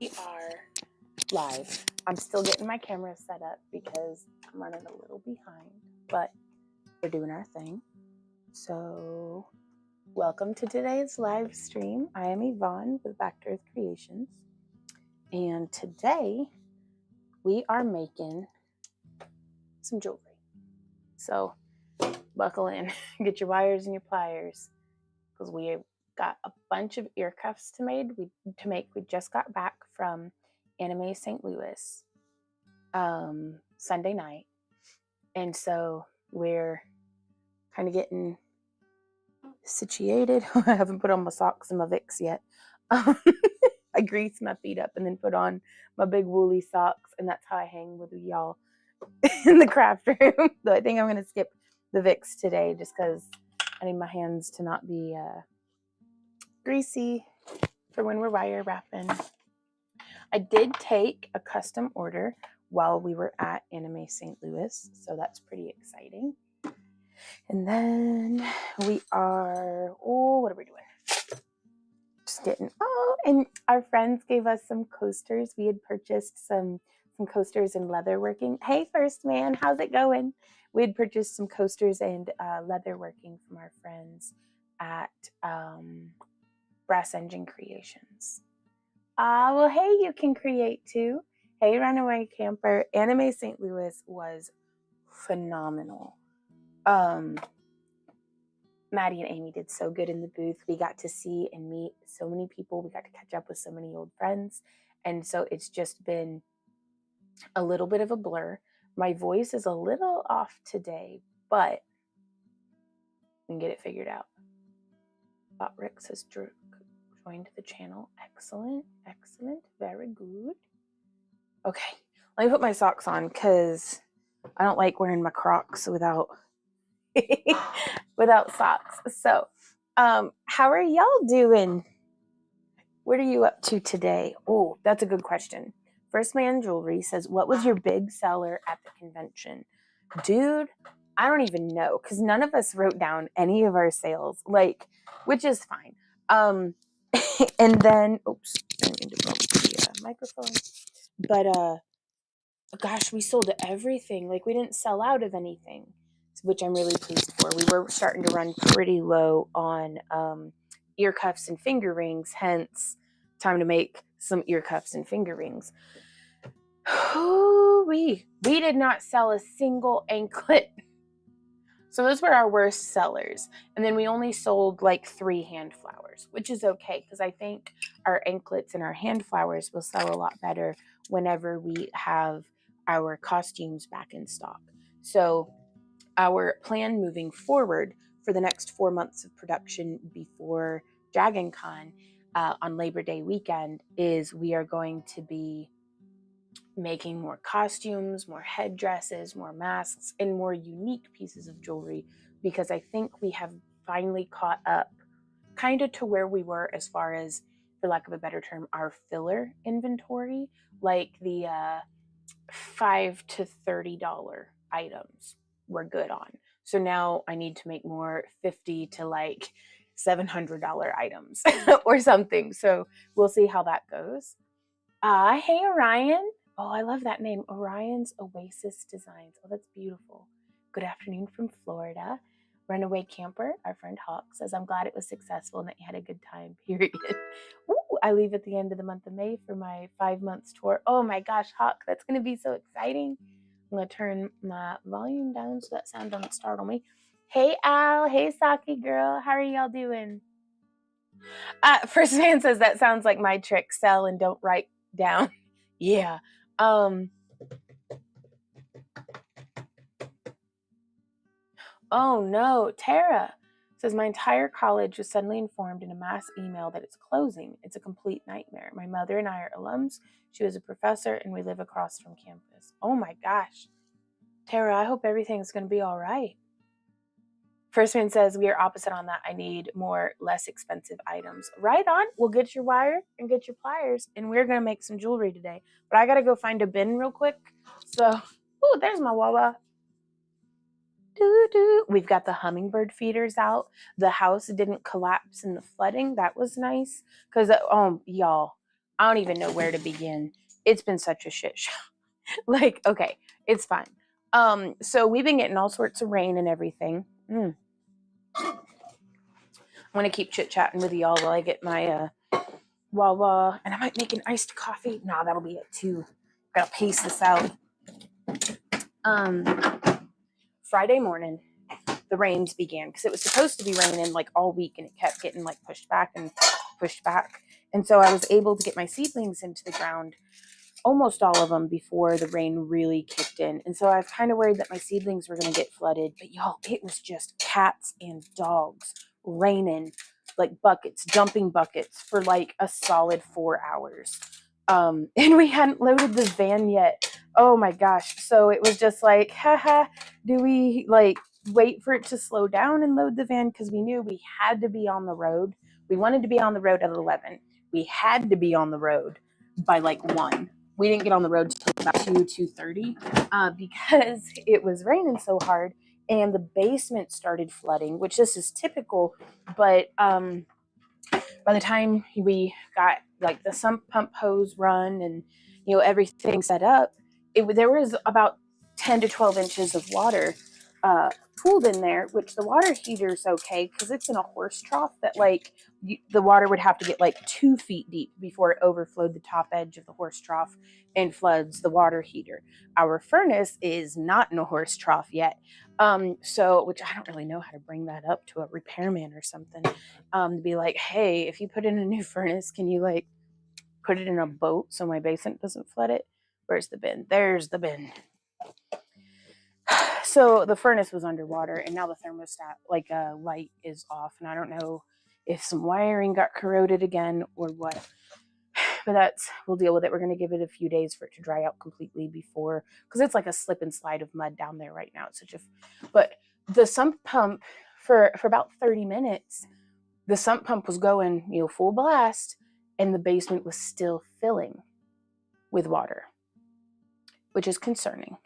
We are live. I'm still getting my camera set up because I'm running a little behind, but we're doing our thing. So welcome to today's live stream. I am Yvonne with Back to Earth Creations, and today we are making some jewelry. So buckle in, get your wires and your pliers, because we got a bunch of ear cuffs to make. We just got back from Anime St. Louis Sunday night, and so we're kind of getting situated. I haven't put on my socks and my Vicks yet. I greased my feet up and then put on my big woolly socks, and that's how I hang with y'all in the craft room. So I think I'm gonna skip the Vicks today just because I need my hands to not be greasy for when we're wire wrapping. I did take a custom order while we were at Anime St. Louis, so that's pretty exciting. And then we are, what are we doing? Just getting, and our friends gave us some coasters. We had purchased some coasters and leatherworking. Hey, First Man, how's it going? We had purchased some coasters and leatherworking from our friends at Brass Engine Creations. Well, hey, you can create too. Hey, Runaway Camper. Anime St. Louis was phenomenal. Maddie and Amy did so good in the booth. We got to see and meet so many people. We got to catch up with so many old friends. And so it's just been a little bit of a blur. My voice is a little off today, but we can get it figured out. Bot Rick says joined the channel. Excellent. Very good. Okay, let me put my socks on because I don't like wearing my Crocs without socks. So, how are y'all doing? What are you up to today? Oh, that's a good question. First Man Jewelry says, what was your big seller at the convention? Dude, I don't even know because none of us wrote down any of our sales, which is fine. And then, oops, I didn't mean to bump the microphone. But, gosh, we sold everything. We didn't sell out of anything, which I'm really pleased for. We were starting to run pretty low on ear cuffs and finger rings, hence time to make some ear cuffs and finger rings. We did not sell a single anklet. So those were our worst sellers. And then we only sold 3 hand flowers, which is okay because I think our anklets and our hand flowers will sell a lot better whenever we have our costumes back in stock. So our plan moving forward for the next 4 months of production before Dragon Con on Labor Day weekend is we are going to be making more costumes, more headdresses, more masks, and more unique pieces of jewelry, because I think we have finally caught up kind of to where we were as far as, for lack of a better term, our filler inventory, the $5 to $30 items we're good on. So now I need to make more $50 to $700 items or something. So we'll see how that goes. Hey, Orion. Oh, I love that name. Orion's Oasis Designs. Oh, that's beautiful. Good afternoon from Florida. Runaway Camper, our friend Hawk, says, I'm glad it was successful and that you had a good time, period. Ooh, I leave at the end of the month of May for my 5 months tour. Oh my gosh, Hawk, that's going to be so exciting. I'm going to turn my volume down so that sound doesn't startle me. Hey, Al. Hey, Saki girl. How are y'all doing? First Man says, that sounds like my trick. Sell and don't write down. Yeah. Oh no, Tara says, my entire college was suddenly informed in a mass email that it's closing. It's a complete nightmare. My mother and I are alums. She was a professor and we live across from campus. Oh my gosh. Tara, I hope everything's going to be all right. First Man says, we are opposite on that. I need more, less expensive items. Right on. We'll get your wire and get your pliers, and we're going to make some jewelry today. But I got to go find a bin real quick. So, there's my Wawa. We've got the hummingbird feeders out. The house didn't collapse in the flooding. That was nice. Because, y'all, I don't even know where to begin. It's been such a shit show. Like, okay, it's fine. So we've been getting all sorts of rain and everything. I'm gonna keep chit-chatting with y'all while I get my Wawa, and I might make an iced coffee. Nah, that'll be it too. Gotta pace this out. Friday morning, the rains began because it was supposed to be raining like all week, and it kept getting like pushed back and pushed back. And so I was able to get my seedlings into the ground, almost all of them, before the rain really kicked in. And so I was kind of worried that my seedlings were going to get flooded. But y'all, it was just cats and dogs raining like buckets, dumping buckets for like a solid 4 hours. And we hadn't loaded the van yet. Oh my gosh. So it was just like, haha, do we like wait for it to slow down and load the van? Because we knew we had to be on the road. We wanted to be on the road at 11. We had to be on the road by like 1. We didn't get on the road till about 2:30 because it was raining so hard, and the basement started flooding, which this is typical. But by the time we got like the sump pump hose run and everything set up, there was about 10 to 12 inches of water pooled in there, which the water heater's okay because it's in a horse trough that like the water would have to get like 2 feet deep before it overflowed the top edge of the horse trough and floods the water heater. Our furnace is not in a horse trough yet. So, which I don't really know how to bring that up to a repairman or something, to be like, hey, if you put in a new furnace, can you like put it in a boat so my basement doesn't flood it? Where's the bin? There's the bin. So the furnace was underwater, and now the thermostat, like light, is off, and I don't know if some wiring got corroded again or what. But we'll deal with it. We're going to give it a few days for it to dry out completely before, because it's like a slip and slide of mud down there right now. It's but the sump pump for about 30 minutes, the sump pump was going, full blast, and the basement was still filling with water, which is concerning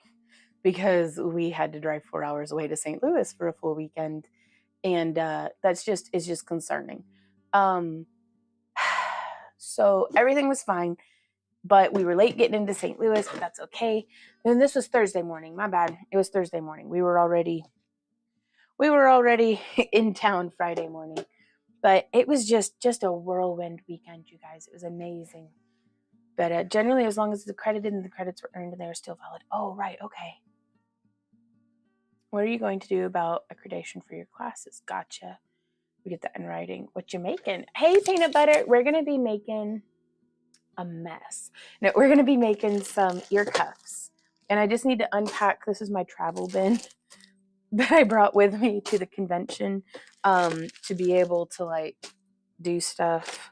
because we had to drive 4 hours away to St. Louis for a full weekend. And it's just concerning. So everything was fine, but we were late getting into St. Louis, but that's okay. And this was Thursday morning. My bad. It was Thursday morning. We were already in town Friday morning, but it was just a whirlwind weekend, you guys. It was amazing. But generally, as long as the credited and the credits were earned and they were still valid. Oh, right. Okay. What are you going to do about accreditation for your classes? Gotcha. We get that in writing. What you making? Hey, peanut butter. We're going to be making a mess. No, we're going to be making some ear cuffs. And I just need to unpack. This is my travel bin that I brought with me to the convention to be able to like do stuff.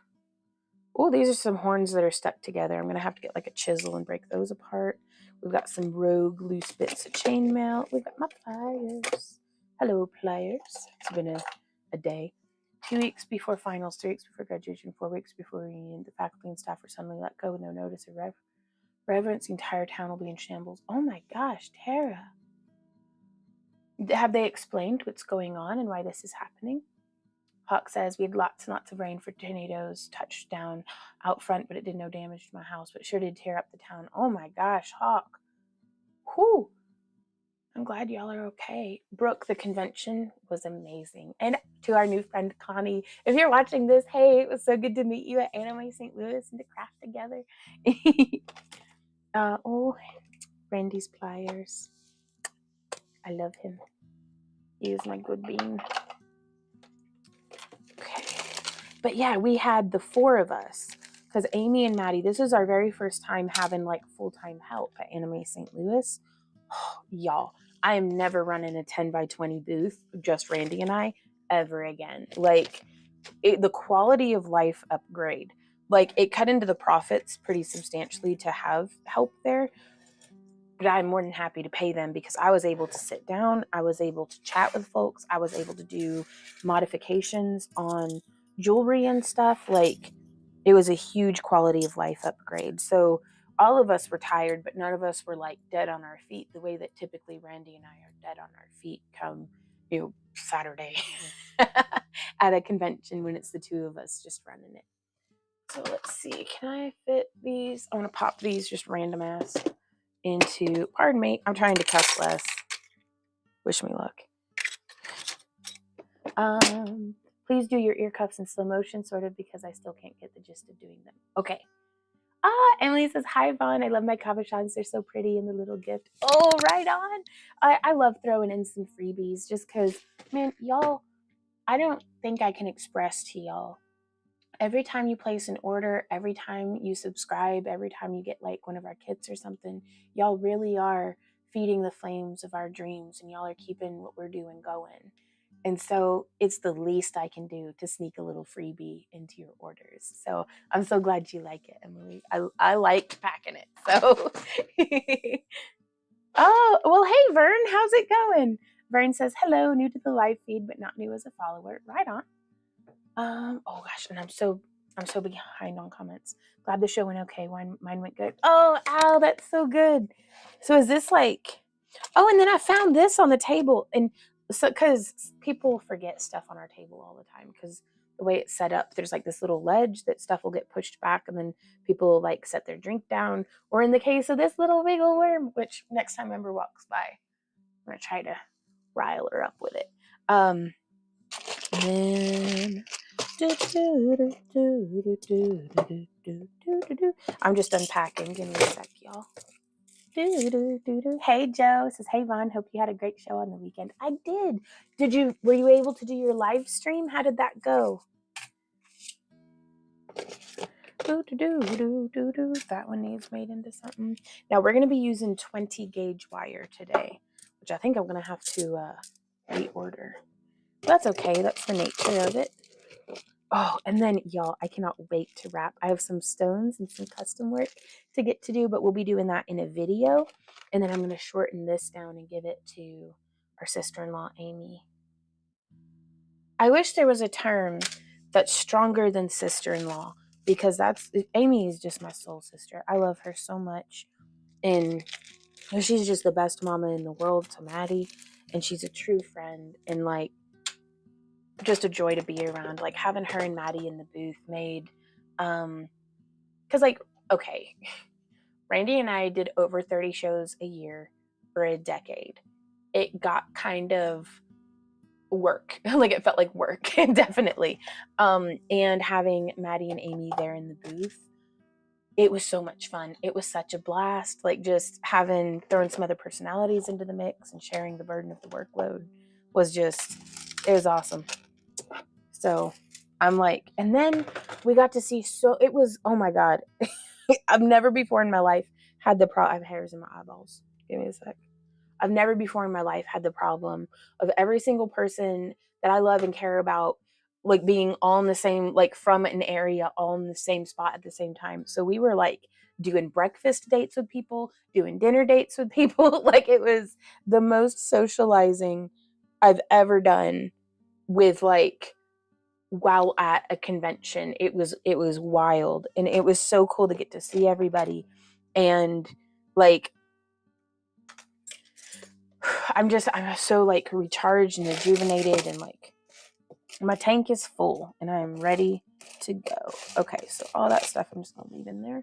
Oh, these are some horns that are stuck together. I'm going to have to get like a chisel and break those apart. We've got some rogue loose bits of chainmail. We've got my pliers. Hello, pliers. It's been a day. 2 weeks before finals, 3 weeks before graduation, 4 weeks before reunion, the faculty and staff were suddenly let go with no notice or reverence. The entire town will be in shambles. Oh my gosh, Tara. Have they explained what's going on and why this is happening? Hawk says, we had lots and lots of rain for tornadoes touched down out front, but it did no damage to my house, but it sure did tear up the town. Oh my gosh, Hawk. Whew. I'm glad y'all are okay. Brooke, the convention was amazing. And to our new friend, Connie, if you're watching this, hey, it was so good to meet you at Anime St. Louis and to craft together. Oh, Randy's pliers. I love him. He is my good bean. Okay. But yeah, we had the 4 of us because Amy and Maddie, this is our very first time having like full-time help at Anime St. Louis. Oh, y'all, I am never running a 10 by 20 booth, just Randy and I, ever again. Like the quality of life upgrade, like it cut into the profits pretty substantially to have help there. But I'm more than happy to pay them because I was able to sit down. I was able to chat with folks. I was able to do modifications on jewelry and stuff. Like it was a huge quality of life upgrade. So all of us were tired, but none of us were like dead on our feet the way that typically Randy and I are dead on our feet come, Saturday at a convention when it's the 2 of us just running it. So let's see, can I fit these? I want to pop these just random ass into, pardon me, I'm trying to cuss less. Wish me luck. Please do your ear cuffs in slow motion, sort of, because I still can't get the gist of doing them. Okay. Emily says, hi, Vaughn. I love my cabochons. They're so pretty in the little gift. Oh, right on. I love throwing in some freebies just because, man, y'all, I don't think I can express to y'all. Every time you place an order, every time you subscribe, every time you get like one of our kits or something, y'all really are feeding the flames of our dreams, and y'all are keeping what we're doing going. And so it's the least I can do to sneak a little freebie into your orders. So I'm so glad you like it, Emily. I like packing it. So, oh, well, hey, Vern, how's it going? Vern says, hello, new to the live feed, but not new as a follower. Right on. Oh gosh, and I'm so behind on comments. Glad the show went okay. Mine went good. Oh, Al, that's so good. So is this like, oh, and then I found this on the table, and so because people forget stuff on our table all the time because the way it's set up, there's like this little ledge that stuff will get pushed back, and then people like set their drink down, or in the case of this little wiggle worm, which next time Ember walks by, I'm gonna try to rile her up with it. Then I'm just unpacking. Give me a sec, y'all. Hey, Joe says, hey, Vaughn, hope you had a great show on the weekend. I did. Were you able to do your live stream? How did that go? That one needs made into something. Now we're going to be using 20 gauge wire today, which I think I'm going to have to reorder. That's okay. That's the nature of it. Oh, and then, y'all, I cannot wait to wrap. I have some stones and some custom work to get to do, but we'll be doing that in a video. And then I'm going to shorten this down and give it to our sister-in-law, Amy. I wish there was a term that's stronger than sister-in-law, because Amy is just my soul sister. I love her so much. And she's just the best mama in the world to Maddie. And she's a true friend. And, like, just a joy to be around. Like, having her and Maddie in the booth made, because, like, okay, Randy and I did over 30 shows a year for a decade. It got kind of work. Like, it felt like work, definitely. And having Maddie and Amy there in the booth, it was so much fun. It was such a blast. Like, just throwing some other personalities into the mix and sharing the burden of the workload was it was awesome. So I'm like, and then we got to see, it was, oh my God. I've never before in my life had I have hairs in my eyeballs. Give me a sec. I've never before in my life had the problem of every single person that I love and care about, like, being all in the same, like, from an area, all in the same spot at the same time. So we were like doing breakfast dates with people, doing dinner dates with people. Like, it was the most socializing I've ever done with, like, while at a convention. It was wild, and it was so cool to get to see everybody. And, like, I'm so, like, recharged and rejuvenated, and, like, my tank is full and I'm ready to go. Okay, so all that stuff I'm just gonna leave in there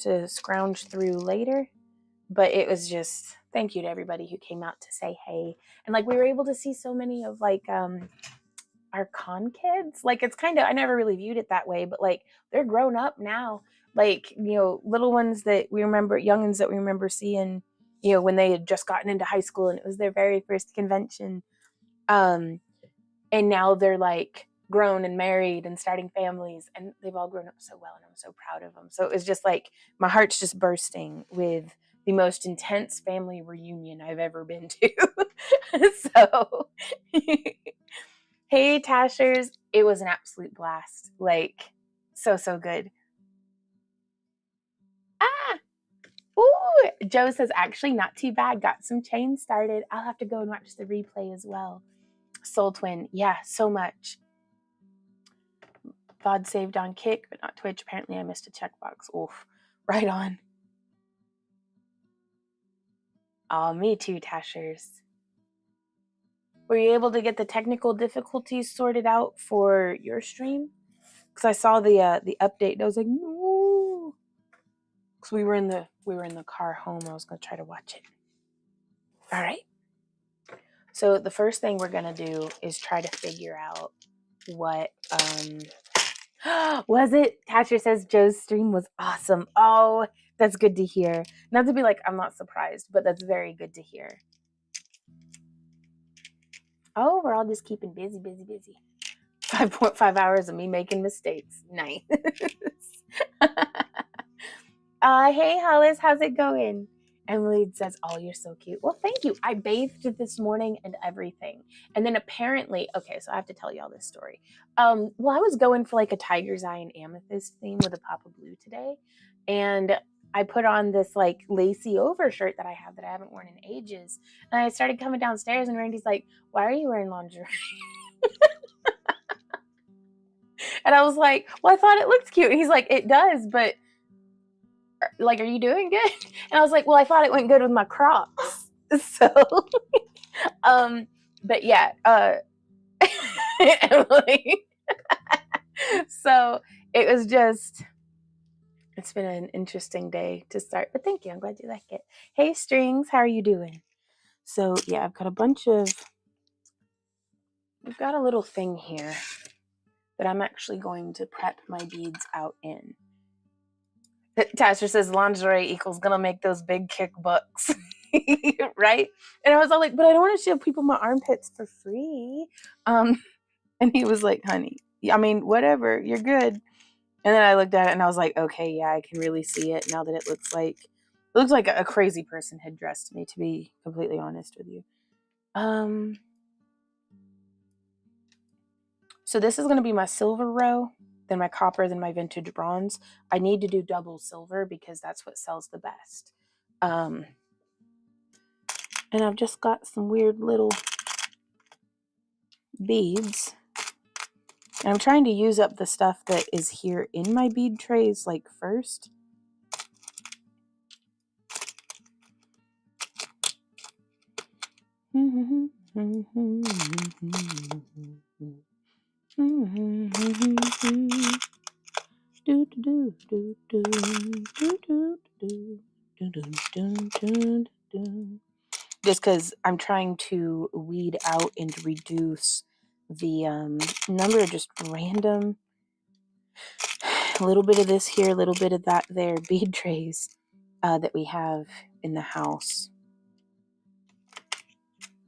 to scrounge through later. But it was just, thank you to everybody who came out to say hey. And, like, we were able to see so many of, like, our con kids. Like, it's kind of, I never really viewed it that way, but, like, they're grown up now. Like, you know, little ones that we remember, youngins that we remember seeing, you know, when they had just gotten into high school and it was their very first convention. And now they're, like, grown and married and starting families, and they've all grown up so well, and I'm so proud of them. So it was just like, my heart's just bursting with the most intense family reunion I've ever been to. So, hey, Tashers, it was an absolute blast. Like, so good. Ooh, Joe says, actually not too bad. Got some chains started. I'll have to go and watch the replay as well. Soul Twin, yeah, so much. VOD saved on Kick, but not Twitch. Apparently I missed a checkbox. Oof, right on. Oh, me too, Tashers. Were you able to get the technical difficulties sorted out for your stream? because I saw the update and I was like, no. Because we were in the car home. I was gonna try to watch it. All right. So the first thing we're gonna do is try to figure out what was it? Thatcher says Joe's stream was awesome. Oh, that's good to hear. Not to be like I'm not surprised, but that's very good to hear. Oh, we're all just keeping busy. 5.5 hours of me making mistakes. Nice. Hey Hollis, how's it going? Emily says, oh, you're so cute. Well, thank you. I bathed this morning and everything. And then apparently, okay, so I have to tell y'all this story. Well, I was going for like a tiger's eye and amethyst theme with a pop of blue today. And I put on this like lacy overshirt that I have that I haven't worn in ages. And I started coming downstairs and Randy's like, why are you wearing lingerie? And I was like, well, I thought it looked cute. And he's like, it does, but like, are you doing good? And I was like, well, I thought it went good with my Crocs. So, but yeah, Emily. So it was just, it's been an interesting day to start, but thank you. I'm glad you like it. Hey Strings, how are you doing? So yeah, I've got a little thing here that I'm actually going to prep my beads out in. Tasha says lingerie equals gonna make those big kick bucks. Right? And I was all like, but I don't want to show people my armpits for free. And he was like, honey, I mean, whatever, you're good. And then I looked at it and I was like, okay, yeah, I can really see it now that it looks like a crazy person had dressed me, to be completely honest with you. So this is going to be my silver row, then my copper, then my vintage bronze. I need to do double silver because that's what sells the best. And I've just got some weird little beads. And I'm trying to use up the stuff that is here in my bead trays like first. Just because I'm trying to weed out and reduce the number of just random, a little bit of this here, a little bit of that there, bead trays that we have in the house.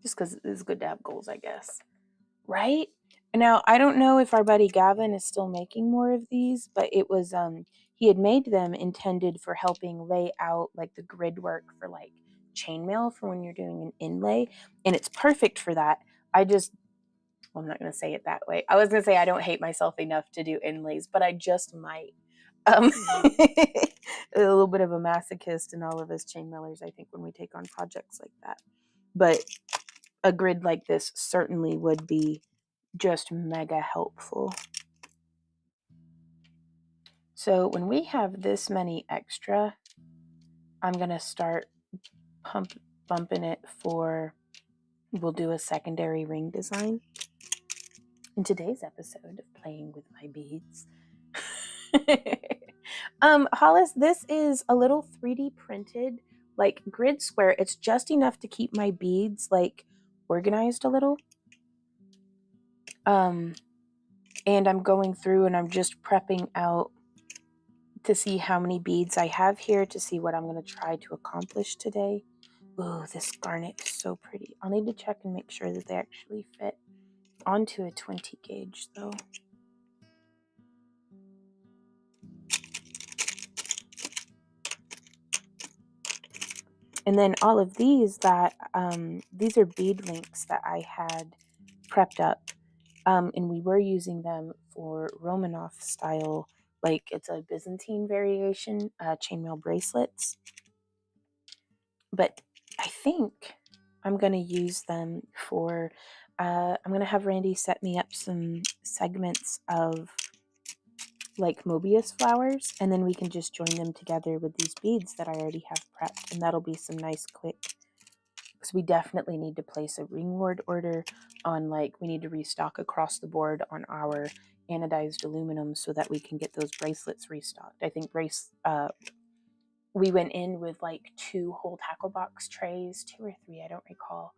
Just because it's good to have goals, I guess. Right? Now, I don't know if our buddy Gavin is still making more of these, but it was, he had made them intended for helping lay out like the grid work for like chainmail for when you're doing an inlay. And it's perfect for that. I'm not going to say it that way. I was going to say I don't hate myself enough to do inlays, but I just might. A little bit of a masochist in all of us chainmailers, I think, when we take on projects like that. But a grid like this certainly would be just mega helpful. So when we have this many extra, I'm going to start bumping it for, we'll do a secondary ring design. In today's episode of Playing with My Beads. Hollis, this is a little 3D printed like grid square. It's just enough to keep my beads like organized a little. And I'm going through and I'm just prepping out to see how many beads I have here to see what I'm going to try to accomplish today. Ooh, this garnet is so pretty. I'll need to check and make sure that they actually fit onto a 20 gauge though. And then all of these these are bead links that I had prepped up. And we were using them for Romanov style, like it's a Byzantine variation, chainmail bracelets. But I think I'm going to use them for, I'm going to have Randy set me up some segments of like Mobius flowers, and then we can just join them together with these beads that I already have prepped, and that'll be some nice quick, because we definitely need to place a ring ward order on, like, we need to restock across the board on our anodized aluminum so that we can get those bracelets restocked. I think we went in with like 2 whole tackle box trays, 2 or 3, I don't recall,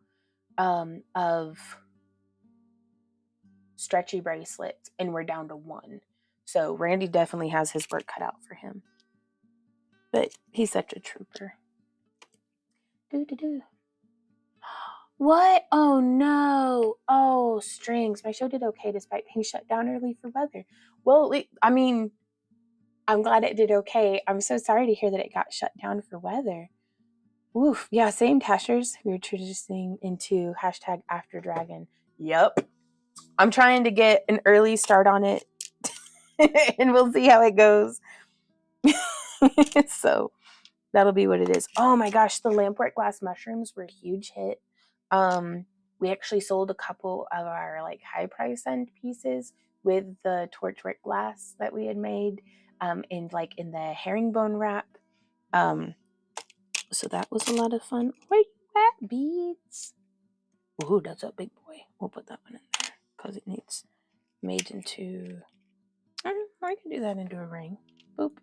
of stretchy bracelets, and we're down to 1. So Randy definitely has his work cut out for him. But he's such a trooper. What? Oh no. Oh, strings. My show did okay despite being shut down early for weather. Well, I mean, I'm glad it did okay. I'm so sorry to hear that it got shut down for weather. Oof. Yeah, same Tashers. We were transitioning into #AfterDragon. Yep. I'm trying to get an early start on it and we'll see how it goes. So that'll be what it is. Oh my gosh, the lampwork glass mushrooms were a huge hit. We actually sold a couple of our like high price end pieces with the torchwick glass that we had made in the herringbone wrap. So that was a lot of fun. Where you at, beads? Ooh, that's a big boy. We'll put that one in there because it needs made into. I can do that into a ring. Boop.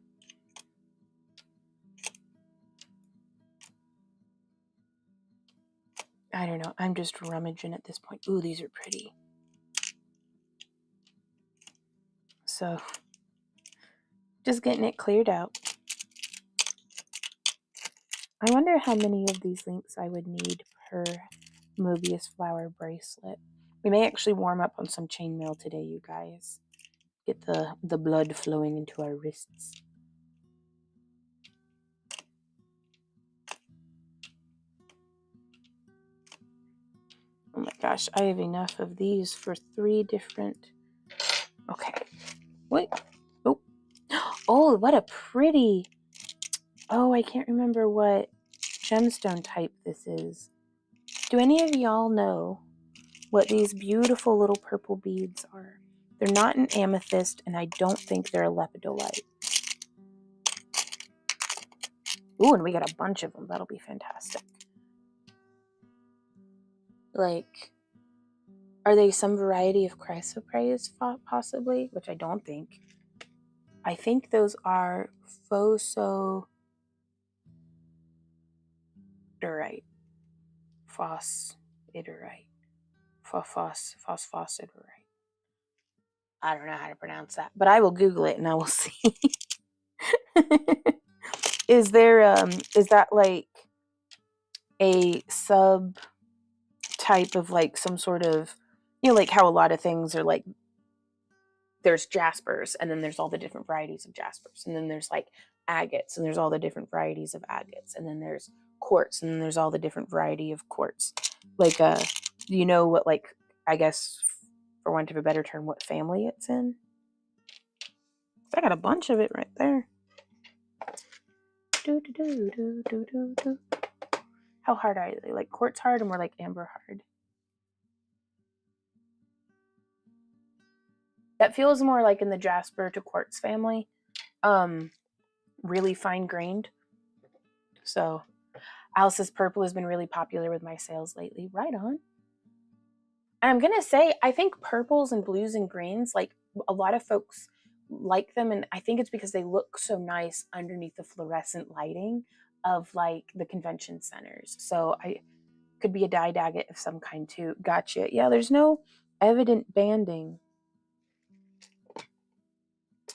I don't know. I'm just rummaging at this point. Ooh, these are pretty. So, just getting it cleared out. I wonder how many of these links I would need per Mobius flower bracelet. We may actually warm up on some chainmail today, you guys. Get the blood flowing into our wrists. Oh my gosh, I have enough of these for 3 different... Okay. Wait. Oh. Oh, what a pretty... Oh, I can't remember what gemstone type this is. Do any of y'all know what these beautiful little purple beads are? They're not an amethyst, and I don't think they're a lepidolite. Ooh, and we got a bunch of them. That'll be fantastic. Like, are they some variety of chrysoprase, possibly? Which I don't think. I think those are phosphorite. Phosphorite. Phosphorite. I don't know how to pronounce that, but I will Google it and I will see. Is that like a sub type of like some sort of, like how a lot of things are like, there's jaspers and then there's all the different varieties of jaspers, and then there's like agates and there's all the different varieties of agates, and then there's quartz and then there's all the different variety of quartz. Like you know what, like, I guess for want of a better term, what family it's in? I got a bunch of it right there. How hard are they? Like quartz hard or more like amber hard? That feels more like in the jasper to quartz family. Really fine grained. So Alice's purple has been really popular with my sales lately. Right on. And I'm gonna say, I think purples and blues and greens, like a lot of folks like them, and I think it's because they look so nice underneath the fluorescent lighting of like the convention centers. So I could be a dye agate of some kind too. Gotcha. Yeah, there's no evident banding.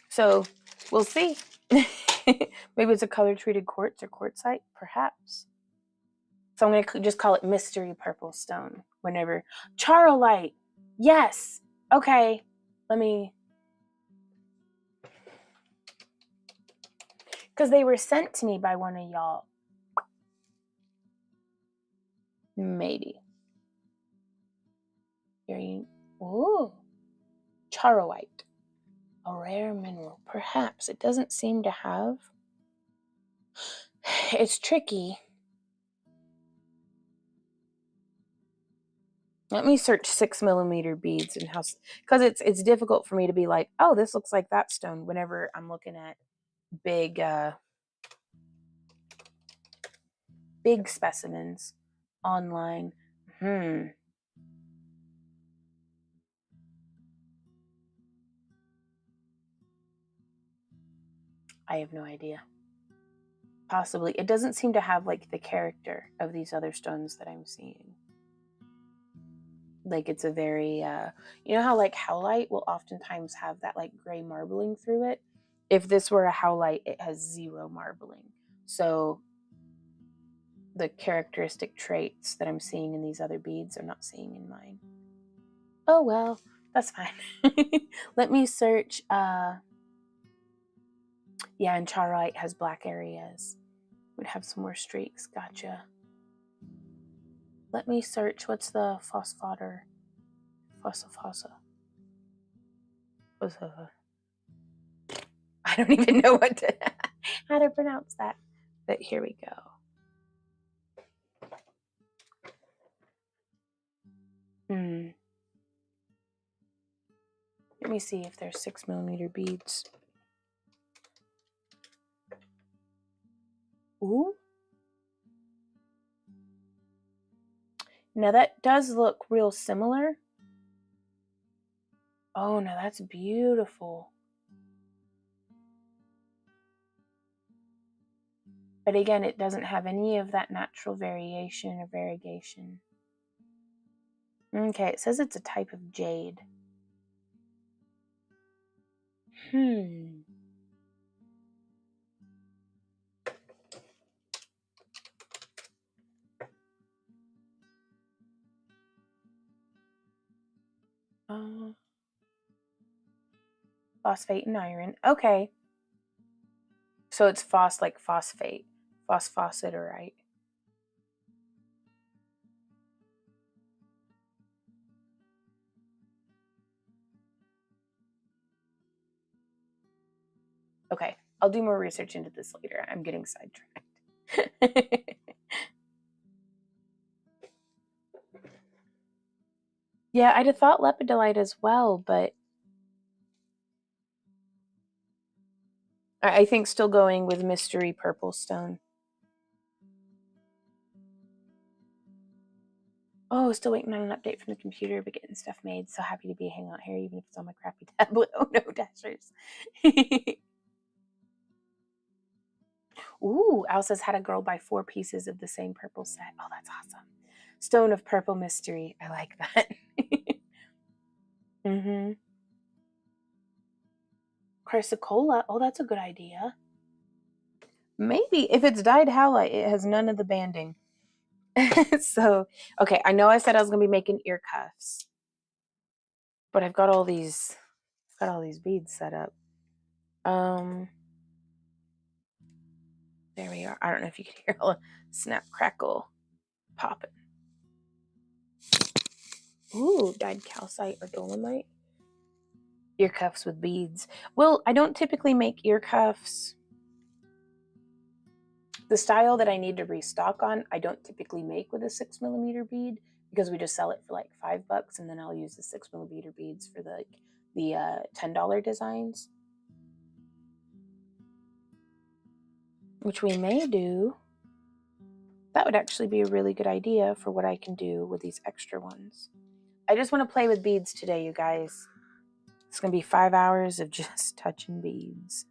So we'll see. Maybe it's a color treated quartz or quartzite, perhaps. So I'm going to just call it mystery purple stone whenever. Charolite. Yes. Okay. Let me. Because they were sent to me by one of y'all. Maybe. Ooh. Charolite. A rare mineral. Perhaps. It doesn't seem to have. It's tricky. Let me search 6mm beads and how, because it's difficult for me to be like, oh, this looks like that stone whenever I'm looking at big specimens online. I have no idea. Possibly. It doesn't seem to have like the character of these other stones that I'm seeing. Like it's a very, you know how like howlite will oftentimes have that like gray marbling through it? If this were a howlite, it has zero marbling. So the characteristic traits that I'm seeing in these other beads are not seeing in mine. Oh well, that's fine. Let me search. Yeah, and charoite has black areas. Would have some more streaks. Gotcha. Let me search. What's the phosphoter? Fossa. I don't even know how to pronounce that. But here we go. Let me see if there's 6mm beads. Ooh. Now that does look real similar. Oh, no, that's beautiful. But again, it doesn't have any of that natural variation or variegation. Okay, it says it's a type of jade. Phosphate and iron. Okay. So it's like phosphate. Phosphositerite. Okay, I'll do more research into this later. I'm getting sidetracked. Yeah, I'd have thought lepidolite as well, but I think still going with mystery purple stone. Oh, still waiting on an update from the computer, but getting stuff made. So happy to be hanging out here, even if it's on my crappy tablet. Oh no, Dashers. Ooh, Al says, had a girl buy 4 pieces of the same purple set. Oh, that's awesome. Stone of purple mystery. I like that. Chrysocolla. Oh, that's a good idea. Maybe if it's dyed howlite, it has none of the banding. So, okay, I know I said I was gonna be making ear cuffs, but I've got all these beads set up. There we are. I don't know if you can hear all the snap crackle popping. Ooh, dyed calcite or dolomite. Ear cuffs with beads. Well, I don't typically make ear cuffs. The style that I need to restock on, I don't typically make with a 6mm bead because we just sell it for like $5, and then I'll use the 6mm beads for the $10 designs, which we may do. That would actually be a really good idea for what I can do with these extra ones. I just want to play with beads today, you guys. It's going to be 5 hours of just touching beads.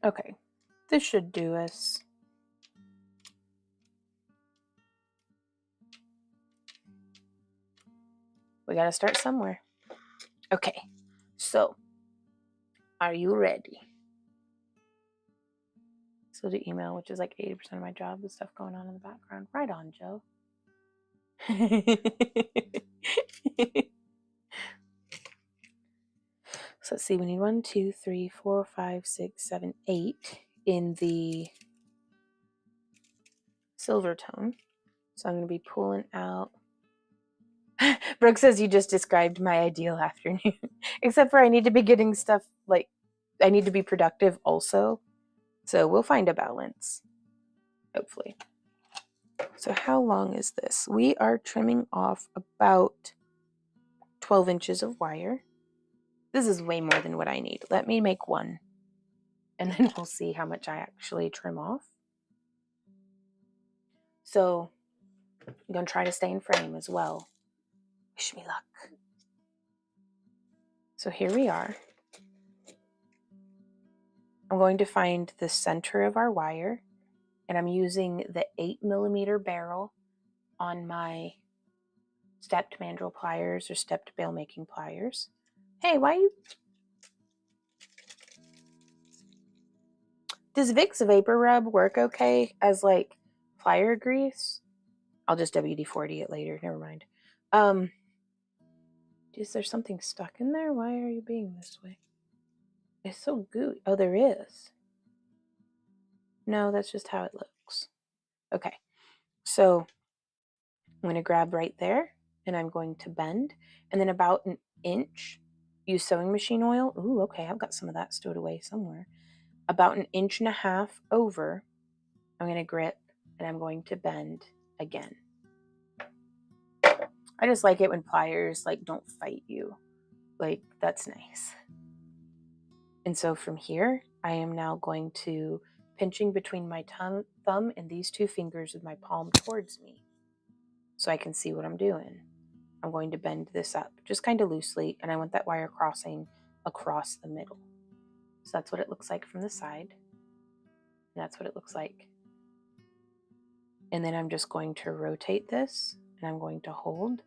Okay, this should do us. We gotta start somewhere. Okay, so are you ready? So the email, which is like 80% of my job, the stuff going on in the background. Right on, Joe. So let's see, we need 1, 2, 3, 4, 5, 6, 7, 8 in the silver tone. So I'm going to be pulling out. Brooke says you just described my ideal afternoon. Except for I need to be getting stuff like I need to be productive also. So we'll find a balance, hopefully. So how long is this? We are trimming off about 12 inches of wire. This is way more than what I need. Let me make one, and then we'll see how much I actually trim off. So I'm going to try to stay in frame as well. Wish me luck. So here we are. I'm going to find the center of our wire, and I'm using the 8mm barrel on my stepped mandrel pliers or stepped bail making pliers. Hey, why you... Does Vicks Vapor Rub work okay as like plier grease? I'll just WD-40 it later. Never mind. Is there something stuck in there? Why are you being this way? It's so gooey. Oh, there is. No, that's just how it looks. Okay, so I'm going to grab right there, and I'm going to bend, and then about an inch, use sewing machine oil. Ooh, okay, I've got some of that stowed away somewhere. About an inch and a half over, I'm going to grip, and I'm going to bend again. I just like it when pliers like don't fight you. Like, that's nice. And so from here, I am now going to pinching between my thumb and these two fingers with my palm towards me so I can see what I'm doing. I'm going to bend this up just kind of loosely, and I want that wire crossing across the middle. So that's what it looks like from the side. And that's what it looks like. And then I'm just going to rotate this, and I'm going to hold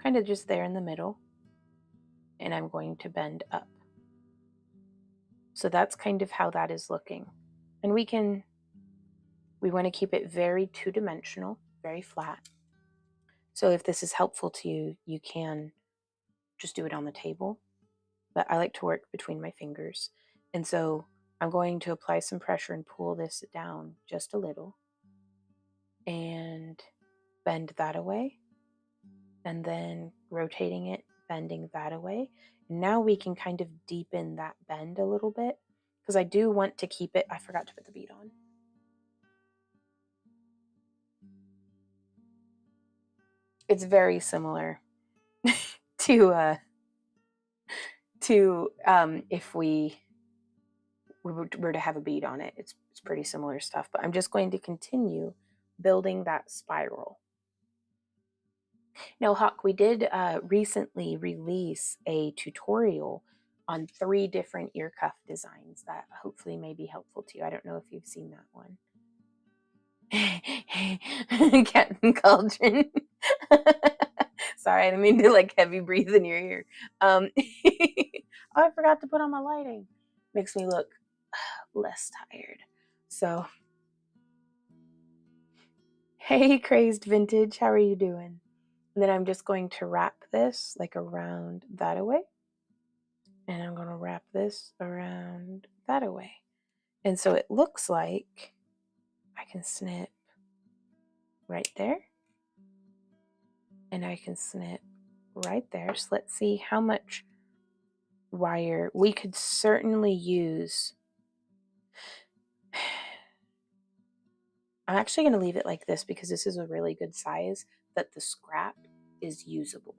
kind of just there in the middle, and I'm going to bend up. So that's kind of how that is looking. And we want to keep it very two-dimensional, very flat. So if this is helpful to you, you can just do it on the table. But I like to work between my fingers. And so I'm going to apply some pressure and pull this down just a little and bend that away. And then rotating it, bending that away. And now we can kind of deepen that bend a little bit because I do want to keep it. I forgot to put the bead on. It's very similar to if we were to have a bead on it. It's pretty similar stuff, but I'm just going to continue building that spiral. Now, Hawk, we did recently release a tutorial on 3 different ear cuff designs that hopefully may be helpful to you. I don't know if you've seen that one. Captain Cauldron. Sorry, I didn't mean to like heavy breathe in your ear. Oh, I forgot to put on my lighting. Makes me look less tired. So, hey, Crazed Vintage, how are you doing? And then I'm just going to wrap this like around that away. And I'm going to wrap this around that away. And so it looks like I can snip right there. And I can snip right there. So let's see how much wire we could certainly use. I'm actually going to leave it like this because this is a really good size that the scrap is usable.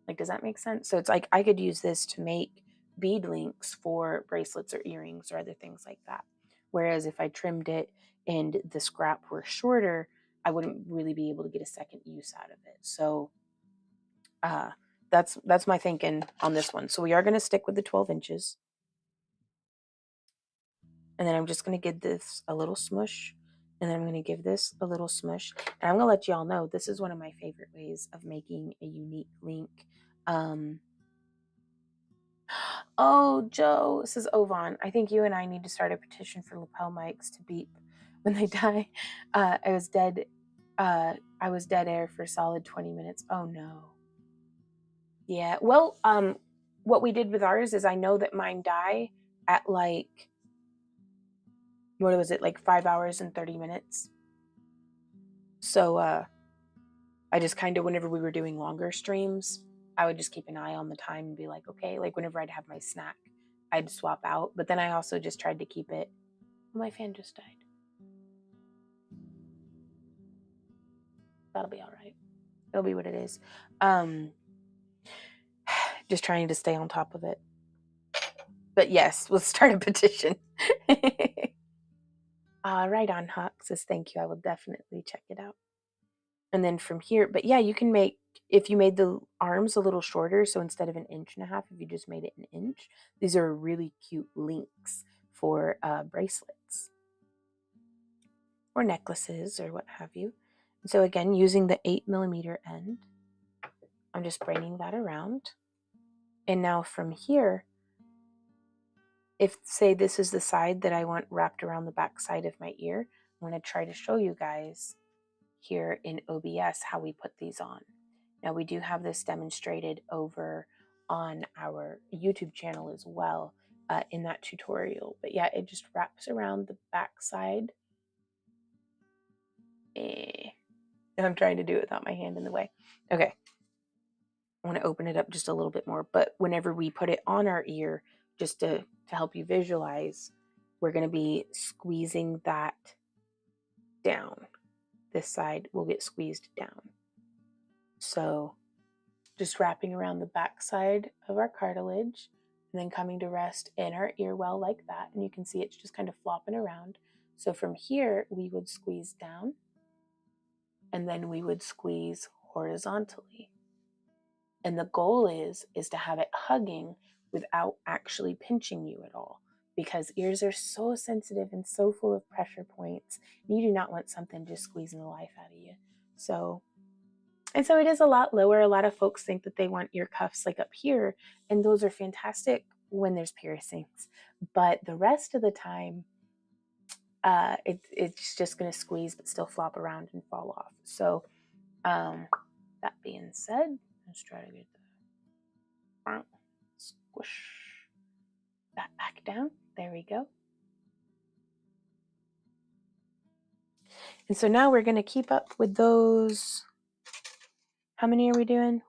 Like, does that make sense? So it's like I could use this to make bead links for bracelets or earrings or other things like that. Whereas if I trimmed it and the scrap were shorter, I wouldn't really be able to get a second use out of it. So that's my thinking on this one. So we are going to stick with the 12 inches. And then I'm just going to give this a little smush. And then I'm going to give this a little smush. And I'm going to let y'all know this is one of my favorite ways of making a unique link. Oh, Joe, says Ovan, I think you and I need to start a petition for lapel mics to beep when they die. I was dead air for a solid 20 minutes. Oh no. Yeah. Well, what we did with ours is I know that mine die at like, what was it, like 5 hours and 30 minutes. So I just kind of, whenever we were doing longer streams, I would just keep an eye on the time and be like, okay, like whenever I'd have my snack, I'd swap out. But then I also just tried to keep it. Oh, my fan just died. That'll be all right. It'll be what it is. Just trying to stay on top of it. But yes, we'll start a petition. Right on, Hawk says thank you. I will definitely check it out. And then from here, but yeah, you can make, if you made the arms a little shorter, so instead of 1.5 inches, if you just made it 1 inch, these are really cute links for bracelets or necklaces or what have you. And so again, using the 8mm end, I'm just braining that around. And now from here, if say this is the side that I want wrapped around the back side of my ear, I'm going to try to show you guys here in OBS how we put these on. Now we do have this demonstrated over on our YouTube channel as well in that tutorial. But yeah, it just wraps around the back side. I'm trying to do it without my hand in the way. Okay. I want to open it up just a little bit more. But whenever we put it on our ear, just to help you visualize, we're going to be squeezing that down. This side will get squeezed down. So just wrapping around the back side of our cartilage and then coming to rest in our ear well like that. And you can see it's just kind of flopping around. So from here, we would squeeze down and then we would squeeze horizontally. And the goal is to have it hugging without actually pinching you at all, because ears are so sensitive and so full of pressure points. You do not want something just squeezing the life out of you. So it is a lot lower. A lot of folks think that they want ear cuffs like up here, and those are fantastic when there's piercings. But the rest of the time, it's just going to squeeze but still flop around and fall off. So that being said, let's try to get the squish that back down. There we go. And so now we're going to keep up with those. How many are we doing?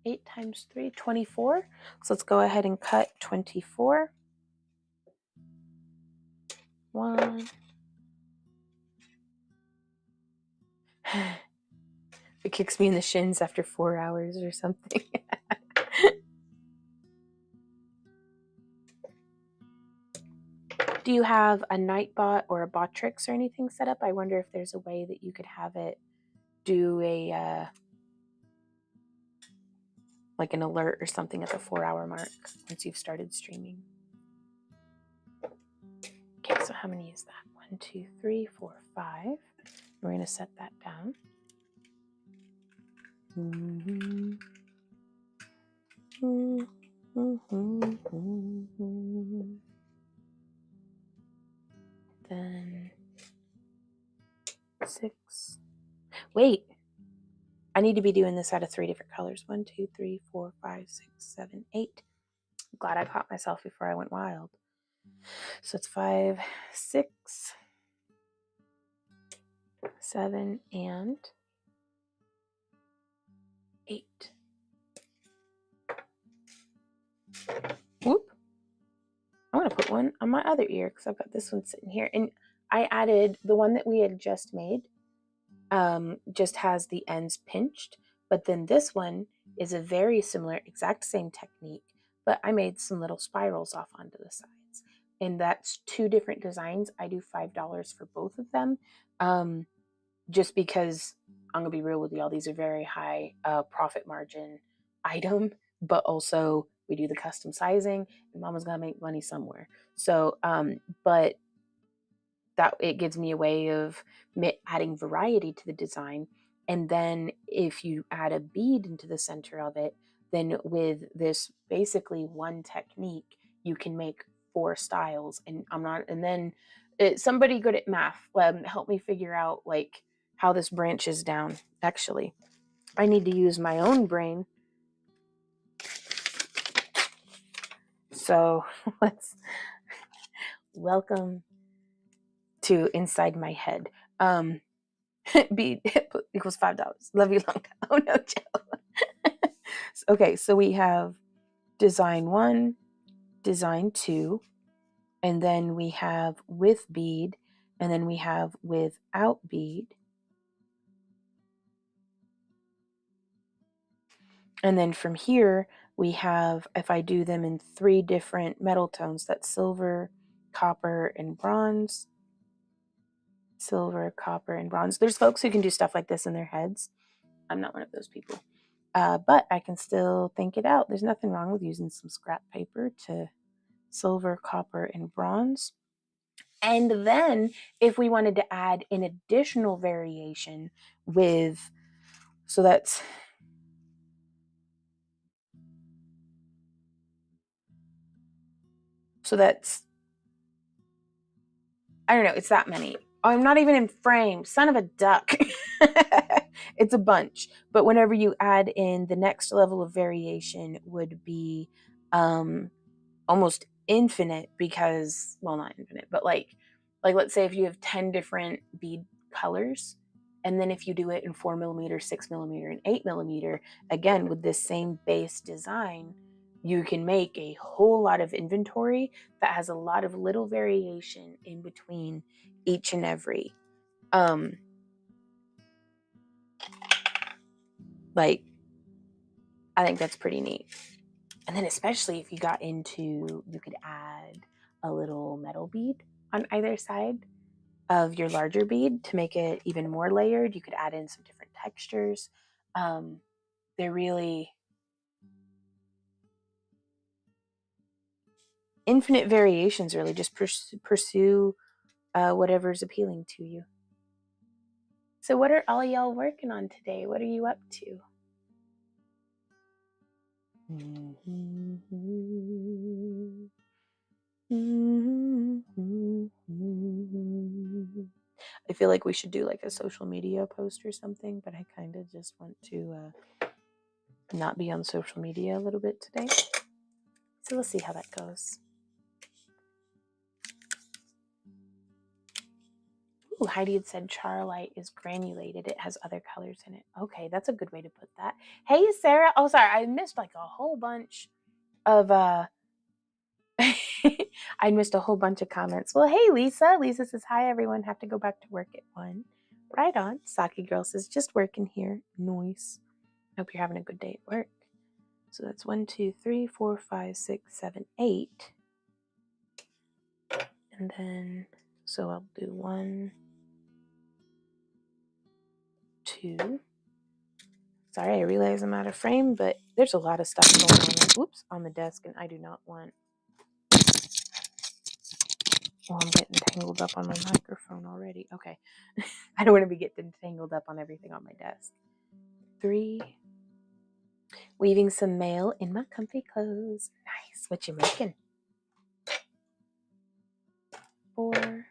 8 times 3, 24. So let's go ahead and cut 24. 1. It kicks me in the shins after 4 hours or something. Do you have a Nightbot or a Botrix or anything set up? I wonder if there's a way that you could have it do a like an alert or something at the 4-hour mark once you've started streaming. Okay, so how many is that? 1, 2, 3, 4, 5. We're going to set that down. Then 6. Wait, I need to be doing this out of 3 different colors. 1, 2, 3, 4, 5, 6, 7, 8. I'm glad I caught myself before I went wild. So it's 5, 6, 7, and 8. Whoop. I want to put one on my other ear because I've got this one sitting here. And I added the one that we had just made, just has the ends pinched. But then this one is a very similar, exact same technique, but I made some little spirals off onto the sides. And that's 2 different designs. I do $5 for both of them. Just because I'm going to be real with y'all, these are very high profit margin item, but also we do the custom sizing and mama's got to make money somewhere. So, but that it gives me a way of adding variety to the design. And then if you add a bead into the center of it, then with this basically one technique, you can make 4 styles. And then somebody good at math, help me figure out like how this branches down. Actually, I need to use my own brain. So let's welcome to inside my head. bead equals $5. Love you long time. Oh no, Joe. Okay, so we have design 1, design 2, and then we have with bead, and then we have without bead. And then from here, we have, if I do them in 3 different metal tones, that's silver, copper, and bronze. Silver, copper, and bronze. There's folks who can do stuff like this in their heads. I'm not one of those people. But I can still think it out. There's nothing wrong with using some scrap paper to silver, copper, and bronze. And then if we wanted to add an additional variation with, so that's, I don't know, it's that many. Oh, I'm not even in frame. Son of a duck. It's a bunch. But whenever you add in, the next level of variation would be almost infinite, because, well, not infinite, but like let's say if you have 10 different bead colors, and then if you do it in 4mm, 6mm, and 8mm, again with this same base design, you can make a whole lot of inventory that has a lot of little variation in between each and every. Like, I think that's pretty neat. And then especially if you got into, you could add a little metal bead on either side of your larger bead to make it even more layered. You could add in some different textures. They're really infinite variations, really. Just pursue whatever's appealing to you. So what are all y'all working on today? What are you up to? I feel like we should do like a social media post or something, but I kind of just want to not be on social media a little bit today. So we'll see how that goes. Ooh, Heidi had said Charlite is granulated. It has other colors in it. Okay, that's a good way to put that. Hey, Sarah. Oh, sorry. I missed like a whole bunch of I missed a whole bunch of comments. Well, hey, Lisa. Lisa says, hi, everyone. Have to go back to work at 1. Right on. Saki Girl says, just working here. Nice. Hope you're having a good day at work. So that's 1, 2, 3, 4, 5, 6, 7, 8. And then, so I'll do 1, 2. Sorry, I realize I'm out of frame, but there's a lot of stuff going on. Oops, on the desk, and I do not want. Well, I'm getting tangled up on my microphone already. Okay. I don't want to be getting tangled up on everything on my desk. 3. Weaving some mail in my comfy clothes. Nice. What you making? 4.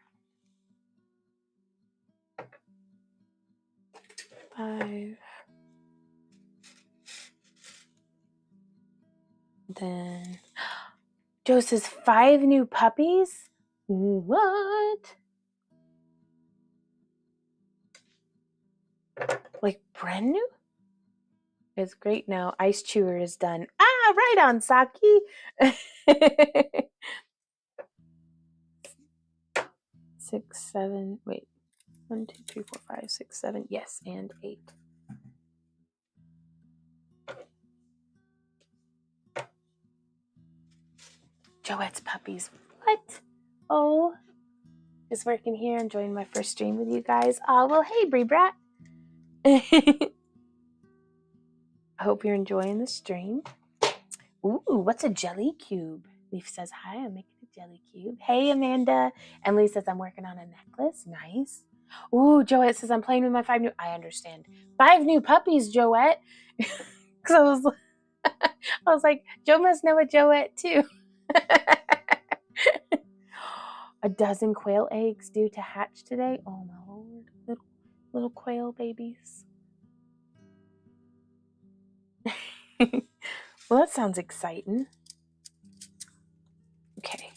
5. Then Joe says 5 new puppies? What? Like brand new? It's great now. Ice Chewer is done. Ah, right on, Saki. 6, 7, wait. 1, 2, 3, 4, 5, 6, 7. Yes, and 8. Joette's puppies. What? Oh, just working here, enjoying my first stream with you guys. Oh, well, hey, Bree Brat. I hope you're enjoying the stream. Ooh, what's a jelly cube? Leaf says, hi, I'm making a jelly cube. Hey, Amanda. And Lee says, I'm working on a necklace. Nice. Ooh, Joette says, I'm playing with my 5 new... I understand. 5 new puppies, Joette. Because I was like, Joe must know a Joette, too. A dozen quail eggs due to hatch today. Oh, my Lord. Little quail babies. Well, that sounds exciting. Okay,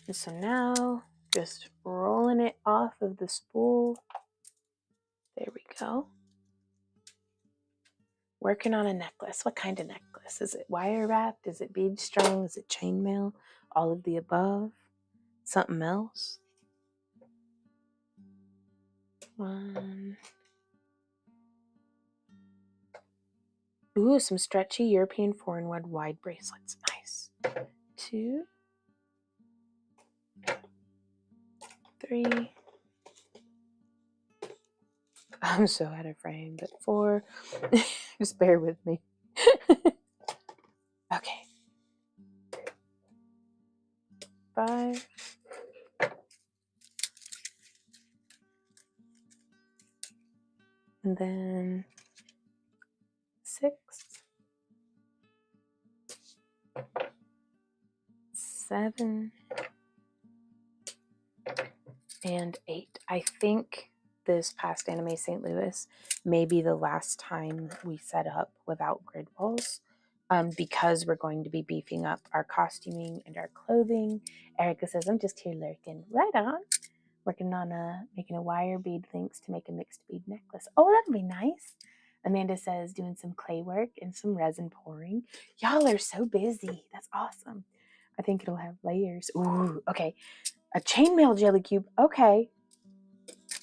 and so now just rolling it off of the spool. There we go. Working on a necklace. What kind of necklace? Is it wire wrapped? Is it bead strung? Is it chainmail? All of the above? Something else? One. Ooh, some stretchy European foreign wood wide bracelets. Nice. 2, 3. I'm so out of frame, but 4. Just bear with me. Okay. 5. And then 6. 7. And 8. I think this past Anime St. Louis may be the last time we set up without grid walls, because we're going to be beefing up our costuming and our clothing. Erica says, I'm just here lurking. Right on. Working on making a wire bead links to make a mixed bead necklace. Oh, that'll be nice. Amanda says, doing some clay work and some resin pouring. Y'all are so busy. That's awesome. I think it'll have layers. Ooh, okay. A chainmail jelly cube. Okay.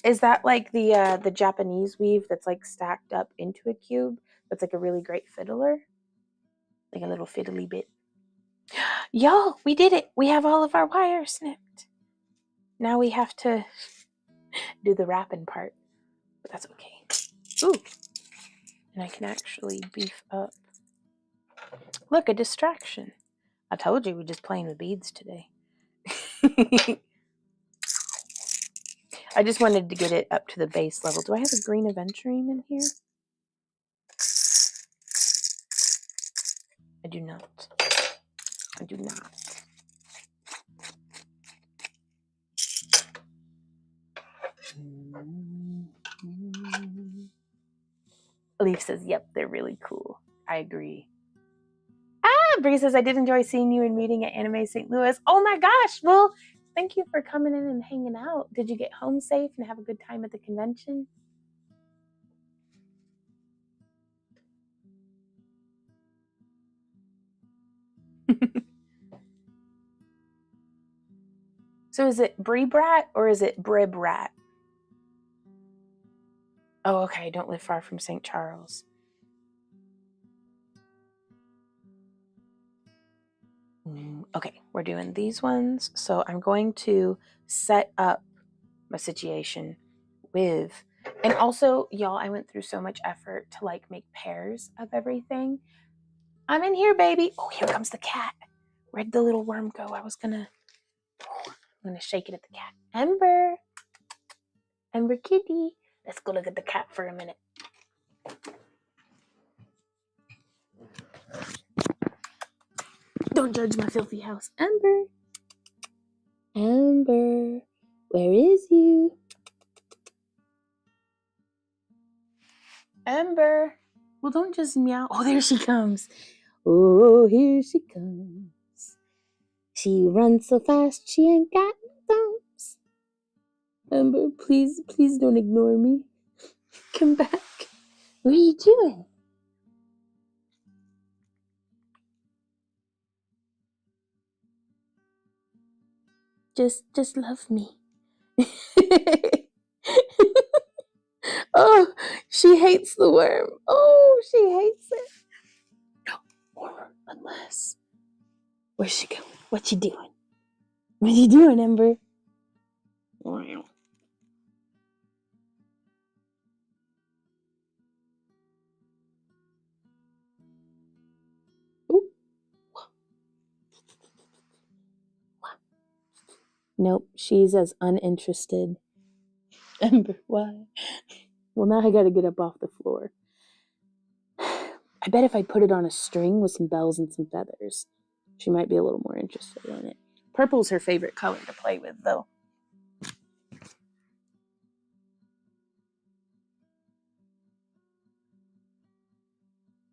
Is that like the Japanese weave that's like stacked up into a cube? That's like a really great fiddler? Like a little fiddly bit. Y'all, we did it. We have all of our wires snipped. Now we have to do the wrapping part. But that's okay. Ooh. And I can actually beef up. Look, a distraction. I told you we're just playing with beads today. I just wanted to get it up to the base level. Do I have a green aventurine in here? I do not. I do not. Leaf says, yep, they're really cool. I agree. Bree says, I did enjoy seeing you and meeting at Anime St. Louis. Oh my gosh. Well, thank you for coming in and hanging out. Did you get home safe and have a good time at the convention? So is it Bree Brat or is it Brib Rat? Oh, okay. I don't live far from St. Charles. Okay, we're doing these ones. So I'm going to set up my situation with, and also, y'all, I went through so much effort to like make pairs of everything. I'm in here, baby. Oh, here comes the cat. Where'd the little worm go? I'm gonna shake it at the cat. Ember. Ember kitty. Let's go look at the cat for a minute. Don't judge my filthy house. Ember. Ember. Where is you? Ember. Well, don't just meow. Oh, there she comes. Oh, here she comes. She runs so fast, she ain't got no thumbs. Ember, please don't ignore me. Come back. What are you doing? Just love me. Oh, she hates the worm. Oh, she hates it. Or unless. Where's she going? What's she doing? What are you doing, Ember? Wow. Ooh. Nope, she's as uninterested. Ember, why? Well, now I gotta get up off the floor. I bet if I put it on a string with some bells and some feathers, she might be a little more interested in it. Purple's her favorite color to play with, though.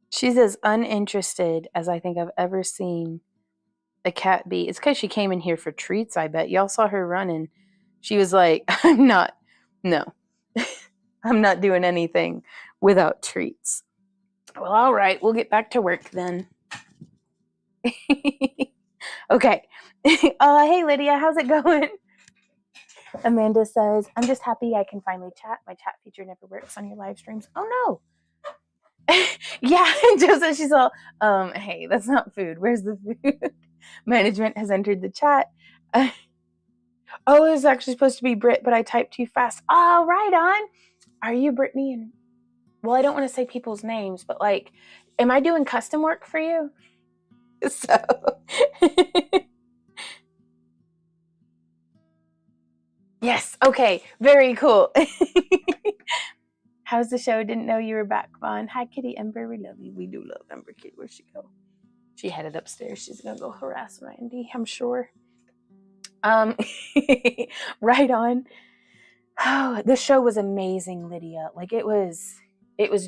She's as uninterested as I think I've ever seen a cat be. It's because she came in here for treats, I bet. Y'all saw her running. She was like, I'm not I'm not doing anything without treats. Well, all right, we'll get back to work then. Okay. Hey, Lydia, how's it going? Amanda says, I'm just happy I can finally chat. My chat feature never works on your live streams. Oh, no. Yeah, Joseph, she's all, hey, that's not food. Where's the food? Management has entered the chat. Oh, it was actually supposed to be Brit, but I typed too fast. Oh, right on. Are you Brittany? And well, I don't want to say people's names, but like, am I doing custom work for you? So, yes, okay, very cool. How's the show? Didn't know you were back, Vaughn. Hi, Kitty Ember. We love you. We do love Ember Kitty. Where'd she go? She headed upstairs. She's gonna go harass Randy, I'm sure. Right on. Oh, the show was amazing, Lydia. Like it was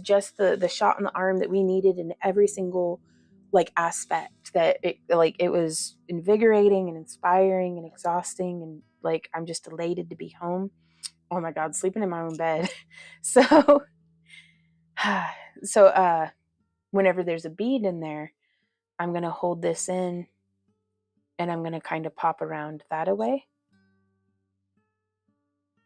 just the shot in the arm that we needed in every single like aspect. That it was invigorating and inspiring and exhausting, and like I'm just elated to be home. Oh my God, sleeping in my own bed. So whenever there's a bead in there, I'm gonna hold this in and I'm gonna kind of pop around that away.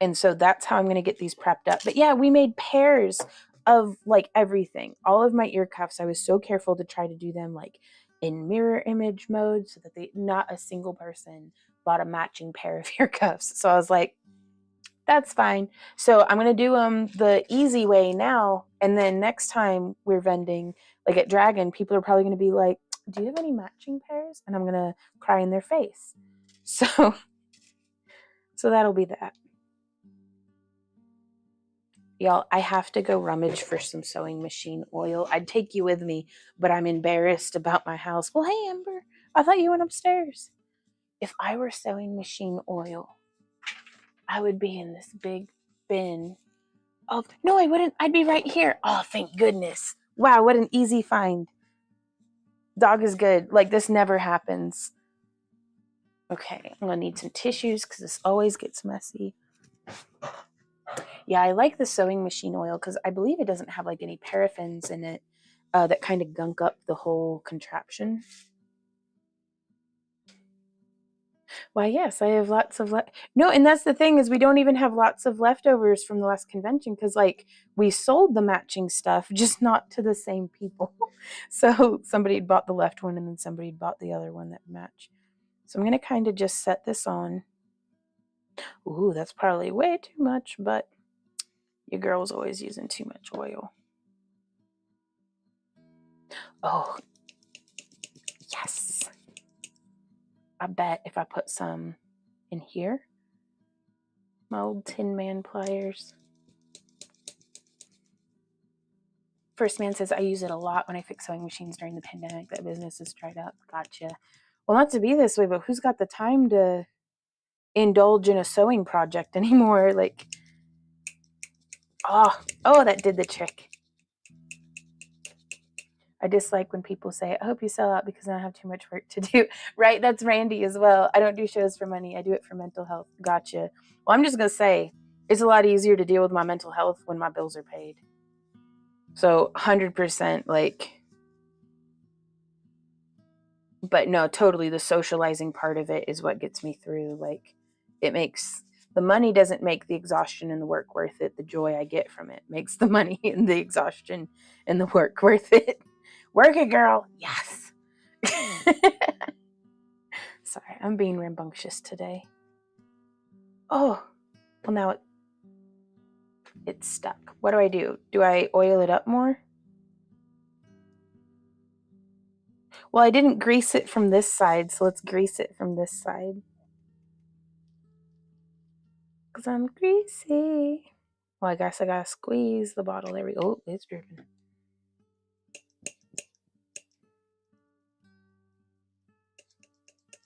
And so that's how I'm going to get these prepped up. But yeah, we made pairs of like everything. All of my ear cuffs, I was so careful to try to do them like in mirror image mode so that not a single person bought a matching pair of ear cuffs. So I was like, that's fine. So I'm going to do them the easy way now. And then next time we're vending, like at Dragon, people are probably going to be like, do you have any matching pairs? And I'm going to cry in their face. So that'll be that. Y'all, I have to go rummage for some sewing machine oil. I'd take you with me, but I'm embarrassed about my house. Well, hey, Amber, I thought you went upstairs. If I were sewing machine oil, I would be in this big bin. Oh, no, I wouldn't. I'd be right here. Oh, thank goodness. Wow, what an easy find. Dog is good. Like, this never happens. Okay, I'm going to need some tissues because this always gets messy. Yeah, I like the sewing machine oil because I believe it doesn't have like any paraffins in it that kind of gunk up the whole contraption. Why, yes, I have lots of no, and that's the thing is we don't even have lots of leftovers from the last convention because like we sold the matching stuff, just not to the same people. So somebody had bought the left one and then somebody had bought the other one that matched. So I'm going to kind of just set this on. Ooh, that's probably way too much, but your girl's always using too much oil. Oh, yes. I bet if I put some in here, my old Tin Man pliers. First Man says, I use it a lot when I fix sewing machines during the pandemic. That business is dried up. Gotcha. Well, not to be this way, but who's got the time to indulge in a sewing project anymore? Like, oh, that did the trick. I dislike when people say, I hope you sell out because I don't have too much work to do. Right? That's Randy as well. I don't do shows for money. I do it for mental health. Gotcha. Well, I'm just going to say, it's a lot easier to deal with my mental health when my bills are paid. So 100% like, but no, totally the socializing part of it is what gets me through. Like it makes, the money doesn't make the exhaustion and the work worth it. The joy I get from it makes the money and the exhaustion and the work worth it. Work it, girl. Yes. Sorry, I'm being rambunctious today. Oh, well now it's stuck. What do I do? Do I oil it up more? Well, I didn't grease it from this side, so let's grease it from this side. Because I'm greasy. Well, I guess I gotta squeeze the bottle. There we go. Oh, it's dripping.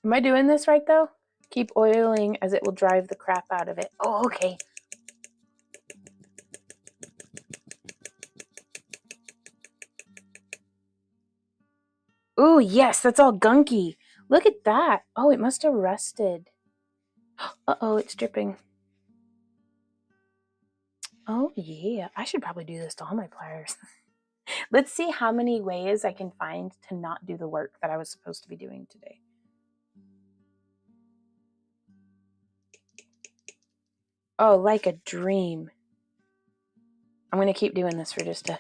Am I doing this right, though? Keep oiling as it will drive the crap out of it. Oh, okay. Ooh, yes, that's all gunky. Look at that. Oh, it must have rusted. Uh-oh, it's dripping. Oh, yeah, I should probably do this to all my pliers. Let's see how many ways I can find to not do the work that I was supposed to be doing today. Oh, like a dream. I'm going to keep doing this for just a...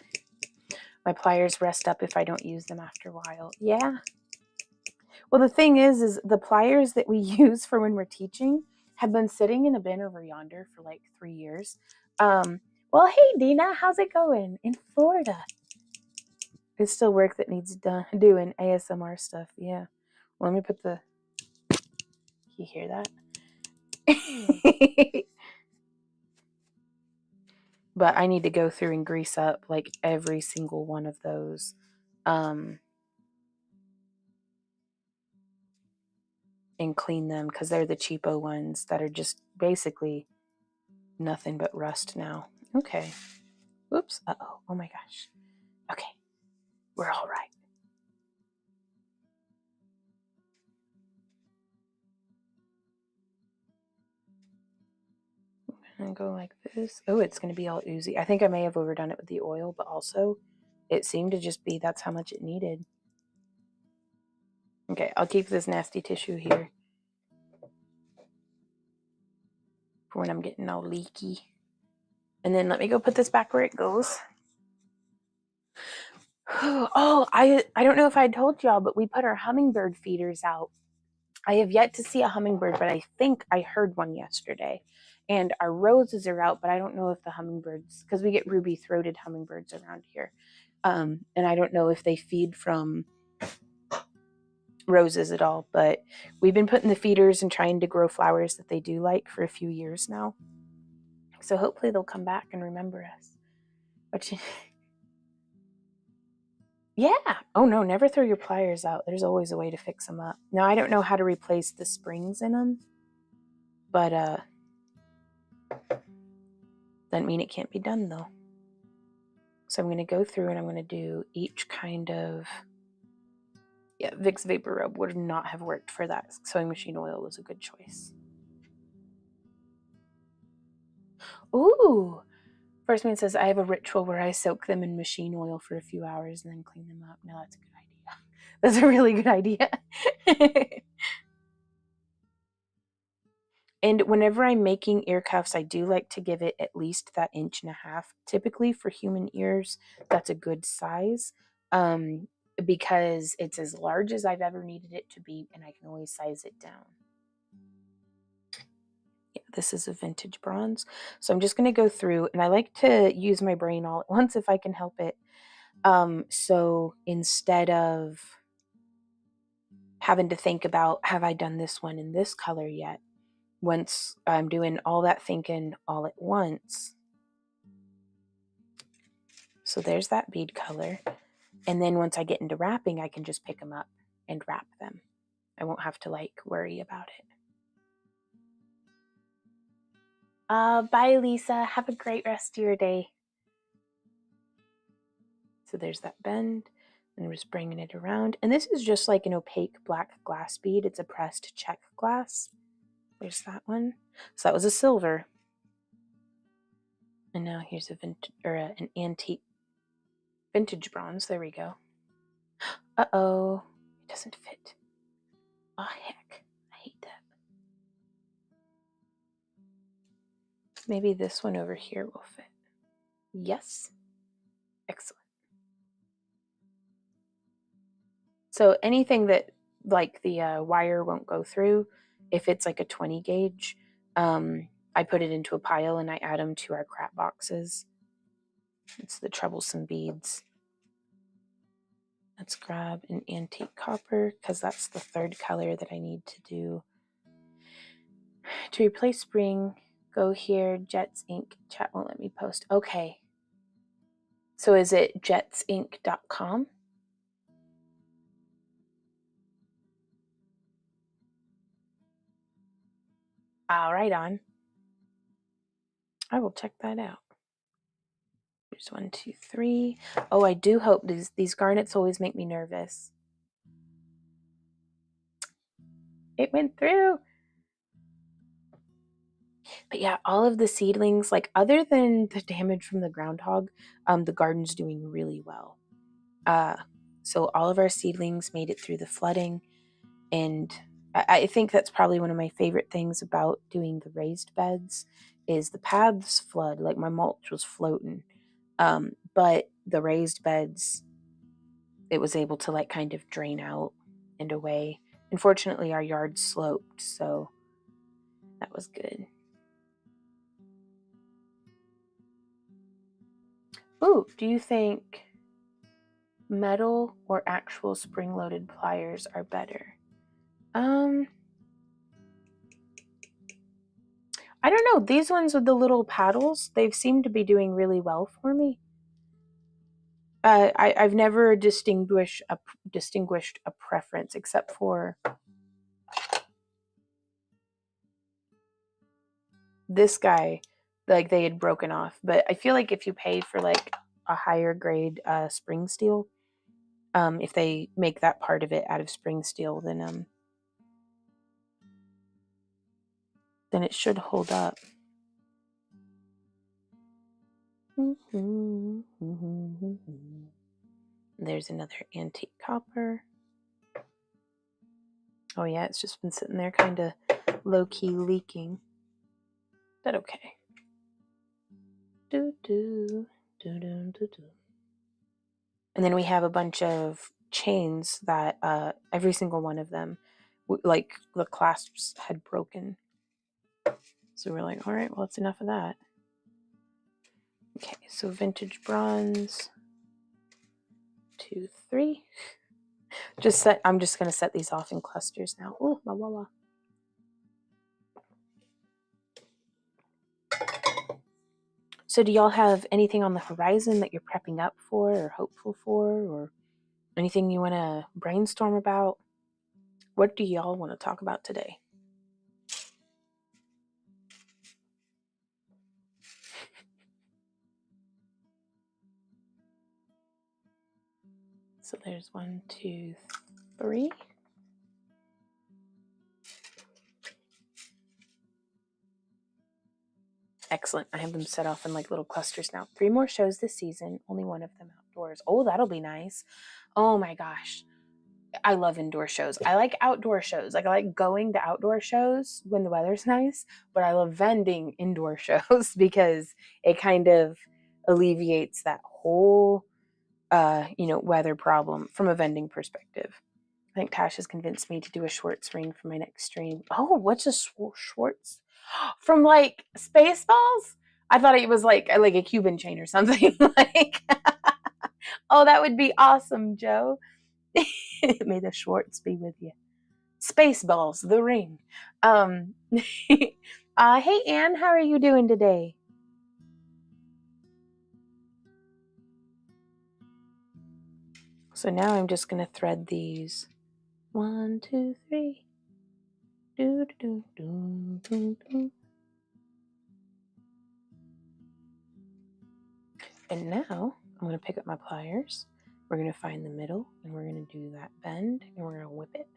My pliers rest up if I don't use them after a while. Yeah. Well, the thing is the pliers that we use for when we're teaching have been sitting in a bin over yonder for like 3 years. Well, hey, Dina, how's it going in Florida? It's still work that needs doing, ASMR stuff. Yeah. Well, let me put the... You hear that? But I need to go through and grease up like every single one of those. And clean them because they're the cheapo ones that are just basically nothing but rust now. Okay. Oops. Uh-oh. Oh my gosh. Okay. We're all right. And go like this. Oh, it's going to be all oozy. I think I may have overdone it with the oil, but also it seemed to just be that's how much it needed. Okay, I'll keep this nasty tissue here for when I'm getting all leaky. And then let me go put this back where it goes. Oh, I don't know if I told y'all, but we put our hummingbird feeders out. I have yet to see a hummingbird, but I think I heard one yesterday. And our roses are out, but I don't know if the hummingbirds, because we get ruby-throated hummingbirds around here. And I don't know if they feed from roses at all, but we've been putting the feeders and trying to grow flowers that they do like for a few years now. So hopefully they'll come back and remember us. But yeah. Oh no, never throw your pliers out. There's always a way to fix them up. Now, I don't know how to replace the springs in them, but doesn't mean it can't be done though. So I'm going to go through and I'm going to do each kind of... Yeah, Vicks Vapor Rub would not have worked for that. Sewing machine oil was a good choice. Ooh! First man says, I have a ritual where I soak them in machine oil for a few hours and then clean them up. No, that's a good idea. That's a really good idea. And whenever I'm making ear cuffs, I do like to give it at least that 1.5 inches. Typically for human ears, that's a good size because it's as large as I've ever needed it to be, and I can always size it down. Yeah, this is a vintage bronze. So I'm just going to go through, and I like to use my brain all at once if I can help it. So instead of having to think about, have I done this one in this color yet? Once I'm doing all that thinking all at once. So there's that bead color. And then once I get into wrapping, I can just pick them up and wrap them. I won't have to like worry about it. Bye, Lisa. Have a great rest of your day. So there's that bend. And I'm just bringing it around. And this is just like an opaque black glass bead. It's a pressed check glass. There's that one. So that was a silver. And now here's a vintage, or an antique vintage bronze. There we go. Uh-oh. It doesn't fit. Oh, heck. I hate that. Maybe this one over here will fit. Yes. Excellent. So anything that like the wire won't go through, if it's like a 20 gauge, I put it into a pile and I add them to our crap boxes. It's the troublesome beads. Let's grab an antique copper because that's the third color that I need to do. To replace spring, go here, Jets Ink. Chat won't let me post. Okay. So is it jetsink.com? Right on. I will check that out. There's 1, 2, 3. Oh, I do hope these garnets always make me nervous. It went through. But yeah, all of the seedlings, like other than the damage from the groundhog, the garden's doing really well. So all of our seedlings made it through the flooding, and I think that's probably one of my favorite things about doing the raised beds is the paths flood. Like my mulch was floating, but the raised beds, it was able to like kind of drain out and away. Unfortunately, our yard sloped, so that was good. Ooh, do you think metal or actual spring-loaded pliers are better? I don't know. These ones with the little paddles, they've seemed to be doing really well for me. I've never distinguished a preference except for this guy. Like they had broken off, but I feel like if you pay for like a higher grade spring steel, if they make that part of it out of spring steel, then it should hold up. There's another antique copper. Oh yeah, it's just been sitting there kind of low-key leaking. But okay. And then we have a bunch of chains that every single one of them, like the clasps had broken. So we're like, all right, well, it's enough of that. Okay, so vintage bronze, 2, 3. I'm just gonna set these off in clusters now. Oh, blah, blah, blah. So do y'all have anything on the horizon that you're prepping up for or hopeful for, or anything you want to brainstorm about? What do y'all want to talk about today? So there's 1, 2, 3. Excellent. I have them set off in like little clusters now. 3 more shows this season, only one of them outdoors. Oh, that'll be nice. Oh my gosh. I love indoor shows. I like outdoor shows. Like I like going to outdoor shows when the weather's nice, but I love vending indoor shows because it kind of alleviates that whole weather problem from a vending perspective. I think Tash has convinced me to do a Schwartz ring for my next stream. Oh, what's a Schwartz? From like Spaceballs? I thought it was like a Cuban chain or something. Like, oh, that would be awesome, Joe. May the Schwartz be with you. Spaceballs, the ring. Hey Anne, how are you doing today? So now I'm just gonna thread these. 1, 2, 3. Do, do, do, do, do. And now I'm going to pick up my pliers. We're going to find the middle and we're going to do that bend and we're going to whip it.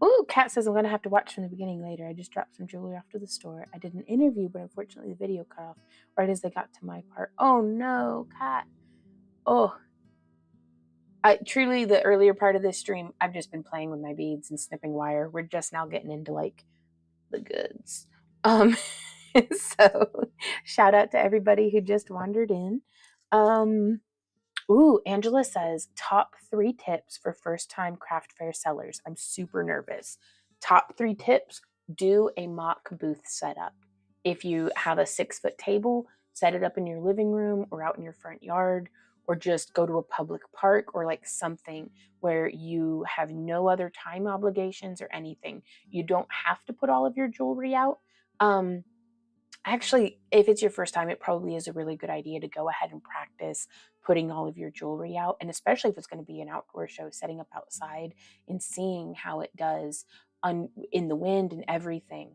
Ooh, Kat says I'm going to have to watch from the beginning later. I just dropped some jewelry off to the store. I did an interview, but unfortunately the video cut off right as they got to my part. Oh no, Kat. Oh. Truly, the earlier part of this stream, I've just been playing with my beads and snipping wire. We're just now getting into like the goods. So shout out to everybody who just wandered in. Ooh, Angela says top 3 tips for first time craft fair sellers. I'm super nervous. Top 3 tips: do a mock booth setup. If you have a 6-foot table, set it up in your living room or out in your front yard, or just go to a public park or like something where you have no other time obligations or anything. You don't have to put all of your jewelry out. Actually, if it's your first time, it probably is a really good idea to go ahead and practice putting all of your jewelry out. And especially if it's going to be an outdoor show, setting up outside and seeing how it does in the wind and everything.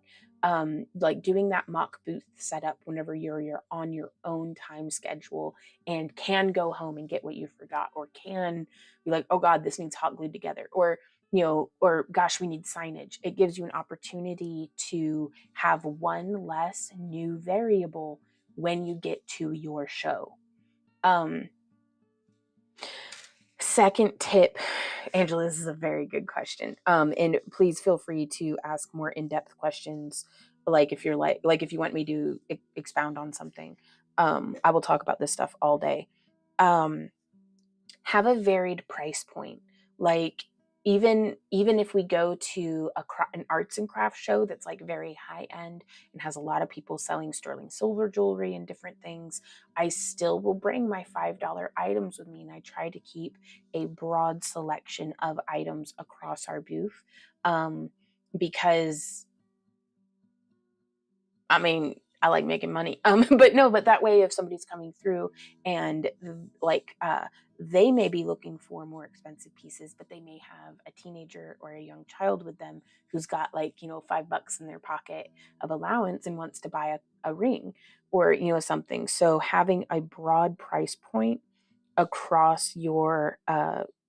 Like doing that mock booth setup whenever you're on your own time schedule and can go home and get what you forgot, or can be like, oh God, this needs hot glued together. Or or gosh, we need signage. It gives you an opportunity to have one less new variable when you get to your show. Second tip, Angela, this is a very good question. And please feel free to ask more in-depth questions. Like if you're if you want me to expound on something, I will talk about this stuff all day. Have a varied price point. Like even if we go to an arts and crafts show that's like very high end and has a lot of people selling sterling silver jewelry and different things, I still will bring my $5 items with me, and I try to keep a broad selection of items across our booth, because I mean, I like making money. But that way, if somebody's coming through and they may be looking for more expensive pieces, but they may have a teenager or a young child with them who's got $5 in their pocket of allowance and wants to buy a ring or, something. So having a broad price point across your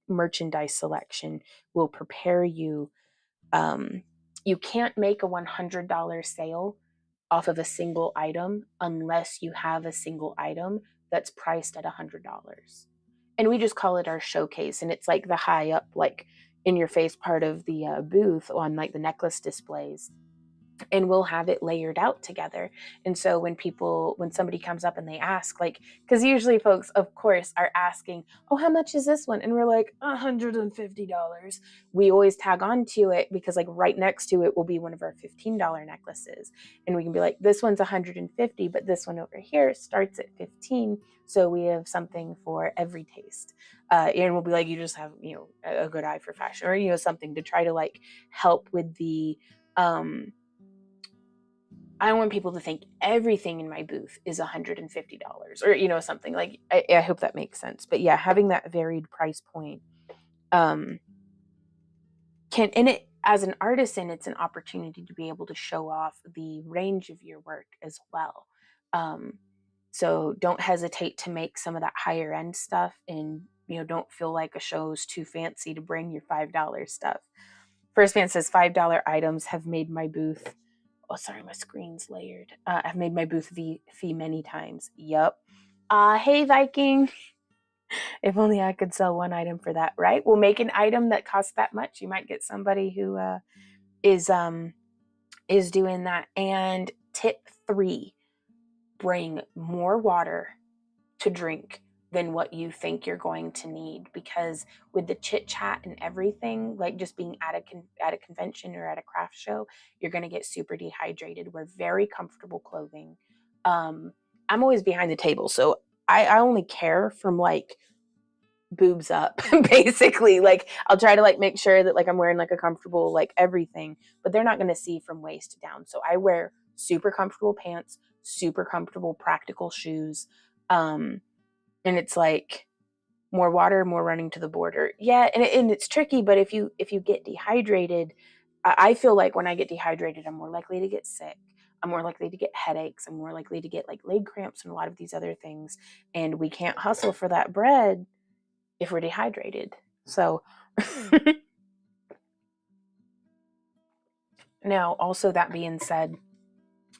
merchandise selection will prepare you. You can't make a $100 sale off of a single item unless you have a single item that's priced at $100. And we just call it our showcase. And it's like the high up, like in your face part of the booth on like the necklace displays. And we'll have it layered out together. And so when somebody comes up and they ask, like, because usually folks, of course, are asking, oh, how much is this one? And we're like, $150. We always tag on to it because like right next to it will be one of our $15 necklaces. And we can be like, this one's $150, but this one over here starts at $15. So we have something for every taste. And we'll be like, you just have, a good eye for fashion, or, something to try to like help with the, I don't want people to think everything in my booth is $150 or, something like, I hope that makes sense. But yeah, having that varied price point, and it, as an artisan, it's an opportunity to be able to show off the range of your work as well. So don't hesitate to make some of that higher end stuff, and, don't feel like a show's too fancy to bring your $5 stuff. First Man says $5 items have made my booth. Oh, sorry, my screen's layered. I've made my booth fee many times. Yup. Hey, Viking. If only I could sell one item for that, right? We'll make an item that costs that much. You might get somebody who is doing that. And tip 3, bring more water to drink than what you think you're going to need, because with the chit chat and everything, like just being at a convention or at a craft show, you're going to get super dehydrated. We're very comfortable clothing. I'm always behind the table, so I only care from like boobs up basically. Like I'll try to like make sure that like I'm wearing like a comfortable like everything, but they're not going to see from waist down. So I wear super comfortable pants, super comfortable practical shoes. And it's like more water, more running to the border. Yeah, and it's tricky, but if you get dehydrated, I feel like when I get dehydrated, I'm more likely to get sick. I'm more likely to get headaches. I'm more likely to get like leg cramps and a lot of these other things. And we can't hustle for that bread if we're dehydrated. So now, also that being said,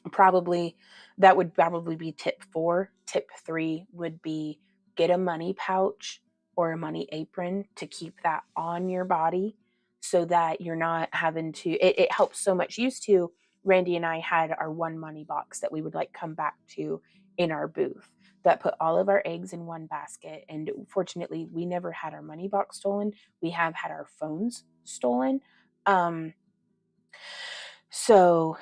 that would probably be tip 4. Tip 3 would be get a money pouch or a money apron to keep that on your body so that you're not having to, it helps so much. Used to, Randy and I had our one money box that we would like come back to in our booth that put all of our eggs in one basket. And fortunately, we never had our money box stolen. We have had our phones stolen. So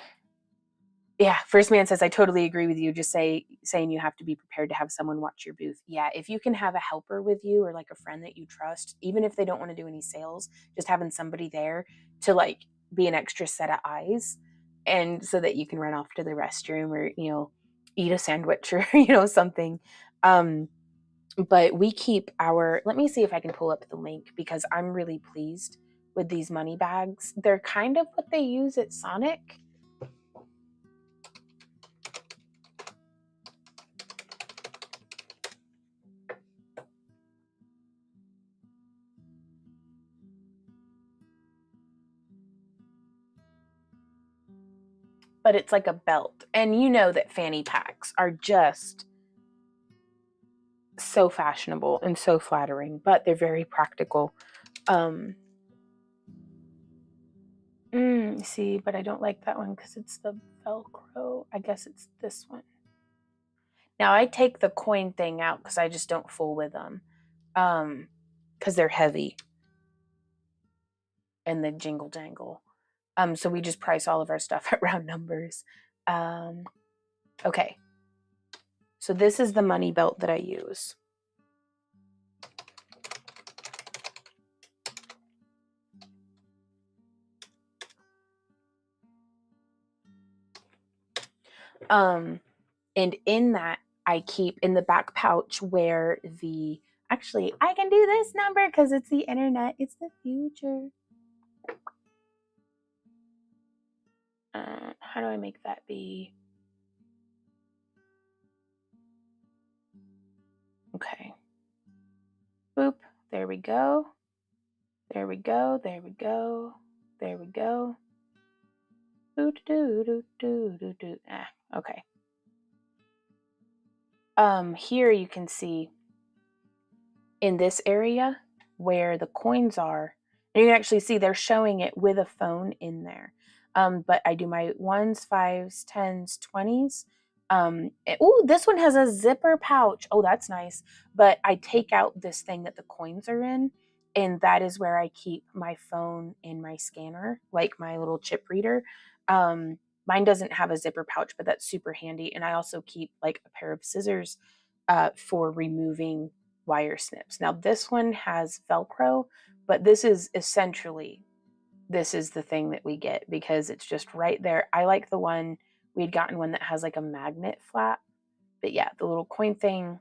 yeah, First Man says, I totally agree with you. Just saying you have to be prepared to have someone watch your booth. Yeah, if you can have a helper with you or like a friend that you trust, even if they don't want to do any sales, just having somebody there to like be an extra set of eyes, and so that you can run off to the restroom or, eat a sandwich or, something. But we keep let me see if I can pull up the link, because I'm really pleased with these money bags. They're kind of what they use at Sonic. but it's like a belt. And you know that fanny packs are just so fashionable and so flattering, but they're very practical. See, but I don't like that one because it's the Velcro. I guess it's this one. Now I take the coin thing out because I just don't fool with them, because they're heavy and the jingle jangle. So we just price all of our stuff at round numbers. Okay. So this is the money belt that I use. And in that, I keep in the back pouch where actually, I can do this number because it's the internet. It's the future. How do I make that be? Okay. Boop. There we go. There we go. There we go. There we go. Okay. Here you can see in this area where the coins are, and you can actually see they're showing it with a phone in there. But I do my 1s, 5s, 10s, 20s. Oh, this one has a zipper pouch. Oh, that's nice. But I take out this thing that the coins are in, and that is where I keep my phone and my scanner, like my little chip reader. Mine doesn't have a zipper pouch, but that's super handy. And I also keep like a pair of scissors for removing wire snips. Now this one has Velcro, but this is essentially, this is the thing that we get because it's just right there. I like the one, we'd gotten one that has like a magnet flap, but yeah, the little coin thing,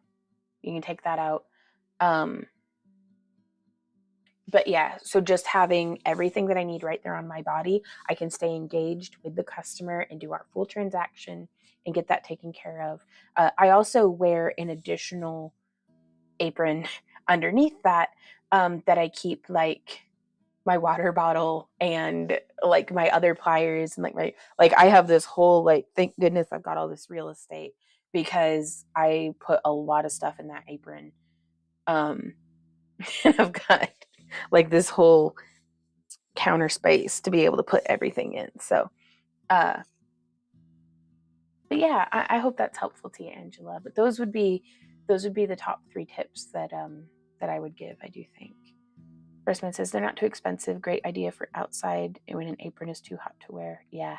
you can take that out. But yeah, so just having everything that I need right there on my body, I can stay engaged with the customer and do our full transaction and get that taken care of. I also wear an additional apron underneath that, that I keep like my water bottle and like my other pliers and like I have this whole, like, thank goodness I've got all this real estate because I put a lot of stuff in that apron. And I've got like this whole counter space to be able to put everything in. So, but yeah, I hope that's helpful to you, Angela. But those would be the top 3 tips that I would give, I do think. First man says they're not too expensive. Great idea for outside when an apron is too hot to wear. Yeah.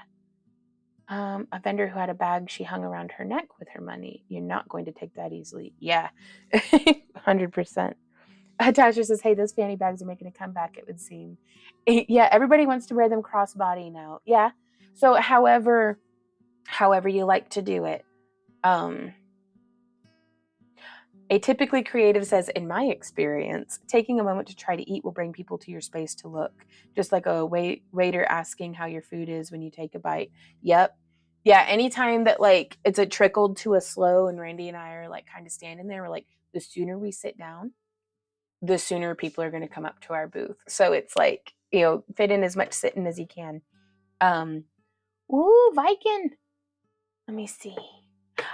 A vendor who had a bag she hung around her neck with her money. You're not going to take that easily. Yeah. 100%. Tasha says, hey, those fanny bags are making a comeback, it would seem. Yeah, everybody wants to wear them crossbody now. Yeah. So however you like to do it. A typically creative says, in my experience, taking a moment to try to eat will bring people to your space to look. Just like a waiter asking how your food is when you take a bite. Yep. Yeah, anytime that like it's a trickled to a slow and Randy and I are like kind of standing there, we're like, the sooner we sit down, the sooner people are going to come up to our booth. So it's like, fit in as much sitting as you can. Ooh, Viking. Let me see.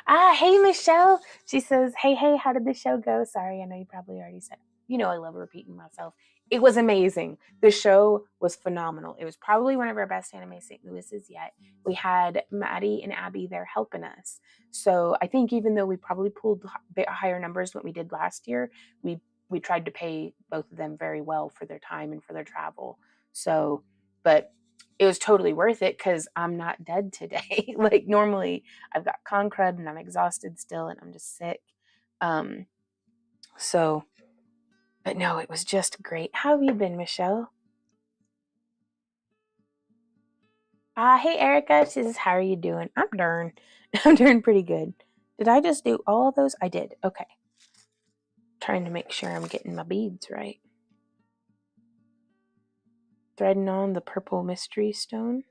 Hey, Michelle. She says, hey, how did the show go? Sorry, I know you probably already said, I love repeating myself. It was amazing. The show was phenomenal. It was probably one of our best Anime St. Louis's yet. We had Maddie and Abby there helping us. So I think even though we probably pulled higher numbers than what we did last year, we tried to pay both of them very well for their time and for their travel. So, but it was totally worth it because I'm not dead today. Like normally I've got con crud and I'm exhausted still and I'm just sick. So, but no, it was just great. How have you been, Michelle? Hey, Erica. She says, how are you doing? I'm doing pretty good. Did I just do all of those? I did. Okay. Trying to make sure I'm getting my beads right. Threading on the purple mystery stone.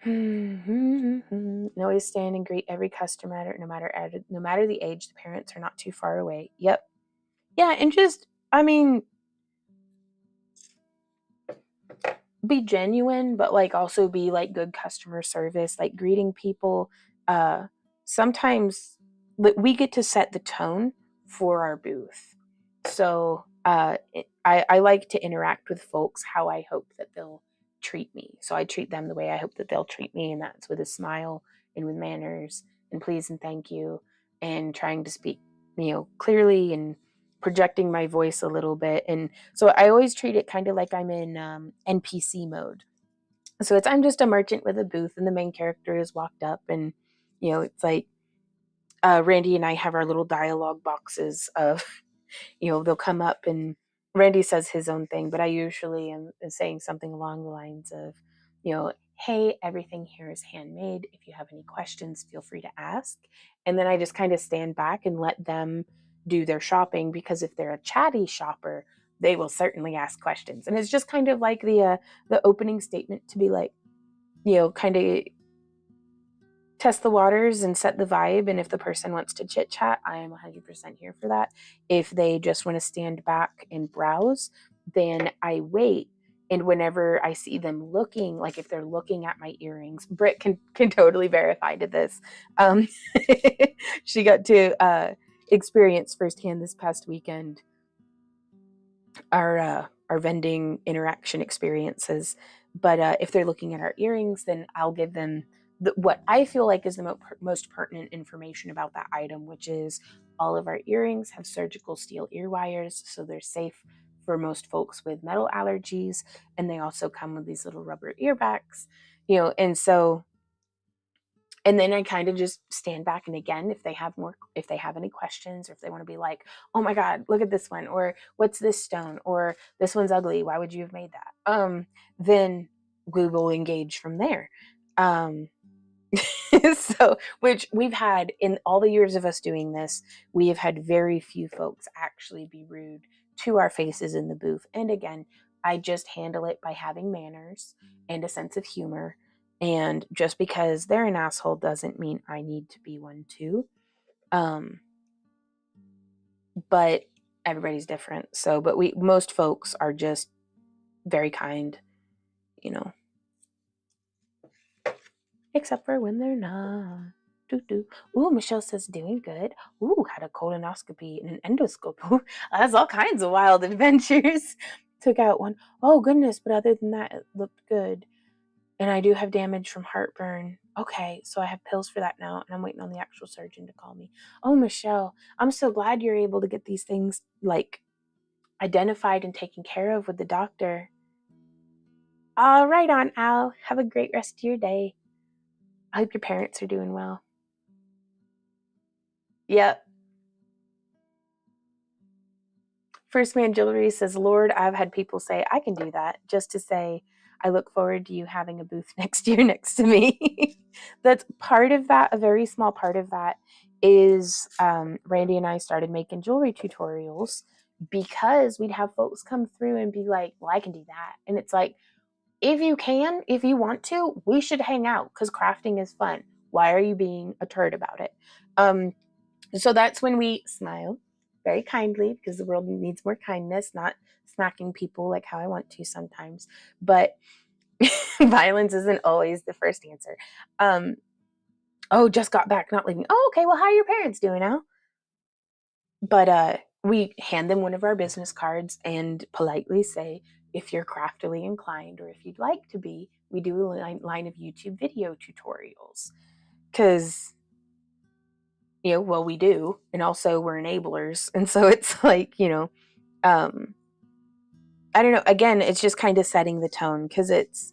Always stand and greet every customer, no matter the age. The parents are not too far away. Yep. Yeah, and just, I mean, be genuine, but like also be like good customer service, like greeting people. Sometimes we get to set the tone for our booth. So I like to interact with folks how I hope that they'll treat me. So I treat them the way I hope that they'll treat me, and that's with a smile and with manners and please and thank you, and trying to speak, clearly, and projecting my voice a little bit. And so I always treat it kind of like I'm in NPC mode. So I'm just a merchant with a booth, and the main character is walked up, and it's like Randy and I have our little dialogue boxes of, they'll come up and Randy says his own thing, but I usually am saying something along the lines of, hey, everything here is handmade. If you have any questions, feel free to ask. And then I just kind of stand back and let them do their shopping, because if they're a chatty shopper, they will certainly ask questions. And it's just kind of like the opening statement to be like, kind of test the waters and set the vibe. And if the person wants to chit chat, I am 100% here for that. If they just want to stand back and browse, then I wait. And whenever I see them looking, like if they're looking at my earrings, Britt can totally verify to this. She got to experience firsthand this past weekend our vending interaction experiences. But if they're looking at our earrings, then I'll give them what I feel like is the most pertinent information about that item, which is all of our earrings have surgical steel ear wires, so they're safe for most folks with metal allergies, and they also come with these little rubber earbacks, and so. And then I kind of just stand back, and again, if they have any questions, or if they want to be like, oh my God, look at this one, or what's this stone, or this one's ugly, why would you have made that? Then we will engage from there. So, which we've had in all the years of us doing this, we have had very few folks actually be rude to our faces in the booth. And again, I just handle it by having manners and a sense of humor. And just because they're an asshole doesn't mean I need to be one too. But everybody's different. So, but most folks are just very kind, except for when they're not. Ooh, Michelle says doing good. Ooh, had a colonoscopy and an endoscope. Ooh, that's all kinds of wild adventures. Took out one. Oh goodness, but other than that, it looked good. And I do have damage from heartburn. Okay, so I have pills for that now, and I'm waiting on the actual surgeon to call me. Oh, Michelle, I'm so glad you're able to get these things like identified and taken care of with the doctor. All right on, Al. Have a great rest of your day. I hope your parents are doing well. Yep. First Man Jewelry says, Lord, I've had people say, I can do that, just to say, I look forward to you having a booth next year next to me. That's part of that. A very small part of that is Randy and I started making jewelry tutorials because we'd have folks come through and be like, well, I can do that. And it's like, if you want to, we should hang out because crafting is fun. Why are you being a turd about it? So that's when we smile very kindly, because the world needs more kindness, not smacking people like how I want to sometimes. But violence isn't always the first answer. Just got back, not leaving. Oh, okay. Well, how are your parents doing now? But we hand them one of our business cards and politely say, if you're craftily inclined, or if you'd like to be, we do a line of YouTube video tutorials. Because, we do. And also we're enablers. And so it's like, I don't know. Again, it's just kind of setting the tone, because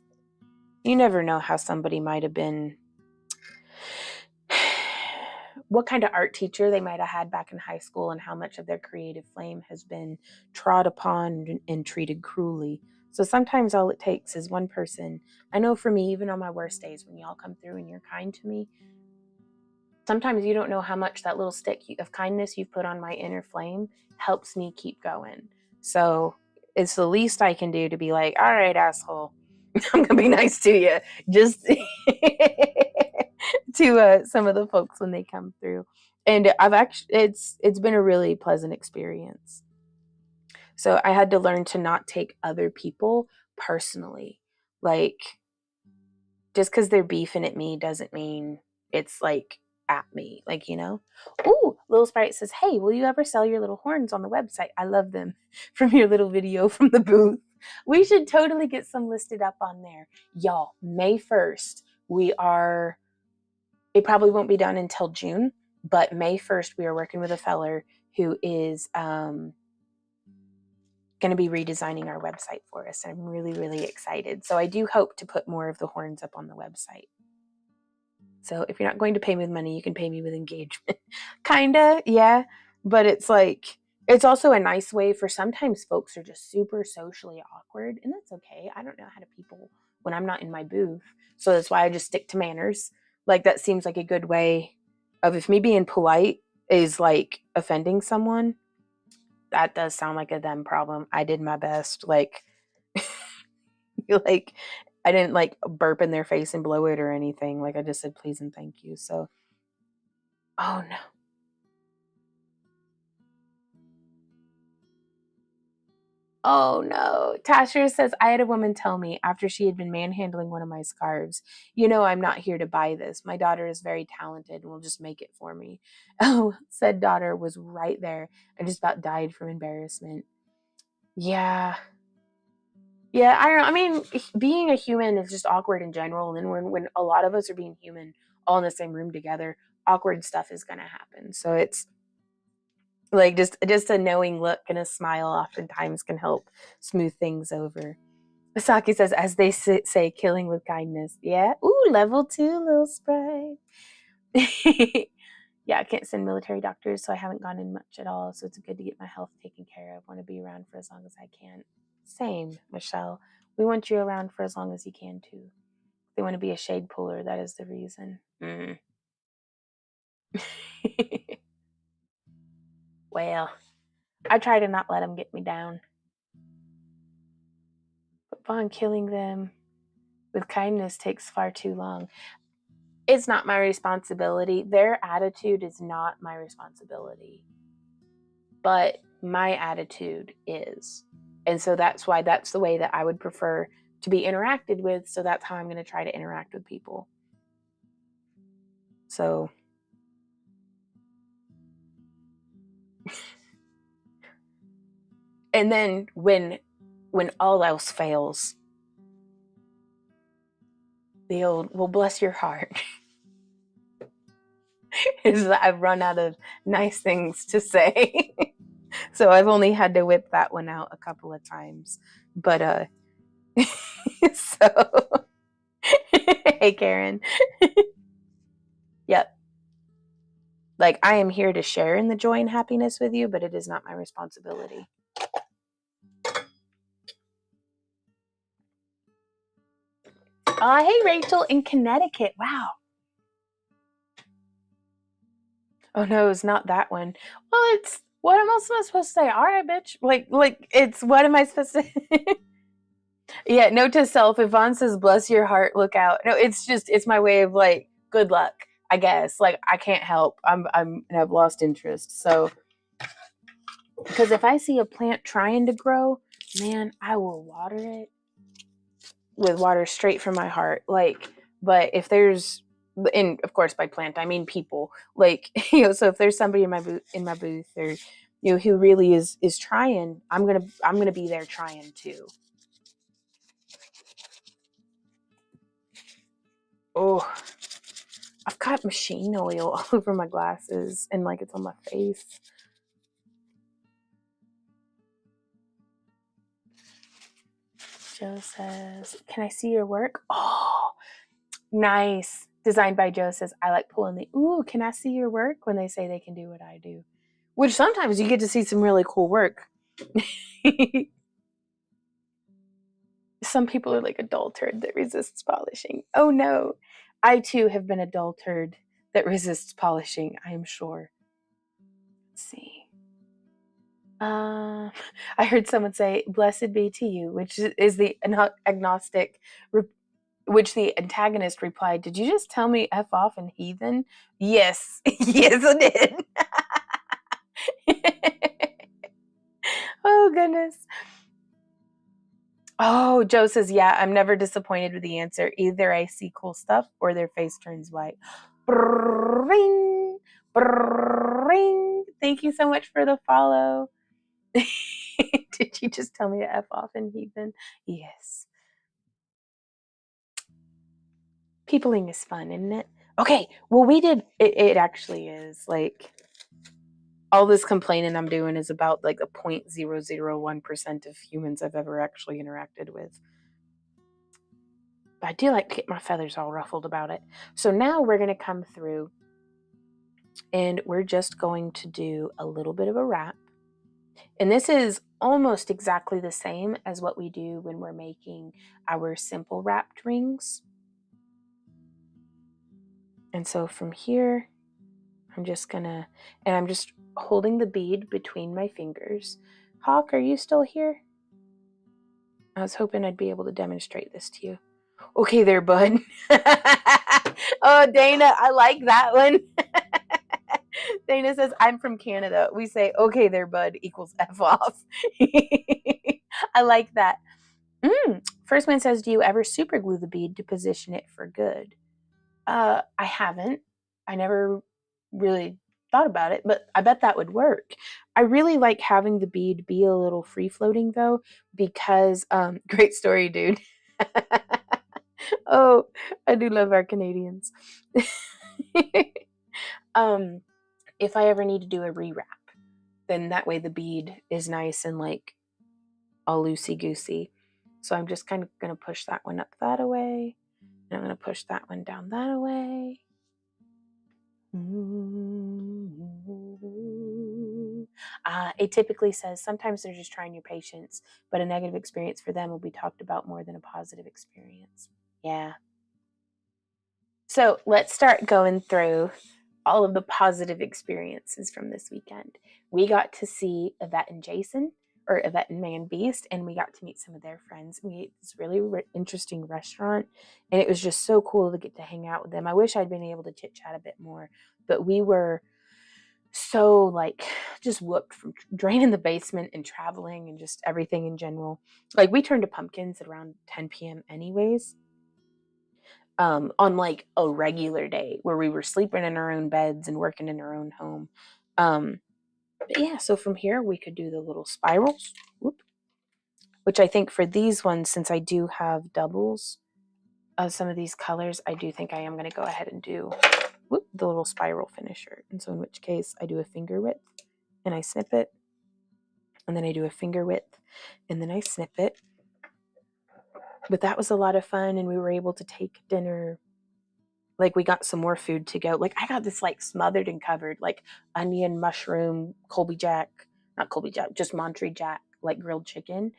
you never know how somebody might have been, what kind of art teacher they might have had back in high school, and how much of their creative flame has been trod upon and treated cruelly. So sometimes all it takes is one person. I know for me, even on my worst days, when y'all come through and you're kind to me, sometimes you don't know how much that little stick of kindness you've put on my inner flame helps me keep going. So it's the least I can do to be like, all right, asshole, I'm gonna be nice to you. Just to some of the folks when they come through. And it's been a really pleasant experience. So I had to learn to not take other people personally. Like, just because they're beefing at me doesn't mean it's like at me, like, you know. Ooh, Little Sprite says, hey, will you ever sell your little horns on the website? I love them from your little video from the booth. We should totally get some listed up on there. Y'all, May 1st, it probably won't be done until June, but May 1st, we are working with a feller who is going to be redesigning our website for us. I'm really, really excited. So I do hope to put more of the horns up on the website. So if you're not going to pay me with money, you can pay me with engagement. Kinda, yeah. But it's like, it's also a nice way for sometimes folks are just super socially awkward, and that's okay. I don't know how to people when I'm not in my booth. So that's why I just stick to manners. Like, that seems like a good way of, if me being polite is like offending someone, that does sound like a them problem. I did my best. Like, like, I didn't like burp in their face and blow it or anything. Like, I just said please and thank you. So, oh no. Oh no. Tasher says, I had a woman tell me after she had been manhandling one of my scarves, I'm not here to buy this. My daughter is very talented and will just make it for me. Oh, said daughter was right there. I just about died from embarrassment. Yeah. Yeah, I mean, being a human is just awkward in general. And when a lot of us are being human all in the same room together, awkward stuff is going to happen. So it's like just a knowing look and a smile oftentimes can help smooth things over. Asaki says, as they say, killing with kindness. Yeah. Ooh, level 2, Little Sprite. Yeah, I can't send military doctors, so I haven't gone in much at all. So it's good to get my health taken care of. I want to be around for as long as I can. Same, Michelle. We want you around for as long as you can, too. They want to be a shade puller. That is the reason. Well, I try to not let them get me down. But Vaughn, killing them with kindness takes far too long. It's not my responsibility. Their attitude is not my responsibility. But my attitude is. And so that's why that's the way that I would prefer to be interacted with. So that's how I'm going to try to interact with people. So. And then when all else fails, the old, well, bless your heart, is that I've run out of nice things to say. So I've only had to whip that one out a couple of times. But, so, hey, Karen. Yep. Like, I am here to share in the joy and happiness with you, but it is not my responsibility. Hey, Rachel in Connecticut. Wow. Oh, no, it's not that one. Well, it's, what else am I supposed to say? All right, bitch. Like, it's, what am I supposed to say? Yeah, note to self, if Vaughn says, bless your heart, look out. No, it's my way of like, good luck, I guess. Like, I can't help. I've lost interest. So, because if I see a plant trying to grow, man, I will water it with water straight from my heart. Like, but if there's, and of course by plant I mean people, like, so if there's somebody in my booth or who really is trying, I'm gonna be there trying too. Oh, I've got machine oil all over my glasses and like it's on my face. Joe says, can I see your work? Oh, nice. Designed by Joe says, I like pulling the, ooh, can I see your work? When they say they can do what I do. Which sometimes you get to see some really cool work. Some people are like a dull turd that resists polishing. Oh no. I too have been a dull turd that resists polishing, I am sure. Let's see. I heard someone say, blessed be to you, which is the agnostic, which the antagonist replied, did you just tell me F off and heathen? Yes. Yes, I did. Oh, goodness. Oh, Joe says, yeah, I'm never disappointed with the answer. Either I see cool stuff or their face turns white. Ring, ring. Thank you so much for the follow. Did you just tell me to F off and heathen? Yes. Peopling is fun, isn't it? Okay, well, we did, it actually is. Like, all this complaining I'm doing is about like the 0.001% of humans I've ever actually interacted with. But I do like to get my feathers all ruffled about it. So now we're going to come through and we're just going to do a little bit of a wrap. And this is almost exactly the same as what we do when we're making our simple wrapped rings. And so from here, I'm just gonna, and I'm just holding the bead between my fingers. Hawk, are you still here? I was hoping I'd be able to demonstrate this to you. Okay there, bud. Oh, Dana, I like that one. Dana says, I'm from Canada. We say, okay there, bud, equals F off. I like that. First man says, do you ever super glue the bead to position it for good? I haven't. I never really thought about it, but I bet that would work. I really like having the bead be a little free floating though, because great story, dude. Oh, I do love our Canadians. If I ever need to do a rewrap, then that way the bead is nice and like all loosey goosey. So I'm just kind of going to push that one up that away. And I'm going to push that one down that away. It typically says sometimes they're just trying your patience, but a negative experience for them will be talked about more than a positive experience. Yeah. So let's start going through all of the positive experiences from this weekend. We got to see Yvette and Jason, or Yvette and Man Beast, and we got to meet some of their friends. We ate this really interesting restaurant, and it was just so cool to get to hang out with them. I wish I'd been able to chit chat a bit more, but we were so like just whooped from draining the basement and traveling and just everything in general. Like we turned to pumpkins at around 10 p.m. anyways. On like a regular day where we were sleeping in our own beds and working in our own home. But yeah, so from here we could do the little spirals, which I think for these ones, since I do have doubles of some of these colors, I do think I am going to go ahead and do the little spiral finisher. And so in which case I do a finger width and I snip it, and then I do a finger width and then I snip it. But that was a lot of fun, and we were able to take dinner. Like we got some more food to go. Like I got this like smothered and covered like onion, mushroom, not Colby Jack, just Monterey Jack, like grilled chicken,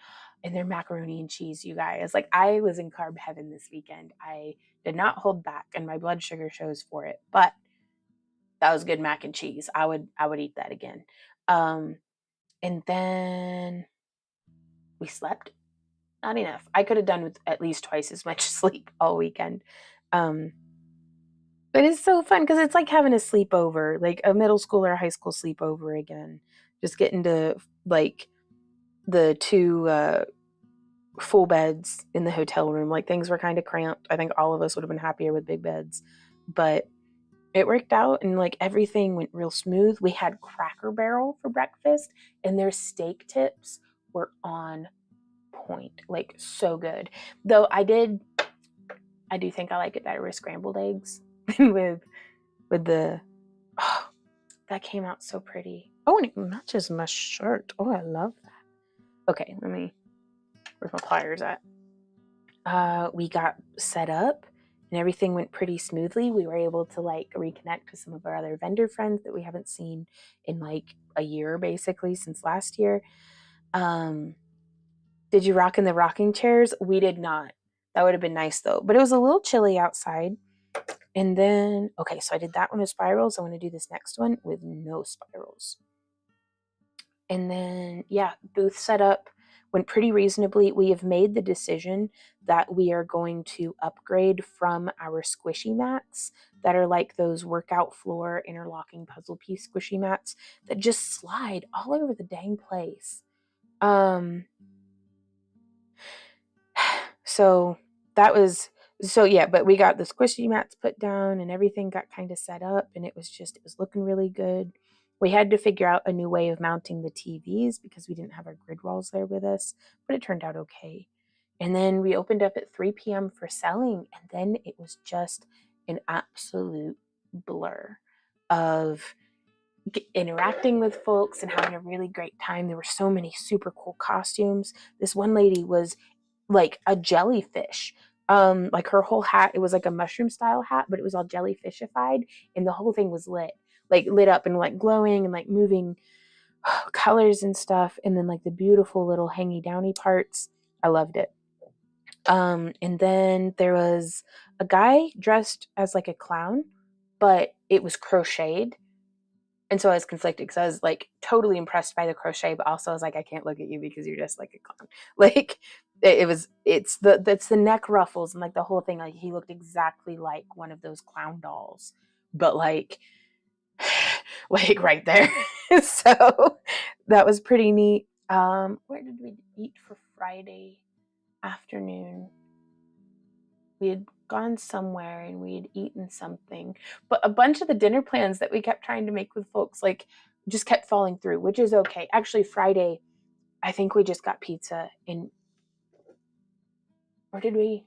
and their macaroni and cheese, you guys. Like I was in carb heaven this weekend. I did not hold back, and my blood sugar shows for it. But that was good mac and cheese. I would eat that again. And then we slept. Not enough. I could have done with at least twice as much sleep all weekend. But it's so fun because it's like having a sleepover, like a middle school or a high school sleepover again. Just getting to like the two full beds in the hotel room. Like things were kind of cramped. I think all of us would have been happier with big beds, but it worked out and like everything went real smooth. We had Cracker Barrel for breakfast, and their steak tips were on point, like so good. Though I do think I like it better with scrambled eggs than with the, oh, that came out so pretty. Oh, and it matches my shirt. Oh, I love that. Okay, where's my pliers at? We got set up and everything went pretty smoothly. We were able to like reconnect with some of our other vendor friends that we haven't seen in like a year, basically since last year. Did you rock in the rocking chairs? We did not. That would have been nice though, but it was a little chilly outside. And then, okay, so I did that one with spirals. I'm going to do this next one with no spirals. And then, yeah, booth setup went pretty reasonably. We have made the decision that we are going to upgrade from our squishy mats that are like those workout floor interlocking puzzle piece squishy mats that just slide all over the dang place. So that was, so yeah, but we got the squishy mats put down and everything got kind of set up, and it was looking really good. We had to figure out a new way of mounting the TVs because we didn't have our grid walls there with us, but it turned out okay. And then we opened up at 3 p.m. for selling, and then it was just an absolute blur of interacting with folks and having a really great time. There were so many super cool costumes. This one lady was like a jellyfish. Like her whole hat, it was like a mushroom style hat, but it was all jellyfishified, and the whole thing was lit up and like glowing and like moving colors and stuff, and then like the beautiful little hangy downy parts. I loved it. And then there was a guy dressed as like a clown, but it was crocheted. And so I was conflicted because I was like totally impressed by the crochet, but also I was like, I can't look at you because you're just like a clown. Like that's the neck ruffles and like the whole thing. Like he looked exactly like one of those clown dolls, but like right there. So that was pretty neat. Where did we eat for Friday afternoon? We had gone somewhere and we had eaten something, but a bunch of the dinner plans that we kept trying to make with folks like just kept falling through, which is okay. Actually, Friday, I think we just got pizza in, or did we,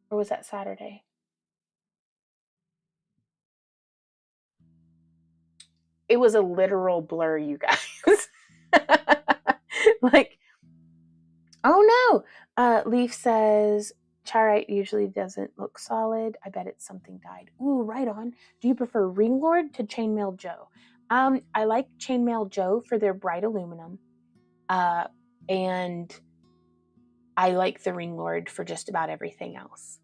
or was that Saturday? It was a literal blur, you guys. Like, oh no. Leaf says Charite usually doesn't look solid. I bet it's something dyed. Ooh, right on. Do you prefer Ring Lord to Chainmail Joe? I like Chainmail Joe for their bright aluminum. And I like the Ring Lord for just about everything else.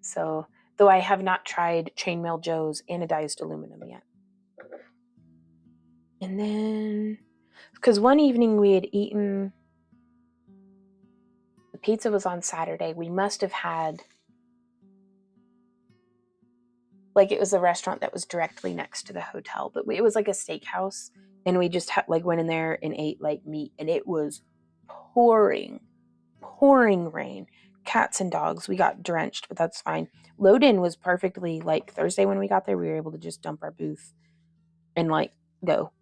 So, though I have not tried Chainmail Joe's anodized aluminum yet. And then, because one evening we had eaten, the pizza was on Saturday. We must have had, like, it was a restaurant that was directly next to the hotel, but it was like a steakhouse, and we just like went in there and ate like meat, and it was pouring rain. Cats and dogs, we got drenched, but that's fine. Load-in was perfectly, like Thursday when we got there, we were able to just dump our booth and like go.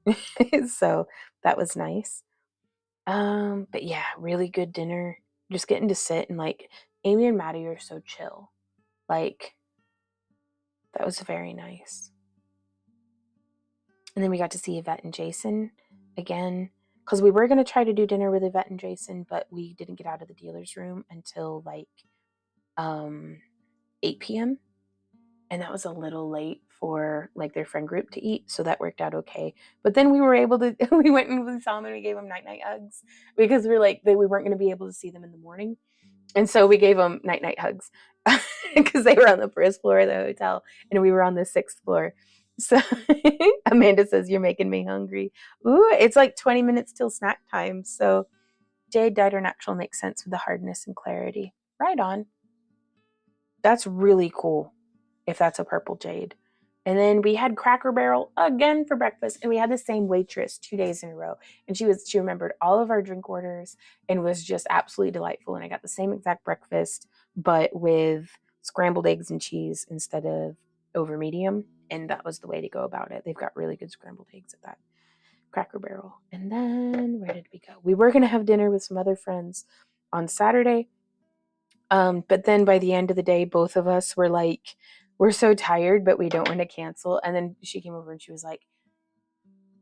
So that was nice. But yeah, really good dinner. Just getting to sit and like Amy and Maddie are so chill. Like that was very nice. And then we got to see Yvette and Jason again, because we were going to try to do dinner with Yvette and Jason, but we didn't get out of the dealer's room until like 8 p.m. And that was a little late for like their friend group to eat, so that worked out okay. But then we were able to, we went and we saw them and we gave them night hugs because we weren't going to be able to see them in the morning. And so we gave them night hugs because they were on the first floor of the hotel and we were on the 6th floor. So Amanda says, you're making me hungry. Ooh, it's like 20 minutes till snack time. So Jade dyed her natural makes sense with the hardness and clarity. Right on. That's really cool if that's a purple jade. And then we had Cracker Barrel again for breakfast, and we had the same waitress 2 days in a row. And she remembered all of our drink orders and was just absolutely delightful. And I got the same exact breakfast, but with scrambled eggs and cheese instead of over medium. And that was the way to go about it. They've got really good scrambled eggs at that Cracker Barrel. And then where did we go? We were going to have dinner with some other friends on Saturday. But then by the end of the day, both of us were like, we're so tired, but we don't want to cancel. And then she came over and she was like,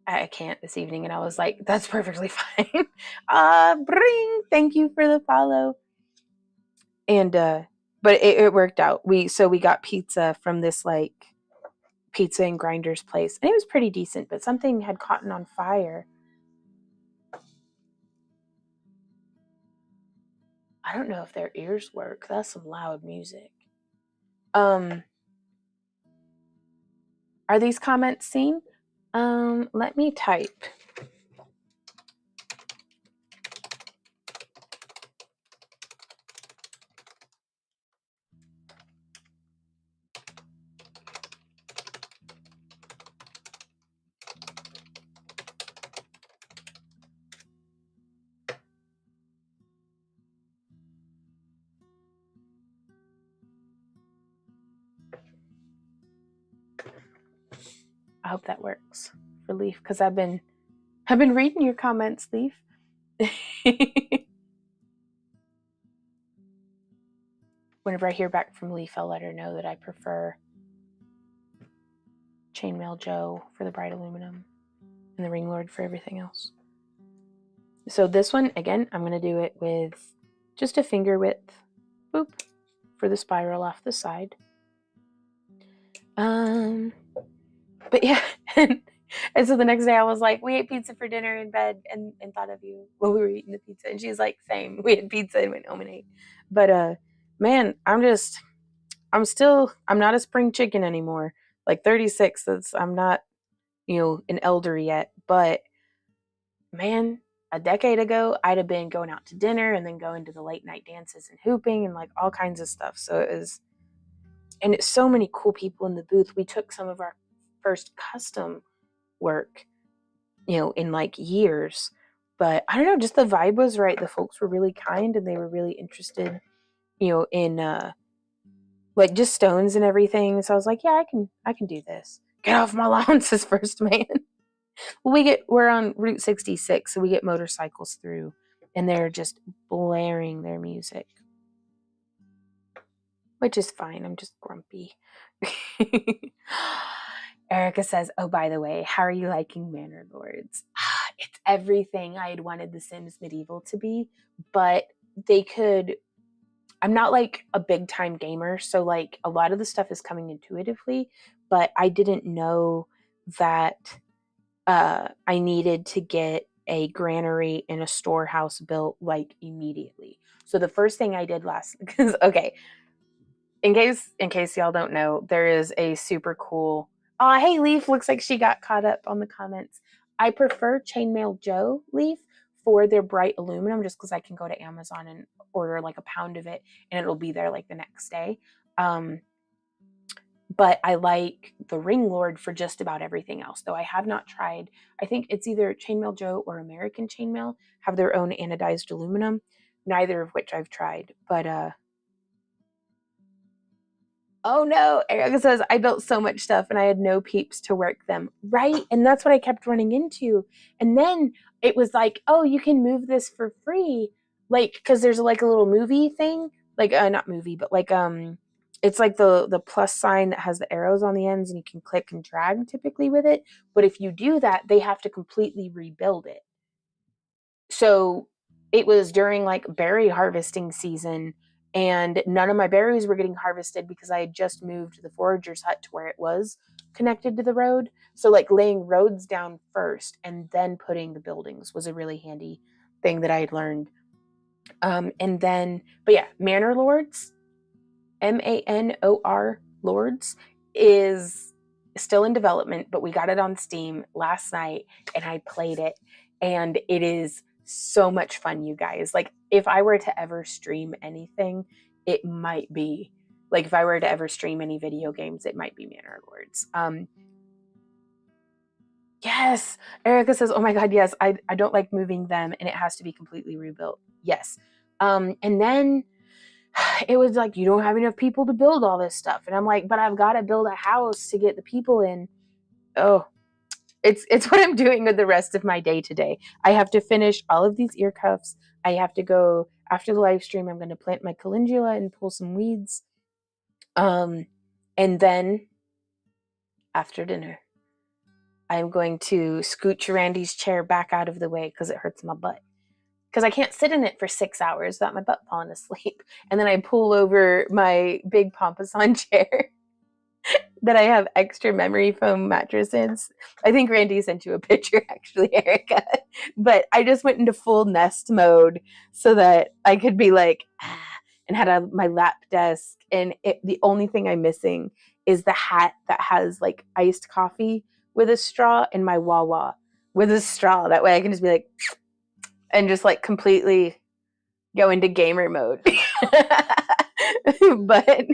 I can't this evening. And I was like, that's perfectly fine. Thank you for the follow. And, but it worked out. We got pizza from this like pizza and grinders place, and it was pretty decent, but something had caught on fire. I don't know if their ears work. That's some loud music. Are these comments seen? Let me type. hope that works for Leaf, because I've been reading your comments, Leaf. Whenever I hear back from Leaf, I'll let her know that I prefer Chainmail Joe for the bright aluminum and the Ring Lord for everything else. So this one, again, I'm going to do it with just a finger width, boop, for the spiral off the side. But yeah, and so the next day I was like, we ate pizza for dinner in bed and thought of you while we were eating the pizza. And she's like, same, we had pizza and went home and ate. But man, I'm not a spring chicken anymore. Like 36, I'm not, an elder yet. But man, a decade ago, I'd have been going out to dinner and then going to the late night dances and hooping and like all kinds of stuff. So it's so many cool people in the booth. We took some of our first custom work, in like years. But I don't know, just the vibe was right. The folks were really kind and they were really interested, in like just stones and everything. So I was like, yeah, I can do this. Get off my lawn, says First Man. We're on Route 66, so we get motorcycles through and they're just blaring their music, which is fine. I'm just grumpy. Erica says, oh, by the way, how are you liking Manor Lords? It's everything I had wanted The Sims Medieval to be, but I'm not like a big time gamer, so like a lot of the stuff is coming intuitively, but I didn't know that I needed to get a granary and a storehouse built like immediately. So the first thing I did because okay, in case y'all don't know, there is a super cool. Hey Leaf, looks like she got caught up on the comments. I prefer Chainmail Joe, Leaf, for their bright aluminum, just because I can go to Amazon and order like a pound of it and it'll be there like the next day. But I like the Ring Lord for just about everything else, though I have not tried. I think it's either Chainmail Joe or American Chainmail have their own anodized aluminum, neither of which I've tried. But oh no, Erica says, I built so much stuff and I had no peeps to work them. Right? And that's what I kept running into. And then it was like, oh, you can move this for free. Like, because there's like a little movie thing. Like, not movie, but like, it's like the plus sign that has the arrows on the ends and you can click and drag typically with it. But if you do that, they have to completely rebuild it. So it was during like berry harvesting season and none of my berries were getting harvested because I had just moved the forager's hut to where it was connected to the road. So like laying roads down first and then putting the buildings was a really handy thing that I had learned. But yeah, Manor Lords, MANOR Lords, is still in development, but we got it on Steam last night and I played it and it is so much fun, you guys. Like if I were to ever stream anything, it might be like if I were to ever stream any video games, it might be Manor Lords. Yes, Erica says, oh my God, yes, I don't like moving them and it has to be completely rebuilt. Yes. And then it was like, you don't have enough people to build all this stuff. And I'm like, but I've got to build a house to get the people in. Oh, it's what I'm doing with the rest of my day today. I have to finish all of these ear cuffs. I have to go after the live stream. I'm going to plant my calendula and pull some weeds. And then after dinner, I'm going to scooch Randy's chair back out of the way because it hurts my butt. Because I can't sit in it for 6 hours without my butt falling asleep. And then I pull over my big Pompous-on chair that I have extra memory foam mattresses. I think Randy sent you a picture, actually, Erica. But I just went into full nest mode so that I could be like, and had my lap desk. And the only thing I'm missing is the hat that has like iced coffee with a straw and my Wawa with a straw. That way I can just be like, and just like completely go into gamer mode. But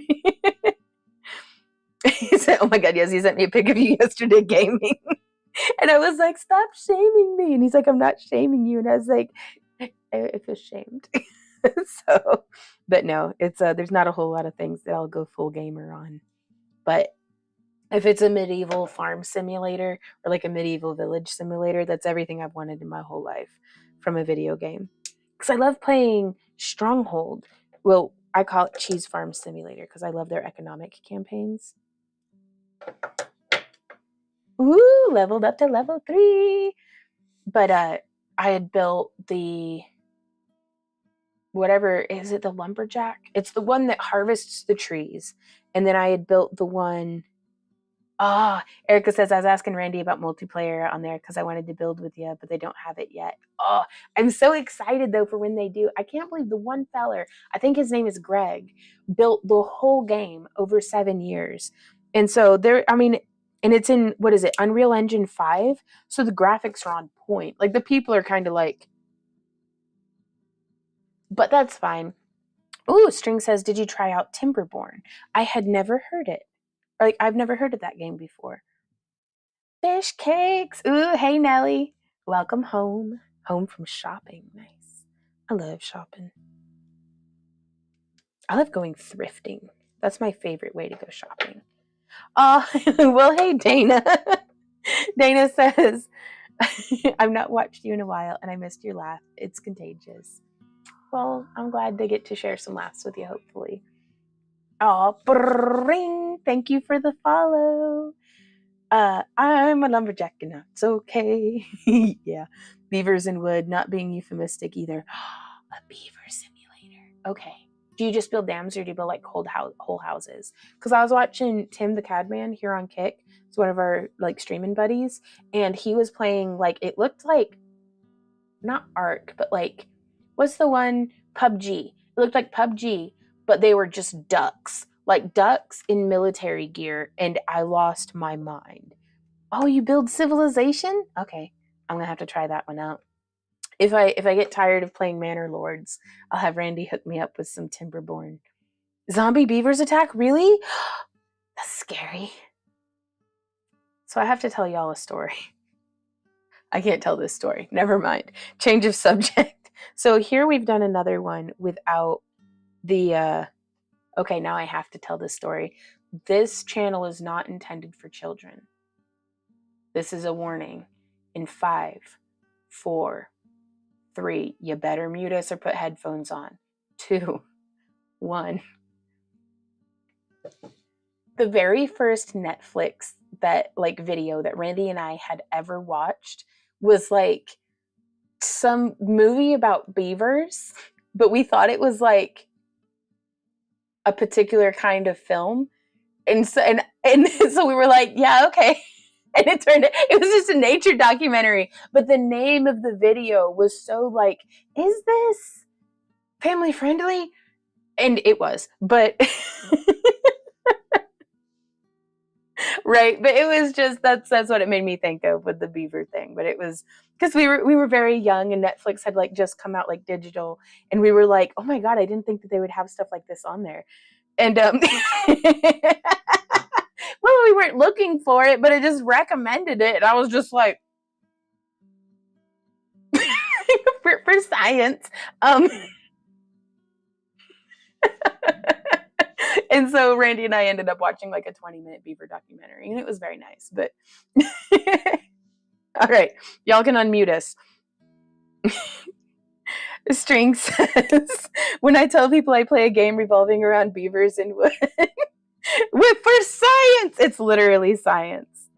he said, oh my God, yes, he sent me a pic of you yesterday gaming. And I was like, stop shaming me. And he's like, I'm not shaming you. And I was like, I feel shamed. So, but no, it's there's not a whole lot of things that I'll go full gamer on. But If it's a medieval farm simulator or like a medieval village simulator, that's everything I've wanted in my whole life from a video game. Because I love playing Stronghold. Well, I call it Cheese Farm Simulator because I love their economic campaigns. Ooh, leveled up to level 3. But I had built the, whatever, is it the lumberjack? It's the one that harvests the trees. And then I had built the one, Erica says, I was asking Randy about multiplayer on there because I wanted to build with you, but they don't have it yet. Oh, I'm so excited though for when they do. I can't believe the one feller, I think his name is Greg, built the whole game over 7 years. And so and it's in, what is it, Unreal Engine 5? So the graphics are on point. Like the people are kind of like, but that's fine. Ooh, String says, did you try out Timberborn? I had never heard it. Like, I've never heard of that game before. Fish cakes. Ooh, hey, Nelly. Welcome home. Home from shopping. Nice. I love shopping. I love going thrifting. That's my favorite way to go shopping. Well, hey, Dana. Dana says, I've not watched you in a while and I missed your laugh. It's contagious. Well, I'm glad to get to share some laughs with you, hopefully. Oh, bring. Thank you for the follow. I'm a lumberjack and that's okay. Yeah. Beavers and wood, not being euphemistic either. A beaver simulator. Okay. Do you just build dams or do you build like whole houses? Because I was watching Tim the Cadman here on Kick. It's one of our like streaming buddies. And he was playing like, it looked like, not Ark, but like, what's the one? PUBG. It looked like PUBG, but they were just ducks. Like ducks in military gear. And I lost my mind. Oh, you build Civilization? Okay, I'm gonna have to try that one out. If I get tired of playing Manor Lords, I'll have Randy hook me up with some Timberborn. Zombie beavers attack? Really? That's scary. So I have to tell y'all a story. I can't tell this story. Never mind. Change of subject. So here we've done another one without the okay, now I have to tell this story. This channel is not intended for children. This is a warning. In 5, 4, 3, you better mute us or put headphones on. 2, 1. The very first Netflix video that Randy and I had ever watched was like some movie about beavers, but we thought it was like a particular kind of film. And so we were like, yeah, okay. And it was just a nature documentary. But the name of the video was so like, is this family friendly? And it was, but right. But it was just, that's what it made me think of with the beaver thing. But it was because we were very young and Netflix had like just come out like digital. And we were like, oh my God, I didn't think that they would have stuff like this on there. And well, we weren't looking for it, but it just recommended it. And I was just like, for science. And so Randy and I ended up watching like a 20-minute beaver documentary, and it was very nice. But all right, y'all can unmute us. String says, when I tell people I play a game revolving around beavers and wood, for science, it's literally science.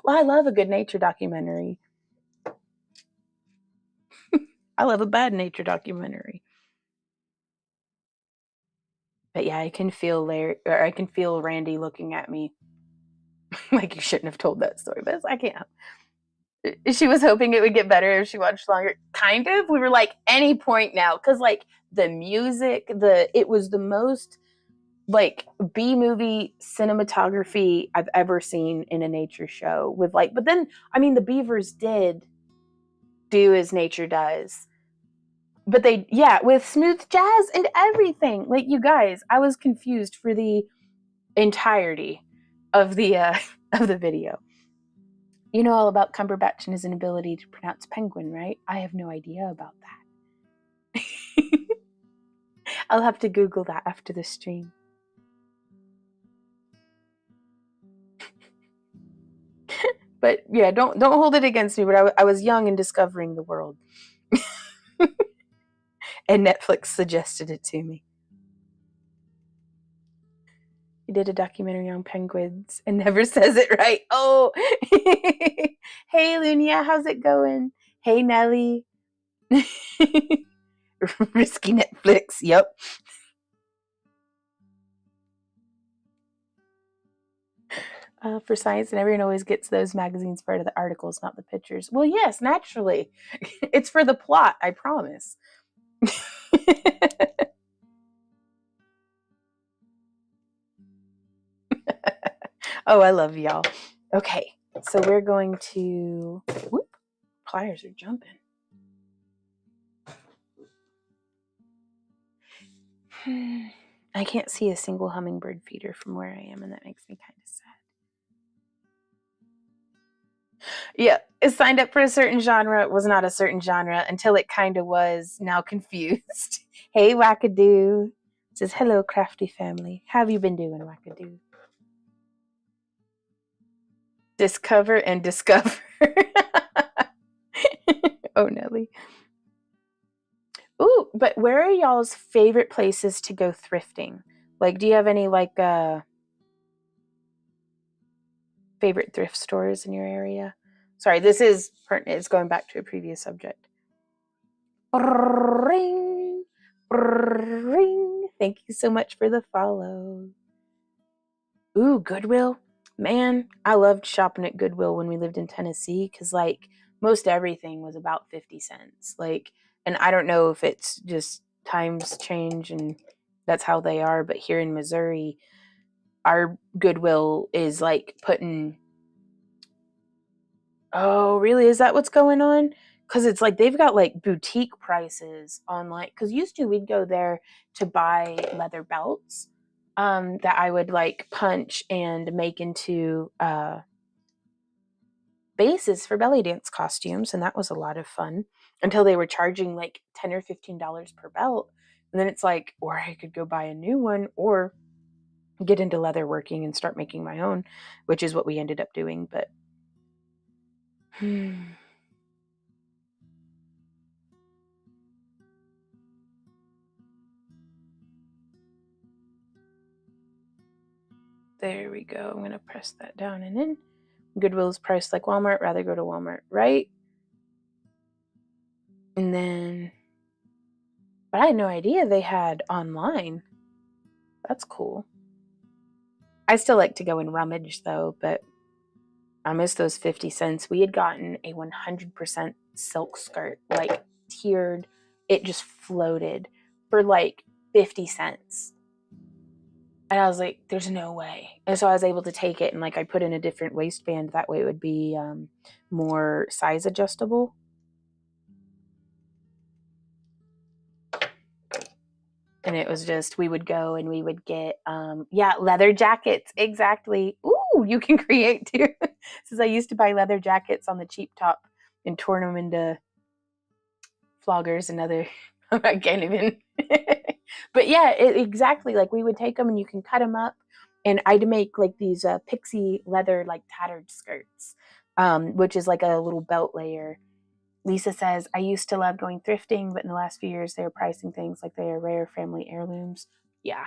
Well, I love a good nature documentary. I love a bad nature documentary. But yeah, I can feel Randy looking at me like you shouldn't have told that story, but I can't. She was hoping it would get better if she watched longer. Kind of. We were like, any point now, because like the music, it was the most like B-movie cinematography I've ever seen in a nature show with like, but then I mean the beavers did do as nature does. But with smooth jazz and everything. Like you guys, I was confused for the entirety of the video. You know all about Cumberbatch and his inability to pronounce penguin, right? I have no idea about that. I'll have to Google that after the stream. But yeah, don't hold it against me. But I was young and discovering the world, and Netflix suggested it to me. He did a documentary on penguins and never says it right. Oh, hey Lunia, how's it going? Hey Nelly. Risky Netflix. Yep. For science, and everyone always gets those magazines for the articles, not the pictures. Well, yes, naturally. It's for the plot, I promise. Oh, I love y'all. Okay, so we're going to... Whoop, pliers are jumping. I can't see a single hummingbird feeder from where I am, and that makes me kind of sad. Yeah, it signed up for a certain genre. It was not a certain genre until it kind of was. Now confused. Hey, Wackadoo. It says, hello, crafty family. How have you been doing, Wackadoo? Discover and discover. Oh, Nelly. Ooh, but where are y'all's favorite places to go thrifting? Like, do you have any, like, favorite thrift stores in your area? Sorry, this is pertinent. It's going back to a previous subject. Ring, ring. Thank you so much for the follow. Ooh, Goodwill. Man, I loved shopping at Goodwill when we lived in Tennessee because, like, most everything was about 50 cents. Like, and I don't know if it's just times change and that's how they are, but here in Missouri, our Goodwill is like putting... Oh, really? Is that what's going on? Because it's like they've got like boutique prices on, like, because used to we'd go there to buy leather belts that I would like punch and make into bases for belly dance costumes, and that was a lot of fun until they were charging like $10 or $15 per belt. And then it's like, or I could go buy a new one or get into leather working and start making my own, which is what we ended up doing. But there we go. I'm going to press that down and in. Goodwill's priced like Walmart. Rather go to Walmart, right? And then, but I had no idea they had online. That's cool. I still like to go and rummage though, but I miss those 50 cents. We had gotten a 100% silk skirt, like tiered. It just floated for like 50 cents. And I was like, there's no way. And so I was able to take it and like I put in a different waistband. That way it would be more size adjustable. And it was just, we would go and we would get, leather jackets. Exactly. Ooh, you can create too. Since I used to buy leather jackets on the cheap top and turn them into floggers and other, I can't even. But yeah, exactly. Like we would take them and you can cut them up. And I'd make like these pixie leather, like tattered skirts, which is like a little belt layer. Lisa says, I used to love going thrifting, but in the last few years, they're pricing things like they are rare family heirlooms. Yeah,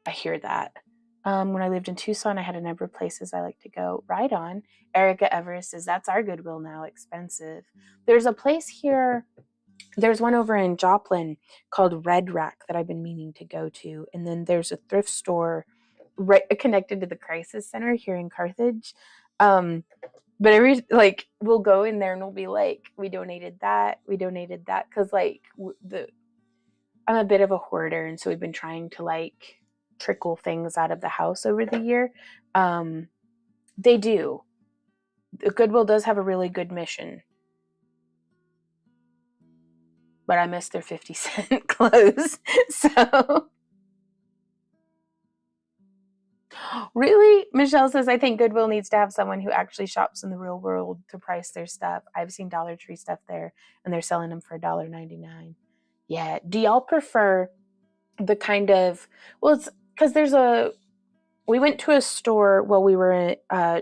I hear that. When I lived in Tucson, I had a number of places I like to go. Right on. Erica Everest says, that's our Goodwill now, expensive. There's a place here. There's one over in Joplin called Red Rack that I've been meaning to go to. And then there's a thrift store right connected to the Crisis Center here in Carthage. But we'll go in there and we'll be like, we donated that. Because like I'm a bit of a hoarder. And so we've been trying to like trickle things out of the house over the year. They do. The Goodwill does have a really good mission. But I missed their 50-cent clothes. So really, Michelle says, I think Goodwill needs to have someone who actually shops in the real world to price their stuff. I've seen Dollar Tree stuff there, and they're selling them for $1.99. Yeah. Do y'all prefer the kind of, well, it's because there's we went to a store while we were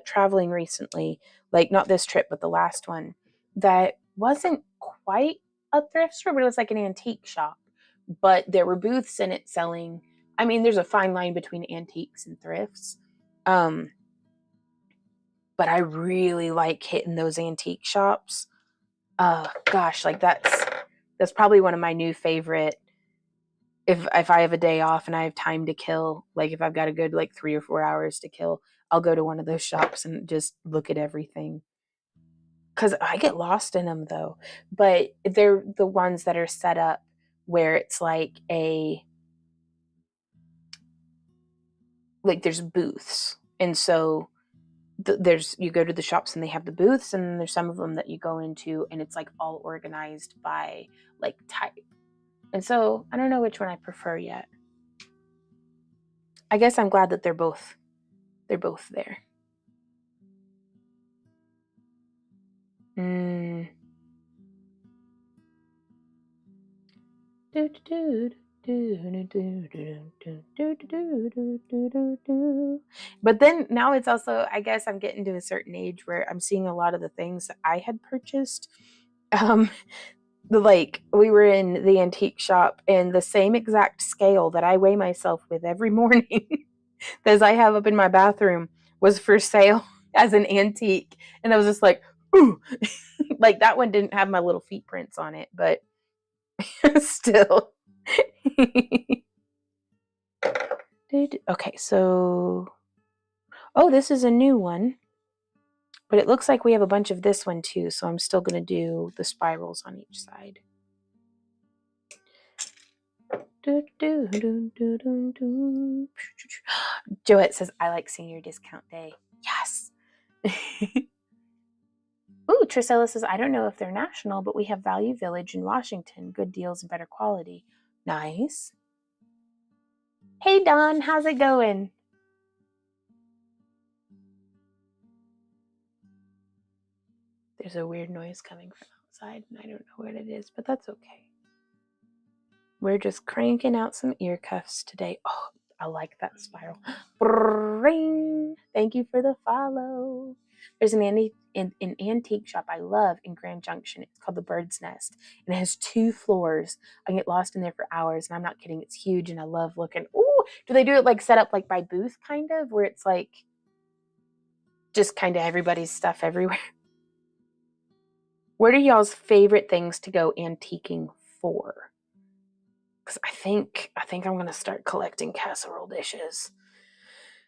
traveling recently, like not this trip, but the last one, that wasn't quite a thrift store, but it was like an antique shop. But there were booths in it selling. I mean, there's a fine line between antiques and thrifts. But I really like hitting those antique shops. Gosh, like that's probably one of my new favorite. If I have a day off and I have time to kill, like if I've got a good like 3 or 4 hours to kill, I'll go to one of those shops and just look at everything. Because I get lost in them though. But they're the ones that are set up where it's like there's booths. And so you go to the shops and they have the booths, and then there's some of them that you go into and it's like all organized by like type. And so I don't know which one I prefer yet. I guess I'm glad that they're both there. But then now it's also, I guess I'm getting to a certain age where I'm seeing a lot of the things that I had purchased. Like we were in the antique shop, and the same exact scale that I weigh myself with every morning as I have up in my bathroom was for sale as an antique. And I was just like, ooh, like that one didn't have my little feet prints on it, but still. Okay, so, oh, this is a new one, but it looks like we have a bunch of this one too, so I'm still going to do the spirals on each side. Joette says, I like senior discount day. Yes. Ooh, Trisella says, I don't know if they're national, but we have Value Village in Washington. Good deals and better quality. Nice. Hey, Don, how's it going? There's a weird noise coming from outside, and I don't know what it is, but that's okay. We're just cranking out some ear cuffs today. Oh, I like that spiral. Ring! Thank you for the follow. There's an antique shop I love in Grand Junction. It's called the Bird's Nest, and it has 2 floors. I get lost in there for hours, and I'm not kidding. It's huge, and I love looking. Ooh, do they do it like set up like by booth kind of, where it's like just kind of everybody's stuff everywhere? What are y'all's favorite things to go antiquing for? Because I think I'm going to start collecting casserole dishes.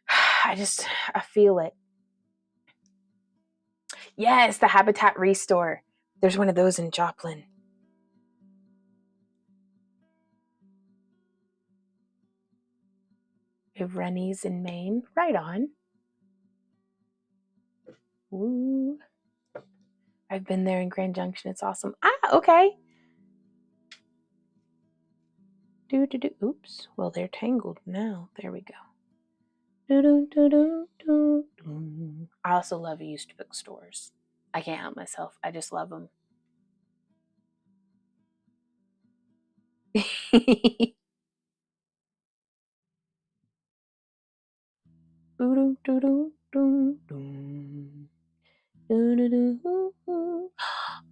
I feel it. Yes, the Habitat Restore. There's one of those in Joplin. We have Rennie's in Maine. Right on. Woo. I've been there in Grand Junction. It's awesome. Okay. Oops. Well, they're tangled now. There we go. I also love used bookstores. I can't help myself. I just love them.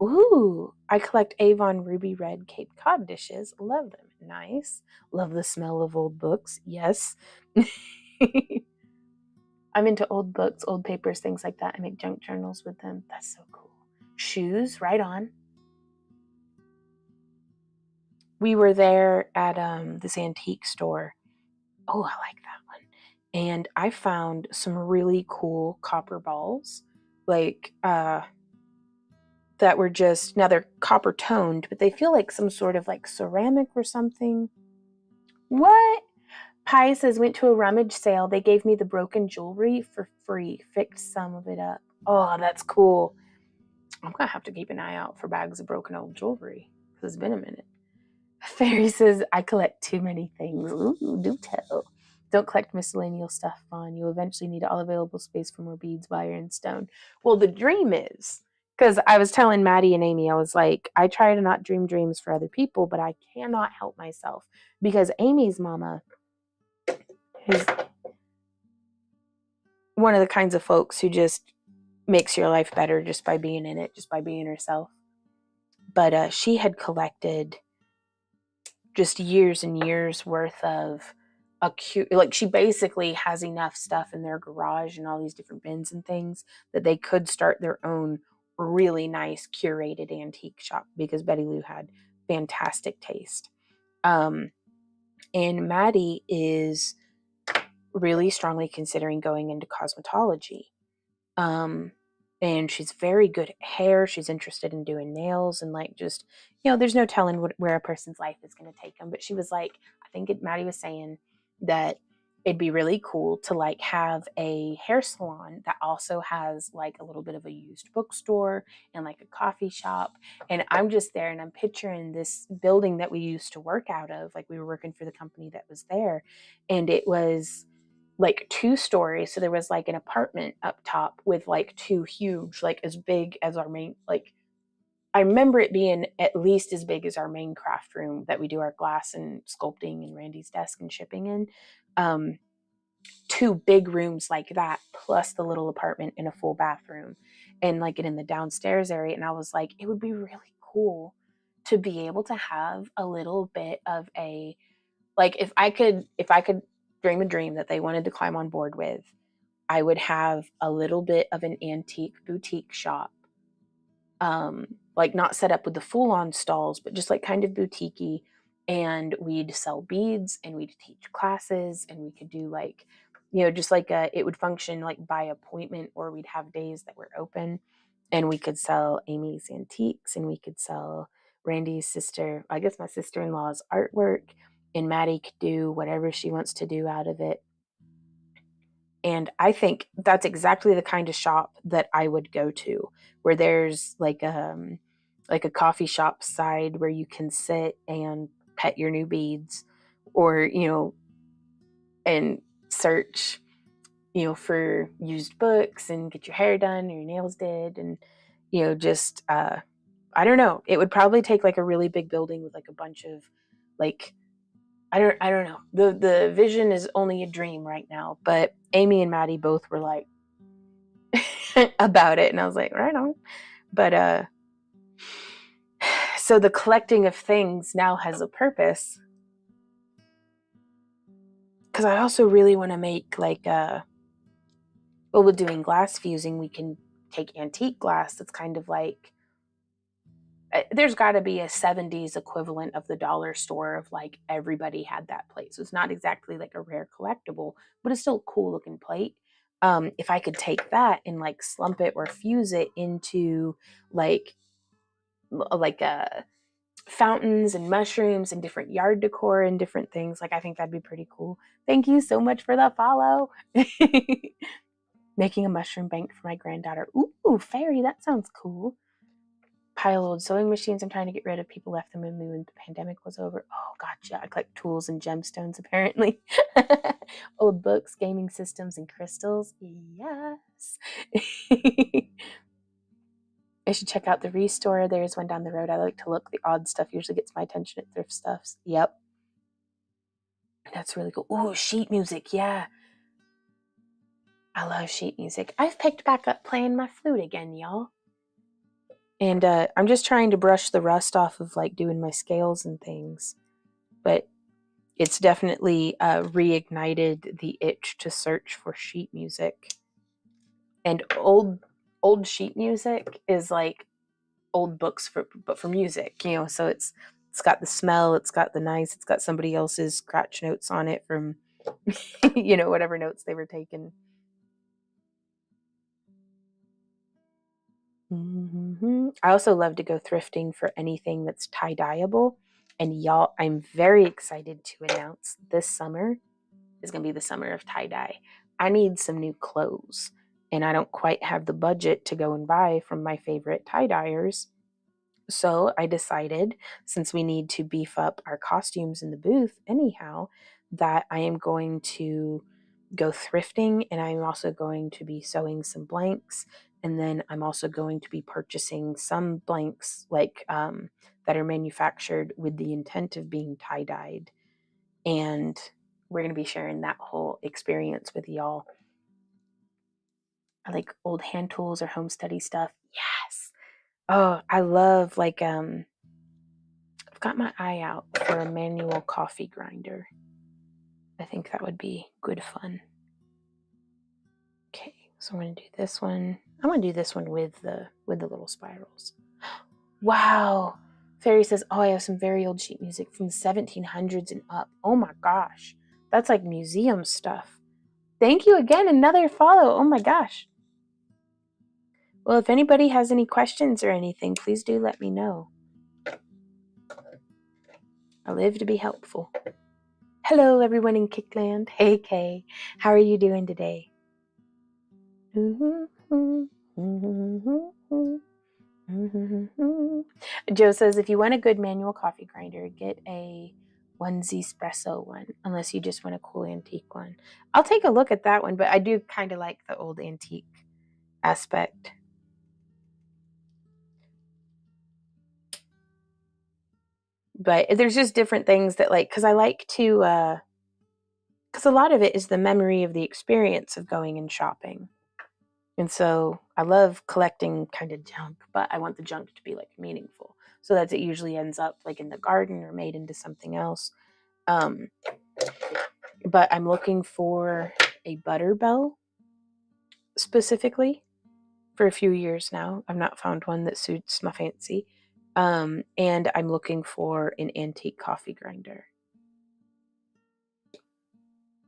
Ooh, I collect Avon Ruby Red Cape Cod dishes. Love them. Nice. Love the smell of old books. Yes. I'm into old books, old papers, things like that. I make junk journals with them. That's so cool. Shoes, right on. We were there at this antique store. Oh, I like that one. And I found some really cool copper balls, like that were just, now they're copper toned, but they feel like some sort of like ceramic or something. What? Pi says, went to a rummage sale. They gave me the broken jewelry for free. Fixed some of it up. Oh, that's cool. I'm going to have to keep an eye out for bags of broken old jewelry because it's been a minute. Fairy says, I collect too many things. Ooh, do tell. Don't collect miscellaneous stuff, Fawn. You'll eventually need all available space for more beads, wire, and stone. Well, the dream is, because I was telling Maddie and Amy, I was like, I try to not dream dreams for other people, but I cannot help myself because Amy's mama one of the kinds of folks who just makes your life better just by being in it, just by being herself. But she had collected just years and years worth of like she basically has enough stuff in their garage and all these different bins and things that they could start their own really nice curated antique shop, because Betty Lou had fantastic taste. And Maddie is really strongly considering going into cosmetology. And she's very good at hair. She's interested in doing nails and like just, there's no telling where a person's life is going to take them. But she was like, I think Maddie was saying that it'd be really cool to like have a hair salon that also has like a little bit of a used bookstore and like a coffee shop. And I'm just there and I'm picturing this building that we used to work out of. Like we were working for the company that was there, and it was like 2 stories. So there was like an apartment up top with like 2 huge, like as big as our main, like I remember it being at least as big as our main craft room that we do our glass and sculpting and Randy's desk and shipping in. 2 big rooms like that, plus the little apartment and a full bathroom, and like it in the downstairs area. And I was like, it would be really cool to be able to have a little bit of a, like if I could dream a dream that they wanted to climb on board with, I would have a little bit of an antique boutique shop. Like not set up with the full-on stalls, but just like kind of boutique-y. And we'd sell beads and we'd teach classes, and we could do like, just like it would function like by appointment, or we'd have days that were open, and we could sell Amy's antiques, and we could sell Randy's sister, I guess my sister-in-law's artwork, and Maddie could do whatever she wants to do out of it. And I think that's exactly the kind of shop that I would go to, where there's like a coffee shop side where you can sit and pet your new beads, or and search for used books and get your hair done or your nails did, and just I don't know, it would probably take like a really big building with like a bunch of like, I don't know. The vision is only a dream right now, but Amy and Maddie both were like about it, and I was like, right on. But so the collecting of things now has a purpose, because I also really want to make like with doing glass fusing, we can take antique glass that's kind of like, there's got to be a 70s equivalent of the dollar store of like everybody had that plate. So it's not exactly like a rare collectible, but it's still a cool looking plate. If I could take that and like slump it or fuse it into like fountains and mushrooms and different yard decor and different things, like I think that'd be pretty cool. Thank you so much for the follow. Making a mushroom bank for my granddaughter. Ooh, fairy, that sounds cool. Pile of old sewing machines I'm trying to get rid of. People left them in me when the pandemic was over. Oh, gotcha. I collect tools and gemstones, apparently. Old books, gaming systems, and crystals. Yes. I should check out the Restore. There's one down the road. I like to look. The odd stuff usually gets my attention at thrift stuffs. Yep. That's really cool. Ooh, sheet music. Yeah. I love sheet music. I've picked back up playing my flute again, y'all. And I'm just trying to brush the rust off of like doing my scales and things. But it's definitely reignited the itch to search for sheet music. And old sheet music is like old books but for music, so it's got the smell, it's got the nice, it's got somebody else's scratch notes on it from whatever notes they were taking. I also love to go thrifting for anything that's tie-dyeable. And y'all, I'm very excited to announce this summer is going to be the summer of tie-dye. I need some new clothes, and I don't quite have the budget to go and buy from my favorite tie-dyers. So I decided, since we need to beef up our costumes in the booth anyhow, that I am going to go thrifting, and I'm also going to be sewing some blanks. And then I'm also going to be purchasing some blanks like that are manufactured with the intent of being tie-dyed. And we're going to be sharing that whole experience with y'all. I like old hand tools or home study stuff. Yes. Oh, I love like I've got my eye out for a manual coffee grinder. I think that would be good fun. Okay, so I'm gonna do this one. I'm gonna do this one with the little spirals. Wow. Fairy says, oh, I have some very old sheet music from the 1700s and up. Oh my gosh. That's like museum stuff. Thank you again. Another follow. Oh my gosh. Well, if anybody has any questions or anything, please do let me know. I live to be helpful. Hello, everyone in Kickland. Hey, Kay. How are you doing today? Joe says, if you want a good manual coffee grinder, get a onesie espresso one, unless you just want a cool antique one. I'll take a look at that one, but I do kind of like the old antique aspect. But there's just different things that like, because I like to, because a lot of it is the memory of the experience of going and shopping. And so I love collecting kind of junk, but I want the junk to be like meaningful. So that it usually ends up like in the garden or made into something else. But I'm looking for a butter bell specifically for a few years now. I've not found one that suits my fancy. And I'm looking for an antique coffee grinder.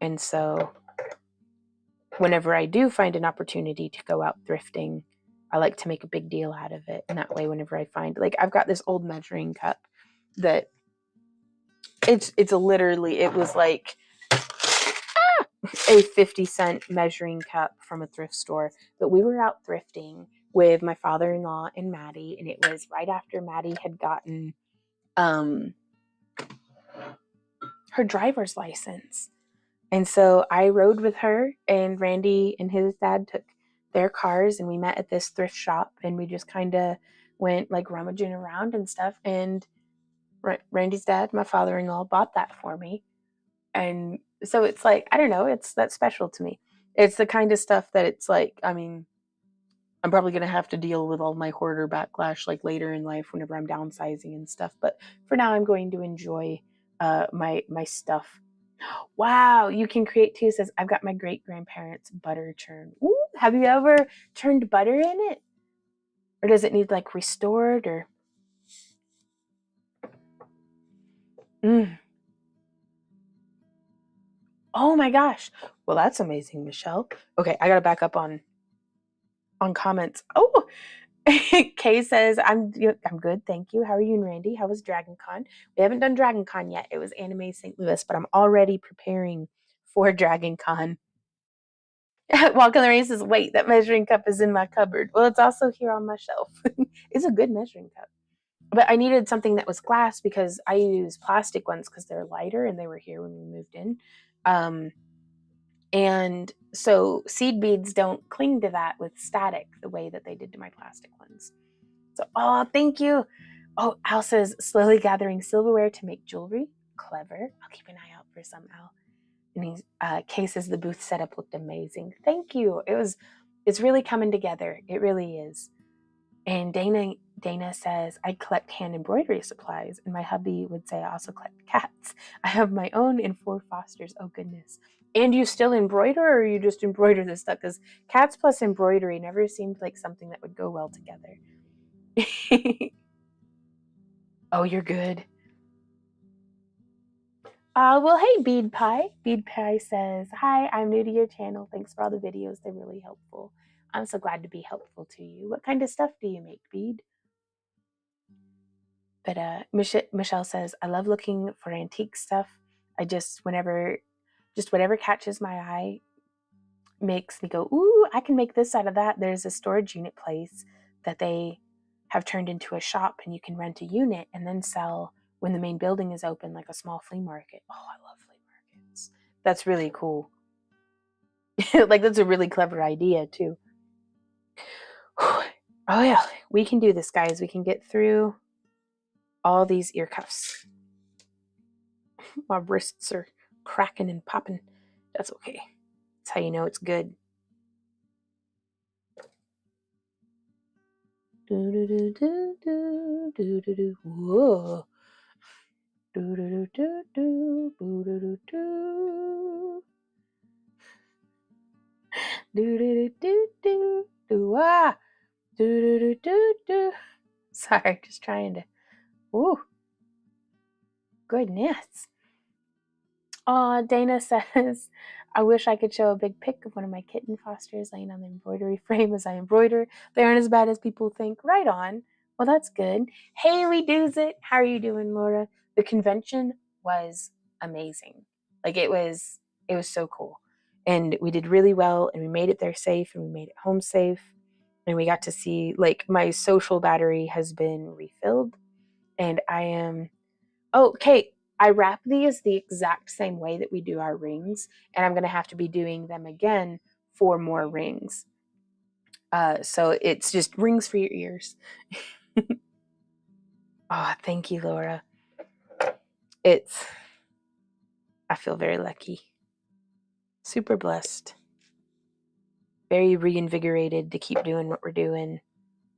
And so whenever I do find an opportunity to go out thrifting, I like to make a big deal out of it. And that way, whenever I find, like, I've got this old measuring cup that it's literally, it was like a 50-cent measuring cup from a thrift store. But we were out thrifting with my father-in-law and Maddie, and it was right after Maddie had gotten her driver's license. And so I rode with her, and Randy and his dad took their cars, and we met at this thrift shop, and we just kind of went like rummaging around and stuff. And Randy's dad, my father-in-law, bought that for me. And so it's like, I don't know, that's special to me. It's the kind of stuff that it's like, I mean, I'm probably going to have to deal with all my hoarder backlash like later in life whenever I'm downsizing and stuff. But for now, I'm going to enjoy my stuff. Wow, you can create too. Says, I've got my great grandparents' butter churn. Ooh, have you ever churned butter in it? Or does it need like restored or? Oh my gosh. Well, that's amazing, Michelle. Okay, I gotta back up on comments. Oh, Kay says, I'm good, thank you. How are you and Randy? How was Dragon Con? We haven't done Dragon Con yet. It was Anime St. Louis, but I'm already preparing for Dragon Con. Walk on the Rain says, wait, that measuring cup is in my cupboard. Well, it's also here on my shelf. It's a good measuring cup. But I needed something that was glass because I use plastic ones because they're lighter, and they were here when we moved in. And so seed beads don't cling to that with static the way that they did to my plastic ones. So, oh, thank you. Oh, Al says, slowly gathering silverware to make jewelry. Clever. I'll keep an eye out for some, Al. And he's, Kay says the booth setup looked amazing. Thank you. It's really coming together. It really is. And Dana says, I collect hand embroidery supplies. And my hubby would say I also collect cats. I have my own and 4 fosters. Oh, goodness. And you still embroider, or you just embroider this stuff? Because cats plus embroidery never seemed like something that would go well together. Oh, you're good. Well, hey, Bead Pie. Bead Pie says, hi, I'm new to your channel. Thanks for all the videos. They're really helpful. I'm so glad to be helpful to you. What kind of stuff do you make, Bead? But Michelle says, I love looking for antique stuff. I just, whatever catches my eye makes me go, ooh, I can make this out of that. There's a storage unit place that they have turned into a shop, and you can rent a unit and then sell when the main building is open, like a small flea market. Oh, I love flea markets. That's really cool. Like, that's a really clever idea too. Oh yeah, we can do this, guys. We can get through all these ear cuffs. My wrists are cracking and popping. That's okay. That's how you know it's good. Do do do do do do do do. Whoa. Do do do do do do do do. Do do do do do ah. Do do do do do. Sorry, just trying to. Ooh, goodness. Dana says, I wish I could show a big pic of one of my kitten fosters laying on the embroidery frame as I embroider. They aren't as bad as people think. Right on. Well, that's good. Haley does it. How are you doing, Laura? The convention was amazing. Like it was so cool. And we did really well and we made it there safe and we made it home safe. And we got to see, like, my social battery has been refilled and I am, oh, Kate, I wrap these the exact same way that we do our rings, and I'm going to have to be doing them again for more rings. So it's just rings for your ears. Oh, thank you, Laura. I feel very lucky. Super blessed. Very reinvigorated to keep doing what we're doing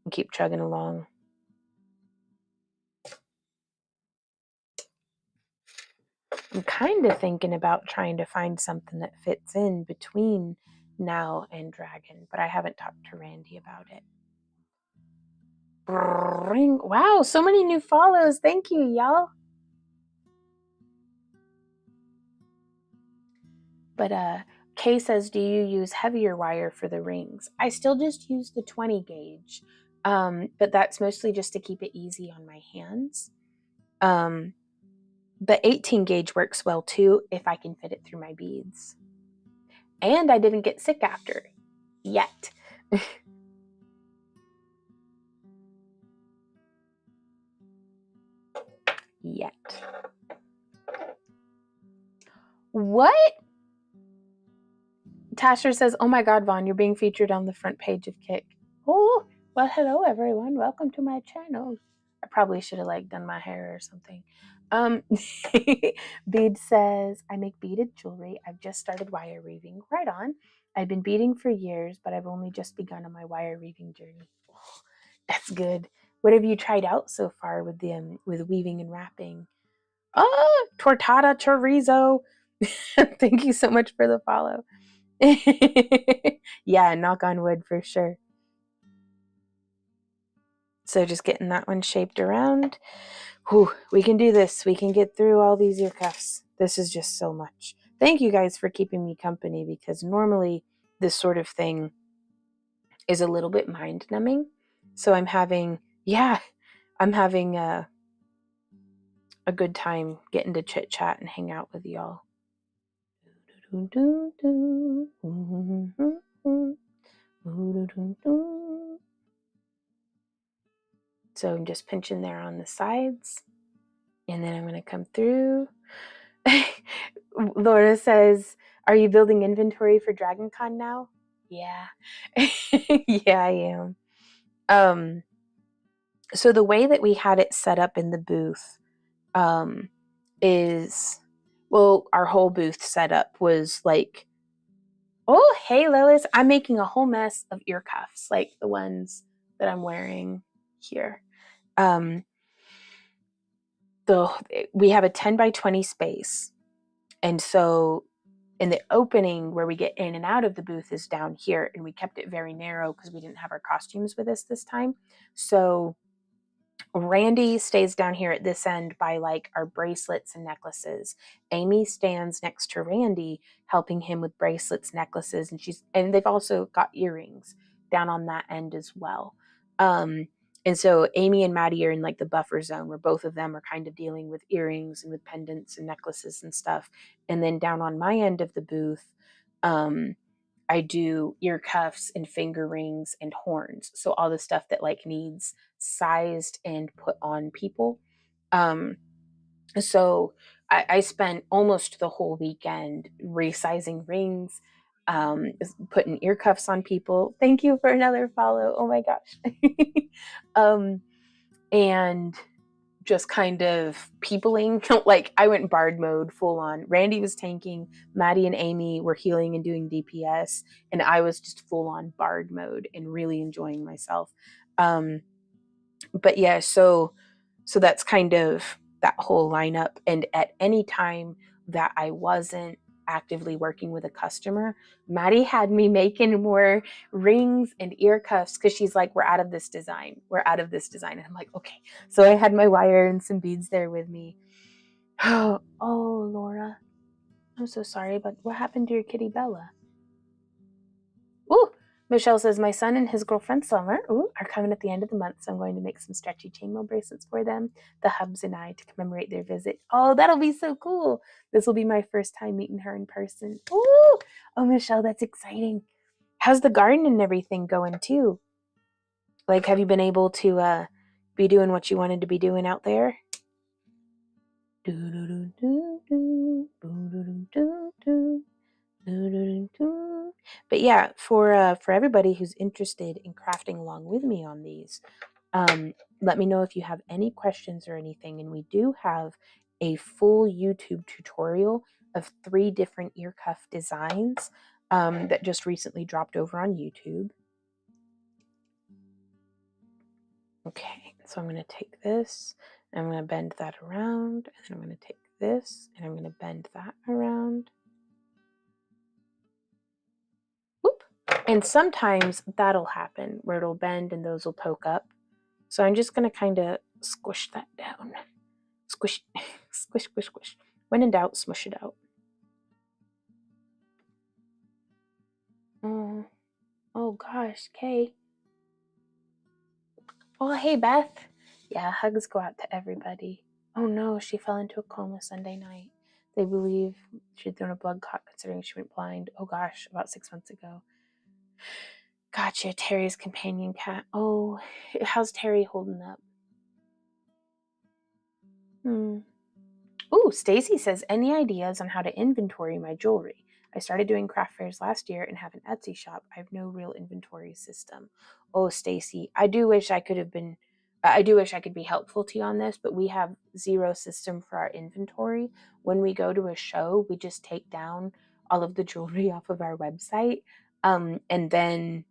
and keep chugging along. I'm kind of thinking about trying to find something that fits in between now and Dragon, but I haven't talked to Randy about it. Wow, so many new follows. Thank you, y'all. But Kay says, do you use heavier wire for the rings? I still just use the 20 gauge, but that's mostly just to keep it easy on my hands. The 18 gauge works well too if I can fit it through my beads. And I didn't get sick after yet. Yet. What? Tasher says, oh my God, Vaughn, you're being featured on the front page of Kick. Oh, well, hello, everyone. Welcome to my channel. I probably should have, like, done my hair or something. Bead says, I make beaded jewelry. I've just started wire weaving. Right on. I've been beading for years, but I've only just begun on my wire weaving journey. Oh, that's good. What have you tried out so far with with weaving and wrapping? Oh, tortada chorizo. Thank you so much for the follow. Yeah, knock on wood for sure. So just getting that one shaped around. Whew, we can do this. We can get through all these ear cuffs. This is just so much. Thank you guys for keeping me company, because normally this sort of thing is a little bit mind numbing. So I'm having a good time getting to chit chat and hang out with y'all. So I'm just pinching there on the sides, and then I'm going to come through. Laura says, are you building inventory for DragonCon now? Yeah. Yeah, I am. So the way that we had it set up in the booth is, well, our whole booth setup was like, oh, hey, Lois, I'm making a whole mess of ear cuffs, like the ones that I'm wearing here. We have a 10 by 20 space. And so in the opening where we get in and out of the booth is down here. And we kept it very narrow because we didn't have our costumes with us this time. So Randy stays down here at this end by, like, our bracelets and necklaces. Amy stands next to Randy, helping him with bracelets, necklaces, and they've also got earrings down on that end as well. And so Amy and Maddie are in, like, the buffer zone where both of them are kind of dealing with earrings and with pendants and necklaces and stuff. And then down on my end of the booth, I do ear cuffs and finger rings and horns. So all the stuff that, like, needs sized and put on people. So I spent almost the whole weekend resizing rings, putting ear cuffs on people. Thank you for another follow. Oh my gosh. And just kind of peopling. Like, I went bard mode full on. Randy was tanking, Maddie and Amy were healing and doing DPS, and I was just full on bard mode and really enjoying myself. But yeah, so that's kind of that whole lineup. And at any time that I wasn't actively working with a customer, Maddie had me making more rings and ear cuffs because she's like, we're out of this design. We're out of this design. And I'm like, okay. So I had my wire and some beads there with me. Oh, Laura, I'm so sorry, but what happened to your kitty Bella? Ooh, Michelle says, my son and his girlfriend Summer are coming at the end of the month, so I'm going to make some stretchy chainmail bracelets for them, the hubs and I, to commemorate their visit. Oh, that'll be so cool. This will be my first time meeting her in person. Ooh, oh, Michelle, that's exciting. How's the garden and everything going too? Like, have you been able to be doing what you wanted to be doing out there? But yeah, for everybody who's interested in crafting along with me on these, let me know if you have any questions or anything. And we do have a full YouTube tutorial of 3 different ear cuff designs that just recently dropped over on YouTube. Okay, so I'm going to take this, and I'm going to bend that around, and then I'm going to take this, and I'm going to bend that around. Whoop. And sometimes that'll happen where it'll bend and those will poke up. So I'm just going to kind of squish that down. Squish, squish, squish, squish. When in doubt, smush it out. Oh gosh, Kay. Oh, hey, Beth. Yeah, hugs go out to everybody. Oh no, she fell into a coma Sunday night. They believe she'd thrown a blood clot considering she went blind. Oh gosh, about 6 months ago. Gotcha, Terry's companion cat. Oh, how's Terry holding up? Ooh, Stacy says, any ideas on how to inventory my jewelry? I started doing craft fairs last year and have an Etsy shop. I have no real inventory system. Oh, Stacy, I do wish I could be helpful to you on this, but we have zero system for our inventory. When we go to a show, we just take down all of the jewelry off of our website, and then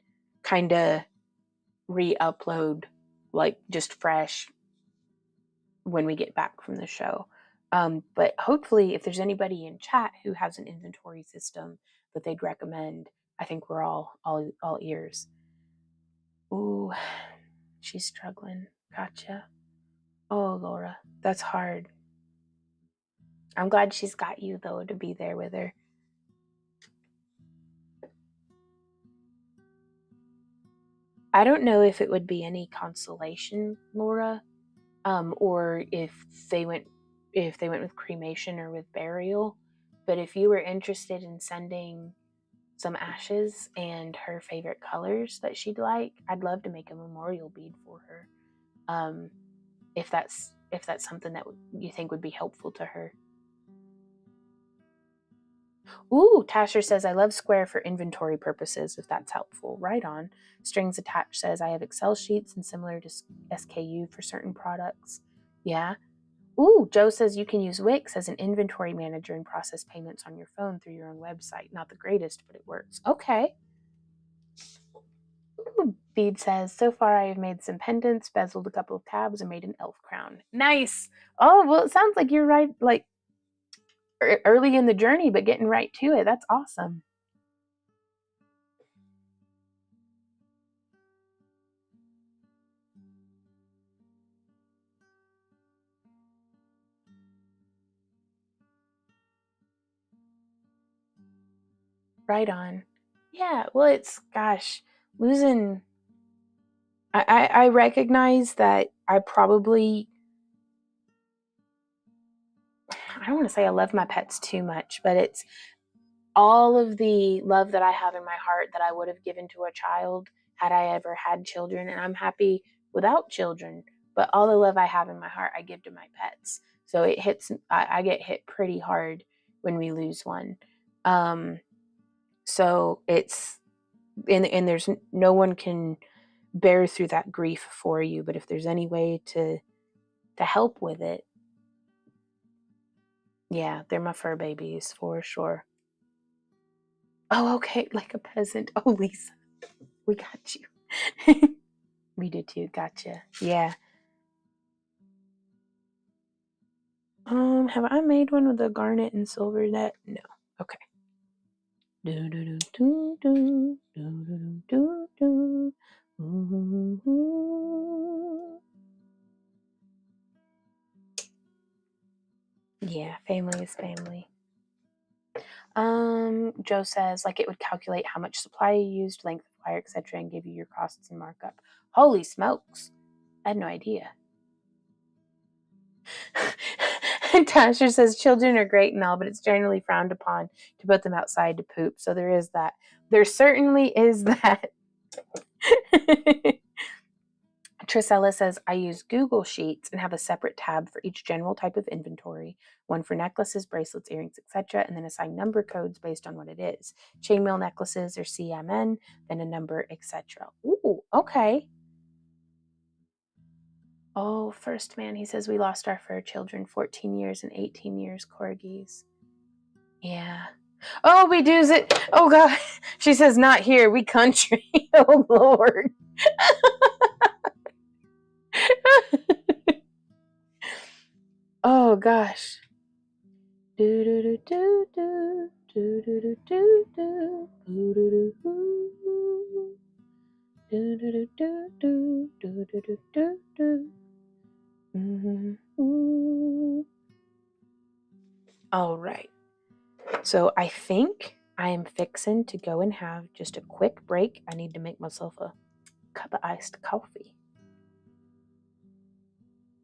kind of re-upload like just fresh when we get back from the show. But hopefully, if there's anybody in chat who has an inventory system that they'd recommend, I think we're all ears. Ooh, she's struggling. Gotcha. Oh, Laura, that's hard. I'm glad she's got you, though, to be there with her. I don't know if it would be any consolation, Laura, or if they went with cremation or with burial. But if you were interested in sending some ashes and her favorite colors that she'd like, I'd love to make a memorial bead for her. If that's something that you think would be helpful to her. Ooh, Tasher says, I love Square for inventory purposes, if that's helpful. Right on. Strings Attached says, I have Excel sheets and similar to SKU for certain products. Yeah. Ooh, Joe says you can use Wix as an inventory manager and process payments on your phone through your own website. Not the greatest, but it works. Okay. Ooh, Bead says, so far I have made some pendants, bezeled a couple of tabs, and made an elf crown. Nice. Oh, well, it sounds like you're right, like early in the journey, but getting right to it. That's awesome. Right on. Yeah, well, it's, gosh, losing. I recognize that I don't want to say I love my pets too much, but it's all of the love that I have in my heart that I would have given to a child had I ever had children. And I'm happy without children, but all the love I have in my heart, I give to my pets. So I get hit pretty hard when we lose one. So it's, and there's no one can bear through that grief for you. But if there's any way to help with it, yeah, they're my fur babies for sure. Oh, okay, like a peasant. Oh, Lisa, we got you. We do too. Gotcha. Yeah. Have I made one with a garnet and silver net? No. Okay. Do do do do do do do do do. Yeah, family is family. Joe says like it would calculate how much supply you used, length of wire, etc., and give you your costs and markup. Holy smokes! I had no idea. Tasha says children are great and all, but it's generally frowned upon to put them outside to poop. So there is that. There certainly is that. Trisella says, I use Google Sheets and have a separate tab for each general type of inventory, one for necklaces, bracelets, earrings, etc., and then assign number codes based on what it is. Chainmail necklaces or CMN, then a number, etc. Ooh, okay. Oh, first man, he says, we lost our fur children, 14 years and 18 years corgis. Yeah. Oh, we do it. Oh, God. She says, not here. We country. Oh, Lord. Oh, gosh. Do do do do do do do do do do do do do do do do do do do do. All right. So I think I am fixing to go and have just a quick break. I need to make myself a cup of iced coffee.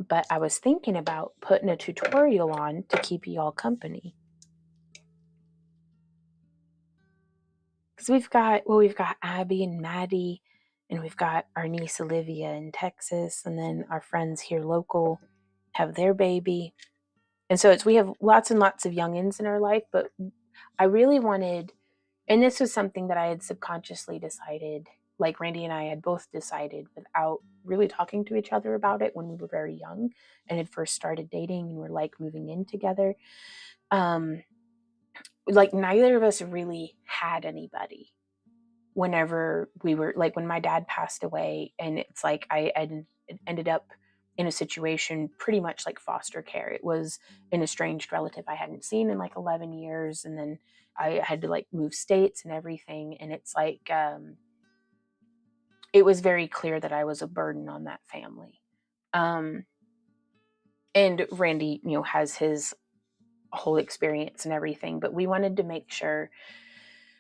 But I was thinking about putting a tutorial on to keep you all company. Because we've got Abby and Maddie, and we've got our niece Olivia in Texas, and then our friends here local have their baby. And so we have lots and lots of youngins in our life, but I really wanted, and this was something that I had subconsciously decided, like Randy and I had both decided without really talking to each other about it when we were very young and had first started dating and were like moving in together. Like neither of us really had anybody whenever we were, like when my dad passed away, and it's like I ended up in a situation pretty much like foster care. It was an estranged relative I hadn't seen in like 11 years, and then I had to like move states and everything, and it's like it was very clear that I was a burden on that family. And Randy, has his whole experience and everything, but we wanted to make sure,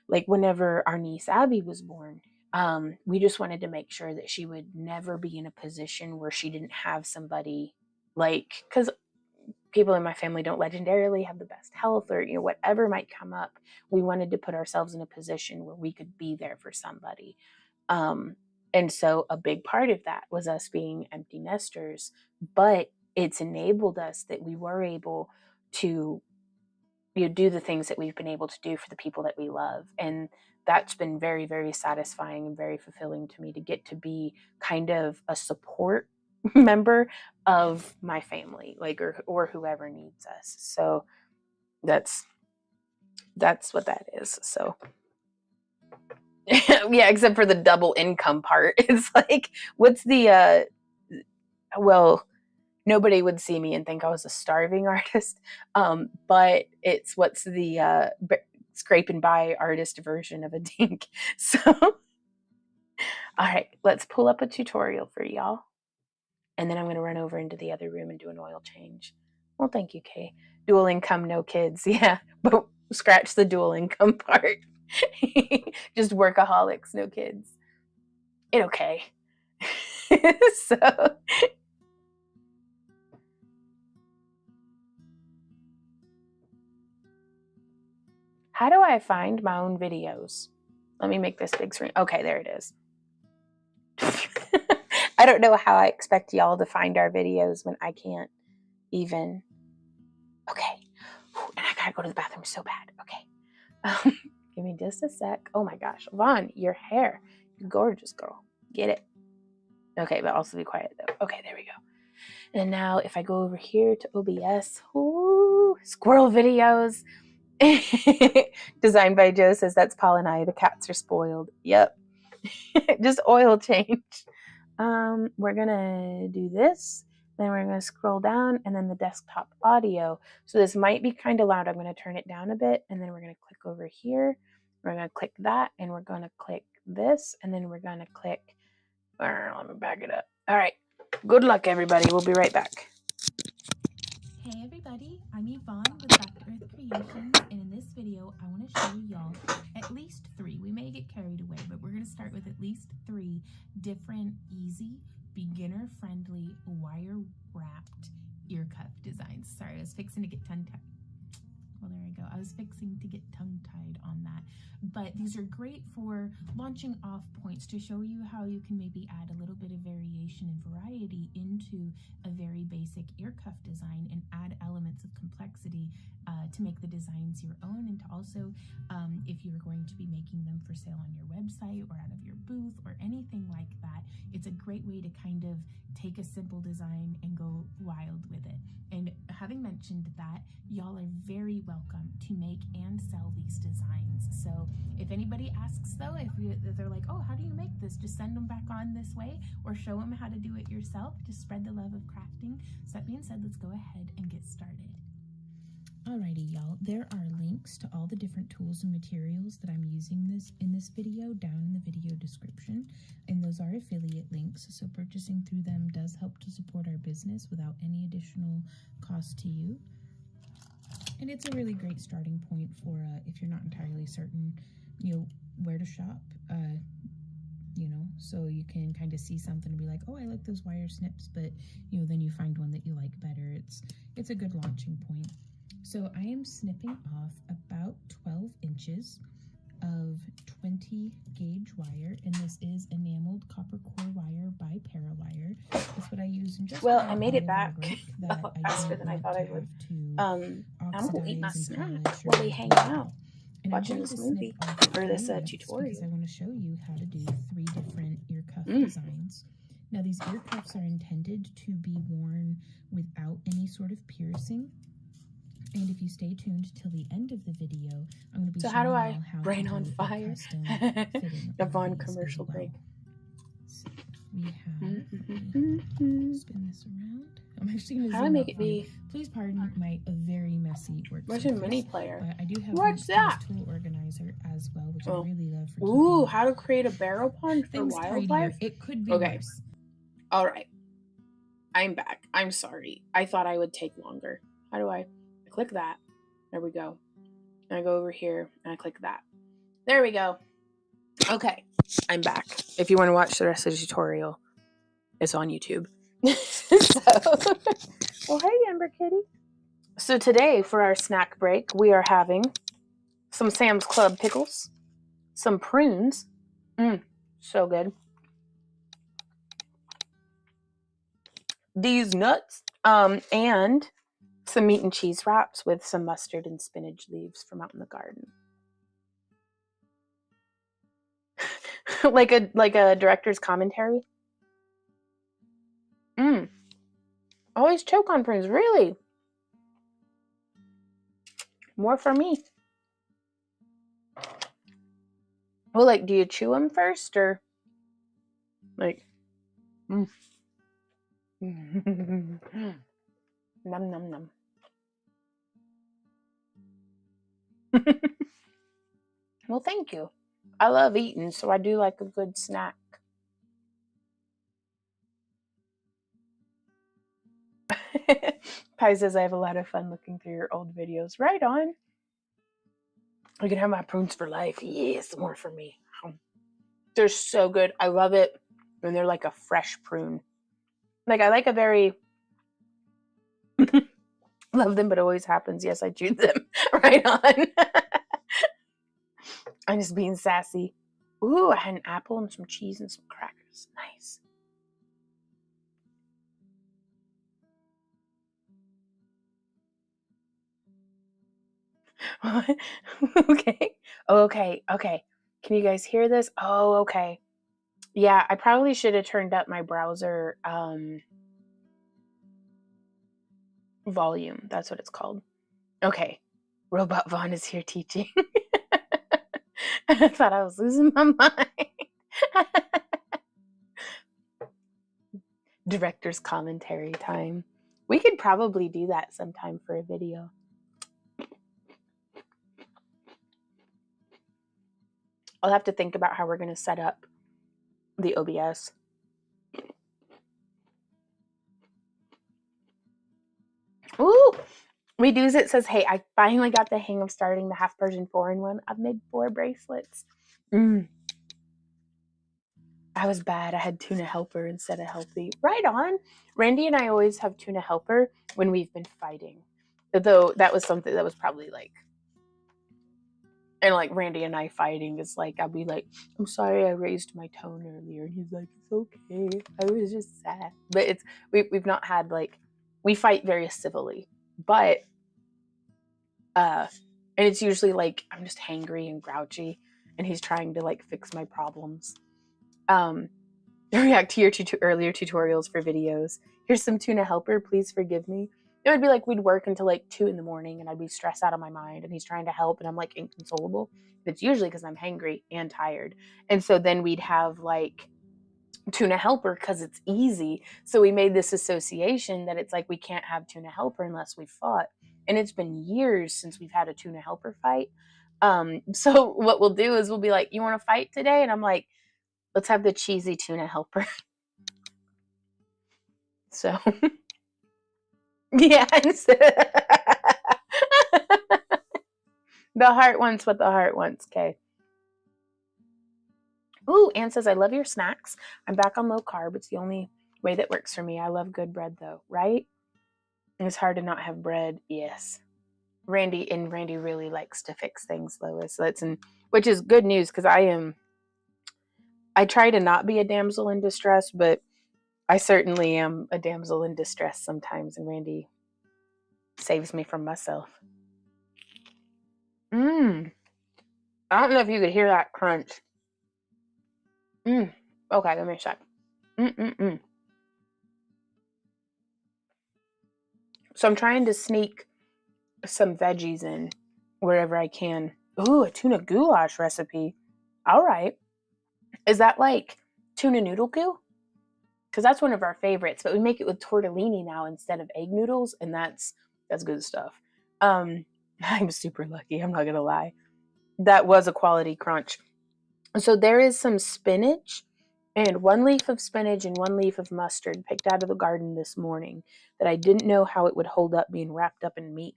like whenever our niece Abby was born, we just wanted to make sure that she would never be in a position where she didn't have somebody, like, because people in my family don't legendarily have the best health, or whatever might come up. We wanted to put ourselves in a position where we could be there for somebody. And so a big part of that was us being empty nesters, but it's enabled us that we were able to do the things that we've been able to do for the people that we love. And that's been very, very satisfying and very fulfilling to me, to get to be kind of a support member of my family, like, or whoever needs us. So that's what that is. So yeah, except for the double income part. It's like, what's the well, nobody would see me and think I was a starving artist. But it's what's the scrape and buy artist version of a dink. So, all right, let's pull up a tutorial for y'all. And then I'm going to run over into the other room and do an oil change. Well, thank you, Kay. Dual income, no kids. Yeah, but scratch the dual income part. Just workaholics, no kids. It okay. So how do I find my own videos? Let me make this big screen. Okay, there it is. I don't know how I expect y'all to find our videos when I can't even. Okay. And I gotta go to the bathroom so bad. Okay. Give me just a sec. Oh my gosh. Vaughn, your hair. You're gorgeous, girl. Get it. Okay, but also be quiet though. Okay, there we go. And now if I go over here to OBS, ooh, squirrel videos. Designed by Joe, says that's Paul and I. The cats are spoiled. Yep. Just oil change. we're gonna do this, then we're gonna scroll down, and then the desktop audio. So this might be kind of loud. I'm gonna turn it down a bit, and then we're gonna click over here. We're gonna click that, and we're gonna click this, and then we're gonna click, let me back it up. All right, good luck everybody. We'll be right back. Hey everybody, I'm Yvonne with Back to Earth Creations, and in this video I want to show y'all at least 3, we may get carried away, but we're going to start with at least 3 different easy, beginner-friendly, wire-wrapped ear cuff designs. Sorry, I was fixing to get tongue-tied. Well, there I go. I was fixing to get tongue-tied on that. But these are great for launching off points to show you how you can maybe add a little bit of variation and variety into a very basic ear cuff design and add elements of complexity to make the designs your own, and to also, if you're going to be making them for sale on your website or out of your booth or anything like that, it's a great way to kind of take a simple design and go wild with it. And having mentioned that, y'all are very welcome to make and sell these designs. So if anybody asks though, if they're like, oh, how do you make this? Just send them back on this way, or show them how to do it yourself. Just spread the love of crafting. So that being said, let's go ahead and get started. Alrighty, y'all, there are links to all the different tools and materials that I'm using in this video down in the video description, and those are affiliate links, so purchasing through them does help to support our business without any additional cost to you. And it's a really great starting point for if you're not entirely certain, where to shop, so you can kind of see something and be like, oh, I like those wire snips, but then you find one that you like better. It's a good launching point. So I am snipping off about 12 inches of 20 gauge wire, and this is enameled copper core wire by Parawire. That's what I use in just I made it back faster than I thought I would. I'm gonna eat my snack while we hang out, watching this movie or this tutorial. I want to show you how to do 3 different ear cuff designs. Now these ear cuffs are intended to be worn without any sort of piercing. And if you stay tuned till the end of the video, I'm going to be showing you how to Brain on fire. Yvonne commercial break. So we have, spin this around. I'm actually going to zoom make it be. Please pardon my very messy work. Where's your mini player? But I do have What's that? Tool organizer as well, which I really love. For ooh, how to create a barrel pond for wildlife? It could be okay. Worse. All right. I'm back. I'm sorry. I thought I would take longer. How do I click that? There we go. And I go over here and I click that. There we go. Okay, I'm back. If you want to watch the rest of the tutorial, it's on YouTube. Well, hey, Ember Kitty. So today for our snack break, we are having some Sam's Club pickles, some prunes. So good. These nuts, and some meat and cheese wraps with some mustard and spinach leaves from out in the garden. like a director's commentary. Always choke on prunes, really? More for me. Well, do you chew them first or Num num num. Well, thank you. I love eating, so I do like a good snack. Pi says I have a lot of fun looking through your old videos. Right on. I can have my prunes for life. Yes, more for me. They're so good. I love it when they're like a fresh prune. I like a very love them, but always happens. Yes, I chewed them. Right on. I'm just being sassy. Ooh, I had an apple and some cheese and some crackers. Nice. Okay. Okay. Can you guys hear this? Oh, okay. Yeah, I probably should have turned up my browser volume. That's what it's called. Okay. Robot Vaughn is here teaching. I thought I was losing my mind. Director's commentary time. We could probably do that sometime for a video. I'll have to think about how we're going to set up the OBS. Ooh, Reduce It says, hey, I finally got the hang of starting the half Persian 4-in-1. I've made 4 bracelets. I was bad. I had tuna helper instead of healthy. Right on. Randy and I always have tuna helper when we've been fighting. Though that was something that was probably like, and like Randy and I fighting is like, I'll be like, I'm sorry I raised my tone earlier. And he's like, it's okay. I was just sad. But we've not had like, we fight very civilly. But and it's usually like I'm just hangry and grouchy and he's trying to like fix my problems. React to your earlier tutorials for videos. Here's some tuna helper, please forgive me. It would be like we'd work until like 2 in the morning and I'd be stressed out of my mind and he's trying to help and I'm like inconsolable. It's usually because I'm hangry and tired. And so then we'd have like tuna helper because it's easy. So we made this association that it's like we can't have tuna helper unless we fought. And it's been years since we've had a tuna helper fight. So what we'll do is we'll be like, you want to fight today? And I'm like, let's have the cheesy tuna helper. So yeah. The heart wants what the heart wants. Okay. Ooh, Anne says, I love your snacks. I'm back on low carb. It's the only way that works for me. I love good bread though, right? And it's hard to not have bread. Yes. Randy really likes to fix things, Lois. Which is good news because I try to not be a damsel in distress, but I certainly am a damsel in distress sometimes, and Randy saves me from myself. I don't know if you could hear that crunch. Okay, let me check. So I'm trying to sneak some veggies in wherever I can. Ooh, a tuna goulash recipe. All right. Is that like tuna noodle goo? Because that's one of our favorites, but we make it with tortellini now instead of egg noodles, and that's good stuff. I'm super lucky, I'm not gonna lie. That was a quality crunch. So there is some spinach and 1 leaf of spinach and 1 leaf of mustard picked out of the garden this morning that I didn't know how it would hold up being wrapped up in meat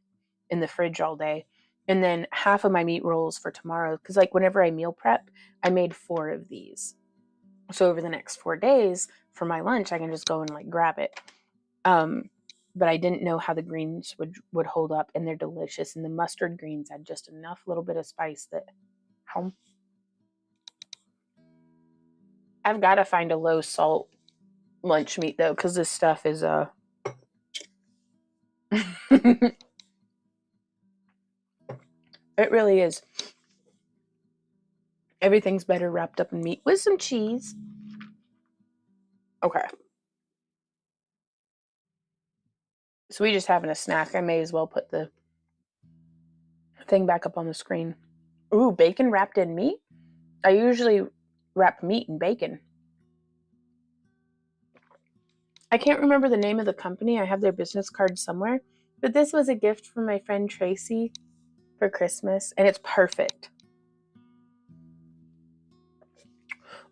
in the fridge all day. And then half of my meat rolls for tomorrow, because like whenever I meal prep, I made 4 of these. So over the next 4 days for my lunch, I can just go and like grab it. But I didn't know how the greens would hold up, and they're delicious. And the mustard greens had just enough little bit of spice that I've got to find a low salt lunch meat though, because this stuff is it really is. Everything's better wrapped up in meat with some cheese. Okay. So we just having a snack. I may as well put the thing back up on the screen. Ooh, bacon wrapped in meat? I usually wrap meat in bacon. I can't remember the name of the company. I have their business card somewhere. But this was a gift from my friend Tracy for Christmas, and it's perfect.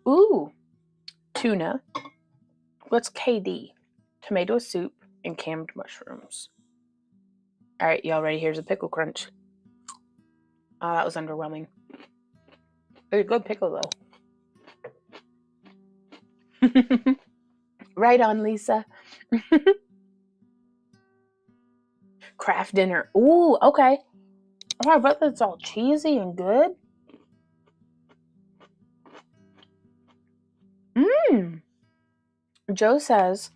Ooh, tuna. What's KD? Tomato soup and canned mushrooms. All right, y'all ready? Here's a pickle crunch. Oh, that was underwhelming. It's a good pickle, though. Right on, Lisa. Craft dinner. Ooh, okay. Oh, I bet that's all cheesy and good. Joe says,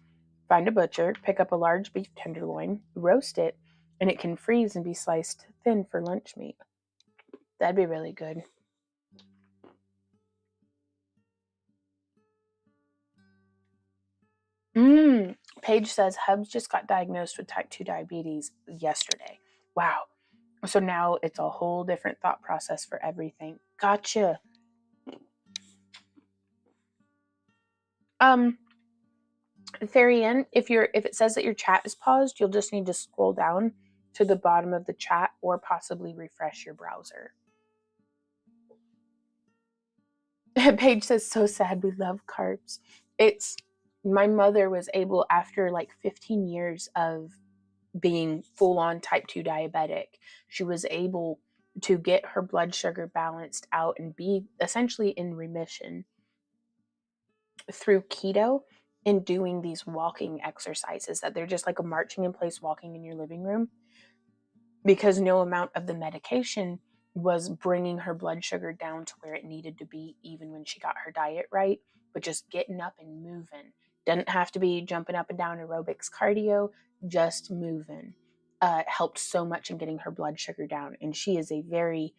find a butcher, pick up a large beef tenderloin, roast it, and it can freeze and be sliced thin for lunch meat. That'd be really good. Paige says, Hubs just got diagnosed with type 2 diabetes yesterday. Wow. So now it's a whole different thought process for everything. Gotcha. At the very end, if it says that your chat is paused, you'll just need to scroll down to the bottom of the chat or possibly refresh your browser. Paige says, so sad, we love carbs. It's, my mother was able, after like 15 years of being full-on type 2 diabetic, she was able to get her blood sugar balanced out and be essentially in remission through keto and doing these walking exercises that they're just like a marching in place walking in your living room, because no amount of the medication was bringing her blood sugar down to where it needed to be, even when she got her diet right, but just getting up and moving. Doesn't have to be jumping up and down aerobics cardio, just moving. Helped so much in getting her blood sugar down. And she is a very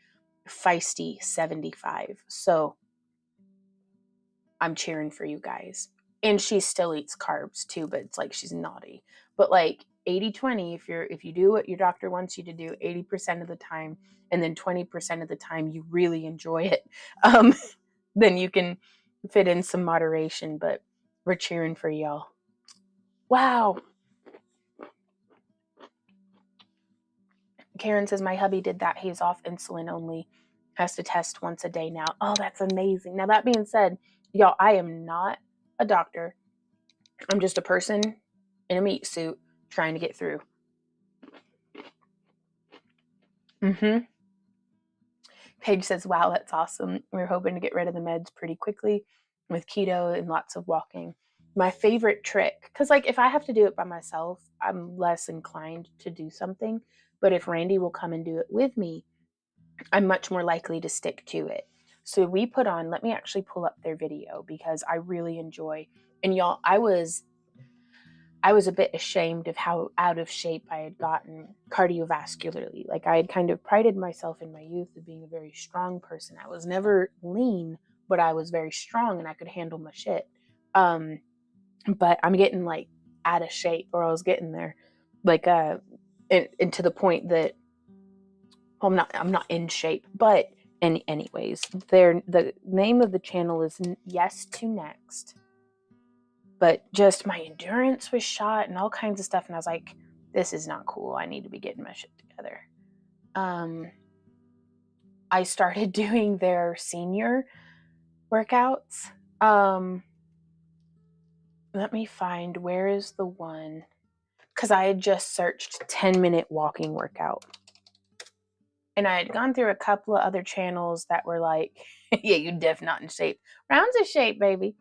feisty 75. So I'm cheering for you guys. And she still eats carbs too, but it's like she's naughty. But like 80-20, if you do what your doctor wants you to do 80% of the time, and then 20% of the time you really enjoy it, then you can fit in some moderation. But we're cheering for y'all. Wow. Karen says, my hubby did that. He's off insulin only. Has to test once a day now. Oh, that's amazing. Now, that being said, y'all, I am not a doctor. I'm just a person in a meat suit trying to get through. Paige says, wow, that's awesome. We're hoping to get rid of the meds pretty quickly with keto and lots of walking. My favorite trick, because like if I have to do it by myself, I'm less inclined to do something. But if Randy will come and do it with me, I'm much more likely to stick to it. So we put on, let me actually pull up their video because I really enjoy. And y'all, I was a bit ashamed of how out of shape I had gotten cardiovascularly. Like I had kind of prided myself in my youth of being a very strong person. I was never lean, but I was very strong and I could handle my shit. But I'm getting like out of shape, or I was getting there, like and to the point that, well, I'm not in shape, but anyways, the name of the channel is Yes to Next. But just my endurance was shot and all kinds of stuff. And I was like, this is not cool. I need to be getting my shit together. I started doing their senior workouts. Let me find, where is the one? Because I had just searched 10-minute walking workout. And I had gone through a couple of other channels that were like, yeah, you def not in shape. Rounds of shape, baby.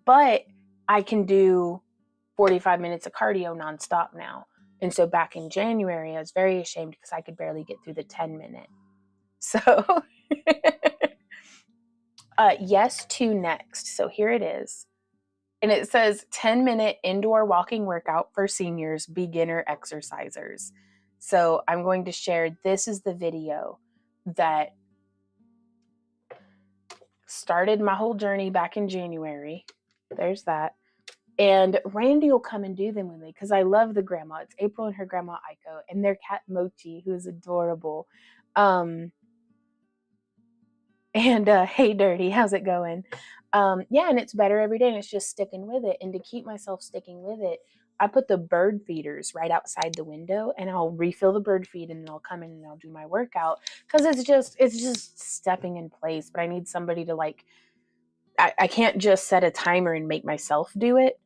But I can do 45 minutes of cardio nonstop now. And so back in January, I was very ashamed because I could barely get through the 10-minute. So Yes to Next. So here it is. And it says 10-minute indoor walking workout for seniors, beginner exercisers. So I'm going to share, this is the video that started my whole journey back in January. There's that. And Randy will come and do them with me because I love the grandma. It's April and her grandma Aiko and their cat Mochi, who is adorable. And hey, Dirty, how's it going? Yeah, and it's better every day, and it's just sticking with it. And to keep myself sticking with it, I put the bird feeders right outside the window, and I'll refill the bird feed, and then I'll come in and I'll do my workout because it's just stepping in place. But I need somebody to like. I can't just set a timer and make myself do it.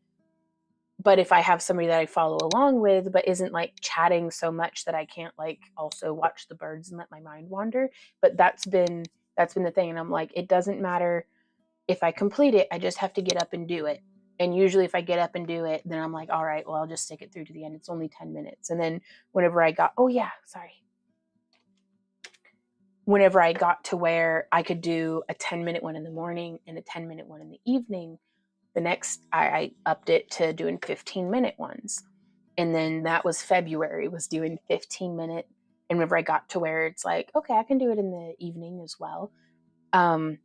But if I have somebody that I follow along with, but isn't like chatting so much that I can't like also watch the birds and let my mind wander. But that's been the thing. And I'm like, it doesn't matter if I complete it, I just have to get up and do it. And usually if I get up and do it, then I'm like, all right, well, I'll just stick it through to the end. It's only 10 minutes. And then whenever I got to where I could do a 10-minute one in the morning and a 10-minute one in the evening, the next, I upped it to doing 15-minute ones. And then that was February, was doing 15-minute. And whenever I got to where it's like, okay, I can do it in the evening as well. And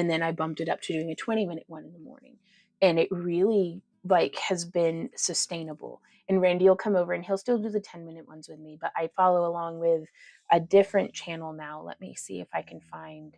then I bumped it up to doing a 20-minute one in the morning. And it really like has been sustainable. And Randy will come over and he'll still do the 10-minute ones with me, but I follow along with a different channel now. Let me see if I can find,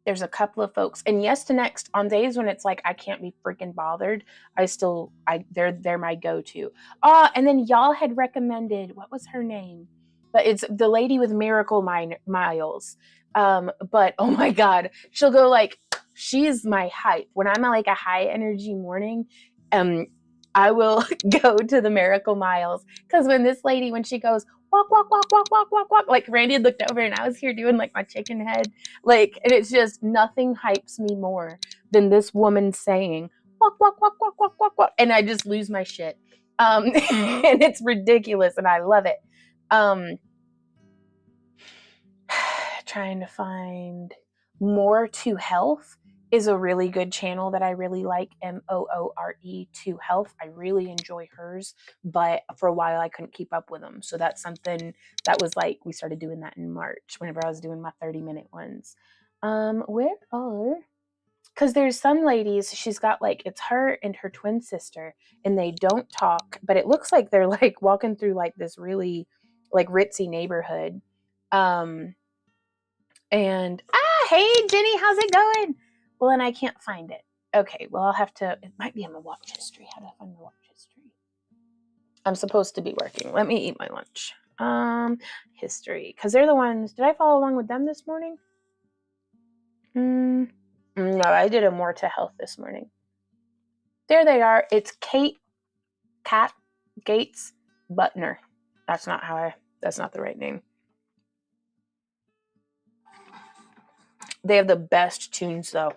there's a couple of folks, and yes to next on days when it's like I can't be freaking bothered, they're my go-to. And then y'all had recommended, what was her name? But it's the lady with Miracle Miles. But oh my God, she'll go like, she is my hype. When I'm like a high energy morning, I will go to the Miracle Miles. Because when she goes, walk, walk, walk, walk, walk, walk, walk, like Randy had looked over and I was here doing like my chicken head. Like, and it's just nothing hypes me more than this woman saying, walk, walk, walk, walk, walk, walk, walk. And I just lose my shit. And it's ridiculous and I love it. Trying to find More to Health is a really good channel that I really like. Moore to Health. I really enjoy hers, but for a while I couldn't keep up with them. So that's something that was like, we started doing that in March whenever I was doing my 30-minute ones. Where are, because there's some ladies, she's got like, it's her and her twin sister and they don't talk, but it looks like they're like walking through like this really like ritzy neighborhood. And hey Jenny, how's it going? Well, and I can't find it. Okay, well, I'll have to, it might be in my watch history. How do I find my watch history? I'm supposed to be working. Let me eat my lunch. History, because they're the ones, did I follow along with them this morning? No, I did a More to Health this morning. There they are. It's Kat Gates Butner. That's not the right name. They have the best tunes though.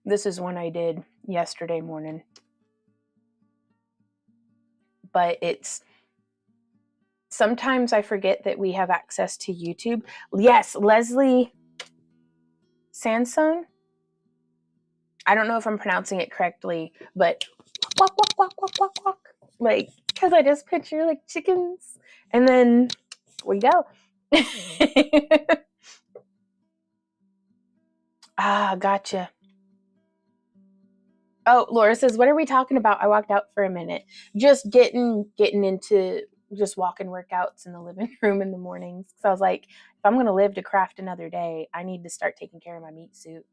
This is one I did yesterday morning. But it's, sometimes I forget that we have access to YouTube. Yes, Leslie Sansone. I don't know if I'm pronouncing it correctly, but walk, walk, walk, walk, walk, walk. Like, because I just picture like chickens. And then we go. Gotcha. Oh, Laura says, what are we talking about? I walked out for a minute. Just getting into just walking workouts in the living room in the mornings. So I was like, if I'm going to live to craft another day, I need to start taking care of my meat suit.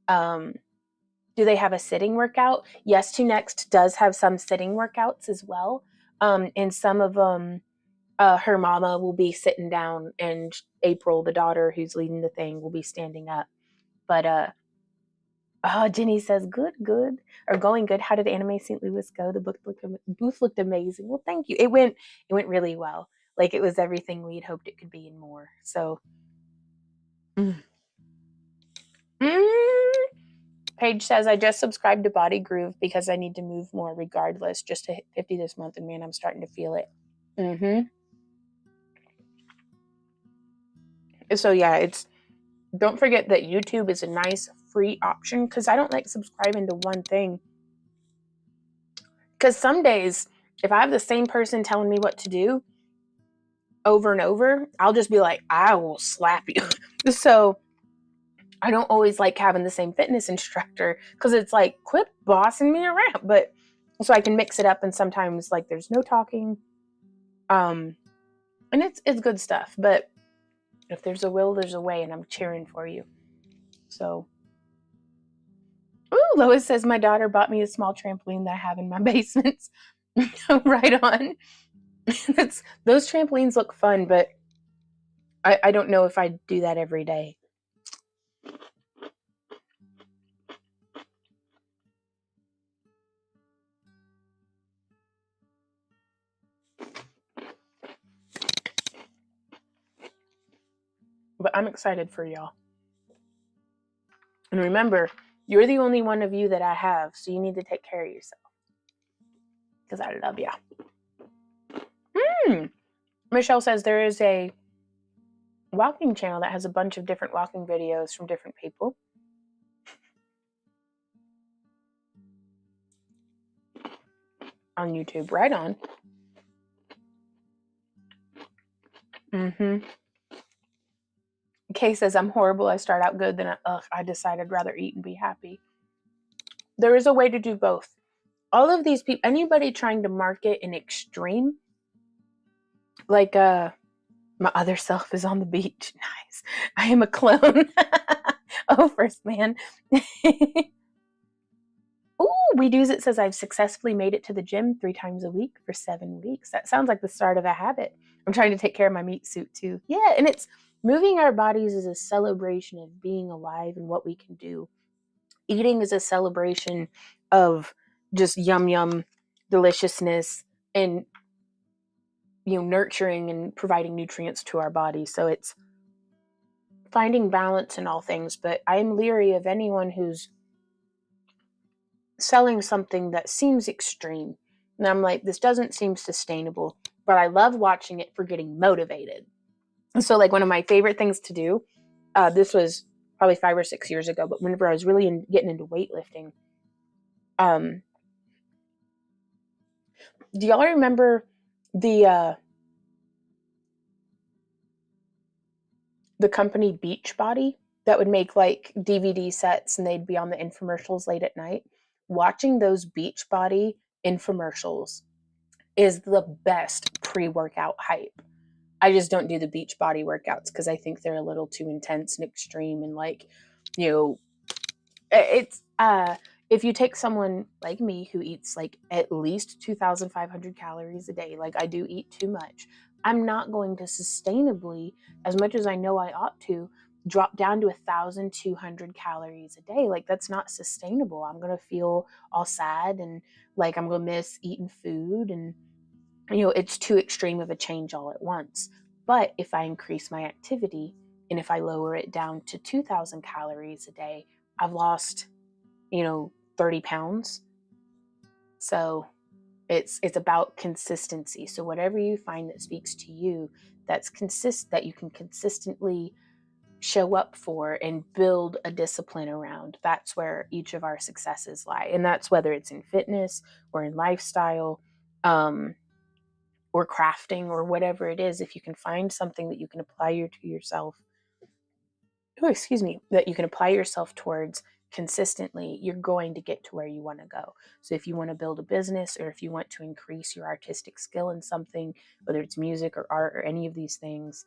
Do they have a sitting workout? Yes to Next does have some sitting workouts as well. And some of them, her mama will be sitting down and April, the daughter who's leading the thing, will be standing up. But Jenny says, good, or going good. How did Anime St. Louis go? The booth looked amazing. Well, thank you. It went really well. Like, it was everything we'd hoped it could be and more. So, Paige says, I just subscribed to Body Groove because I need to move more regardless, just to hit 50 this month. And man, I'm starting to feel it. So yeah, don't forget that YouTube is a nice free option, because I don't like subscribing to one thing. Because some days, if I have the same person telling me what to do over and over, I'll just be like, I will slap you. So I don't always like having the same fitness instructor, because it's like, quit bossing me around. But so I can mix it up, and sometimes like there's no talking. And it's good stuff. But if there's a will, there's a way, and I'm cheering for you. So, ooh, Lois says, my daughter bought me a small trampoline that I have in my basement. Right on. Those trampolines look fun, but I don't know if I'd do that every day. But I'm excited for y'all. And remember, you're the only one of you that I have, so you need to take care of yourself. Because I love ya. Michelle says there is a walking channel that has a bunch of different walking videos from different people. On YouTube. Right on. Kay says, I'm horrible. I start out good, then I decide I'd rather eat and be happy. There is a way to do both. All of these people, anybody trying to market an extreme, like My other self is on the beach. Nice. I am a clone. Oh, first man. Ooh, We Do's It says I've successfully made it to the gym 3 times a week for 7 weeks. That sounds like the start of a habit. I'm trying to take care of my meat suit too. Yeah, and it's moving our bodies is a celebration of being alive and what we can do. Eating is a celebration of just yum yum deliciousness and nurturing and providing nutrients to our body. So it's finding balance in all things, but I'm leery of anyone who's selling something that seems extreme. And I'm like, this doesn't seem sustainable, but I love watching it for getting motivated. And so, like, one of my favorite things to do, this was probably 5 or 6 years ago, but whenever I was really getting into weightlifting, do y'all remember the company Beachbody that would make like DVD sets and they'd be on the infomercials late at night? Watching those Beachbody infomercials is the best pre-workout hype. I just don't do the Beachbody workouts because I think they're a little too intense and extreme and like, it's if you take someone like me who eats like at least 2,500 calories a day, like I do eat too much, I'm not going to sustainably, as much as I know I ought to, drop down to 1,200 calories a day. Like that's not sustainable. I'm going to feel all sad and like I'm going to miss eating food, and it's too extreme of a change all at once. But if I increase my activity and if I lower it down to 2,000 calories a day, I've lost 30 pounds. So it's about consistency. So whatever you find that speaks to you, that you can consistently show up for and build a discipline around, that's where each of our successes lie. And that's whether it's in fitness or in lifestyle, or crafting or whatever it is. If you can find something that you can apply to yourself, that you can apply yourself towards consistently, you're going to get to where you want to go. So if you want to build a business or if you want to increase your artistic skill in something, whether it's music or art or any of these things,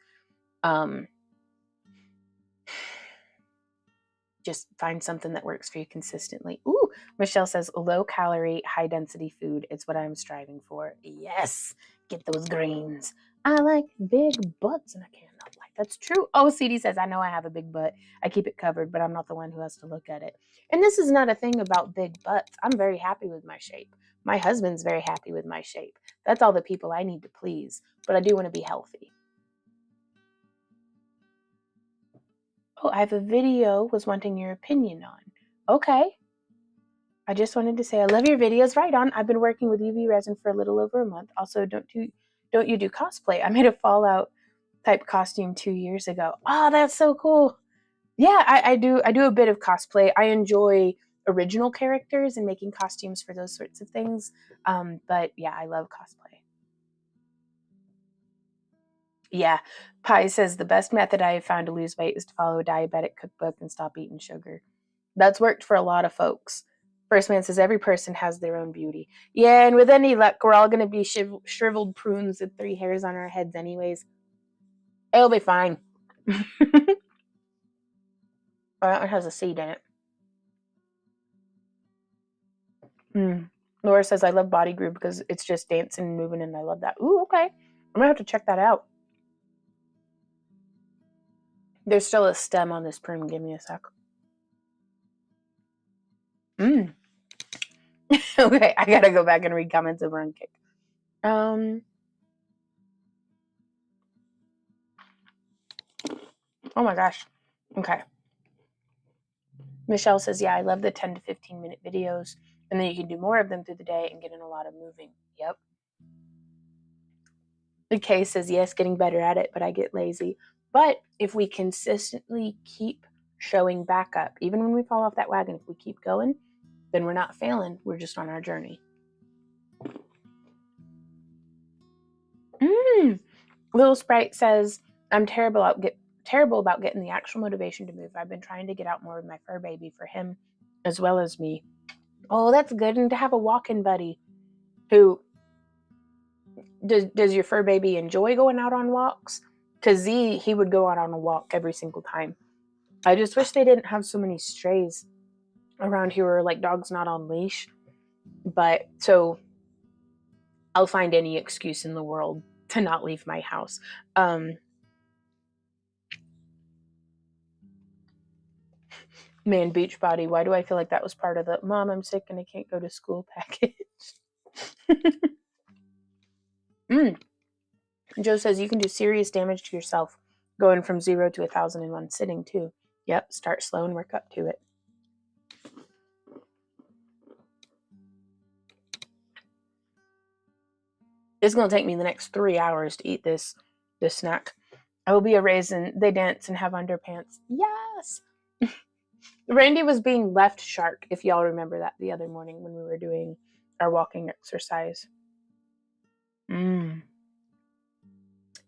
just find something that works for you consistently. Ooh, Michelle says low calorie, high density food is what I'm striving for. Yes, get those greens. I like big butts and I cannot like. That's true. Oh, CD says, I know I have a big butt. I keep it covered, but I'm not the one who has to look at it. And this is not a thing about big butts. I'm very happy with my shape. My husband's very happy with my shape. That's all the people I need to please, but I do want to be healthy. Oh, I have a video was wanting your opinion on. Okay. I just wanted to say I love your videos. Right on. I've been working with UV resin for a little over a month. Also, don't you do cosplay? I made a Fallout type costume 2 years ago. Oh, that's so cool. Yeah, I do a bit of cosplay. I enjoy original characters and making costumes for those sorts of things. But yeah, I love cosplay. Yeah, Pi says the best method I have found to lose weight is to follow a diabetic cookbook and stop eating sugar. That's worked for a lot of folks. First Man says every person has their own beauty. Yeah, and with any luck, we're all going to be shriveled prunes with 3 hairs on our heads anyways. It'll be fine. It has a seed in it. Laura says, I love Body Groove because it's just dancing and moving, and I love that. Ooh, okay. I'm going to have to check that out. There's still a stem on this prune. Give me a sec. Okay, I got to go back and read comments over on Kick. Oh my gosh. Okay. Michelle says, yeah, I love the 10 to 15 minute videos. And then you can do more of them through the day and get in a lot of moving. Yep. Kay says, yes, getting better at it, but I get lazy. But if we consistently keep showing back up, even when we fall off that wagon, if we keep going, then we're not failing. We're just on our journey. Little Sprite says, I'm terrible about getting the actual motivation to move. I've been trying to get out more with my fur baby for him as well as me. Oh, that's good. And to have a walk-in buddy who does your fur baby enjoy going out on walks? Because he would go out on a walk every single time. I just wish they didn't have so many strays around here, or like dogs not on leash. But so I'll find any excuse in the world to not leave my house. Man, Beachbody, why do I feel like that was part of the Mom, I'm sick and I can't go to school package? Joe says you can do serious damage to yourself going from 0 to 1,000 in one sitting too. Yep, start slow and work up to it. It's going to take me the next 3 hours to eat this snack. I will be a raisin. They dance and have underpants. Yes! Randy was being left shark, if y'all remember that the other morning when we were doing our walking exercise.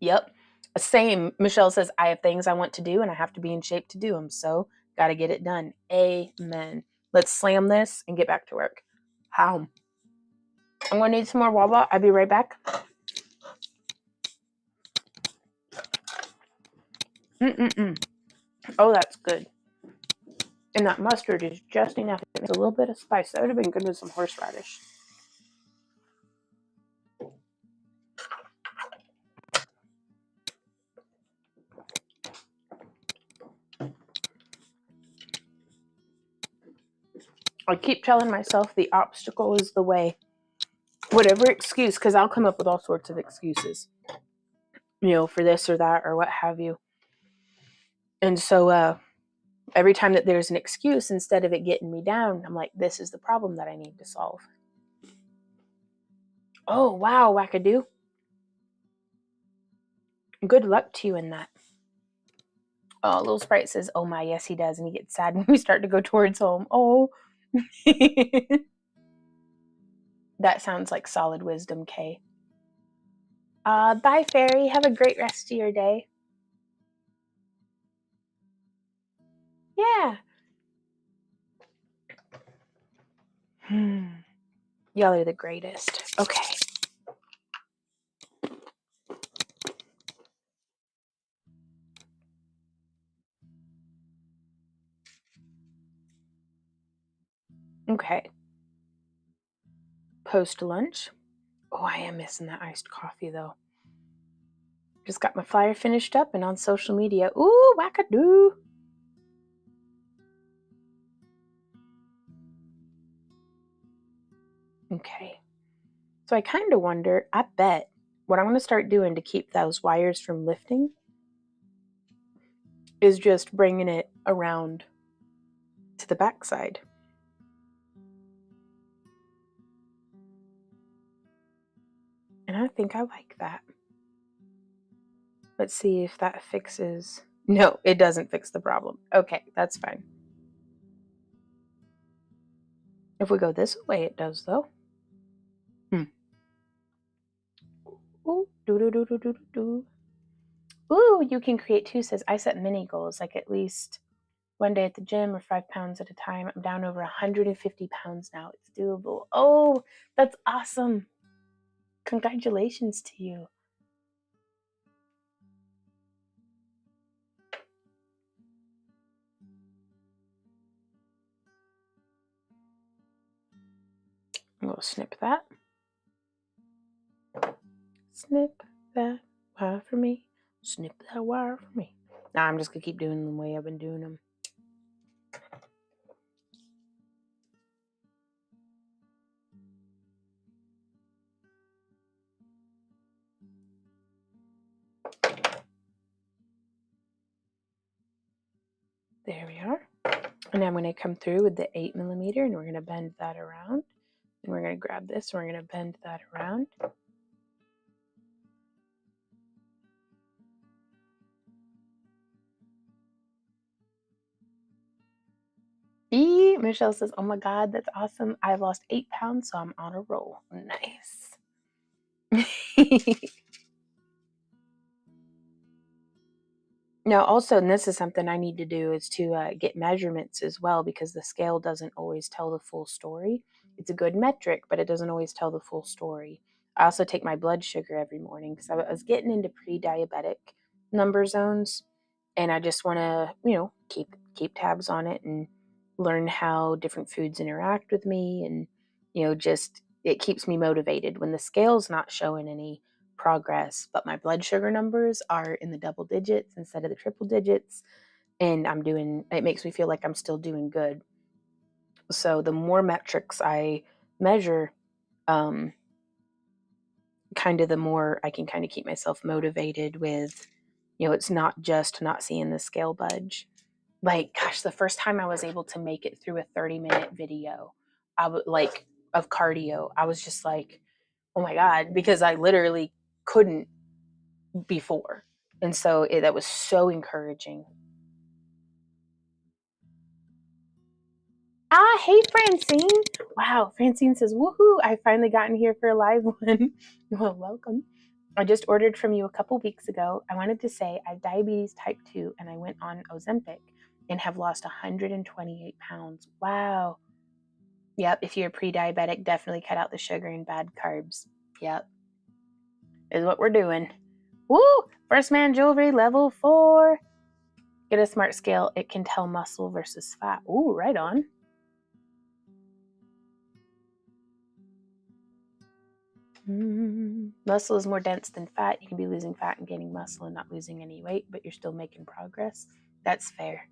Yep. Same. Michelle says, I have things I want to do and I have to be in shape to do them. So, got to get it done. Amen. Let's slam this and get back to work. How? I'm going to need some more Wawa. I'll be right back. Oh, that's good. And that mustard is just enough. It's a little bit of spice. That would have been good with some horseradish. I keep telling myself the obstacle is the way. Whatever excuse, because I'll come up with all sorts of excuses, for this or that or what have you. And so every time that there's an excuse, instead of it getting me down, I'm like, this is the problem that I need to solve. Oh, wow, wackadoo. Good luck to you in that. Oh, Little Sprite says, oh my, yes, he does. And he gets sad when we start to go towards home. Oh. That sounds like solid wisdom, Kay. Bye, Fairy. Have a great rest of your day. Yeah. Y'all are the greatest. Okay. Okay. Post lunch. Oh, I am missing that iced coffee though. Just got my flyer finished up and on social media. Ooh, wackadoo. Okay. So I kind of wonder, I bet what I'm going to start doing to keep those wires from lifting is just bringing it around to the backside. And I think I like that. Let's see if that fixes. No, it doesn't fix the problem. Okay, that's fine. If we go this way, it does though. Ooh, do. Ooh, you can create too, says I set mini goals, like at least one day at the gym or 5 pounds at a time. I'm down over 150 pounds now. It's doable. Oh, that's awesome. Congratulations to you. I'm going to snip that. Snip that wire for me. Snip that wire for me. Now I'm just going to keep doing them the way I've been doing them. There we are. And I'm going to come through with the 8mm and we're going to bend that around. And we're going to grab this and we're going to bend that around. Michelle says, oh my God, that's awesome. I've lost 8 pounds, so I'm on a roll. Nice. Now, also, and this is something I need to do, is to get measurements as well, because the scale doesn't always tell the full story. It's a good metric, but it doesn't always tell the full story. I also take my blood sugar every morning because I was getting into pre-diabetic number zones, and I just want to, keep tabs on it and learn how different foods interact with me, and just it keeps me motivated when the scale's not showing any progress, but my blood sugar numbers are in the double digits instead of the triple digits, and it makes me feel like I'm still doing good. So the more metrics I measure, um, kind of the more I can kind of keep myself motivated with, it's not just not seeing the scale budge. Like, gosh, the first time I was able to make it through a 30-minute video, I would like of cardio, I was just like, oh my God, because I literally couldn't before. And so that was so encouraging. Hey, Francine. Wow, Francine says, woohoo, I finally got in here for a live one. Well, welcome. I just ordered from you a couple weeks ago. I wanted to say I have diabetes type 2 and I went on Ozempic and have lost 128 pounds. Wow. Yep, if you're pre-diabetic, definitely cut out the sugar and bad carbs. Yep, is what we're doing. Woo! First Man Jewelry level 4. Get a smart scale. It can tell muscle versus fat. Ooh, right on. Muscle is more dense than fat. You can be losing fat and gaining muscle and not losing any weight, but you're still making progress. That's fair.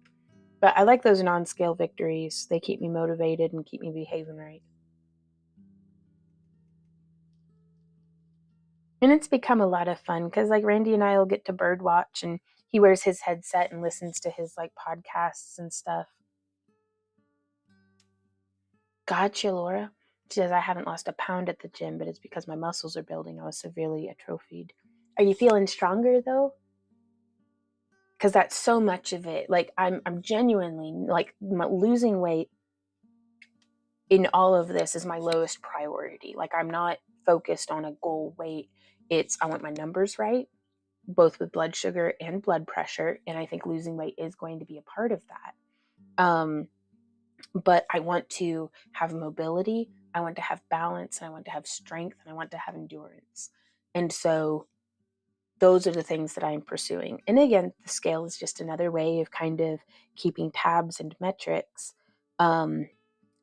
But I like those non-scale victories. They keep me motivated and keep me behaving right. And it's become a lot of fun because like Randy and I will get to bird watch, and he wears his headset and listens to his like podcasts and stuff. Gotcha, Laura. She says, I haven't lost a pound at the gym, but it's because my muscles are building. I was severely atrophied. Are you feeling stronger though? Because that's so much of it. Like I'm genuinely like losing weight in all of this is my lowest priority. Like I'm not focused on a goal weight. It's I want my numbers right, both with blood sugar and blood pressure, and I think losing weight is going to be a part of that. But I want to have mobility, I want to have balance, and I want to have strength, and I want to have endurance. And so those are the things that I'm pursuing. And again, the scale is just another way of kind of keeping tabs and metrics. And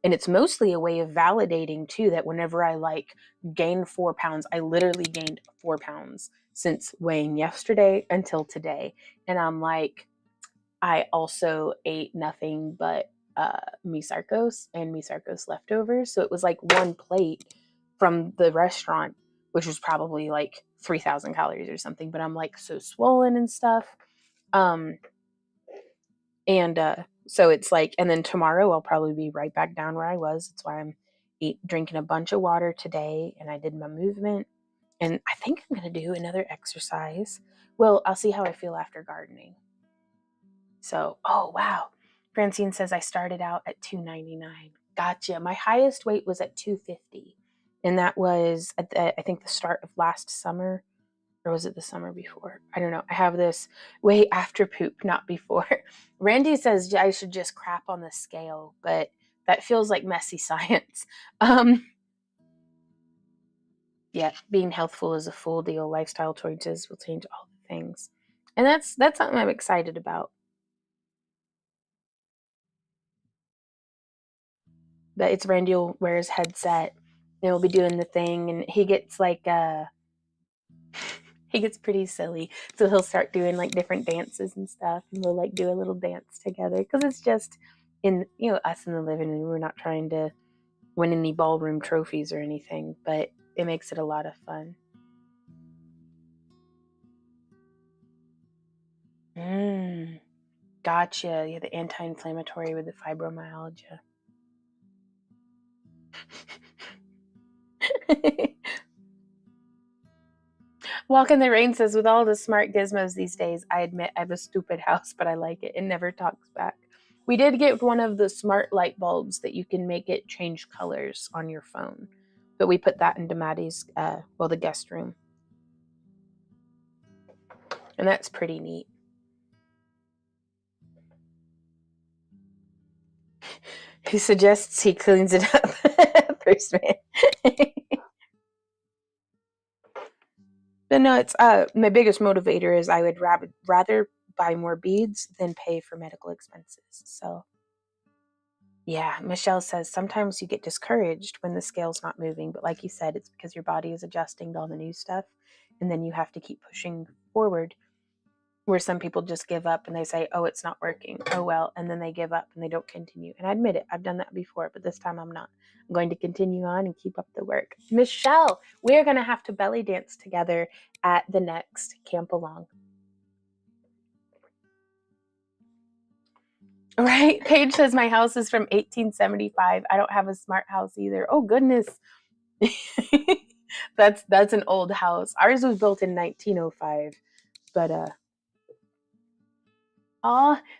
it's mostly a way of validating too that whenever I like gain 4 pounds, I literally gained 4 pounds since weighing yesterday until today. And I'm like, I also ate nothing but misarcos and misarcos leftovers. So it was like one plate from the restaurant, which was probably like 3,000 calories or something. But I'm like so swollen and stuff. So it's like, and then tomorrow I'll probably be right back down where I was. That's why I'm drinking a bunch of water today, and I did my movement. And I think I'm going to do another exercise. Well, I'll see how I feel after gardening. So, oh, wow. Francine says I started out at 299. Gotcha. My highest weight was at 250. And that was at I think the start of last summer, or was it the summer before? I don't know. I have this way after poop, not before. Randy says I should just crap on the scale, but that feels like messy science. Yeah, being healthful is a full deal. Lifestyle choices will change all the things. And that's something I'm excited about. But it's Randy will wear his headset and we'll be doing the thing, and he gets like he gets pretty silly. So he'll start doing like different dances and stuff, and we'll like do a little dance together because it's just in us in the living room. We're not trying to win any ballroom trophies or anything, but it makes it a lot of fun. Gotcha. Yeah, the anti-inflammatory with the fibromyalgia. Walk in the Rain says, with all the smart gizmos these days, I admit I have a stupid house, but I like it. It never talks back. We did get one of the smart light bulbs that you can make it change colors on your phone. But we put that into Maddie's, the guest room. And that's pretty neat. He suggests he cleans it up. First man. But no, it's my biggest motivator is I would rather buy more beads than pay for medical expenses. So yeah, Michelle says sometimes you get discouraged when the scale's not moving, but like you said, it's because your body is adjusting to all the new stuff, and then you have to keep pushing forward. Where some people just give up and they say, oh, it's not working. Oh, well. And then they give up and they don't continue. And I admit it, I've done that before, but this time I'm not. I'm going to continue on and keep up the work. Michelle, we're going to have to belly dance together at the next camp along. Right? Paige says my house is from 1875. I don't have a smart house either. Oh, goodness. That's an old house. Ours was built in 1905. But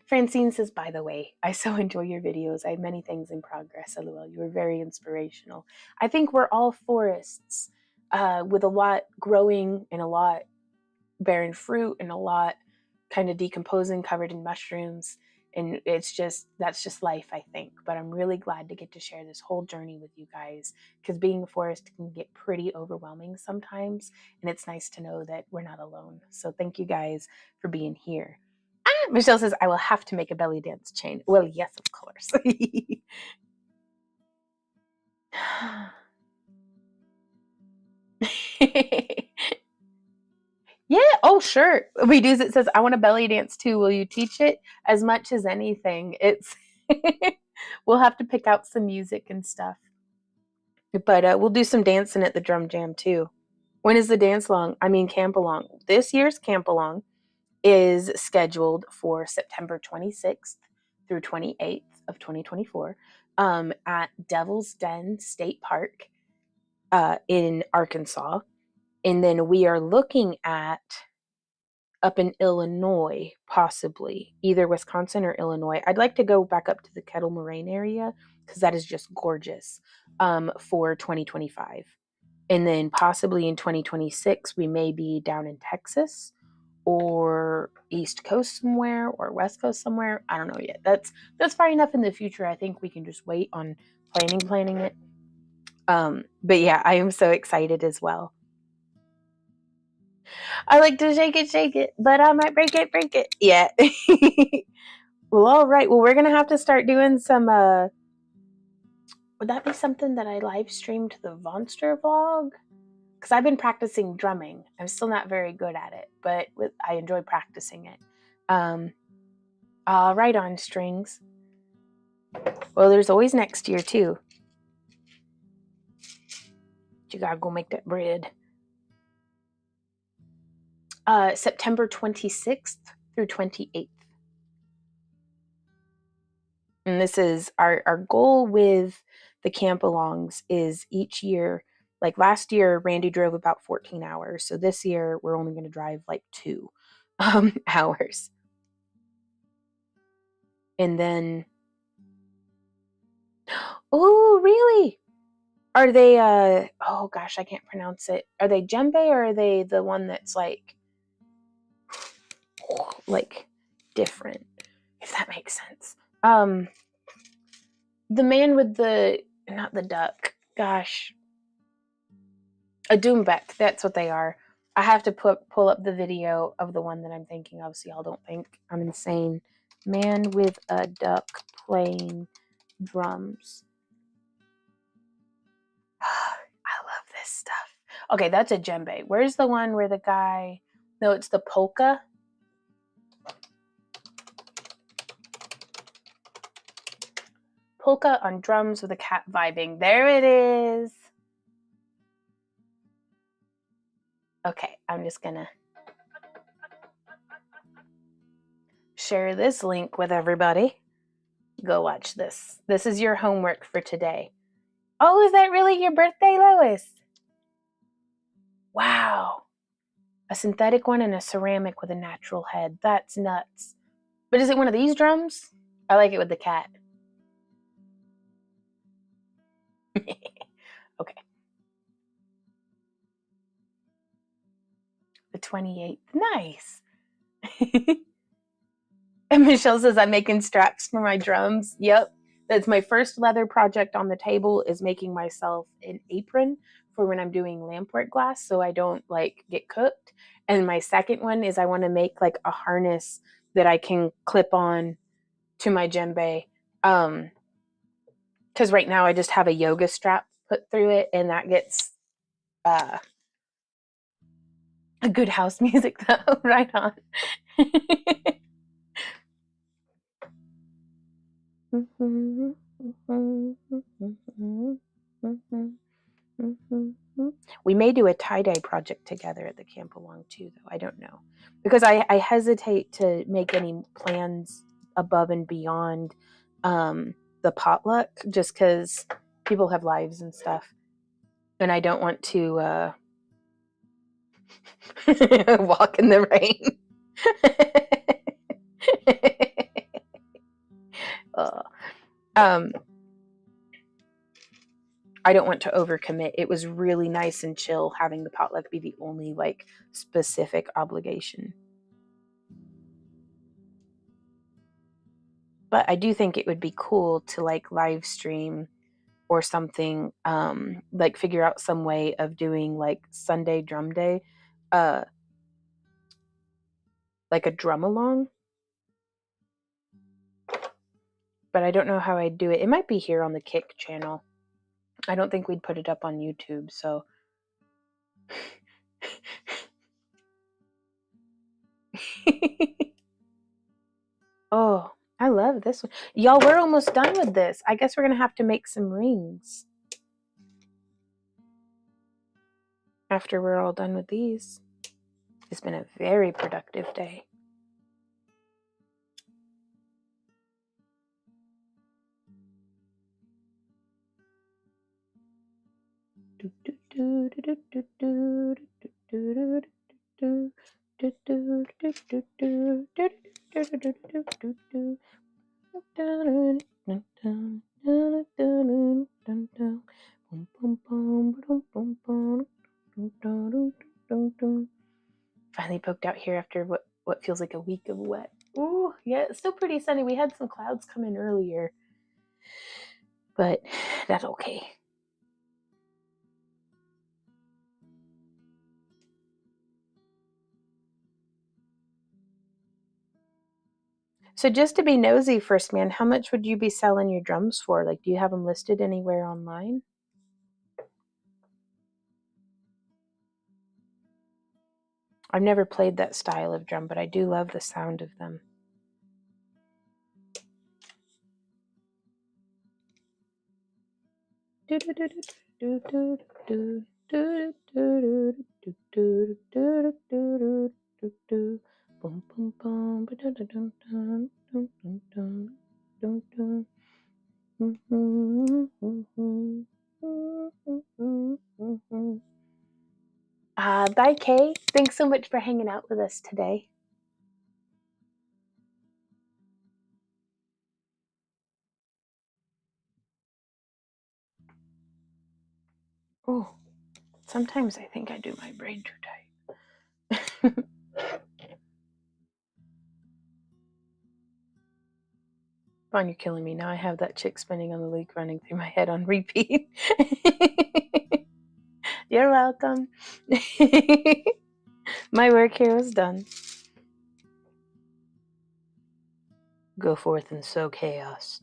Francine says, by the way, I so enjoy your videos. I have many things in progress. LOL. You were very inspirational. I think we're all forests with a lot growing and a lot bearing fruit and a lot kind of decomposing, covered in mushrooms. And that's just life, I think. But I'm really glad to get to share this whole journey with you guys, because being a forest can get pretty overwhelming sometimes. And it's nice to know that we're not alone. So thank you guys for being here. Michelle says, I will have to make a belly dance chain. Well, yes, of course. Yeah, oh, sure. It says, I want a belly dance too. Will you teach it? As much as anything. It's we'll have to pick out some music and stuff. But we'll do some dancing at the drum jam too. When is the dance along? Camp along. This year's camp along is scheduled for September 26th through 28th of 2024 at Devil's Den State Park in Arkansas. And then we are looking at up in Illinois, possibly either Wisconsin or Illinois. I'd like to go back up to the Kettle Moraine area because that is just gorgeous for 2025. And then possibly in 2026, we may be down in Texas or East Coast somewhere or West Coast somewhere. I don't know yet. That's far enough in the future. I think we can just wait on planning it. But yeah, I am so excited as well. I like to shake it, but I might break it. Yeah. Well, all right. Well, we're going to have to start doing some, would that be something that I live streamed the Vonster vlog? Because I've been practicing drumming. I'm still not very good at it, but I enjoy practicing it. Right on, strings. Well, there's always next year, too. You gotta go make that bread. September 26th through 28th. And this is our goal with the camp-alongs is each year, like last year, Randy drove about 14 hours. So this year, we're only going to drive like 2 hours. And then, oh, really? Are they, oh gosh, I can't pronounce it. Are they djembe or are they the one that's like different, if that makes sense? The man with not the duck, gosh, a doombeck, that's what they are. I have to pull up the video of the one that I'm thinking of so y'all don't think I'm insane. Man with a duck playing drums. I love this stuff. Okay, that's a djembe. Where's the one where the guy... No, it's the polka. Polka on drums with a cat vibing. There it is. Okay, I'm just gonna share this link with everybody. Go watch this. This is your homework for today. Oh, is that really your birthday, Lois? Wow. A synthetic one and a ceramic with a natural head. That's nuts. But is it one of these drums? I like it with the cat. Okay. The 28th. Nice. And Michelle says, I'm making straps for my drums. Yep. That's my first leather project on the table, is making myself an apron for when I'm doing lampwork glass so I don't like get cooked. And my second one is I want to make like a harness that I can clip on to my djembe. Because right now I just have a yoga strap put through it, and that gets a good house music though, right on. We may do a tie-dye project together at the camp along too, though. I don't know. Because I hesitate to make any plans above and beyond the potluck, just because people have lives and stuff. And I don't want to walk in the rain. I don't want to overcommit. It was really nice and chill having the potluck be the only like specific obligation. But I do think it would be cool to like live stream or something, like figure out some way of doing like Sunday drum day, like a drum along. But I don't know how I'd do it. It might be here on the Kick channel. I don't think we'd put it up on YouTube, so. Oh, I love this one. Y'all, we're almost done with this. I guess we're going to have to make some rings after we're all done with these. It's been a very productive day. Finally poked out here after what feels like a week of wet. Ooh, yeah, it's still pretty sunny. We had some clouds come in earlier, but that's okay. So just to be nosy, First Man, how much would you be selling your drums for? Like, do you have them listed anywhere online? I've never played that style of drum, but I do love the sound of them. Bye, Kay. Thanks so much for hanging out with us today. Oh, sometimes I think I do my brain too tight. Vaughn, you're killing me. Now I have that chick spinning on the leak running through my head on repeat. You're welcome. My work here is done. Go forth and sow chaos.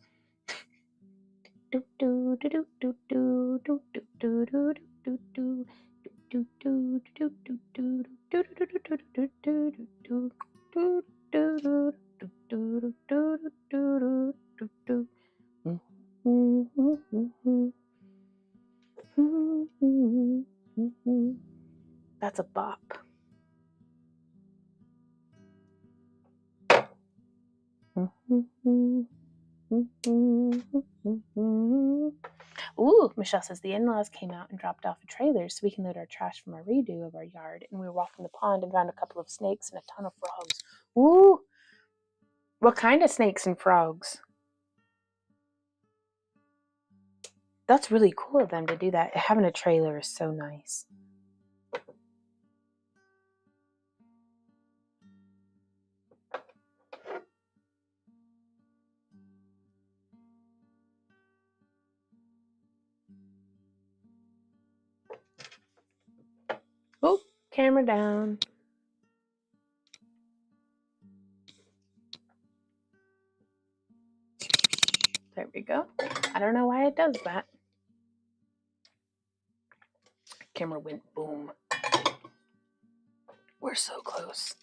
That's a bop. Ooh, Michelle says the in-laws came out and dropped off a trailer so we can load our trash from our redo of our yard, and we were walking the pond and found a couple of snakes and a ton of frogs. Ooh, what kind of snakes and frogs? That's really cool of them to do that. Having a trailer is so nice. Camera down. There we go. I don't know why it does that. Camera went boom. We're so close.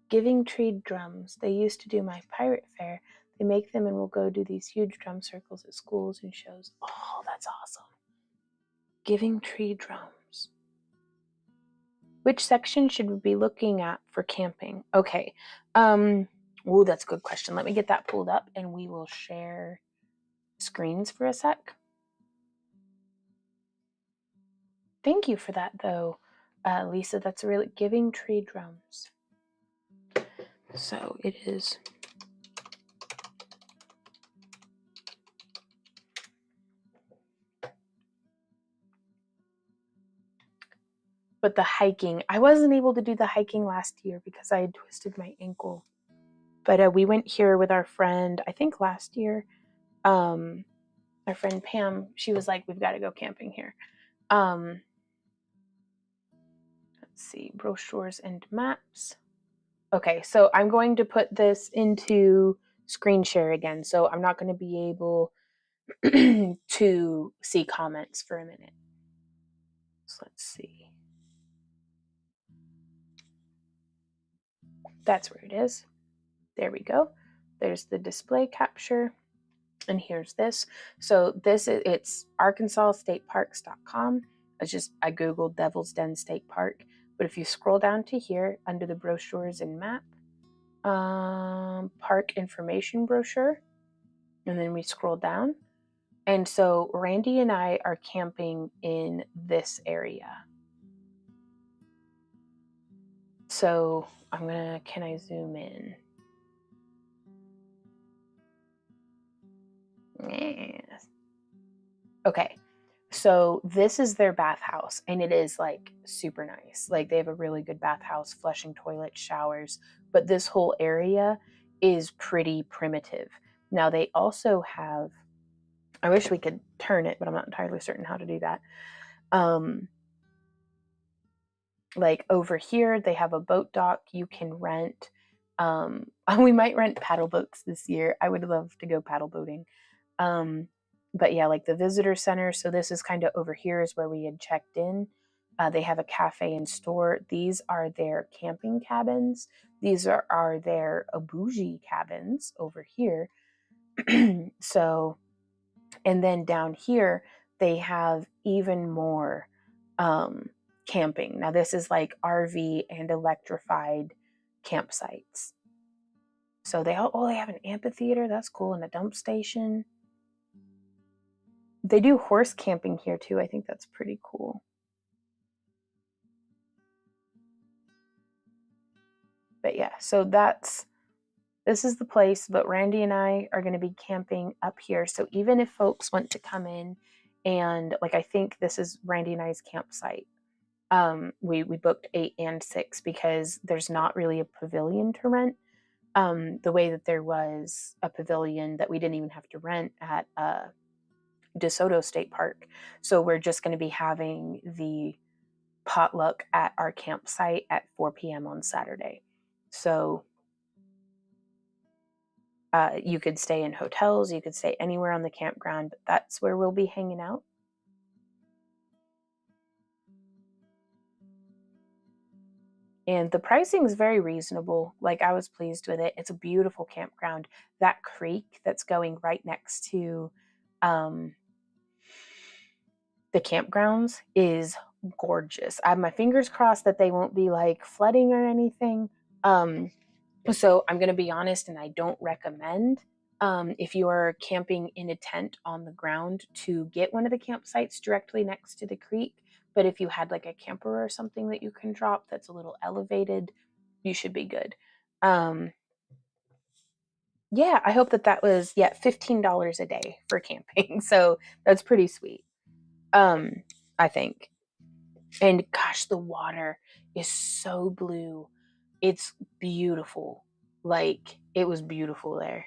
Giving tree drums. They used to do my pirate fair. They make them and we'll go do these huge drum circles at schools and shows. Oh, that's awesome. Giving tree drums. Which section should we be looking at for camping? Okay. Oh, that's a good question. Let me get that pulled up and we will share screens for a sec. Thank you for that though, Lisa. That's really giving tree drums. So it is. But the hiking, I wasn't able to do the hiking last year because I had twisted my ankle. But we went here with our friend, I think last year. Our friend Pam, she was like, we've got to go camping here. Let's see, brochures and maps. Okay, so I'm going to put this into screen share again. So I'm not going to be able to see comments for a minute. So let's see. That's where it is. There we go. There's the display capture. And here's this. So this is, it's arkansasstateparks.com. I Googled Devil's Den State Park. But if you scroll down to here under the brochures and map, park information brochure, and then we scroll down. And so Randy and I are camping in this area. So can I zoom in? Yes. Okay. So this is their bathhouse and it is like super nice. Like they have a really good bathhouse, flushing toilets, showers, but this whole area is pretty primitive. Now they also have, I wish we could turn it, but I'm not entirely certain how to do that. Like over here, they have a boat dock you can rent. We might rent paddle boats this year. I would love to go paddle boating. But yeah, like the visitor center. So this is kind of over here is where we had checked in. They have a cafe and store. These are their camping cabins. These are their bougie cabins over here. So, and then down here, they have even more camping. Now this is like RV and electrified campsites. So they have an amphitheater. That's cool. And a dump station. They do horse camping here too. I think that's pretty cool. But yeah, so this is the place, but Randy and I are going to be camping up here. So even if folks want to come in and like, I think this is Randy and I's campsite. We booked 8 and 6 because there's not really a pavilion to rent. The way that there was a pavilion that we didn't even have to rent at DeSoto State Park. So we're just going to be having the potluck at our campsite at 4 p.m. on Saturday. So you could stay in hotels, you could stay anywhere on the campground, but that's where we'll be hanging out. And the pricing is very reasonable. Like I was pleased with it. It's a beautiful campground. That creek that's going right next to the campgrounds is gorgeous. I have my fingers crossed that they won't be like flooding or anything. So I'm going to be honest, and I don't recommend if you are camping in a tent on the ground to get one of the campsites directly next to the creek. But if you had like a camper or something that you can drop that's a little elevated, you should be good. Yeah, I hope that was $15 a day for camping. So that's pretty sweet. I think. And gosh, the water is so blue. It's beautiful. Like it was beautiful there.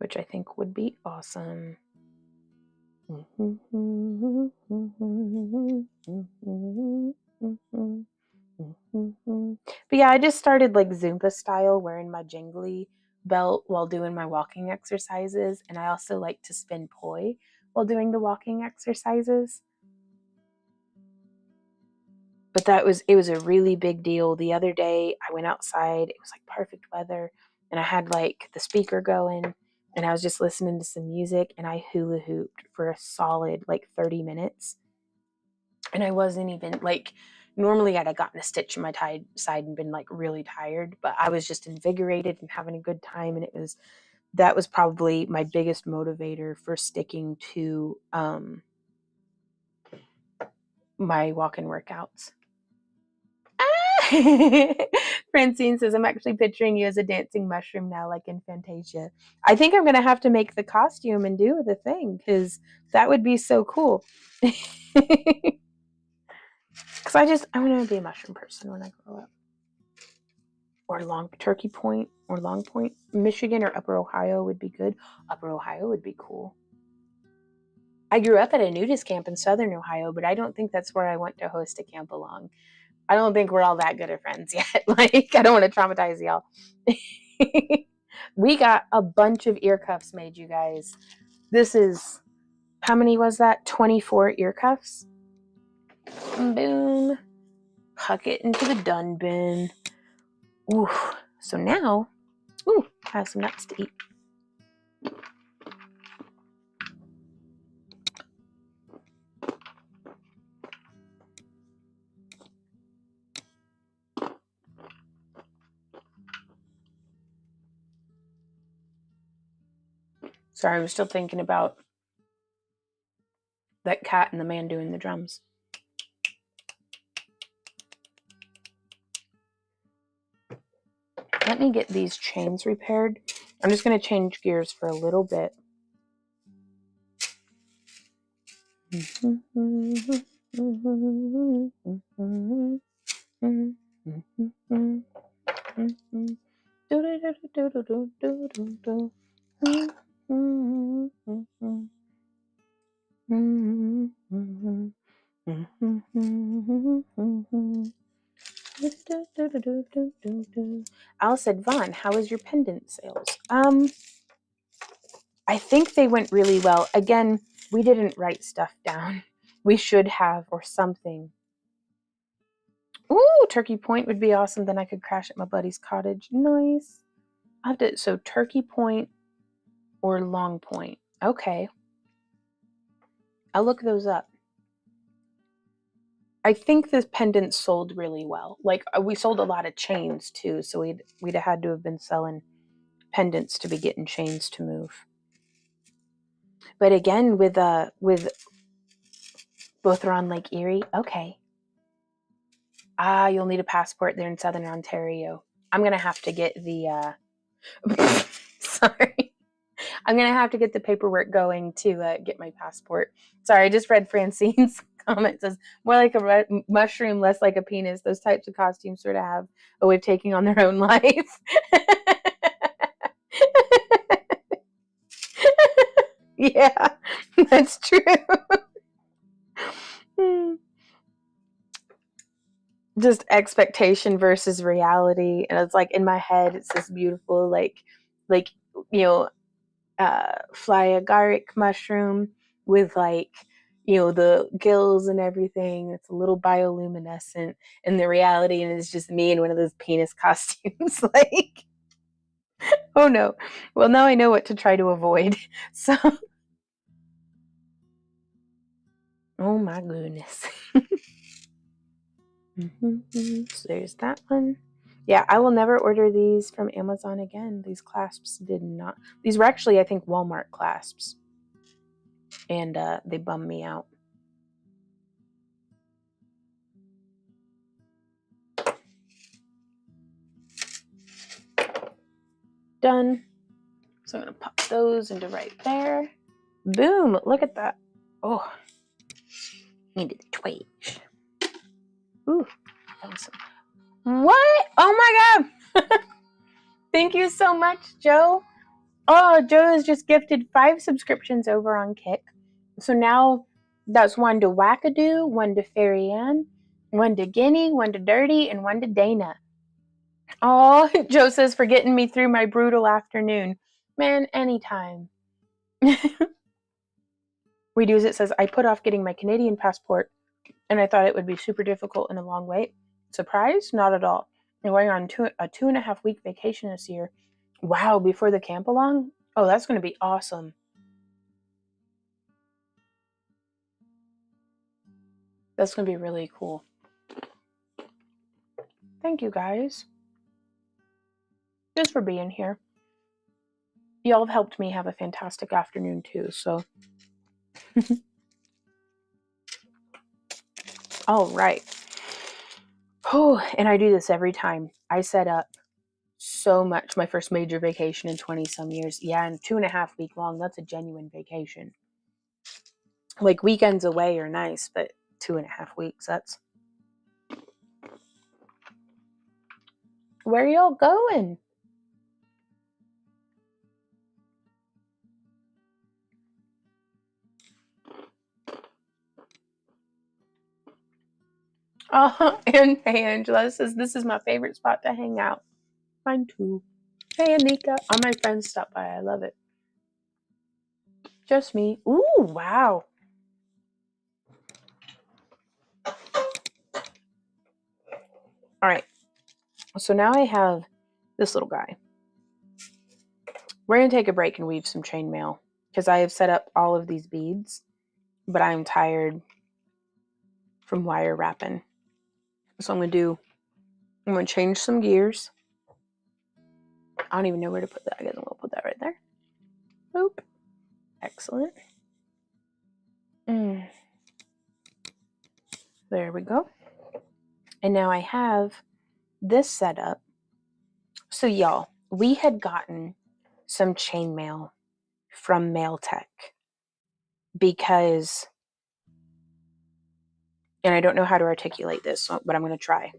which I think would be awesome. But yeah, I just started like Zumba style, wearing my jingly belt while doing my walking exercises. And I also like to spin poi while doing the walking exercises. But it was a really big deal. The other day I went outside, it was like perfect weather, and I had like the speaker going, and I was just listening to some music, and I hula hooped for a solid like 30 minutes. And I wasn't even like, normally I'd have gotten a stitch in my side and been like really tired, but I was just invigorated and having a good time. And that was probably my biggest motivator for sticking to my walk-in workouts. Francine says, I'm actually picturing you as a dancing mushroom now, like in Fantasia. I think I'm going to have to make the costume and do the thing, because that would be so cool. Because I want to be a mushroom person when I grow up. Or Turkey Point or Long Point, Michigan or Upper Ohio would be good. Upper Ohio would be cool. I grew up at a nudist camp in Southern Ohio, but I don't think that's where I went to host a camp along. I don't think we're all that good of friends yet. Like, I don't want to traumatize y'all. We got a bunch of ear cuffs made, you guys. This is, how many was that? 24 ear cuffs. Boom. Huck it into the dun bin. Ooh. So now, I have some nuts to eat. Sorry, I'm still thinking about that cat and the man doing the drums. Let me get these chains repaired. I'm just going to change gears for a little bit. Al said, Vaughn, how was your pendant sales? I think they went really well. Again, we didn't write stuff down. We should have, or something. Ooh, Turkey Point would be awesome. Then I could crash at my buddy's cottage. Nice. So Turkey Point or Long Point. Okay. I'll look those up. I think this pendant sold really well. Like, we sold a lot of chains too, so we'd have had to have been selling pendants to be getting chains to move. But again, with both are on Lake Erie. Okay. You'll need a passport there in Southern Ontario. I'm gonna have to get the sorry. I'm gonna have to get the paperwork going to get my passport. Sorry, I just read Francine's comment. It says, more like a mushroom, less like a penis. Those types of costumes sort of have a way of taking on their own life. Yeah, that's true. Just expectation versus reality. And it's like, in my head, it's this beautiful, like, fly agaric mushroom with, like, the gills and everything. It's a little bioluminescent in the reality, and it's just me in one of those penis costumes. Like, oh no. Well, now I know what to try to avoid. So, oh my goodness. So there's that one. Yeah, I will never order these from Amazon again. These clasps did not. These were actually, I think, Walmart clasps. And they bummed me out. Done. So I'm going to pop those into right there. Boom. Look at that. Oh. Needed the twigs. Ooh. Awesome. What? Oh my God. Thank you so much, Joe. Oh, Joe has just gifted 5 subscriptions over on Kick. So now that's 1 to Wackadoo, 1 to Fairy Ann, 1 to Guinea, 1 to Dirty, and 1 to Dana. Oh, Joe says for getting me through my brutal afternoon. Man, anytime. Redos it says, I put off getting my Canadian passport and I thought it would be super difficult and a long wait. Surprise? Not at all. I'm going on a 2.5 week vacation this year. Wow, before the camp along? Oh, that's going to be awesome. That's going to be really cool. Thank you guys. Just for being here. Y'all have helped me have a fantastic afternoon too, so. All right. Oh, and I do this every time. I set up so much. My first major vacation in 20 some years. Yeah, and 2.5 week long. That's a genuine vacation. Like weekends away are nice, but 2.5 weeks, that's. Where y'all going? Oh, and hey, Angela says this is my favorite spot to hang out. Mine too. Hey, Anika. All my friends stop by. I love it. Just me. Ooh, wow. All right. So now I have this little guy. We're going to take a break and weave some chainmail because I have set up all of these beads, but I'm tired from wire wrapping. So I'm going to change some gears. I don't even know where to put that. I guess I'm going to put that right there. Boop. Excellent. There we go. And now I have this set up. So y'all, we had gotten some chainmail from Mailtech because, and I don't know how to articulate this, but I'm going to try.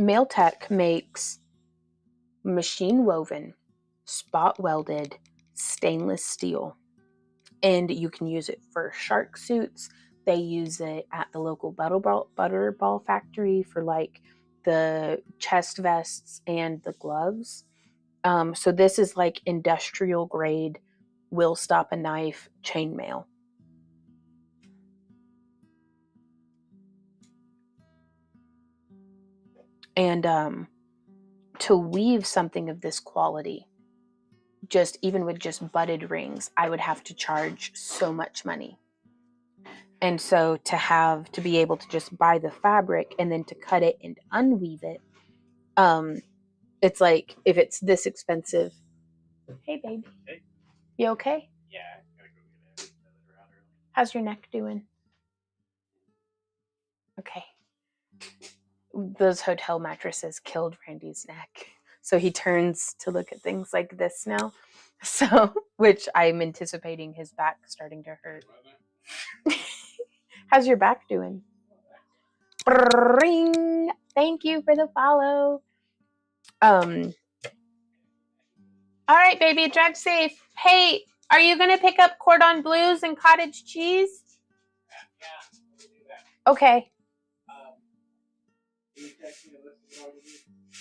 Mailtech makes machine woven, spot welded stainless steel, and you can use it for shark suits. They use it at the local butterball factory for like the chest vests and the gloves. So this is like industrial grade, will stop a knife chainmail. And to weave something of this quality, just even with just butted rings, I would have to charge so much money. And so to be able to just buy the fabric and then to cut it and unweave it, it's like if it's this expensive. Hey, baby. Hey. You okay? Yeah. I gotta go get it. How's your neck doing? Okay. Those hotel mattresses killed Randy's neck. So he turns to look at things like this now. So, which I'm anticipating his back starting to hurt. How's your back doing? Ring. Thank you for the follow. All right, baby, drive safe. Hey, are you gonna pick up cordon bleus and cottage cheese? Yeah. Okay.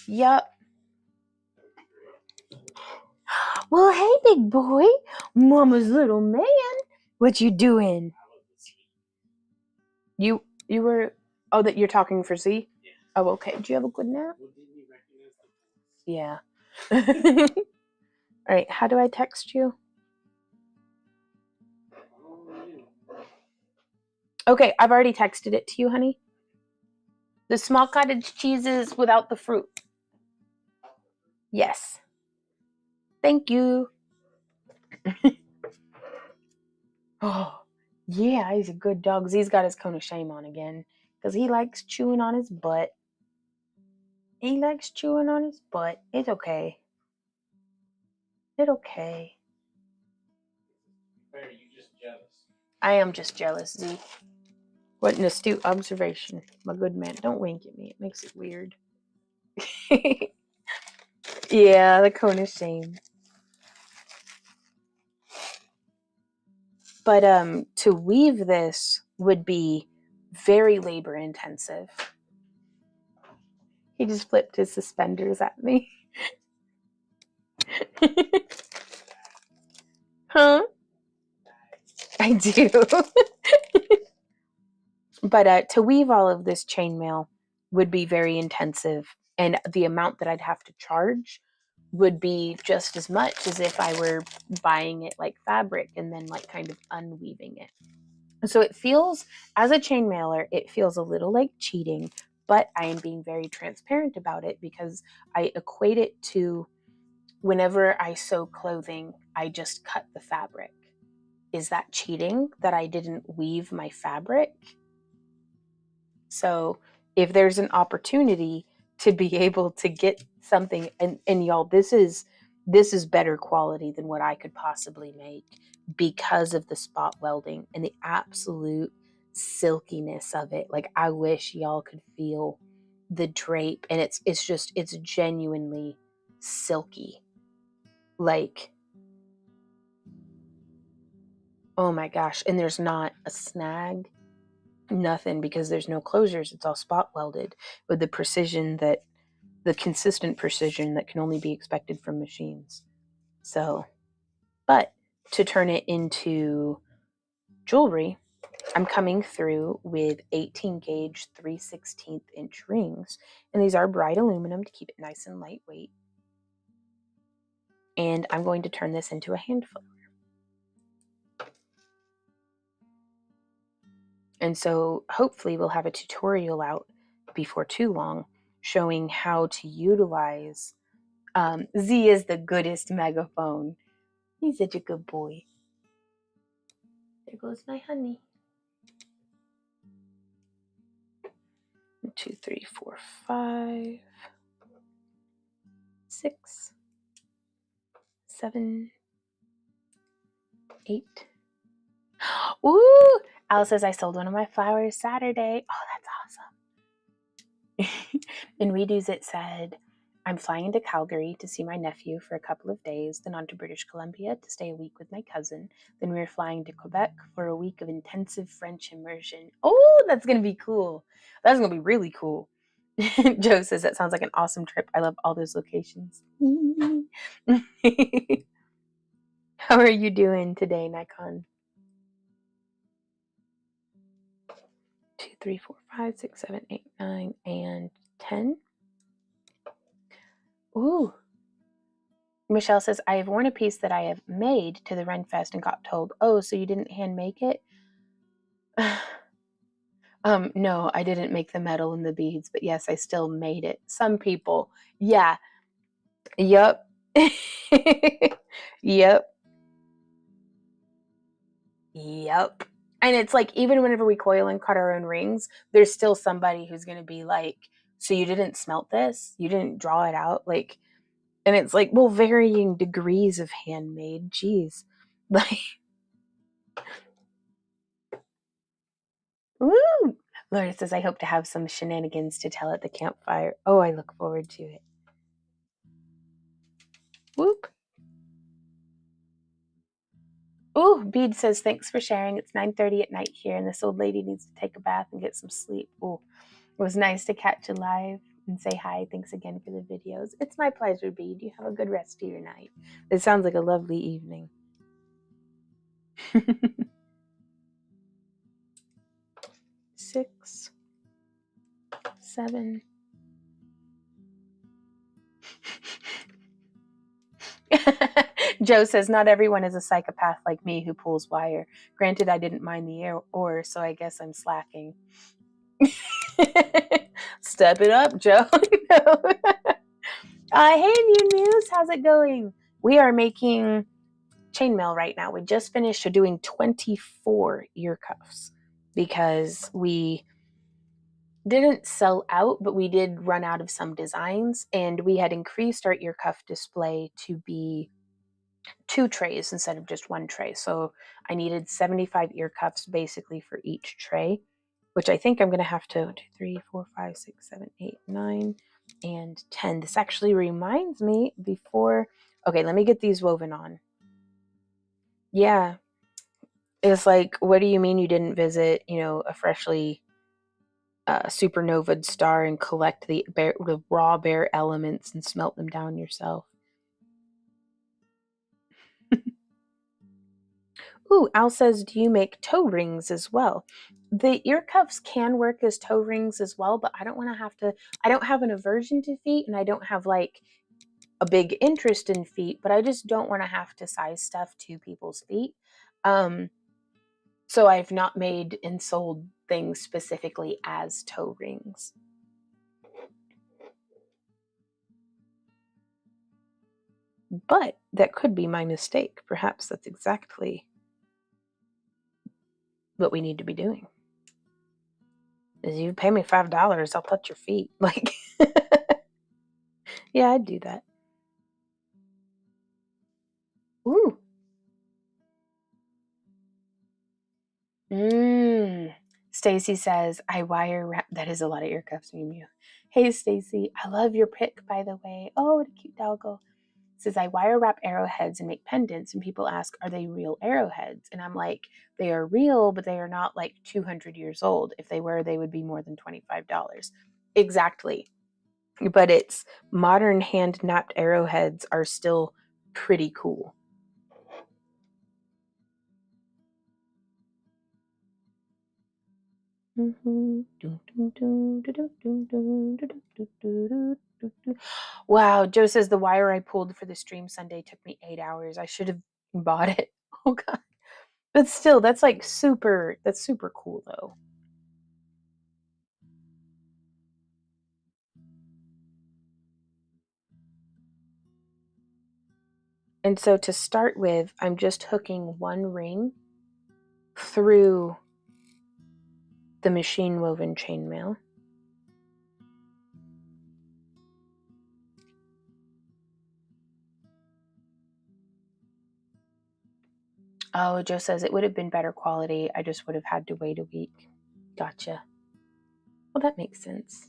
Yep. Well, hey, big boy, Mama's little man. What you doing? You were. Oh, that you're talking for Z? Yeah. Oh, okay. Do you have a good nap? Yeah. All right. How do I text you? Okay, I've already texted it to you, honey. The small cottage cheeses without the fruit. Yes. Thank you. Oh, yeah, he's a good dog. He's got his cone of shame on again because he likes chewing on his butt. He likes chewing on his butt. It's okay. It's okay. Are you just jealous? I am just jealous, Z. What an astute observation, my good man. Don't wink at me. It makes it weird. Yeah, the cone of shame. But to weave this would be very labor intensive. He just flipped his suspenders at me. Huh? I do. But to weave all of this chainmail would be very intensive, and the amount that I'd have to charge would be just as much as if I were buying it like fabric and then like kind of unweaving it. So it feels, as a chainmailer, it feels a little like cheating, but I am being very transparent about it because I equate it to whenever I sew clothing, I just cut the fabric. Is that cheating that I didn't weave my fabric? So if there's an opportunity to be able to get something, and y'all, this is better quality than what I could possibly make because of the spot welding and the absolute silkiness of it. Like, I wish y'all could feel the drape, and it's genuinely silky. Like, oh my gosh. And there's not a snag, nothing, because there's no closures. It's all spot welded with the consistent precision that can only be expected from machines. So, but to turn it into jewelry, I'm coming through with 18 gauge 3/16 inch rings. And these are bright aluminum to keep it nice and lightweight. And I'm going to turn this into a hand flower. And so hopefully we'll have a tutorial out before too long showing how to utilize. Z is the goodest megaphone. He's such a good boy. There goes my honey. 1, 2, 3, 4, 5, 6, 7, 8. Ooh! Alice says I sold one of my flowers Saturday. Oh, that's awesome. And Redo's it said, I'm flying into Calgary to see my nephew for a couple of days, then on to British Columbia to stay a week with my cousin. Then we're flying to Quebec for a week of intensive French immersion. Oh, that's going to be cool. That's going to be really cool. Joe says that sounds like an awesome trip. I love all those locations. How are you doing today, Nikon? 2, 3, 4, 5, 6, 7, 8, 9, and 10. Ooh. Michelle says, I have worn a piece that I have made to the Renfest and got told, oh, so you didn't hand make it? No, I didn't make the metal and the beads, but yes, I still made it. Some people, yeah. Yep. Yep. Yep. And it's like, even whenever we coil and cut our own rings, there's still somebody who's going to be like, so you didn't smelt this? You didn't draw it out? Like, and it's like, well, varying degrees of handmade. Geez. Like, woo! Laura says, I hope to have some shenanigans to tell at the campfire. Oh, I look forward to it. Whoop. Ooh, Bead says, thanks for sharing. It's 9:30 at night here, and this old lady needs to take a bath and get some sleep. Ooh, it was nice to catch you live and say hi. Thanks again for the videos. It's my pleasure, Bead. You have a good rest of your night. It sounds like a lovely evening. 6, 7. Joe says, not everyone is a psychopath like me who pulls wire. Granted, I didn't mind the ore, so I guess I'm slacking. Step it up, Joe. Hey, New Muse, how's it going? We are making chainmail right now. We just finished doing 24 ear cuffs because we didn't sell out, but we did run out of some designs, and we had increased our ear cuff display to be 2 trays instead of just 1 tray. So I needed 75 ear cuffs basically for each tray, which I think I'm going to have to 2, 3, 4, 5, 6, 7, 8, 9, and 10. This actually reminds me before, okay, let me get these woven on. Yeah. It's like, what do you mean you didn't visit, a freshly supernovaed star and collect the raw bare elements and smelt them down yourself? Ooh, Al says, do you make toe rings as well? The ear cuffs can work as toe rings as well, but I don't want to have to, I don't have an aversion to feet, and I don't have like a big interest in feet, but I just don't want to have to size stuff to people's feet. So I've not made and sold things specifically as toe rings. But that could be my mistake. Perhaps that's exactly what we need to be doing. Is you pay me $5, I'll touch your feet. Like, yeah, I'd do that. Ooh. Stacy says, I wire wrap. That is a lot of ear cuffs, Mew Mew. Hey, Stacy, I love your pic, by the way. Oh, what a cute doggo. Says, I wire wrap arrowheads and make pendants, and people ask, are they real arrowheads? And I'm like, they are real, but they are not like 200 years old. If they were, they would be more than $25. Exactly. But it's modern hand napped arrowheads are still pretty cool. Wow, Joe says the wire I pulled for the stream Sunday took me 8 hours. I should have bought it. Oh god. But still, that's like super cool though. And so to start with, I'm just hooking one ring through the machine woven chainmail. Oh, Joe says it would have been better quality. I just would have had to wait a week. Gotcha. Well, that makes sense.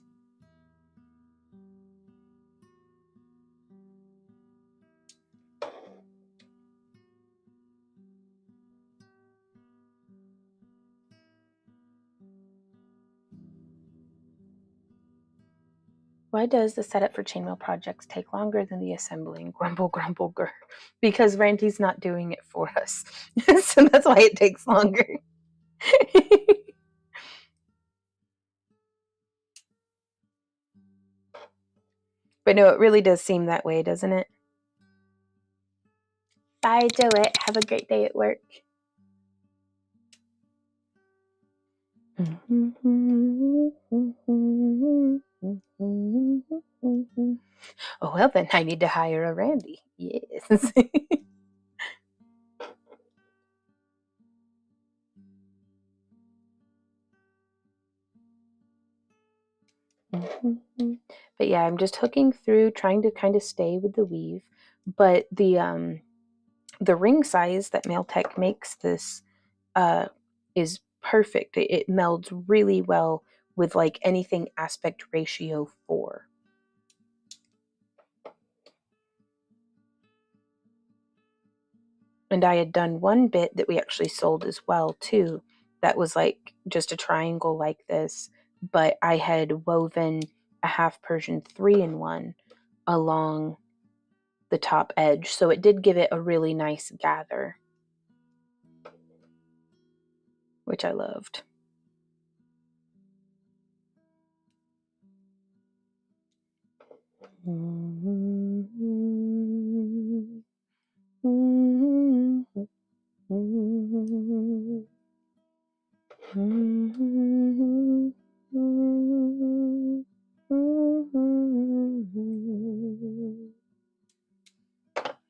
Why does the setup for chainmail projects take longer than the assembling? Grumble, grumble, grr. Because Randy's not doing it for us. So that's why it takes longer. But no, it really does seem that way, doesn't it? Bye, Joette. Have a great day at work. Oh, well, then I need to hire a Randy. Yes. But yeah, I'm just hooking through, trying to kind of stay with the weave. But the ring size that Mailtech makes this is perfect. It melds really well with like anything aspect ratio 4. And I had done one bit that we actually sold as well too. That was like just a triangle like this, but I had woven a half Persian 3-in-1 along the top edge. So it did give it a really nice gather, which I loved.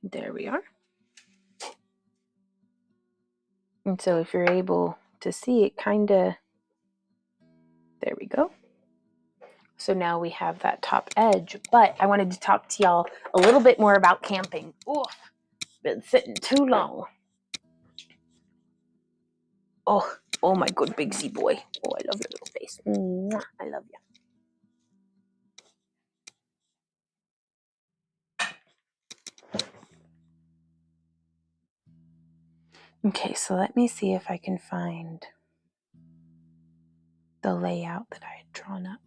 There we are. And so if you're able to see it, kind of, there we go. So now we have that top edge, but I wanted to talk to y'all a little bit more about camping. Oof, been sitting too long. Oh my good big Z boy. Oh, I love your little face. Mwah, I love you. Okay, so let me see if I can find the layout that I had drawn up.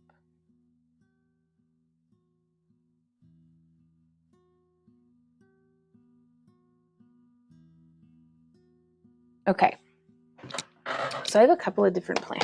Okay, so I have a couple of different plans.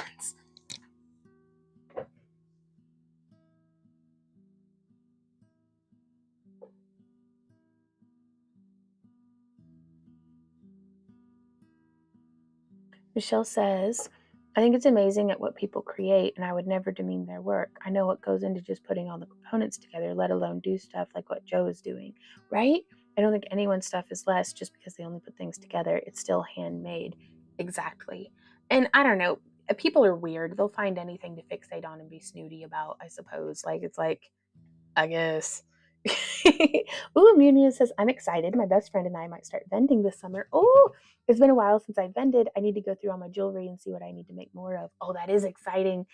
Michelle says, I think it's amazing at what people create, and I would never demean their work. I know what goes into just putting all the components together, let alone do stuff like what Joe is doing, right? I don't think anyone's stuff is less just because they only put things together. It's still handmade. Exactly. And I don't know, people are weird. They'll find anything to fixate on and be snooty about, I suppose. Like, it's like, I guess. Ooh, Munia says, I'm excited. My best friend and I might start vending this summer. Oh, it's been a while since I vended. I need to go through all my jewelry and see what I need to make more of. Oh, that is exciting.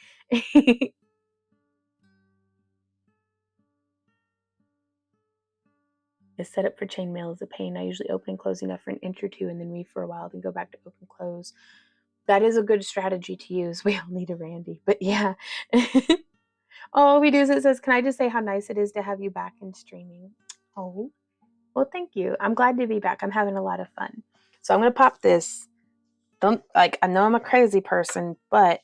The setup for chainmail is a pain. I usually open and close enough for an inch or two and then read for a while, then go back to open close. That is a good strategy to use. We all need a Randy. But yeah. Oh, we do. It says, can I just say how nice it is to have you back in streaming? Oh, well, thank you. I'm glad to be back. I'm having a lot of fun. So I'm going to pop this. I know I'm a crazy person, but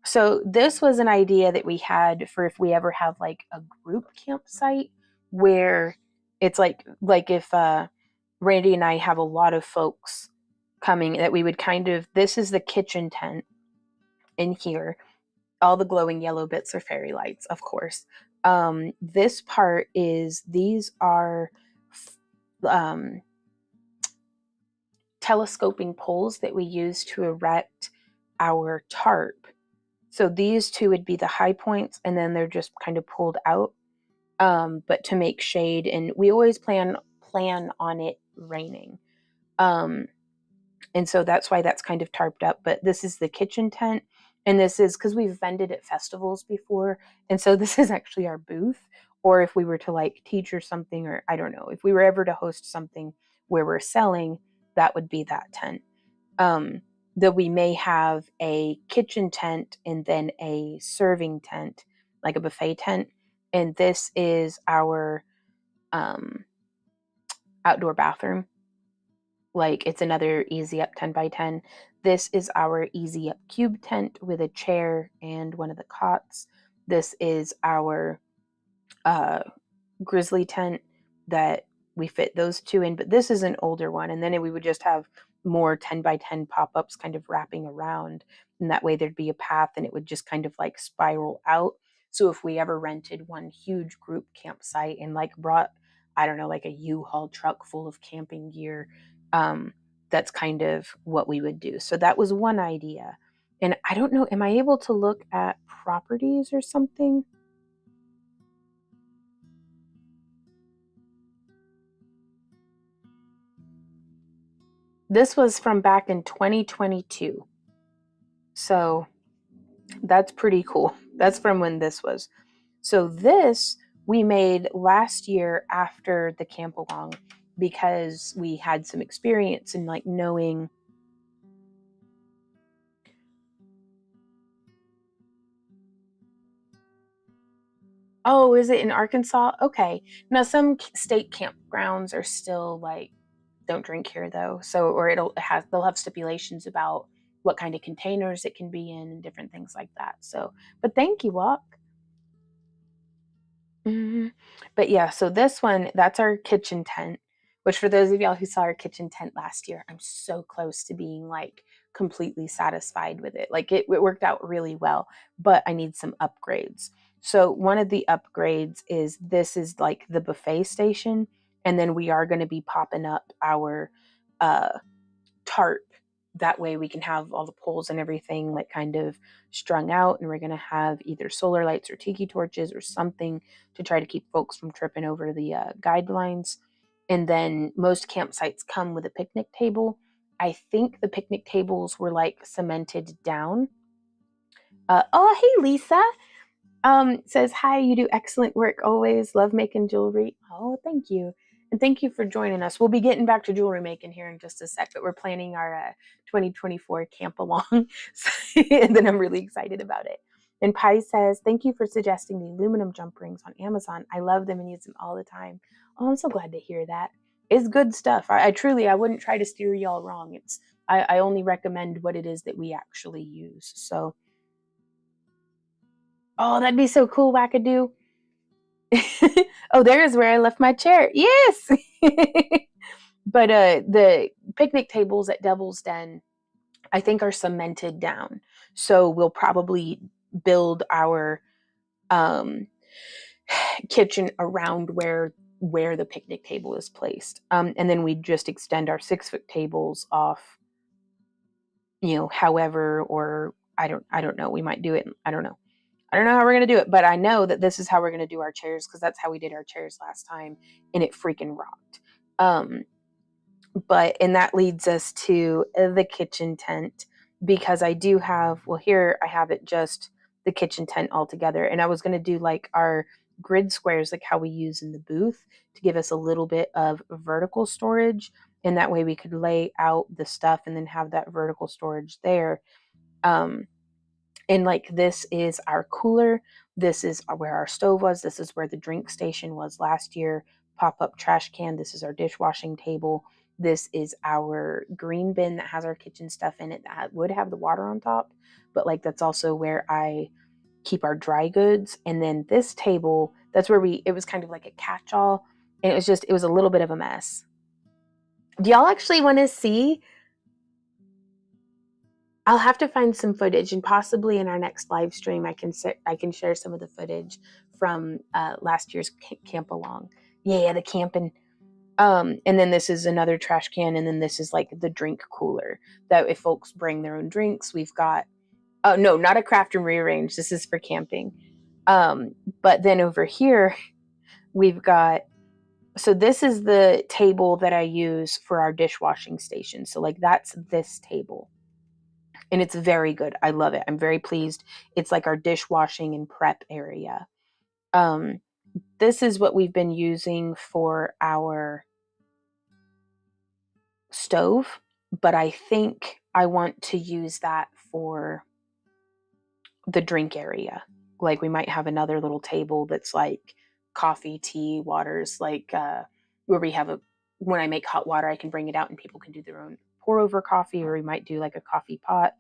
so this was an idea that we had for if we ever have like a group campsite where it's like if Randy and I have a lot of folks coming, that we would this is the kitchen tent in here. All the glowing yellow bits are fairy lights, of course. This part is, these are telescoping poles that we use to erect our tarp. So these two would be the high points, and then they're just kind of pulled out, but to make shade. And we always plan on it raining. And so that's why that's kind of tarped up. But this is the kitchen tent. And this is because we've vended at festivals before. And so this is actually our booth. Or if we were to like teach or something, or I don't know, if we were ever to host something where we're selling, that would be that tent. That we may have a kitchen tent and then a serving tent, like a buffet tent. And this is our outdoor bathroom. Like, it's another easy up 10 by 10. This is our easy up cube tent with a chair and one of the cots. This is our grizzly tent that we fit those two in, but this is an older one. And then we would just have more 10 by 10 pop-ups kind of wrapping around, and that way there'd be a path and it would just kind of like spiral out. So if we ever rented one huge group campsite and like brought, I don't know, like a U-Haul truck full of camping gear, that's kind of what we would do. So that was one idea. And I don't know, am I able to look at properties or something? This was from back in 2022. So that's pretty cool. That's from when this was. So this we made last year after the camp along, because we had some experience in like knowing. Oh, is it in Arkansas? Okay. Now some state campgrounds are still like, don't drink here though. So, or they'll have stipulations about what kind of containers it can be in and different things like that. So, but thank you, Walk. Mm-hmm. But yeah, so this one, that's our kitchen tent, which for those of y'all who saw our kitchen tent last year, I'm so close to being like completely satisfied with it. Like it worked out really well, but I need some upgrades. So one of the upgrades is, this is like the buffet station. And then we are going to be popping up our tarp. That way we can have all the poles and everything like kind of strung out, and we're going to have either solar lights or tiki torches or something to try to keep folks from tripping over the guidelines. And then most campsites come with a picnic table. I think the picnic tables were like cemented down. Oh, hey, Lisa. Says, hi, you do excellent work always. Love making jewelry. Oh, thank you. And thank you for joining us. We'll be getting back to jewelry making here in just a sec, but we're planning our 2024 camp along. And then I'm really excited about it. And Pi says, thank you for suggesting the aluminum jump rings on Amazon. I love them and use them all the time. Oh, I'm so glad to hear that. It's good stuff. I wouldn't try to steer y'all wrong. I only recommend what it is that we actually use. So, oh, that'd be so cool, Wackadoo. Oh, there's where I left my chair. Yes. But the picnic tables at Devil's Den, I think, are cemented down. So we'll probably build our kitchen around where the picnic table is placed. And then we just extend our 6-foot tables off, however, or I don't know. We might do it. I don't know how we're going to do it, but I know that this is how we're going to do our chairs, because that's how we did our chairs last time, and it freaking rocked. And that leads us to the kitchen tent, because I do have, here I have it just the kitchen tent all together, and I was going to do like our grid squares, like how we use in the booth, to give us a little bit of vertical storage, and that way we could lay out the stuff and then have that vertical storage there. And like, this is our cooler. This is where our stove was. This is where the drink station was last year. Pop-up trash can. This is our dishwashing table. This is our green bin that has our kitchen stuff in it that would have the water on top. But like, that's also where I keep our dry goods. And then this table, that's where it was kind of like a catch-all. And it was a little bit of a mess. Do y'all actually want to see? I'll have to find some footage, and possibly in our next live stream, I can share some of the footage from last year's camp along. Yeah, the camping. And then this is another trash can, and then this is like the drink cooler that if folks bring their own drinks, we've got. Oh no, not a Craftroom rearrange. This is for camping. But then over here, we've got. So this is the table that I use for our dishwashing station. So like, that's this table. And it's very good. I love it. I'm very pleased. It's like our dishwashing and prep area. This is what we've been using for our stove, but I think I want to use that for the drink area. Like, we might have another little table that's like coffee, tea, waters, like where we have when I make hot water, I can bring it out and people can do their own pour over coffee, or we might do like a coffee pot.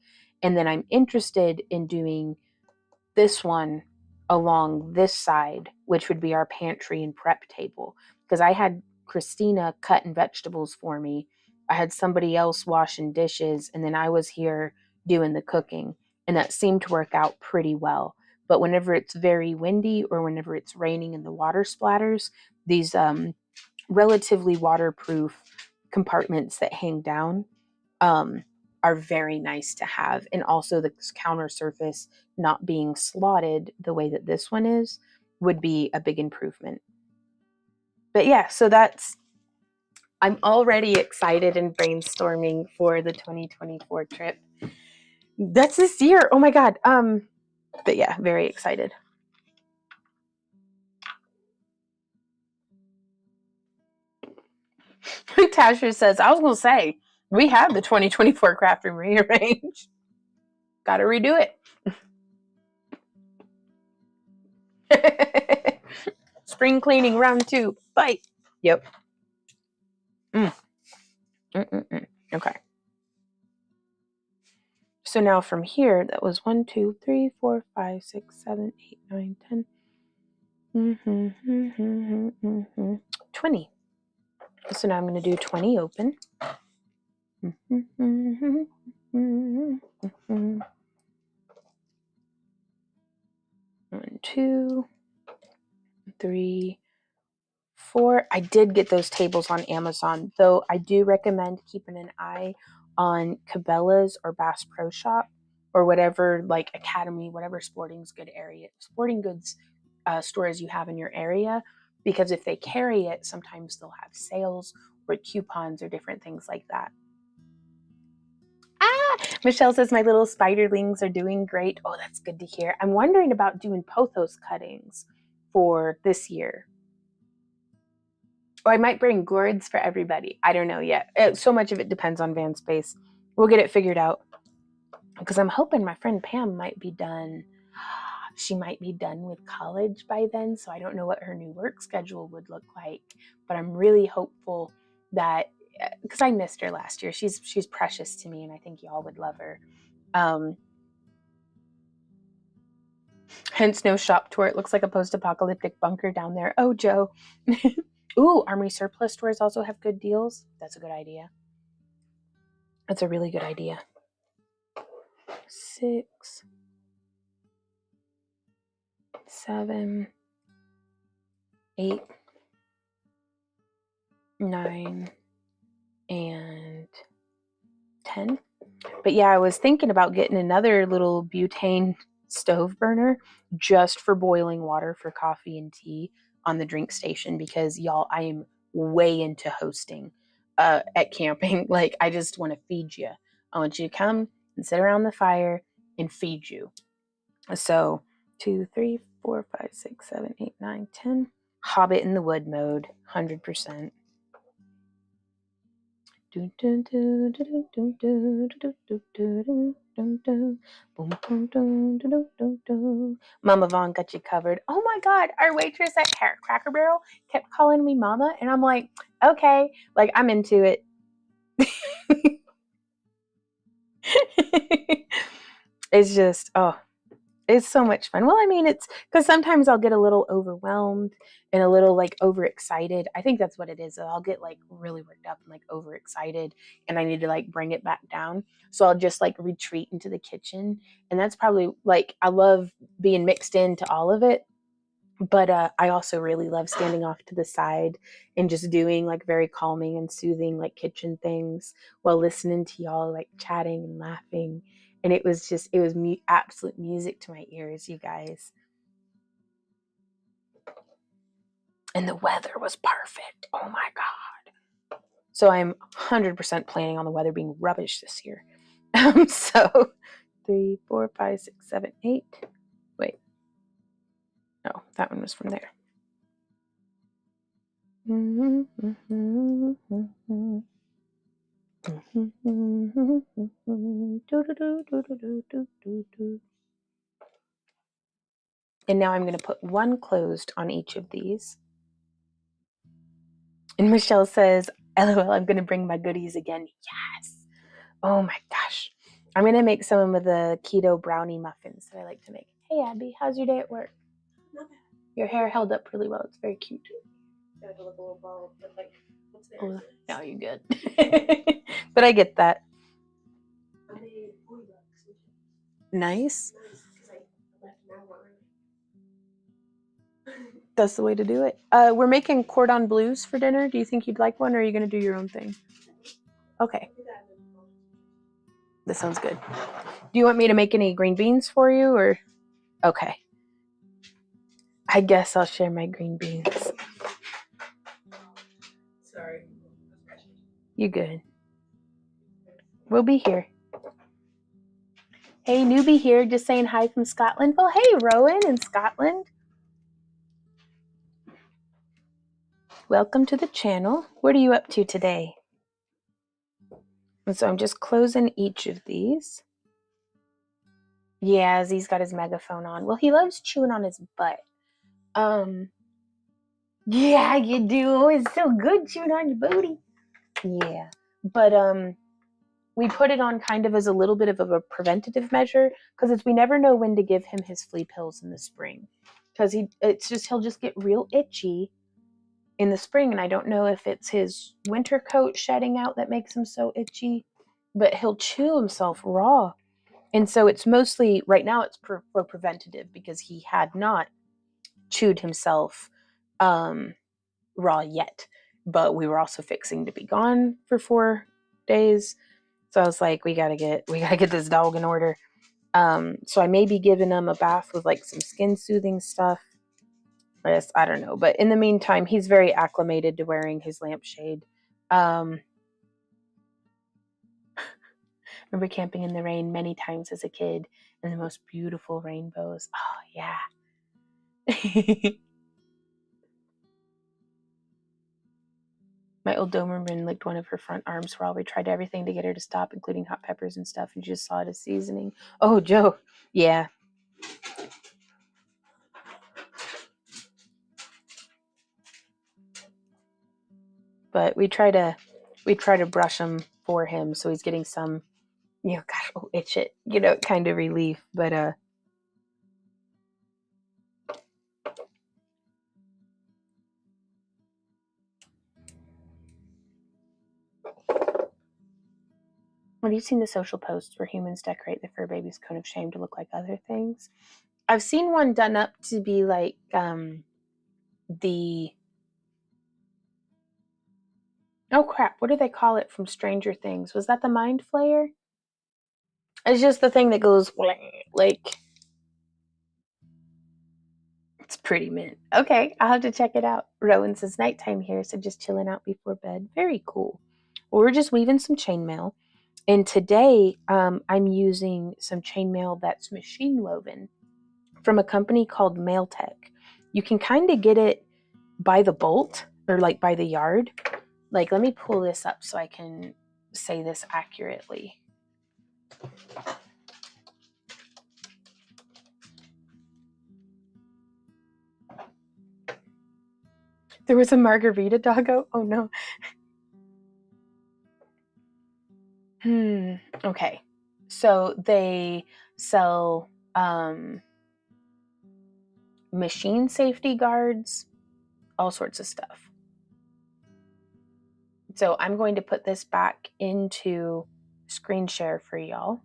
And then I'm interested in doing this one along this side, which would be our pantry and prep table, because I had Christina cutting vegetables for me. I had somebody else washing dishes, and then I was here doing the cooking, and that seemed to work out pretty well. But whenever it's very windy or whenever it's raining and the water splatters, these relatively waterproof compartments that hang down are very nice to have. And also the counter surface not being slotted the way that this one is would be a big improvement. But yeah, so I'm already excited and brainstorming for the 2024 trip. That's this year. Oh my God. But yeah, very excited. Tasha says, I was going to say, we have the 2024 Craftroom rearrange. Got to redo it. Spring cleaning round 2. Bye. Yep. Okay. So now from here, that was 1, 2, 3, 4, 5, 6, 7, 8, 9, 10. 20. So now I'm going to do 20 open. 1, 2, 3, 4. I did get those tables on Amazon, though I do recommend keeping an eye on Cabela's or Bass Pro Shop or whatever, like Academy, whatever sporting goods stores you have in your area, because if they carry it, sometimes they'll have sales or coupons or different things like that. Michelle says my little spiderlings are doing great. Oh, that's good to hear. I'm wondering about doing pothos cuttings for this year. Or I might bring gourds for everybody. I don't know yet. So much of it depends on van space. We'll get it figured out. Because I'm hoping my friend Pam might be done. She might be done with college by then. So I don't know what her new work schedule would look like. But I'm really hopeful that, because I missed her last year. She's precious to me, and I think y'all would love her. Hence no shop tour. It looks like a post-apocalyptic bunker down there. Oh, Joe. Ooh, Armory surplus stores also have good deals. That's a good idea. That's a really good idea. 6, 7, 8, 9, and 10. But yeah, I was thinking about getting another little butane stove burner just for boiling water for coffee and tea on the drink station, because y'all, I am way into hosting at camping. Like, I just want to feed you. I want you to come and sit around the fire and feed you. So 2, 3, 4, 5, 6, 7, 8, 9, 10. Hobbit in the wood mode, 100%. Mama Vaughn got you covered. Oh my God, our waitress at Cracker Barrel kept calling me Mama, and I'm like, okay, like, I'm into it. It's just, oh, it's so much fun. Well, I mean, it's because sometimes I'll get a little overwhelmed and a little like overexcited. I think that's what it is. I'll get like really worked up and like overexcited, and I need to like bring it back down. So I'll just like retreat into the kitchen. And that's probably like, I love being mixed into all of it. But I also really love standing off to the side and just doing like very calming and soothing like kitchen things while listening to y'all like chatting and laughing. And it was just, it was absolute music to my ears, you guys. And the weather was perfect. Oh my God. So I'm 100% planning on the weather being rubbish this year. So 3, 4, 5, 6, 7, 8. Wait. No, that one was from there. And now I'm going to put one closed on each of these. And Michelle says, LOL, I'm going to bring my goodies again. Yes. Oh my gosh. I'm going to make some of the keto brownie muffins that I like to make. Hey, Abby, how's your day at work? Not bad. Your hair held up really well. It's very cute. Got a little bald, but like, what's there? Oh, no, you're good. But I get that. I made $40. Nice. That's the way to do it. We're making cordon bleus for dinner. Do you think you'd like one, or are you going to do your own thing? Okay. That sounds good. Do you want me to make any green beans for you, or? Okay. I guess I'll share my green beans. Sorry. You good. We'll be here. Hey, newbie here, just saying hi from Scotland. Well, hey, Rowan in Scotland. Welcome to the channel. What are you up to today? And so I'm just closing each of these. Yeah, Z's got his megaphone on. Well, he loves chewing on his butt. Yeah, you do. It's so good chewing on your booty. Yeah. But we put it on kind of as a little bit of a preventative measure, because we never know when to give him his flea pills in the spring. Because he'll just get real itchy in the spring, and I don't know if it's his winter coat shedding out that makes him so itchy, but he'll chew himself raw. And so it's mostly, right now it's for preventative, because he had not chewed himself raw yet, but we were also fixing to be gone for 4 days. So I was like, we gotta get this dog in order. So I may be giving him a bath with like some skin soothing stuff. I don't know, but in the meantime, he's very acclimated to wearing his lampshade. Remember camping in the rain many times as a kid, and the most beautiful rainbows. Oh yeah. My old Doberman licked one of her front arms while we tried everything to get her to stop, including hot peppers and stuff, and she just saw it as seasoning. Oh, Joe. Yeah. But we try to brush him for him, so he's getting some, gosh, oh, itch it, kind of relief. But have you seen the social posts where humans decorate the fur baby's cone of shame to look like other things? I've seen one done up to be like the, oh crap, what do they call it from Stranger Things? Was that the Mind Flayer? It's just the thing that goes like, it's pretty mint. Okay, I'll have to check it out. Rowan says nighttime here, so just chilling out before bed. Very cool. Well, we're just weaving some chainmail. And today I'm using some chainmail that's machine woven from a company called Mailtech. You can kind of get it by the bolt or like by the yard. Like, let me pull this up so I can say this accurately. There was a margarita doggo. Oh no. Okay. So they sell machine safety guards, all sorts of stuff. So I'm going to put this back into screen share for y'all.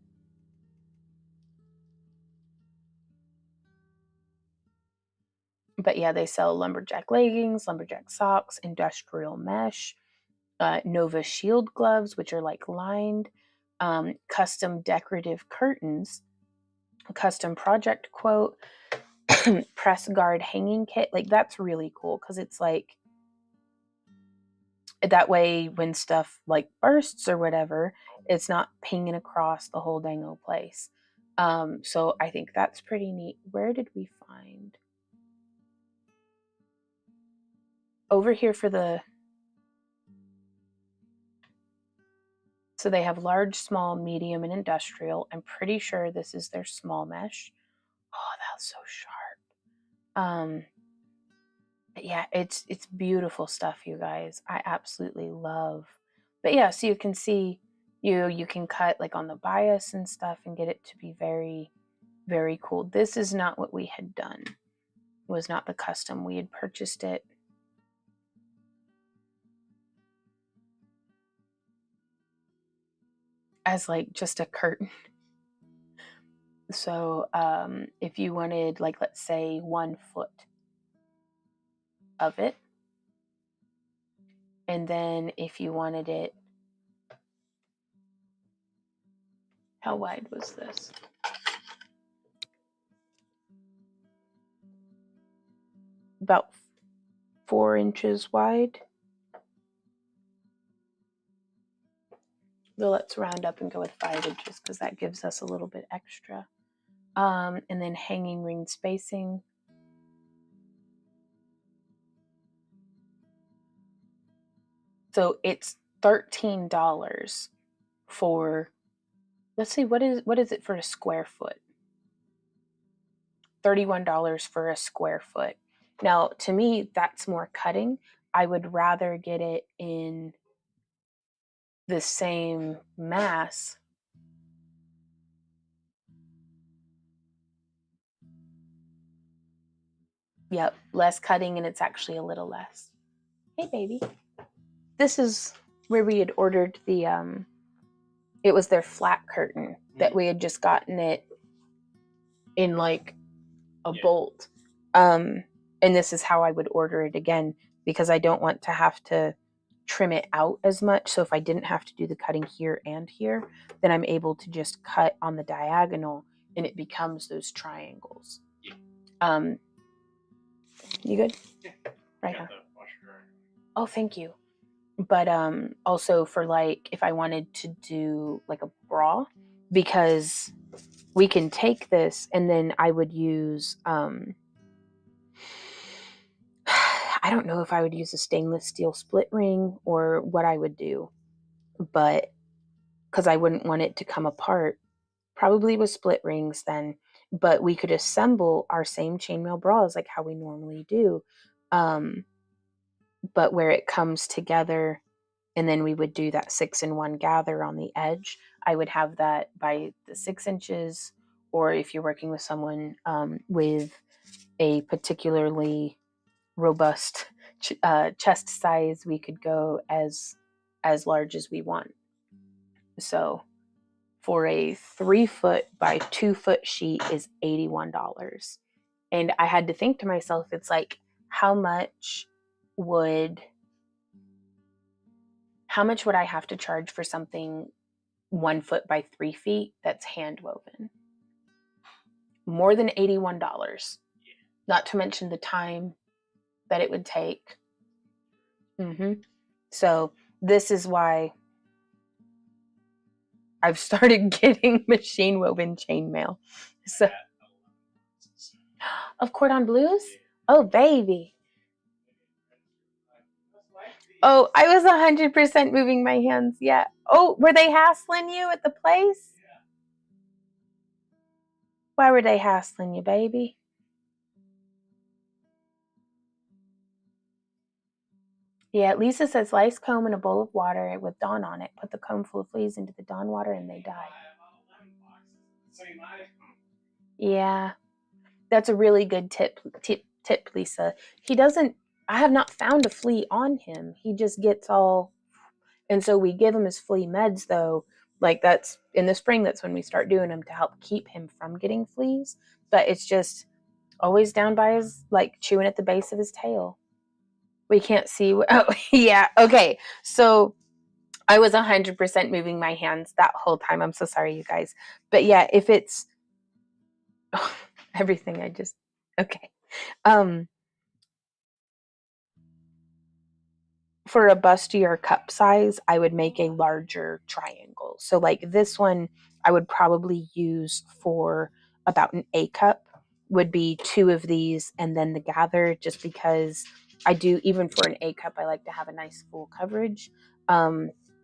But yeah, they sell lumberjack leggings, lumberjack socks, industrial mesh, Nova Shield gloves, which are like lined, custom decorative curtains, custom project quote, press guard hanging kit. Like, that's really cool because it's like, that way when stuff like bursts or whatever, it's not pinging across the whole dang old place. So I think that's pretty neat. Where did we find? Over here for the, so they have large, small, medium, and industrial. I'm pretty sure this is their small mesh. Oh, that's so sharp. But yeah, it's beautiful stuff, you guys. I absolutely love. But yeah, so you can see, you can cut like on the bias and stuff and get it to be very, very cool. This is not what we had done. It was not the custom. We had purchased it as like just a curtain. So if you wanted, like, let's say 1 foot of it, and then if you wanted it, how wide was this? About 4 inches wide. So let's round up and go with 5 inches because that gives us a little bit extra. And then hanging ring spacing. So it's $13 for, let's see, what is it for a square foot? $31 for a square foot. Now, to me, that's more cutting. I would rather get it in the same mass. Yep, less cutting, and it's actually a little less. Hey, baby. This is where we had ordered the, it was their flat curtain that we had just gotten it in like a bolt. And this is how I would order it again, because I don't want to have to trim it out as much. So if I didn't have to do the cutting here and here, then I'm able to just cut on the diagonal and it becomes those triangles. You good? Yeah. Right. Huh? Oh, thank you. But also for like if I wanted to do like a bra, because we can take this and then I would use I I don't know if I would use a stainless steel split ring or what I would do, but because I wouldn't want it to come apart. Probably with split rings then, but we could assemble our same chainmail bras like how we normally do. But where it comes together, and then we would do that 6-in-1 gather on the edge. I would have that by the 6 inches, or if you're working with someone with a particularly robust chest size, we could go as large as we want. So for a 3-foot by 2-foot sheet is $81. And I had to think to myself, it's like, how much would I have to charge for something 1 foot by 3 feet that's hand woven? More than $81. Not to mention the time that it would take. So this is why I've started getting machine woven chainmail. So, of cordon bleus? Oh, baby. Oh, I was 100% moving my hands. Yeah. Oh, were they hassling you at the place? Why were they hassling you, baby? Yeah, Lisa says lice comb in a bowl of water with Dawn on it. Put the comb full of fleas into the Dawn water and they die. Yeah, that's a really good tip, Lisa. He doesn't, I have not found a flea on him. He just gets all, and so we give him his flea meds though. Like that's in the spring, that's when we start doing them to help keep him from getting fleas. But it's just always down by his, like chewing at the base of his tail. We can't see. Oh, yeah. Okay. So I was 100% moving my hands that whole time. I'm so sorry, you guys. But yeah, if it's everything, okay. For a bustier cup size, I would make a larger triangle. So like this one, I would probably use for about an A cup, would be 2 of these and then the gather, just because I do, even for an A cup, I like to have a nice full coverage,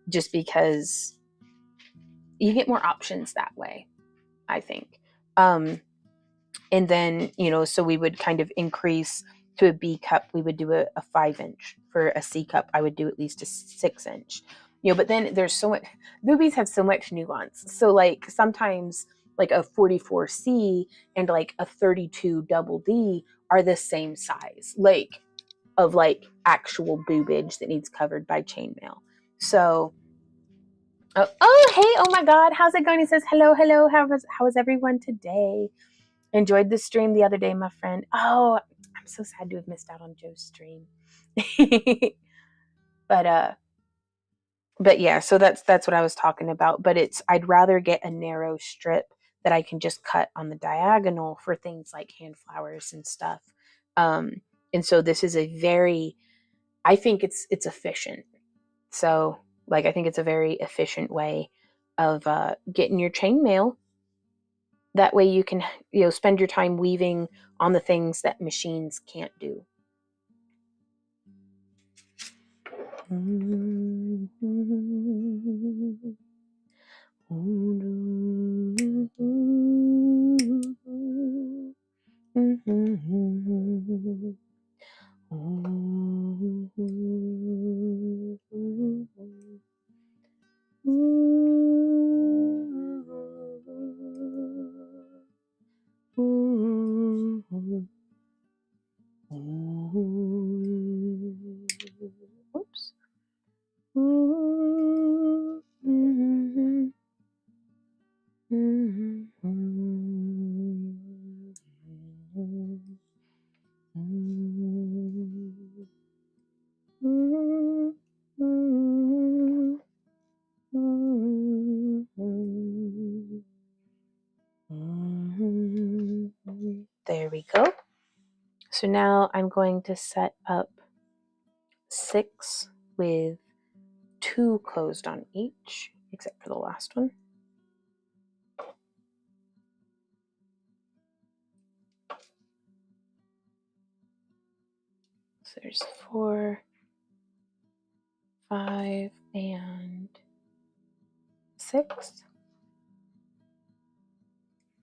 just because you get more options that way, I think. And then, so we would kind of increase to a B cup. We would do a 5-inch. For a C cup, I would do at least a 6-inch. But then there's so much, boobies have so much nuance. So like sometimes like a 44C and like a 32 double D are the same size, like of like actual boobage that needs covered by chainmail. So, hey, oh my God, how's it going? He says, hello. How is everyone today? Enjoyed the stream the other day, my friend. Oh, I'm so sad to have missed out on Joe's stream. But yeah, so that's what I was talking about. But I'd rather get a narrow strip that I can just cut on the diagonal for things like hand flowers and stuff. And so this is I think it's efficient. So like I think it's a very efficient way of getting your chainmail. That way you can, spend your time weaving on the things that machines can't do. Oops. There we go. So now I'm going to set up 6 with 2 closed on each, except for the last one. So there's 4, 5, and 6.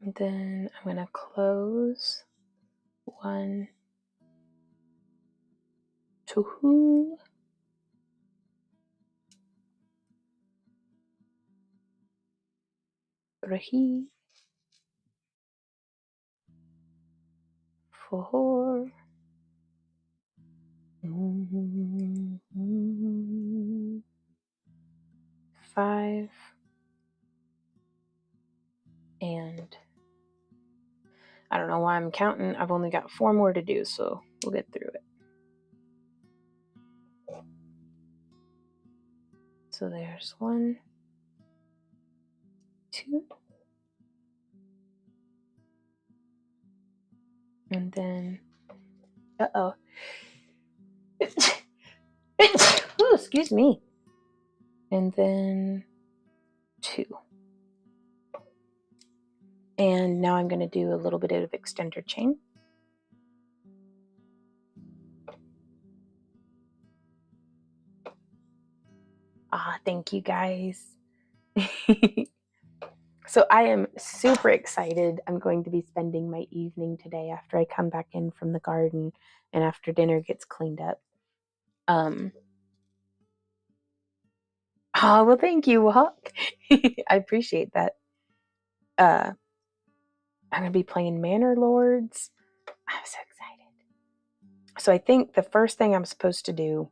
And then I'm going to close 1, 2, 3, 4, 5, and I don't know why I'm counting. I've only got 4 more to do, so we'll get through it. So there's 1, 2, and then, oh, excuse me, and then 2. And now I'm going to do a little bit of extender chain. Thank you guys. So I am super excited. I'm going to be spending my evening today after I come back in from the garden and after dinner gets cleaned up. Oh, well, thank you, Walk. I appreciate that. I'm going to be playing Manor Lords. I'm so excited. So I think the first thing I'm supposed to do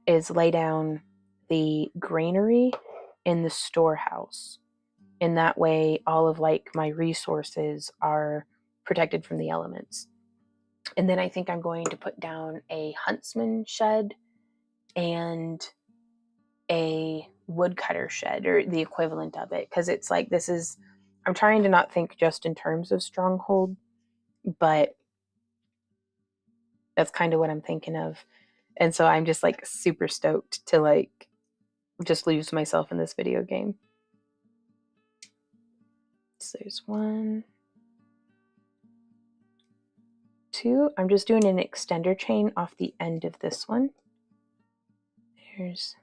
is lay down the granary in the storehouse. And that way all of like my resources are protected from the elements. And then I think I'm going to put down a huntsman shed and a woodcutter shed, or the equivalent of it, because it's like I'm trying to not think just in terms of stronghold, but that's kind of what I'm thinking of. And so I'm just like super stoked to like just lose myself in this video game. So there's 1, 2. I'm just doing an extender chain off the end of this one. There's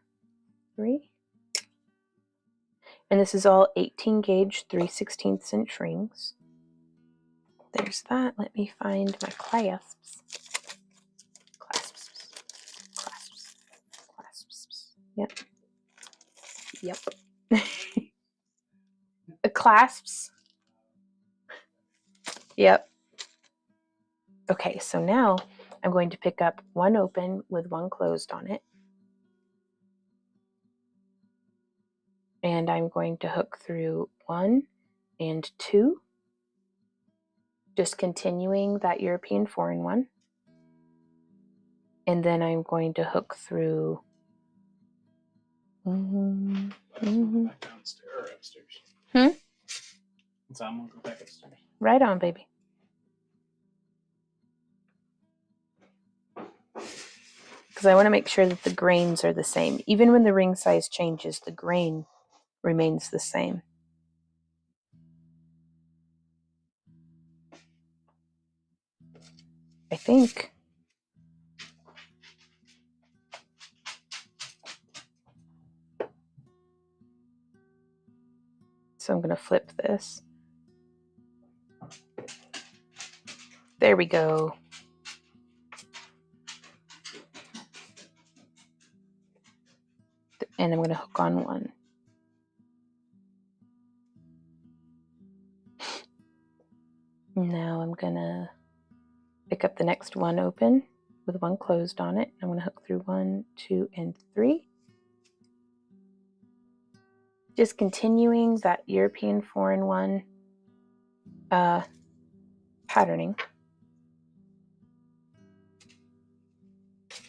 3. And this is all 18 gauge 3/16 inch rings. There's that. Let me find my clasps. Clasps. Yep. Clasps. Yep. Okay, so now I'm going to pick up 1 open with 1 closed on it. And I'm going to hook through 1 and 2, just continuing that European 4-in-1. And then I'm going to hook through Downstairs or upstairs? So I'm gonna go back upstairs. Right on, baby. Because I want to make sure that the grains are the same. Even when the ring size changes, the grain remains the same. I think. So I'm going to flip this. There we go. And I'm going to hook on 1. Now I'm going to pick up the next 1 open with 1 closed on it. I'm going to hook through 1, 2, and 3. Just continuing that European 4-in-1 patterning.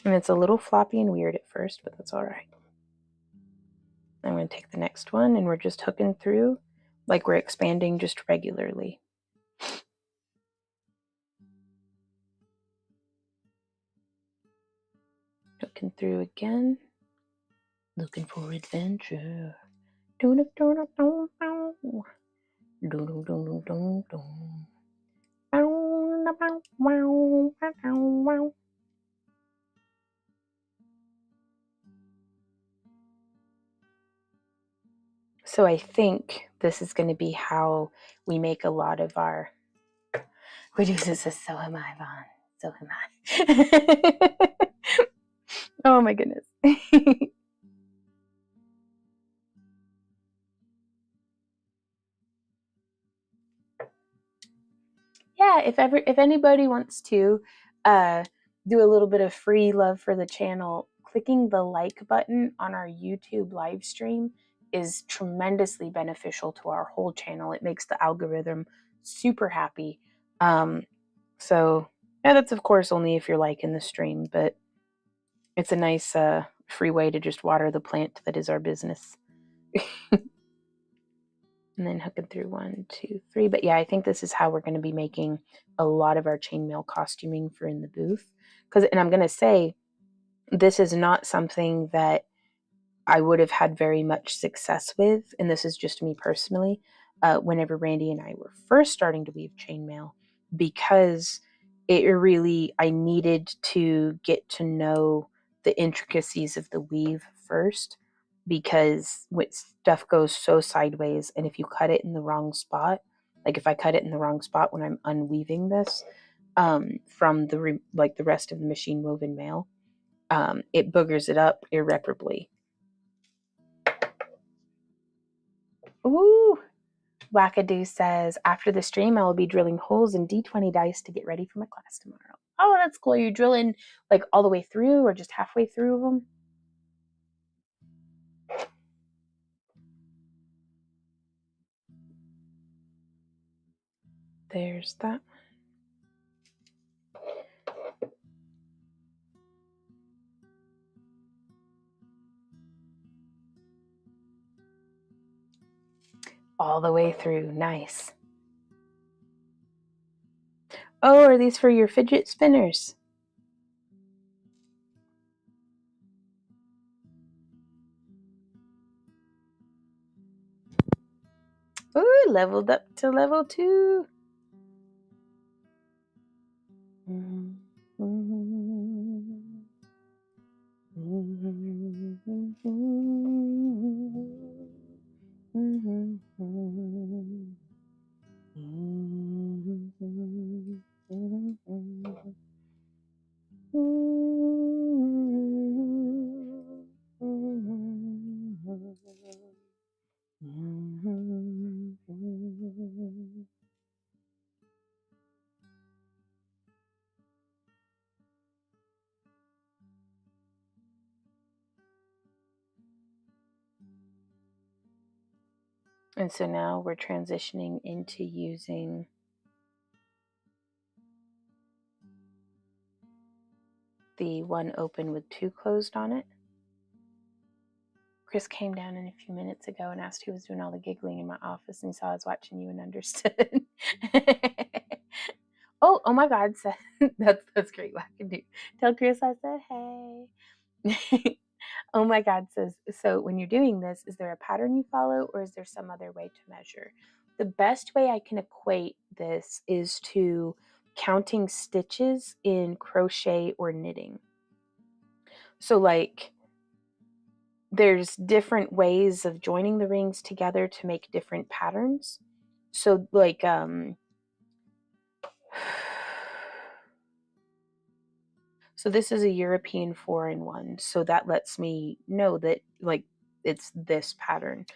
And it's a little floppy and weird at first, but that's all right. I'm going to take the next one, and we're just hooking through like we're expanding just regularly. Hooking through again. Looking for adventure. So I think this is going to be how we make a lot of our producer says, so am I, Vaughn. So am I. Oh my goodness. Yeah, if anybody wants to do a little bit of free love for the channel, clicking the like button on our YouTube live stream is tremendously beneficial to our whole channel. It makes the algorithm super happy. So yeah, that's of course only if you're liking the stream, but it's a nice free way to just water the plant that is our business. And then hooking through 1, 2, 3. But yeah, I think this is how we're going to be making a lot of our chainmail costuming for in the booth. And I'm going to say, this is not something that I would have had very much success with, and this is just me personally, whenever Randy and I were first starting to weave chainmail, because I needed to get to know the intricacies of the weave first, because when stuff goes so sideways, and if you cut it in the wrong spot, like if I cut it in the wrong spot when I'm unweaving this from the rest of the machine woven mail, it boogers it up irreparably. Ooh, Wackadoo says, after the stream, I will be drilling holes in D20 dice to get ready for my class tomorrow. Oh, that's cool. Are you drilling like all the way through or just halfway through them? There's that. All the way through. Nice. Oh, are these for your fidget spinners? Ooh, leveled up to level 2. And so now we're transitioning into using the one open with 2 closed on it. Chris came down in a few minutes ago and asked who was doing all the giggling in my office, and he saw I was watching you and understood. oh my God, that's great. What I can do. Tell Chris I said hey. Oh my God says, so when you're doing this, is there a pattern you follow or is there some other way to measure? The best way I can equate this is to counting stitches in crochet or knitting. So like there's different ways of joining the rings together to make different patterns. So like so this is a European 4-in-1, so that lets me know that like it's this pattern,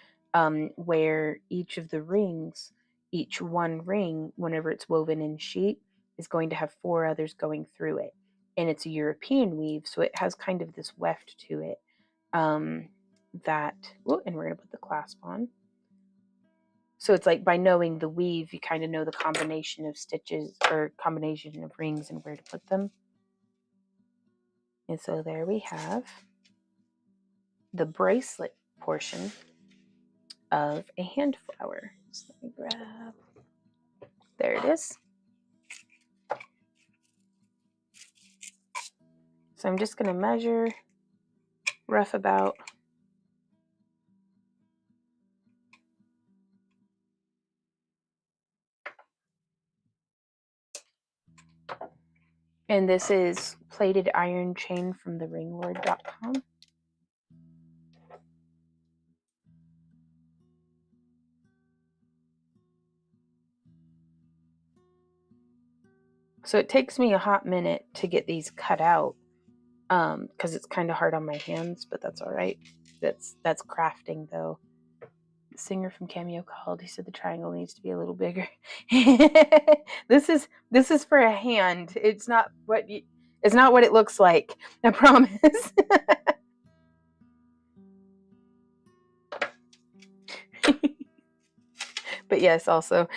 where each of the rings, each one ring, whenever it's woven in sheet, is going to have 4 others going through it, and it's a European weave, so it has kind of this weft to it. And we're gonna put the clasp on. So it's like by knowing the weave, you kind of know the combination of stitches or combination of rings and where to put them. And so there we have the bracelet portion of a hand flower. So let me grab, there it is. So I'm just going to measure rough about and this is plated iron chain from theringlord.com. So it takes me a hot minute to get these cut out, because it's kind of hard on my hands, but that's all right. That's crafting though. The singer from Cameo called. He said the triangle needs to be a little bigger. This is for a hand. It's not what it looks like. I promise. But yes, also.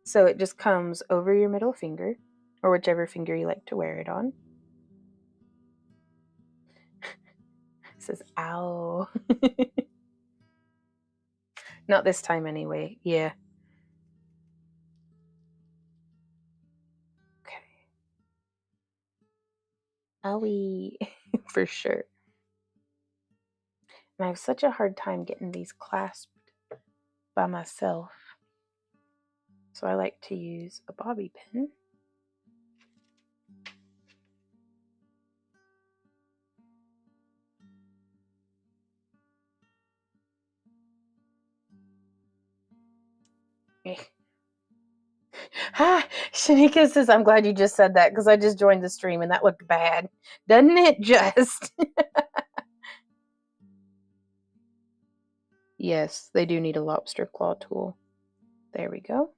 So it just comes over your middle finger, or whichever finger you like to wear it on. It says, ow. Not this time anyway. Yeah. Okay. Owie. For sure. And I have such a hard time getting these clasped by myself. So I like to use a bobby pin. Ha! Shanika says, I'm glad you just said that because I just joined the stream and that looked bad. Doesn't it just? Yes, they do need a lobster claw tool. There we go.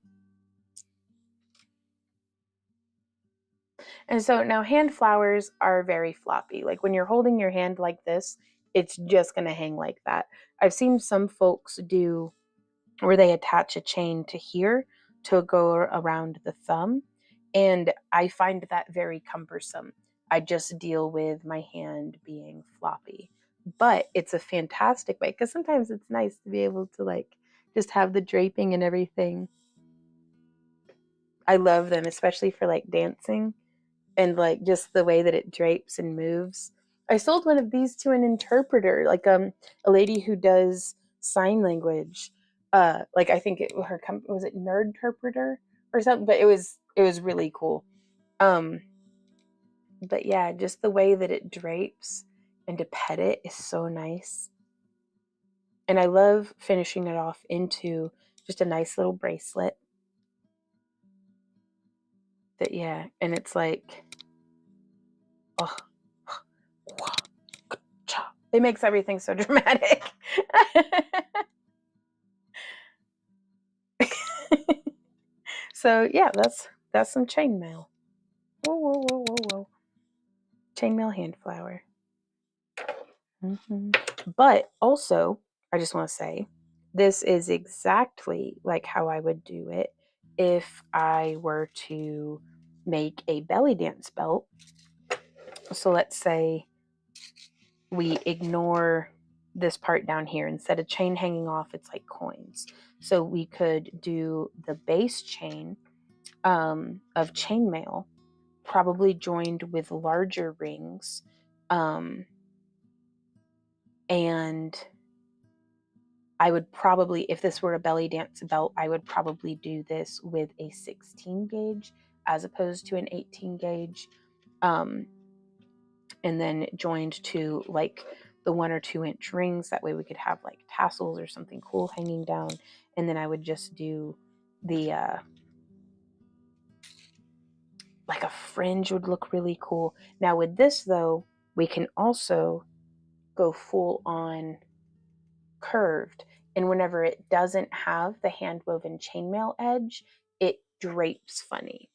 And so now hand flowers are very floppy. Like when you're holding your hand like this, it's just going to hang like that. I've seen some folks do where they attach a chain to here to go around the thumb. And I find that very cumbersome. I just deal with my hand being floppy. But it's a fantastic way because sometimes it's nice to be able to like just have the draping and everything. I love them, especially for like dancing and like just the way that it drapes and moves. I sold one of these to an interpreter, like a lady who does sign language. Like I think her company was it Nerd Interpreter or something, but it was really cool. But yeah, just the way that it drapes and to pet it is so nice. And I love finishing it off into just a nice little bracelet. That yeah, and it's like, oh, it makes everything so dramatic. So yeah, that's some chainmail. Whoa, whoa, whoa, whoa, whoa. Chainmail hand flower. But also, I just want to say, this is exactly like how I would do it if I were to make a belly dance belt. So let's say we ignore this part down here. Instead of chain hanging off, it's like coins. So we could do the base chain of chainmail, probably joined with larger rings. And I would probably, if this were a belly dance belt, I would probably do this with a 16 gauge as opposed to an 18 gauge. And then joined to like the 1 or 2 inch rings. That way we could have like tassels or something cool hanging down. And then I would just do the, like a fringe would look really cool. Now with this though, we can also go full on curved. And whenever it doesn't have the hand woven chainmail edge, it drapes funny.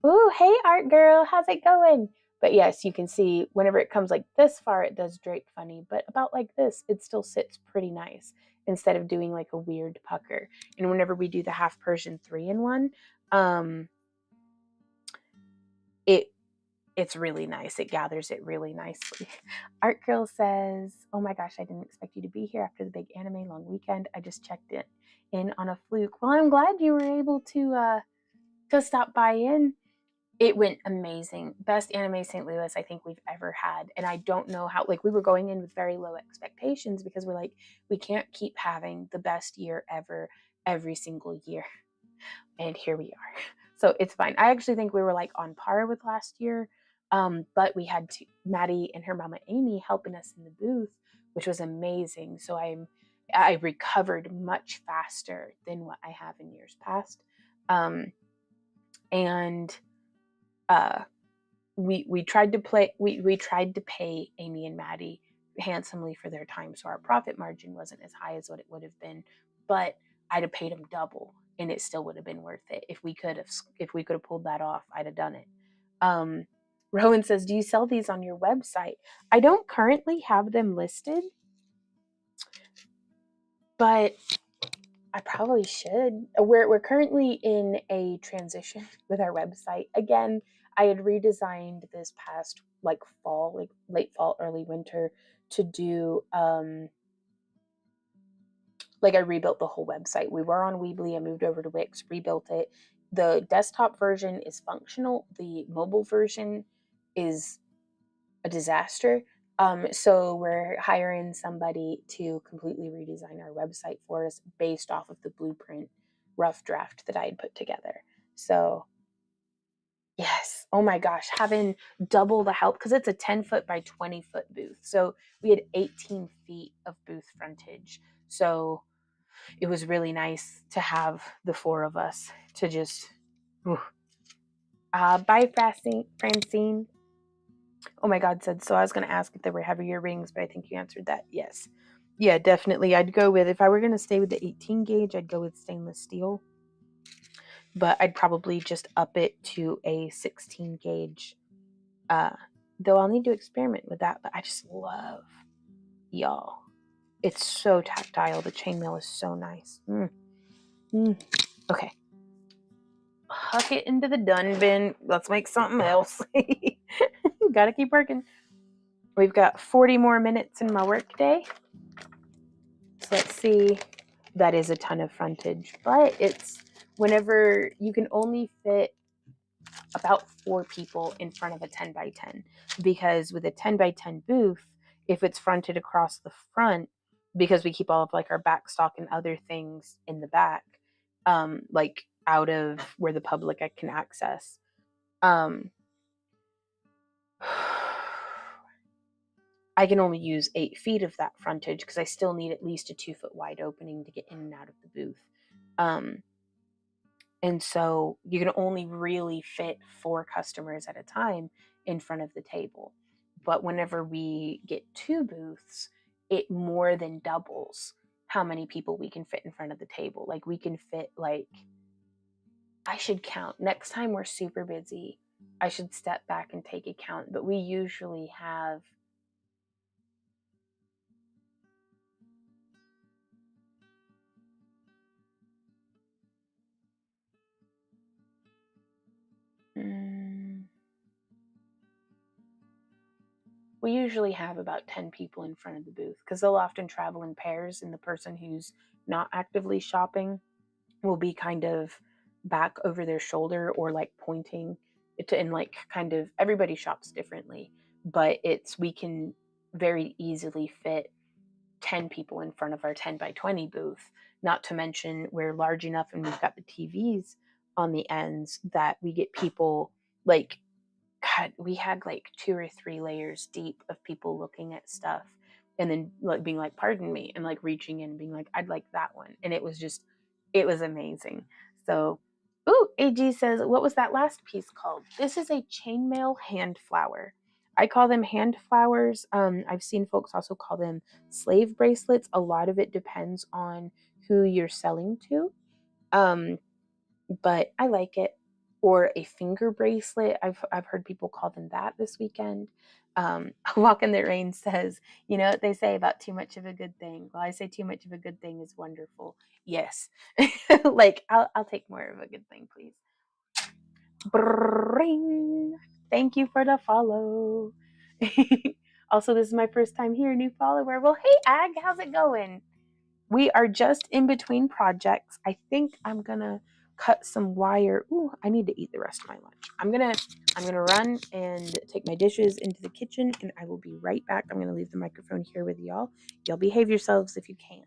Ooh, hey art girl, how's it going? But yes, you can see whenever it comes like this far, it does drape funny, but about like this, it still sits pretty nice instead of doing like a weird pucker. And whenever we do the half Persian 3-in-1, it's really nice. It gathers it really nicely. Art girl says, oh my gosh, I didn't expect you to be here after the big anime long weekend. I just checked it in on a fluke. Well, I'm glad you were able to stop by in. It went amazing. Best anime St. Louis I think we've ever had. And I don't know how, like we were going in with very low expectations because we're like, we can't keep having the best year ever every single year. And here we are. So it's fine. I actually think we were like on par with last year. But we had Maddie and her mama Amy helping us in the booth, which was amazing. So I recovered much faster than what I have in years past. And we tried to pay Amy and Maddie handsomely for their time, so our profit margin wasn't as high as what it would have been, but I'd have paid them double and it still would have been worth it. If we could have pulled that off, I'd have done it. Rowan says, do you sell these on your website? I don't currently have them listed, but I probably should. We're currently in a transition with our website. Again, I had redesigned this past fall, late fall, early winter, to do I rebuilt the whole website. We were on Weebly, I moved over to Wix, rebuilt it. The desktop version is functional. The mobile version is a disaster. So we're hiring somebody to completely redesign our website for us based off of the blueprint rough draft that I had put together. So yes, oh my gosh, having double the help, because it's a 10-foot by 20-foot booth. So we had 18 feet of booth frontage. So it was really nice to have the four of us to just, bye, Francine. Oh my God, said, so I was going to ask if there were heavier rings, but I think you answered that. Yes. Yeah, definitely. I'd go with, if I were going to stay with the 18 gauge, I'd go with stainless steel. But I'd probably just up it to a 16 gauge. Though I'll need to experiment with that, but I just love, y'all. It's so tactile. The chainmail is so nice. Okay. Huck it into the dun bin. Let's make something else. Gotta keep working. We've got 40 more minutes in my work day. So let's see. That is a ton of frontage, but it's whenever you can only fit about 4 people in front of a 10 by 10, because with a 10 by 10 booth, if it's fronted across the front, because we keep all of our back stock and other things in the back, out of where the public can access, I can only use 8 feet of that frontage because I still need at least a 2-foot wide opening to get in and out of the booth. And so you can only really fit 4 customers at a time in front of the table. But whenever we get 2 booths, it more than doubles how many people we can fit in front of the table. We can fit, I should count. Next time we're super busy, I should step back and take a count. But we usually have about 10 people in front of the booth, because they'll often travel in pairs, and the person who's not actively shopping will be kind of back over their shoulder or pointing to, and kind of, everybody shops differently, but we can very easily fit 10 people in front of our 10 by 20 booth. Not to mention we're large enough and we've got the TVs on the ends that we get people God, we had 2 or 3 layers deep of people looking at stuff and then being pardon me, and reaching in and being I'd like that one. And it was amazing. So, AG says, what was that last piece called? This is a chainmail hand flower. I call them hand flowers. I've seen folks also call them slave bracelets. A lot of it depends on who you're selling to. But I like it. Or a finger bracelet. I've heard people call them that this weekend. Walk in the Rain says, you know what they say about too much of a good thing? Well, I say too much of a good thing is wonderful. Yes. I'll take more of a good thing, please. Bring. Thank you for the follow. Also, this is my first time here, new follower. Well, hey, Ag, how's it going? We are just in between projects. I think I'm gonna cut some wire. Ooh, I need to eat the rest of my lunch. I'm gonna run and take my dishes into the kitchen, and I will be right back. I'm gonna leave the microphone here with y'all. Y'all behave yourselves if you can.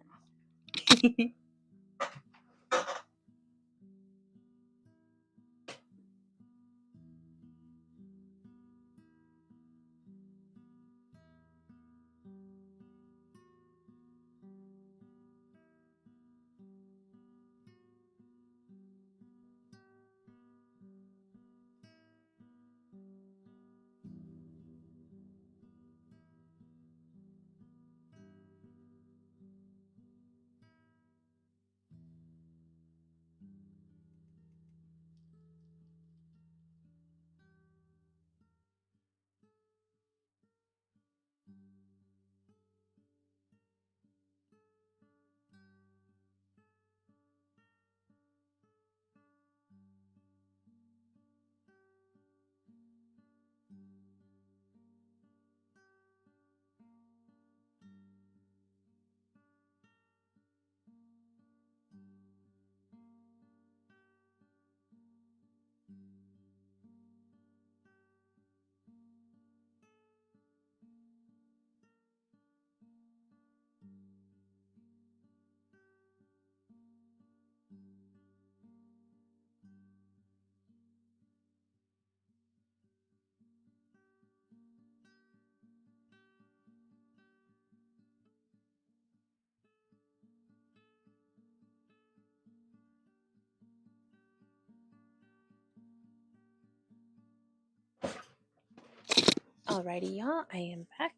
Alrighty, y'all, I am back.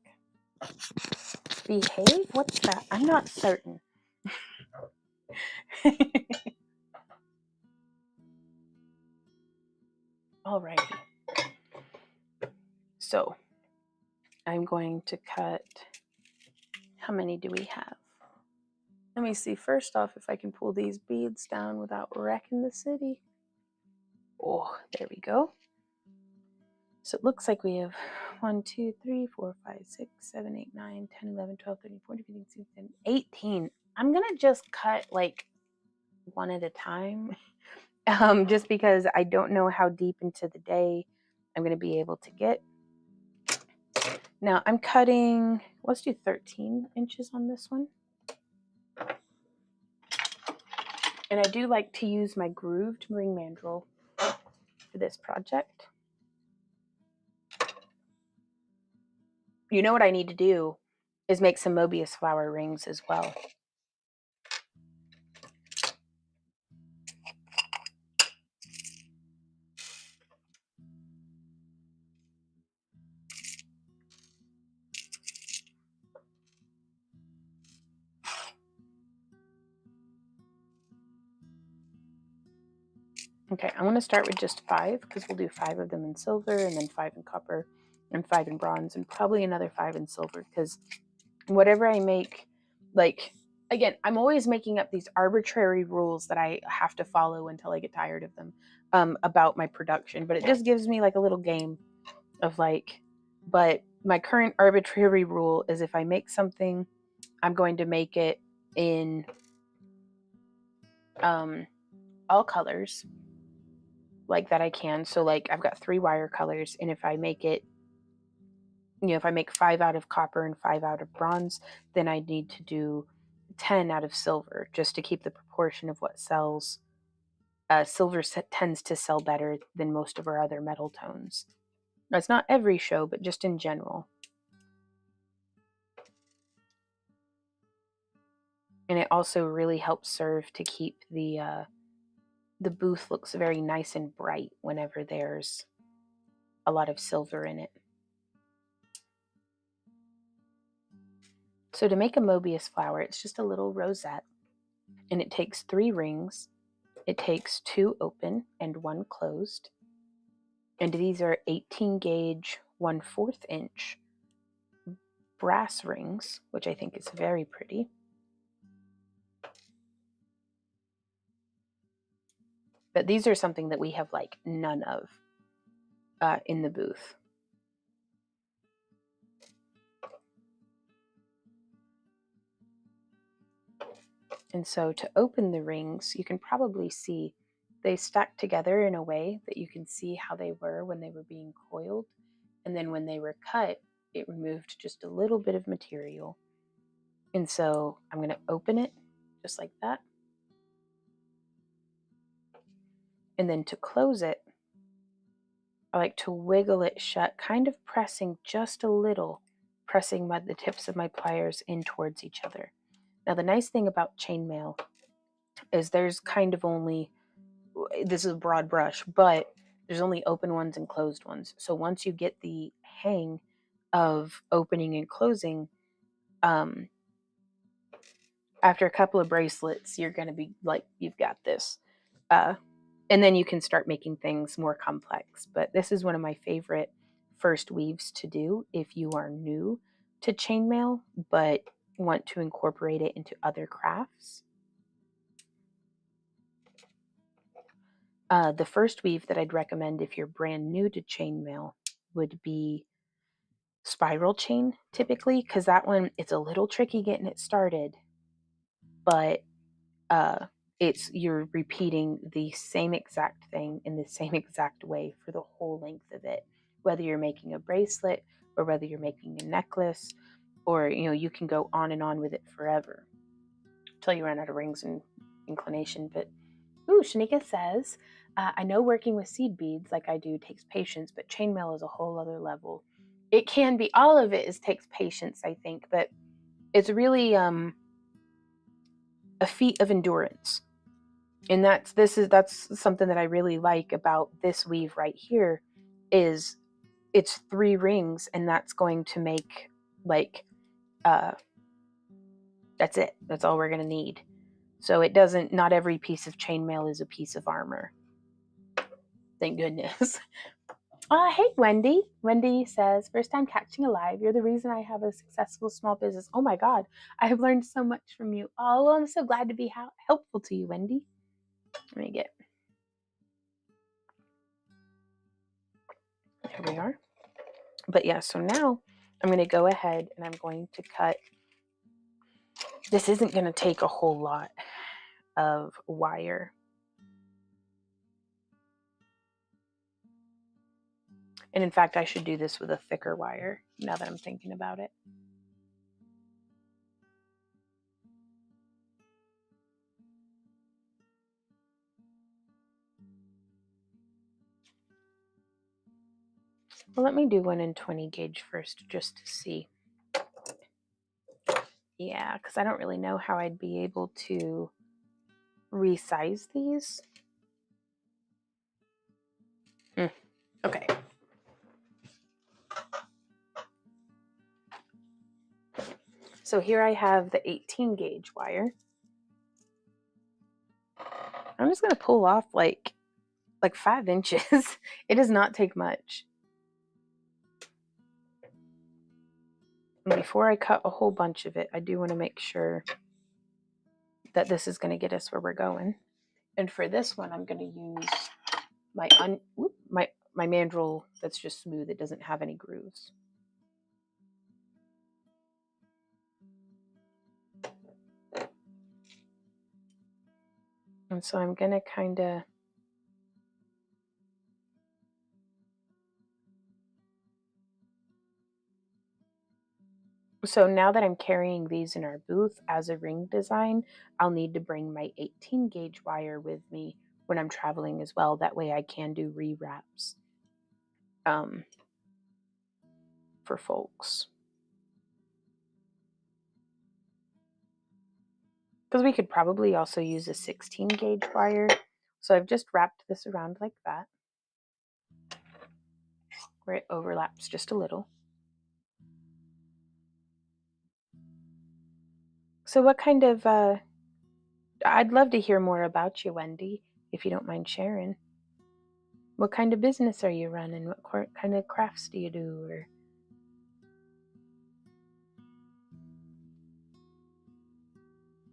Behave? What's that? I'm not certain. Alrighty. So, I'm going to cut. How many do we have? Let me see first off if I can pull these beads down without wrecking the city. Oh, there we go. So it looks like we have 1, 2, 3, 4, 5, 6, 7, 8, 9, 10, 11, 12, 13, 14, 15, 16, 18. I'm going to just cut like one at a time. Just because I don't know how deep into the day I'm going to be able to get. Now I'm cutting, let's do 13 inches on this one. And I do like to use my grooved ring mandrel for this project. You know what I need to do is make some Mobius flower rings as well. Okay, I'm going to start with just 5 because we'll do 5 of them in silver and then 5 in copper and 5 in bronze and probably another 5 in silver because whatever I make, like, again, I'm always making up these arbitrary rules that I have to follow until I get tired of them about my production, but it just gives me like a little game of like, but my current arbitrary rule is if I make something, I'm going to make it in all colors like that I can. So like I've got 3 wire colors, and if I make it, you know, if I make 5 out of copper and 5 out of bronze, then I need to do 10 out of silver just to keep the proportion of what sells. Silver tends to sell better than most of our other metal tones. Now, it's not every show, but just in general. And it also really helps serve to keep the booth looks very nice and bright whenever there's a lot of silver in it. So to make a Mobius flower, it's just a little rosette, and it takes 3 rings. It takes 2 open and 1 closed. And these are 18 gauge 1/4 inch brass rings, which I think is very pretty. But these are something that we have like none of in the booth. And so to open the rings, you can probably see they stack together in a way that you can see how they were when they were being coiled. And then when they were cut, it removed just a little bit of material. And so I'm going to open it just like that. And then to close it, I like to wiggle it shut, kind of pressing just a little, pressing the tips of my pliers in towards each other. Now, the nice thing about chainmail is there's kind of only, this is a broad brush, but there's only open ones and closed ones. So once you get the hang of opening and closing, after a couple of bracelets, you're going to be like, you've got this. And then you can start making things more complex. But this is one of my favorite first weaves to do if you are new to chainmail, but want to incorporate it into other crafts. The first weave that I'd recommend if you're brand new to chainmail would be spiral chain, typically, because that one, it's a little tricky getting it started, but you're repeating the same exact thing in the same exact way for the whole length of it, whether you're making a bracelet or whether you're making a necklace, or you can go on and on with it forever until you run out of rings and inclination. But Shanika says, I know working with seed beads like I do takes patience, but chainmail is a whole other level. It can be, all of it takes patience, I think, but it's really a feat of endurance. And that's something that I really like about this weave right here is it's 3 rings, and that's going to make like that's it. That's all we're going to need. So it doesn't, not every piece of chainmail is a piece of armor. Thank goodness. Hey, Wendy. Wendy says, first time catching a live. You're the reason I have a successful small business. Oh my God. I have learned so much from you. Oh, well, I'm so glad to be helpful to you, Wendy. Let me get. There we are. But yeah, so now I'm going to go ahead and I'm going to cut. This isn't going to take a whole lot of wire. And in fact, I should do this with a thicker wire now that I'm thinking about it. Well, let me do one in 20 gauge first just to see. Yeah, because I don't really know how I'd be able to resize these. Okay. So here I have the 18 gauge wire. I'm just going to pull off like 5 inches. It does not take much. And before I cut a whole bunch of it, I do want to make sure that this is going to get us where we're going. And for this one, I'm going to use my my mandrel that's just smooth. It doesn't have any grooves. And so I'm going to kind of So now that I'm carrying these in our booth as a ring design, I'll need to bring my 18 gauge wire with me when I'm traveling as well. That way I can do rewraps for folks. Because we could probably also use a 16 gauge wire. So I've just wrapped this around like that, where it overlaps just a little. So what kind of, I'd love to hear more about you, Wendy, if you don't mind sharing. What kind of business are you running? What kind of crafts do you do? Or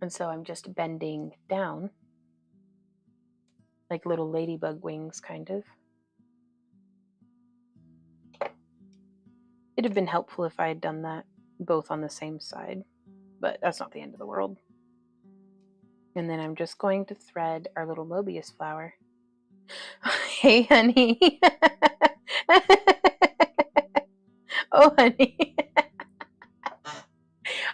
And so I'm just bending down, like little ladybug wings, kind of. It'd have been helpful if I had done that both on the same side, but that's not the end of the world. And then I'm just going to thread our little Mobius flower. Hey, honey. Oh, honey.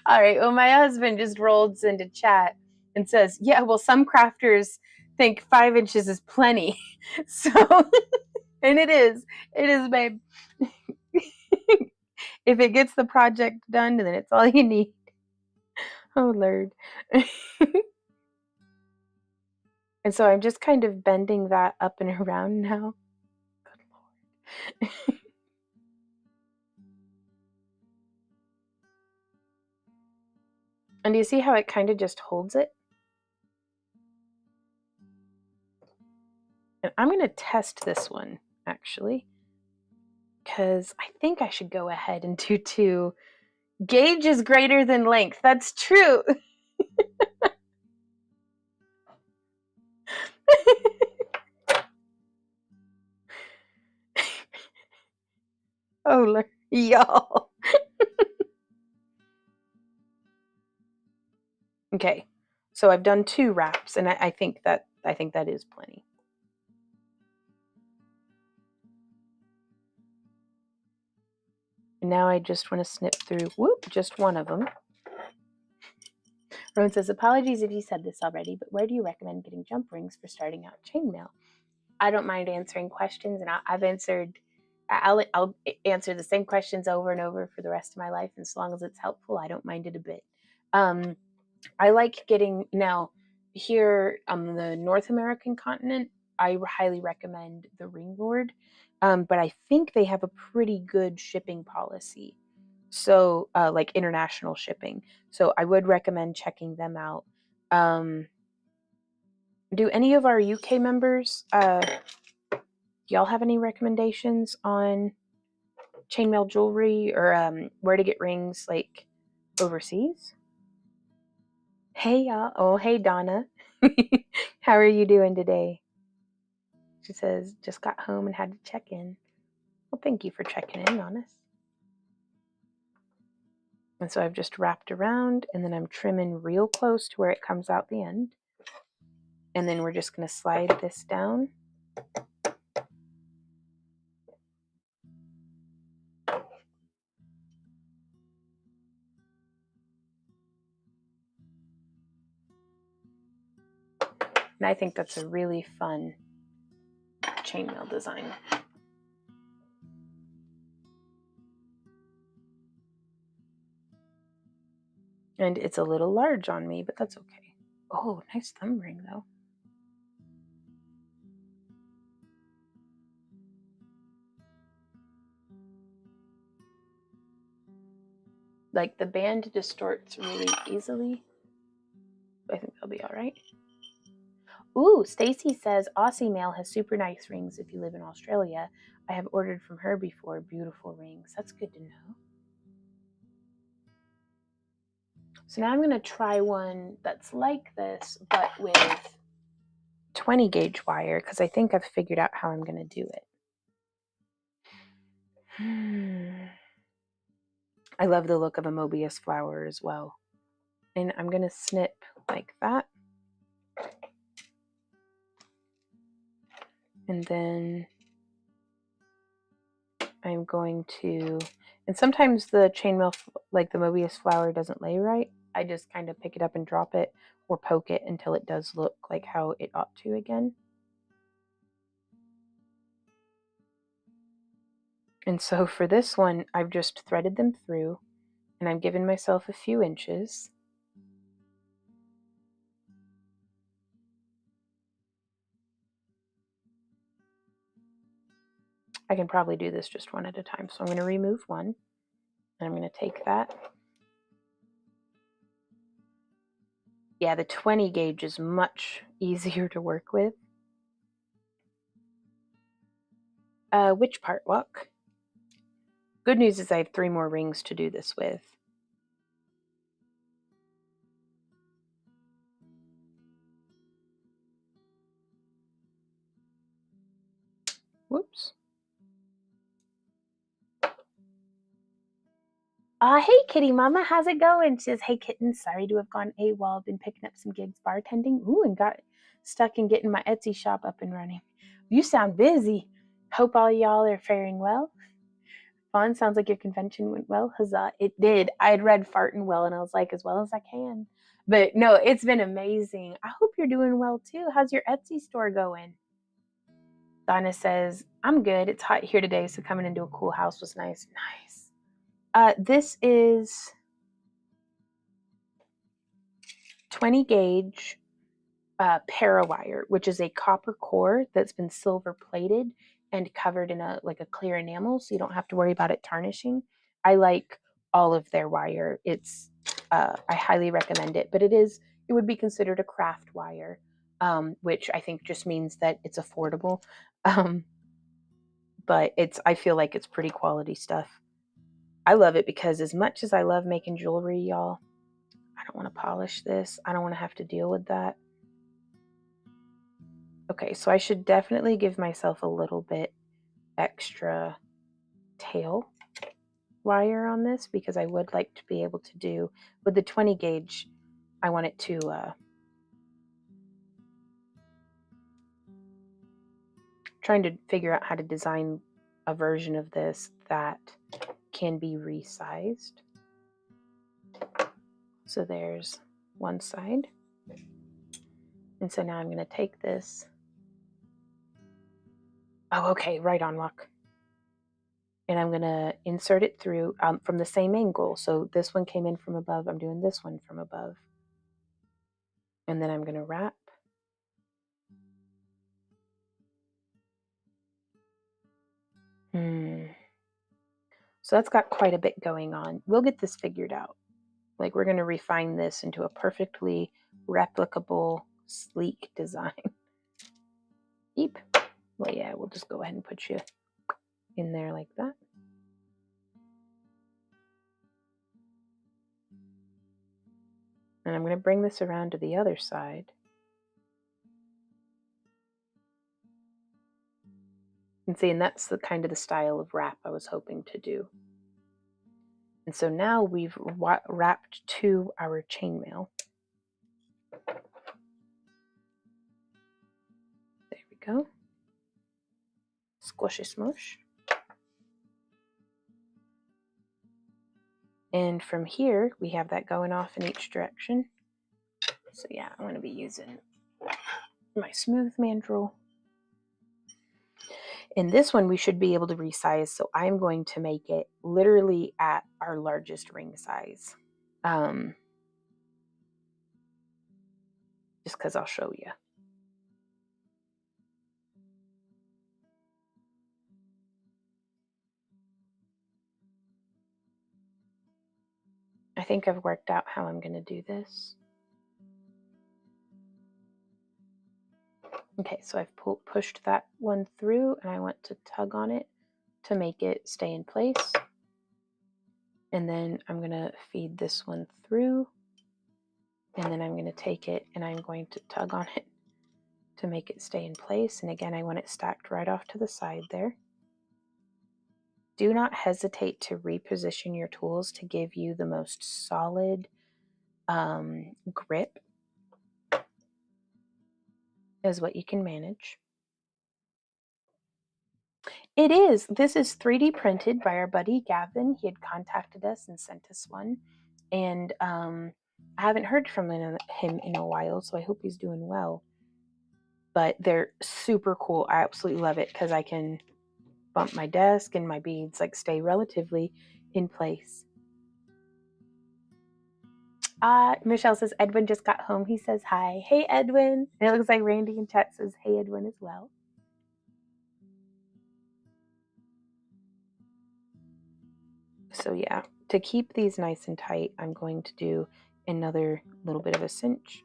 All right, well, my husband just rolls into chat and says, yeah, well, some crafters think 5 inches is plenty. So, and it is, babe. If it gets the project done, then it's all you need. Oh, Lord. And so I'm just kind of bending that up and around now. Good Lord. And do you see how it kind of just holds it? And I'm going to test this one, actually, because I think I should go ahead and do 2. Gauge is greater than length. That's true. Oh, Lord. Y'all. Okay, so I've done 2 wraps, and I think that is plenty. And now I just want to snip through, just one of them. Rowan says, apologies if you said this already, but where do you recommend getting jump rings for starting out chainmail? I don't mind answering questions, and I'll answer the same questions over and over for the rest of my life, and as long as it's helpful, I don't mind it a bit. I like getting, now here on the North American continent, I highly recommend the Ring Lord. but I think they have a pretty good shipping policy. So, like international shipping. So I would recommend checking them out. Do any of our UK members, y'all have any recommendations on chainmail jewelry or where to get rings like overseas? Hey y'all. Oh, hey Donna. How are you doing today? She says, just got home and had to check in. Well, thank you for checking in on us. And so I've just wrapped around and then I'm trimming real close to where it comes out the end. And then we're just going to slide this down. And I think that's a really fun chainmail design. And it's a little large on me, but that's okay. Oh, nice thumb ring though. Like the band distorts really easily. I think that'll be all right. Ooh, Stacy says Aussie Mail has super nice rings if you live in Australia. I have ordered from her before. Beautiful rings. That's good to know. So now I'm going to try one that's like this, but with 20 gauge wire, because I think I've figured out how I'm going to do it. I love the look of a Mobius flower as well. And I'm going to snip like that. And then I'm going to, and sometimes the chainmail, like the Mobius flower, doesn't lay right. I just kind of pick it up and drop it or poke it until it does look like how it ought to again. And so for this one, I've just threaded them through and I'm giving myself a few inches. I can probably do this just one at a time. So I'm going to remove one and I'm going to take that. Yeah, the 20 gauge is much easier to work with. Which part, Walk? Good news is I have 3 more rings to do this with. Whoops. Hey Kitty Mama, how's it going? She says, hey kitten, sorry to have gone AWOL. Been picking up some gigs bartending. Ooh, and got stuck in getting my Etsy shop up and running. You sound busy. Hope all y'all are faring well. Fun, sounds like your convention went well. Huzzah. It did. I had read farting well and I was like, as well as I can. But no, it's been amazing. I hope you're doing well too. How's your Etsy store going? Donna says, I'm good. It's hot here today, so coming into a cool house was nice. Nice. This is 20 gauge parawire, which is a copper core that's been silver plated and covered in a clear enamel, so you don't have to worry about it tarnishing. I like all of their wire. It's I highly recommend it, but it would be considered a craft wire, which I think just means that it's affordable. But I feel like it's pretty quality stuff. I love it because as much as I love making jewelry, y'all, I don't want to polish this. I don't want to have to deal with that. Okay, so I should definitely give myself a little bit extra tail wire on this because I would like to be able to do, with the 20 gauge, I want it to, trying to figure out how to design a version of this that can be resized. So there's one side. And so now I'm going to take this. Oh, okay, right on, Luck. And I'm going to insert it through from the same angle. So this one came in from above. I'm doing this one from above. And then I'm going to wrap. So that's got quite a bit going on. We'll get this figured out. Like, we're going to refine this into a perfectly replicable, sleek design. Eep. Well, yeah, we'll just go ahead and put you in there like that. And I'm going to bring this around to the other side. And see, and that's the kind of the style of wrap I was hoping to do. And so now we've wrapped to our chainmail. There we go. Squishy smush. And from here, we have that going off in each direction. So yeah, I'm going to be using my smooth mandrel. In this one, we should be able to resize, so I'm going to make it literally at our largest ring size. Just because I'll show you. I think I've worked out how I'm going to do this. Okay, so I've pushed that one through, and I want to tug on it to make it stay in place. And then I'm going to feed this one through, and then I'm going to take it and I'm going to tug on it to make it stay in place. And again, I want it stacked right off to the side there. Do not hesitate to reposition your tools to give you the most solid grip is what you can manage. It is. This is 3D printed by our buddy Gavin. He had contacted us and sent us one. And I haven't heard from him in a while, so I hope he's doing well. But they're super cool. I absolutely love it because I can bump my desk and my beads like stay relatively in place. Michelle says Edwin just got home. He says hi. Hey Edwin. And it looks like Randy in chat says hey Edwin as well. So yeah, to keep these nice and tight, I'm going to do another little bit of a cinch.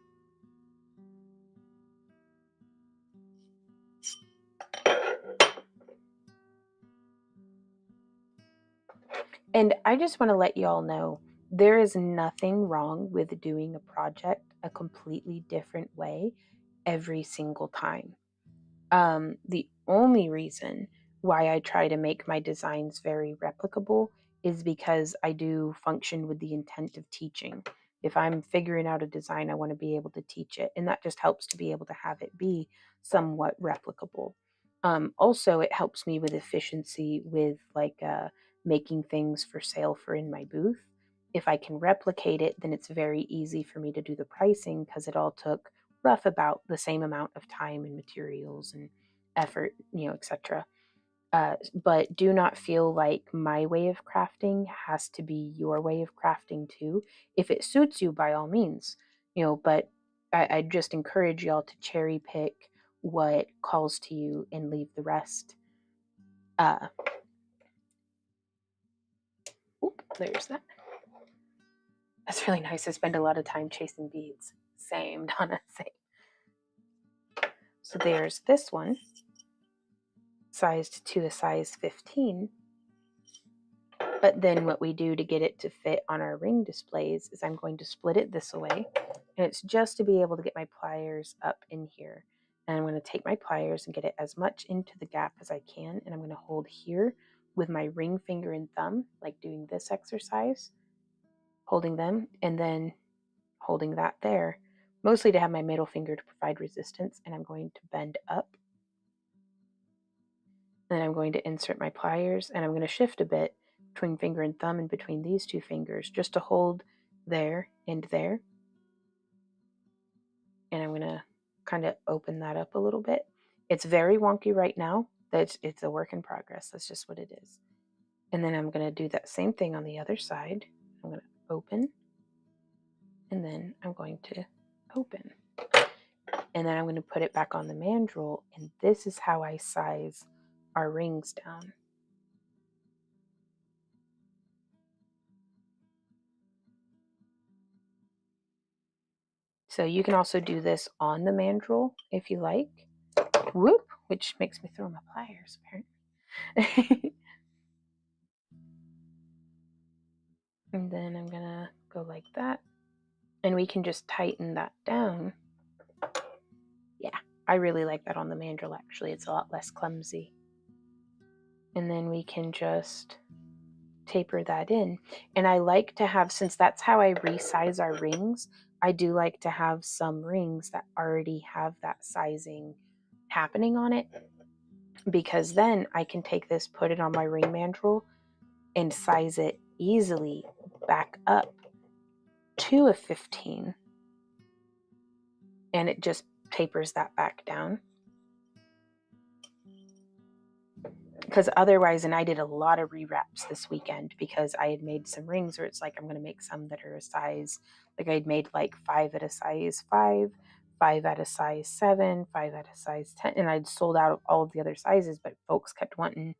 And I just want to let you all know, there is nothing wrong with doing a project a completely different way every single time. The only reason why I try to make my designs very replicable is because I do function with the intent of teaching. If I'm figuring out a design, I want to be able to teach it, and that just helps to be able to have it be somewhat replicable. Also, it helps me with efficiency with like making things for sale for in my booth. If I can replicate it, then it's very easy for me to do the pricing because it all took rough about the same amount of time and materials and effort, etc. But do not feel like my way of crafting has to be your way of crafting too. If it suits you, by all means, but I just encourage y'all to cherry pick what calls to you and leave the rest. There's that. That's really nice. I spend a lot of time chasing beads. Same, Donna, same. So there's this one, sized to a size 15. But then what we do to get it to fit on our ring displays is I'm going to split it this way. And it's just to be able to get my pliers up in here. And I'm going to take my pliers and get it as much into the gap as I can. And I'm going to hold here with my ring finger and thumb, like doing this exercise, holding them, and then holding that there, mostly to have my middle finger to provide resistance. And I'm going to bend up. And then I'm going to insert my pliers, and I'm going to shift a bit between finger and thumb and between these two fingers just to hold there and there. And I'm going to kind of open that up a little bit. It's very wonky right now. It's a work in progress. That's just what it is. And then I'm going to do that same thing on the other side. I'm going to open, and then I'm going to open. And then I'm going to put it back on the mandrel, and this is how I size our rings down. So you can also do this on the mandrel if you like. Whoop, which makes me throw my pliers apparently. And then I'm gonna go like that. And we can just tighten that down. Yeah, I really like that on the mandrel actually. It's a lot less clumsy. And then we can just taper that in. And I like to have, since that's how I resize our rings, I do like to have some rings that already have that sizing happening on it, because then I can take this, put it on my ring mandrel, and size it easily back up to a 15, and it just tapers that back down. Because otherwise, and I did a lot of rewraps this weekend because I had made some rings where it's like I'm going to make some that are a size, like I'd made like 5 at a size 5, 5 at a size 7, 5 at a size 10, and I'd sold out of all of the other sizes, but folks kept wanting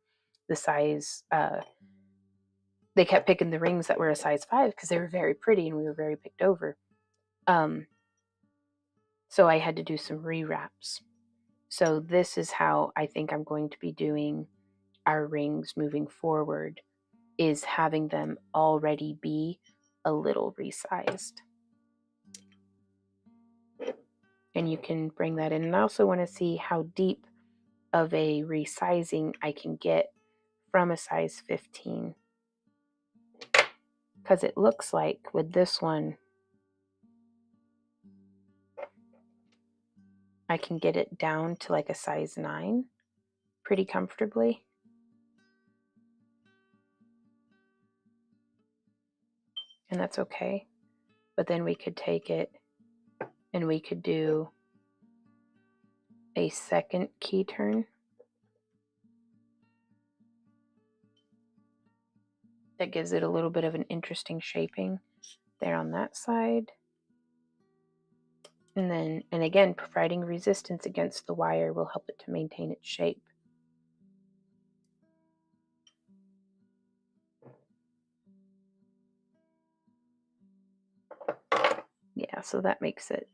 the size, they kept picking the rings that were a size 5 because they were very pretty and we were very picked over. So I had to do some rewraps. So this is how I think I'm going to be doing our rings moving forward, is having them already be a little resized. And you can bring that in. And I also want to see how deep of a resizing I can get from a size 15. Because it looks like with this one, I can get it down to like a size 9 pretty comfortably. And that's okay. But then we could take it and we could do a second key turn. That gives it a little bit of an interesting shaping there on that side. And then, and again, providing resistance against the wire will help it to maintain its shape. Yeah, so that makes it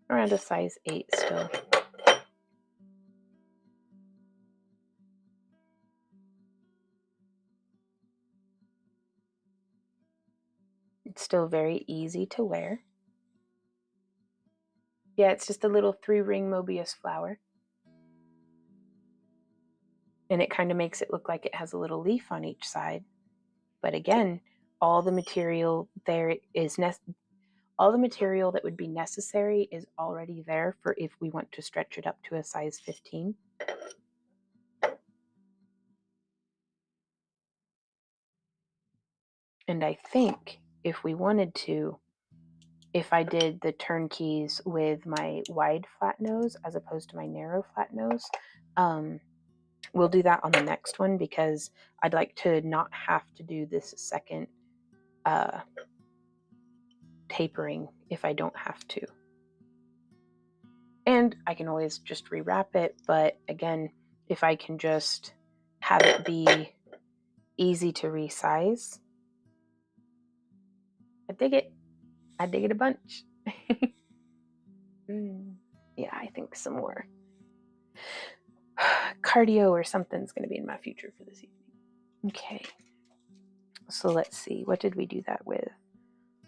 around a size 8 still. It's still very easy to wear. Yeah, it's just a little 3-ring Mobius flower. And it kind of makes it look like it has a little leaf on each side. But again, all the material there is all the material that would be necessary is already there for if we want to stretch it up to a size 15. And I think if we wanted to, if I did the turnkeys with my wide flat nose as opposed to my narrow flat nose, we'll do that on the next one because I'd like to not have to do this second tapering if I don't have to. And I can always just rewrap it, but again, if I can just have it be easy to resize, I dig it. I dig it a bunch. Yeah, I think some more cardio or something's going to be in my future for this evening. Okay, so let's see, what did we do that with?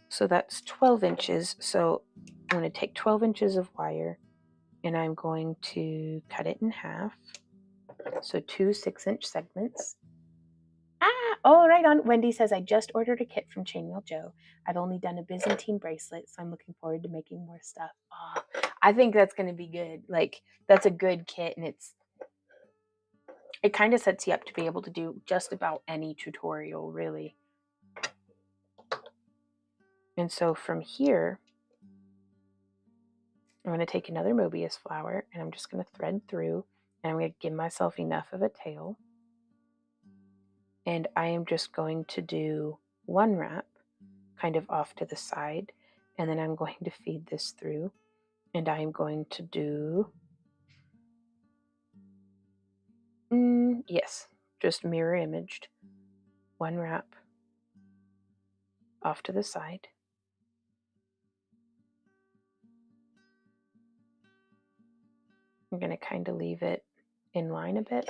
So that's 12 inches. So I'm going to take 12 inches of wire and I'm going to cut it in half. So 2 6-inch segments. Oh, right on. Wendy says, I just ordered a kit from Chainmail Joe. I've only done a Byzantine bracelet, so I'm looking forward to making more stuff. Oh, I think that's going to be good. Like, that's a good kit, and it kind of sets you up to be able to do just about any tutorial, really. And so from here, I'm going to take another Mobius flower, and I'm just going to thread through, and I'm going to give myself enough of a tail. And I am just going to do one wrap kind of off to the side, and then I'm going to feed this through, and I'm going to do yes, just mirror imaged one wrap off to the side, I'm going to kind of leave it in line a bit.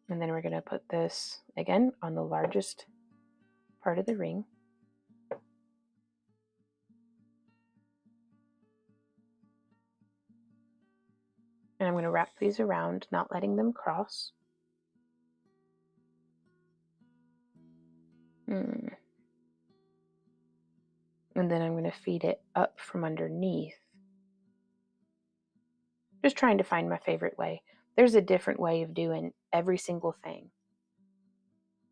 And then we're going to put this again on the largest part of the ring. And I'm going to wrap these around, not letting them cross. And then I'm going to feed it up from underneath. Just trying to find my favorite way. There's a different way of doing every single thing.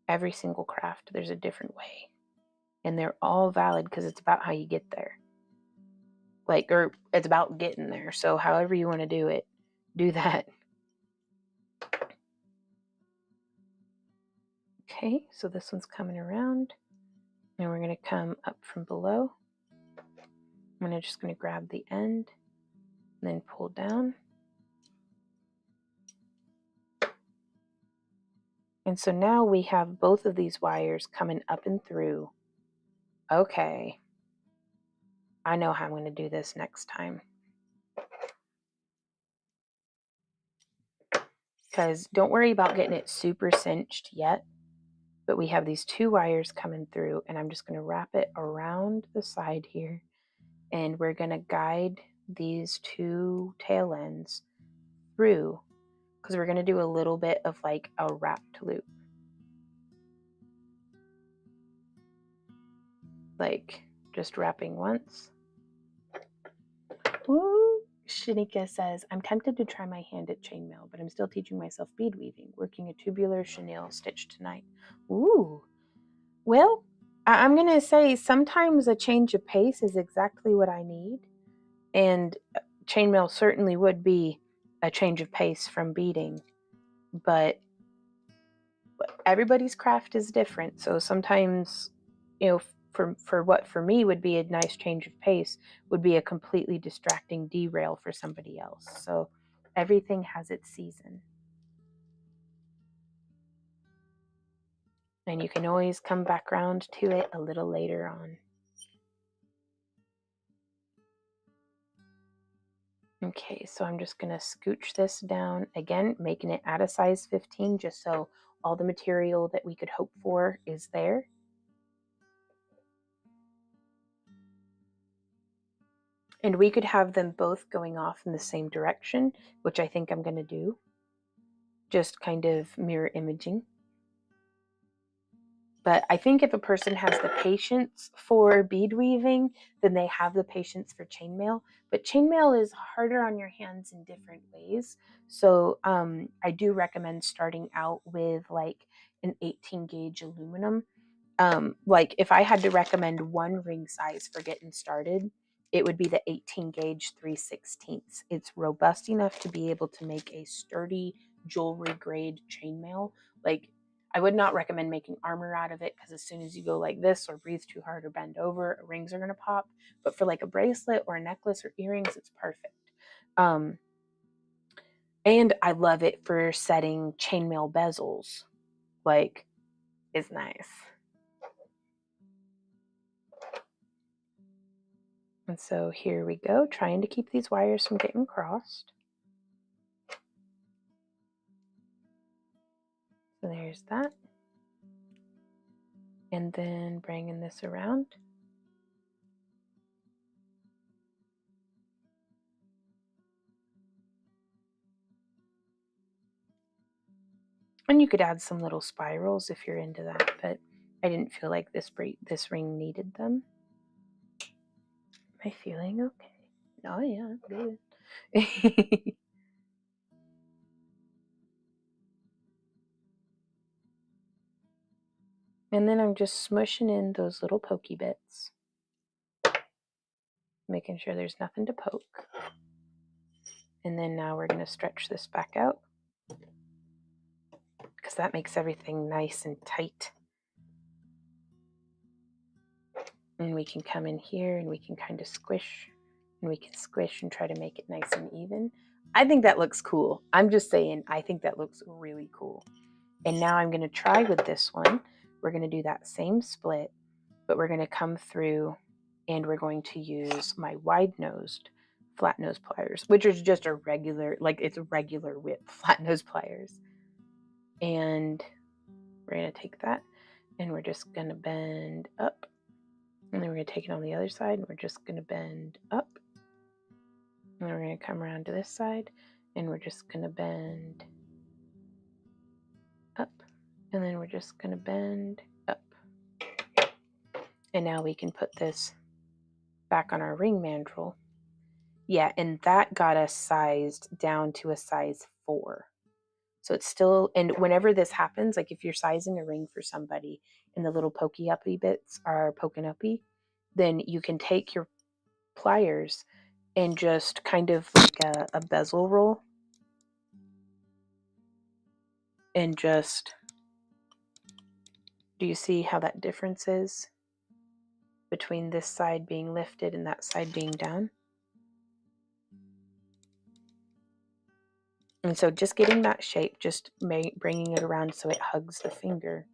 Every single craft, there's a different way. And they're all valid because it's about how you get there. Or it's about getting there. So however you want to do it, do that. Okay, so this one's coming around. And we're going to come up from below. I'm just going to grab the end, and then pull down. And so now we have both of these wires coming up and through. Okay, I know how I'm going to do this next time. Because don't worry about getting it super cinched yet. But we have these two wires coming through, and I'm just going to wrap it around the side here. And we're going to guide these two tail ends through, because we're going to do a little bit of like a wrapped loop. Like just wrapping once. Woo! Shanika says, I'm tempted to try my hand at chainmail, but I'm still teaching myself bead weaving, working a tubular chenille stitch tonight. Ooh. Well, I'm going to say sometimes a change of pace is exactly what I need. And chainmail certainly would be a change of pace from beading. But everybody's craft is different. So sometimes, for what for me would be a nice change of pace would be a completely distracting derail for somebody else. So everything has its season. And you can always come back around to it a little later on. Okay, so I'm just going to scooch this down again, making it at a size 15, just so all the material that we could hope for is there. And we could have them both going off in the same direction, which I think I'm going to do. Just kind of mirror imaging. But I think if a person has the patience for bead weaving, then they have the patience for chainmail. But chainmail is harder on your hands in different ways. So I do recommend starting out with like an 18 gauge aluminum. Like if I had to recommend one ring size for getting started, it would be the 18 gauge 3/16. It's robust enough to be able to make a sturdy jewelry grade chainmail. Like I would not recommend making armor out of it, because as soon as you go like this or breathe too hard or bend over, rings are going to pop. But for like a bracelet or a necklace or earrings, it's perfect. And I love it for setting chainmail bezels. Like, it's nice. And so here we go, trying to keep these wires from getting crossed. So there's that. And then bringing this around. And you could add some little spirals if you're into that, but I didn't feel like this ring needed them. Am I feeling okay? Oh yeah, good. And then I'm just smushing in those little pokey bits, making sure there's nothing to poke. And then now we're going to stretch this back out, because that makes everything nice and tight. And we can come in here and we can kind of squish, and we can squish and try to make it nice and even. I think that looks cool. I'm just saying, I think that looks really cool. And now I'm going to try with this one. We're going to do that same split, but we're going to come through and we're going to use my wide-nosed flat nose pliers, which is just a regular, like it's a regular width flat nose pliers. And we're going to take that and we're just going to bend up. And then we're going to take it on the other side and we're just going to bend up. And then we're going to come around to this side and we're just going to bend up. And then we're just going to bend up. And now we can put this back on our ring mandrel. Yeah, and that got us sized down to a size 4. So it's still, and whenever this happens, like if you're sizing a ring for somebody and the little pokey uppy bits are poking uppy, then you can take your pliers and just kind of like a bezel roll and just, do you see how that difference is between this side being lifted and that side being down? And so just getting that shape, just bringing it around so it hugs the finger.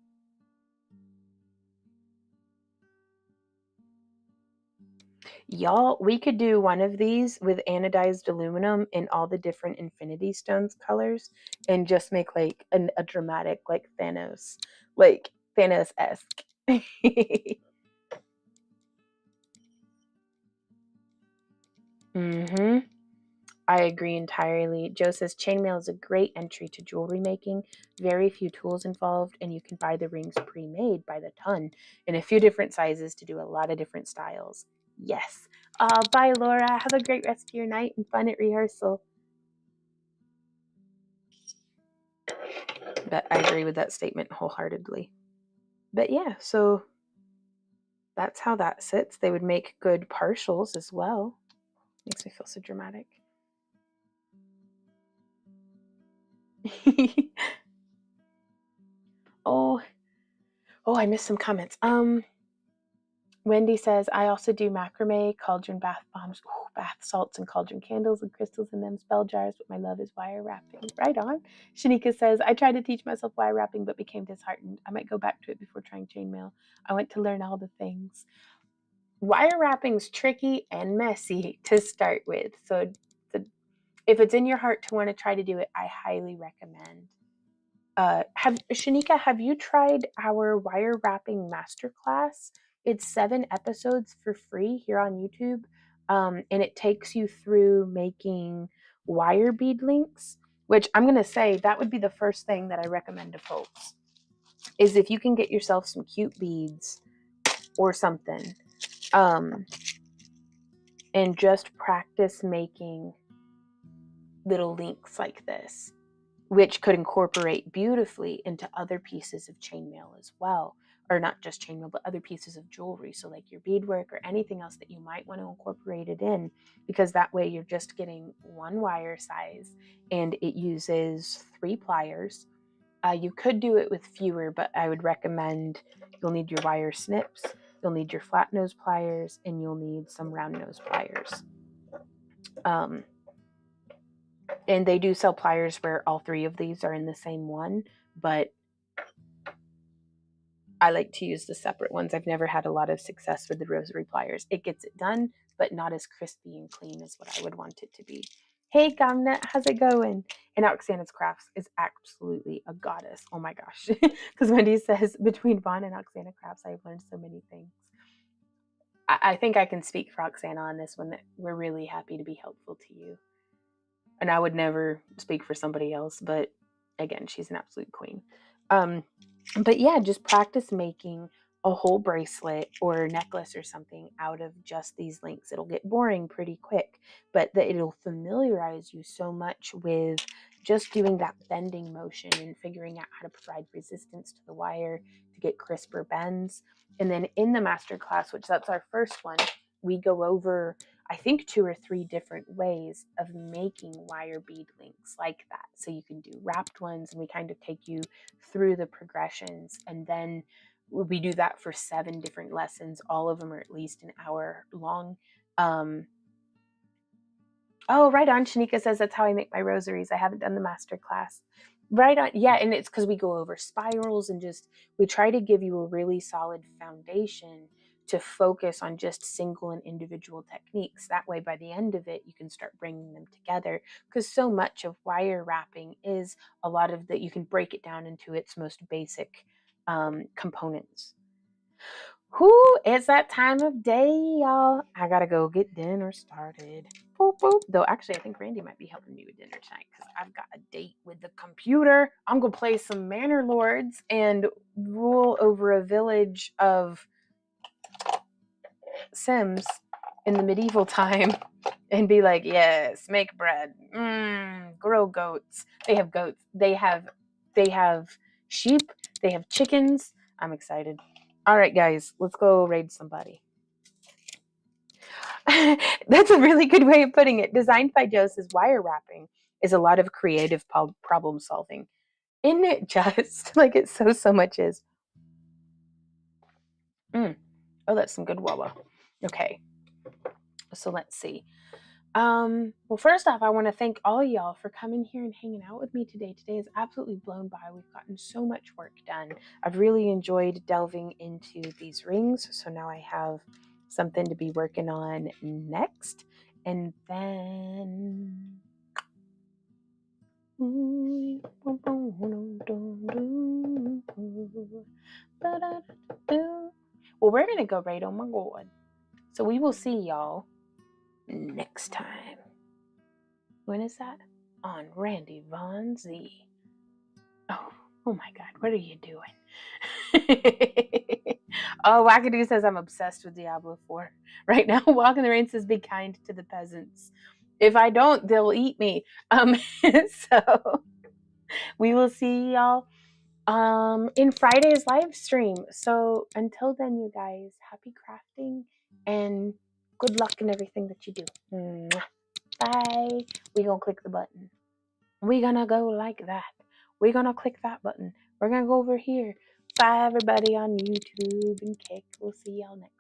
Y'all, we could do one of these with anodized aluminum in all the different Infinity Stones colors and just make like a dramatic, like Thanos-esque. Mm-hmm. I agree entirely. Joe says chainmail is a great entry to jewelry making. Very few tools involved, and you can buy the rings pre-made by the ton in a few different sizes to do a lot of different styles. Yes. Bye, Laura. Have a great rest of your night and fun at rehearsal. But I agree with that statement wholeheartedly. But yeah, so that's how that sits. They would make good partials as well. Makes me feel so dramatic. Oh, I missed some comments. Wendy says, I also do macrame, cauldron bath bombs, bath salts, and cauldron candles and crystals in them, spell jars, but my love is wire wrapping. Right on. Shanika says, I tried to teach myself wire wrapping, but became disheartened. I might go back to it before trying chainmail. I want to learn all the things. Wire wrapping's tricky and messy to start with. So if it's in your heart to want to try to do it, I highly recommend. Shanika, have you tried our wire wrapping masterclass? It's 7 episodes for free here on YouTube, and it takes you through making wire bead links, which I'm going to say that would be the first thing that I recommend to folks, is if you can get yourself some cute beads or something, and just practice making little links like this, which could incorporate beautifully into other pieces of chainmail as well. Or not just chainmail, but other pieces of jewelry. So like your beadwork or anything else that you might want to incorporate it in, because that way you're just getting one wire size and it uses 3 pliers. You could do it with fewer, but I would recommend you'll need your wire snips, you'll need your flat nose pliers, and you'll need some round nose pliers. And they do sell pliers where all 3 of these are in the same one, but I like to use the separate ones. I've never had a lot of success with the rosary pliers. It gets it done, but not as crispy and clean as what I would want it to be. Hey, Gamnet, how's it going? And Oksana's Crafts is absolutely a goddess. Oh my gosh. Because Wendy says, between Vaughn and Oksana Crafts, I've learned so many things. I think I can speak for Oksana on this one, that we're really happy to be helpful to you. And I would never speak for somebody else, but again, she's an absolute queen. But yeah, just practice making a whole bracelet or necklace or something out of just these links. It'll get boring pretty quick, but it'll familiarize you so much with just doing that bending motion and figuring out how to provide resistance to the wire to get crisper bends. And then in the masterclass, which that's our first one, we go over, I think, 2 or 3 different ways of making wire bead links like that. So you can do wrapped ones, and we kind of take you through the progressions. And then we do that for 7 different lessons. All of them are at least an hour long. Oh, right on. Shanika says, that's how I make my rosaries. I haven't done the master class. Right on. Yeah, and it's because we go over spirals and just, we try to give you a really solid foundation to focus on just single and individual techniques. That way, by the end of it, you can start bringing them together, because so much of wire wrapping is a lot of that. You can break it down into its most basic components. Whoo, it's that time of day, y'all. I gotta go get dinner started. Boop, boop. Though, actually, I think Randy might be helping me with dinner tonight because I've got a date with the computer. I'm gonna play some Manor Lords and rule over a village of Sims in the medieval time and be like, yes, make bread. Grow goats. They have goats. They have sheep. They have chickens. I'm excited. All right, guys, let's go raid somebody. That's a really good way of putting it. Designed by Joe says wire wrapping is a lot of creative problem solving. Isn't it just? Like it so much is. Oh, that's some good Wawa. Okay. So let's see. Well, first off, I want to thank all of y'all for coming here and hanging out with me today. Today is absolutely blown by. We've gotten so much work done. I've really enjoyed delving into these rings. So now I have something to be working on next. And then... well, we're going to go right on my God. So we will see y'all next time. When is that? On Randy Von Z. Oh my God, what are you doing? Oh, Wackadoo says I'm obsessed with Diablo 4. Right now, Walk in the Rain says be kind to the peasants. If I don't, they'll eat me. So we will see y'all in Friday's live stream. So until then, you guys, happy crafting and good luck in everything that you do. Bye. We're going to click the button. We're going to go like that. We're going to click that button. We're going to go over here. Bye, everybody on YouTube and Kick. We'll see y'all next.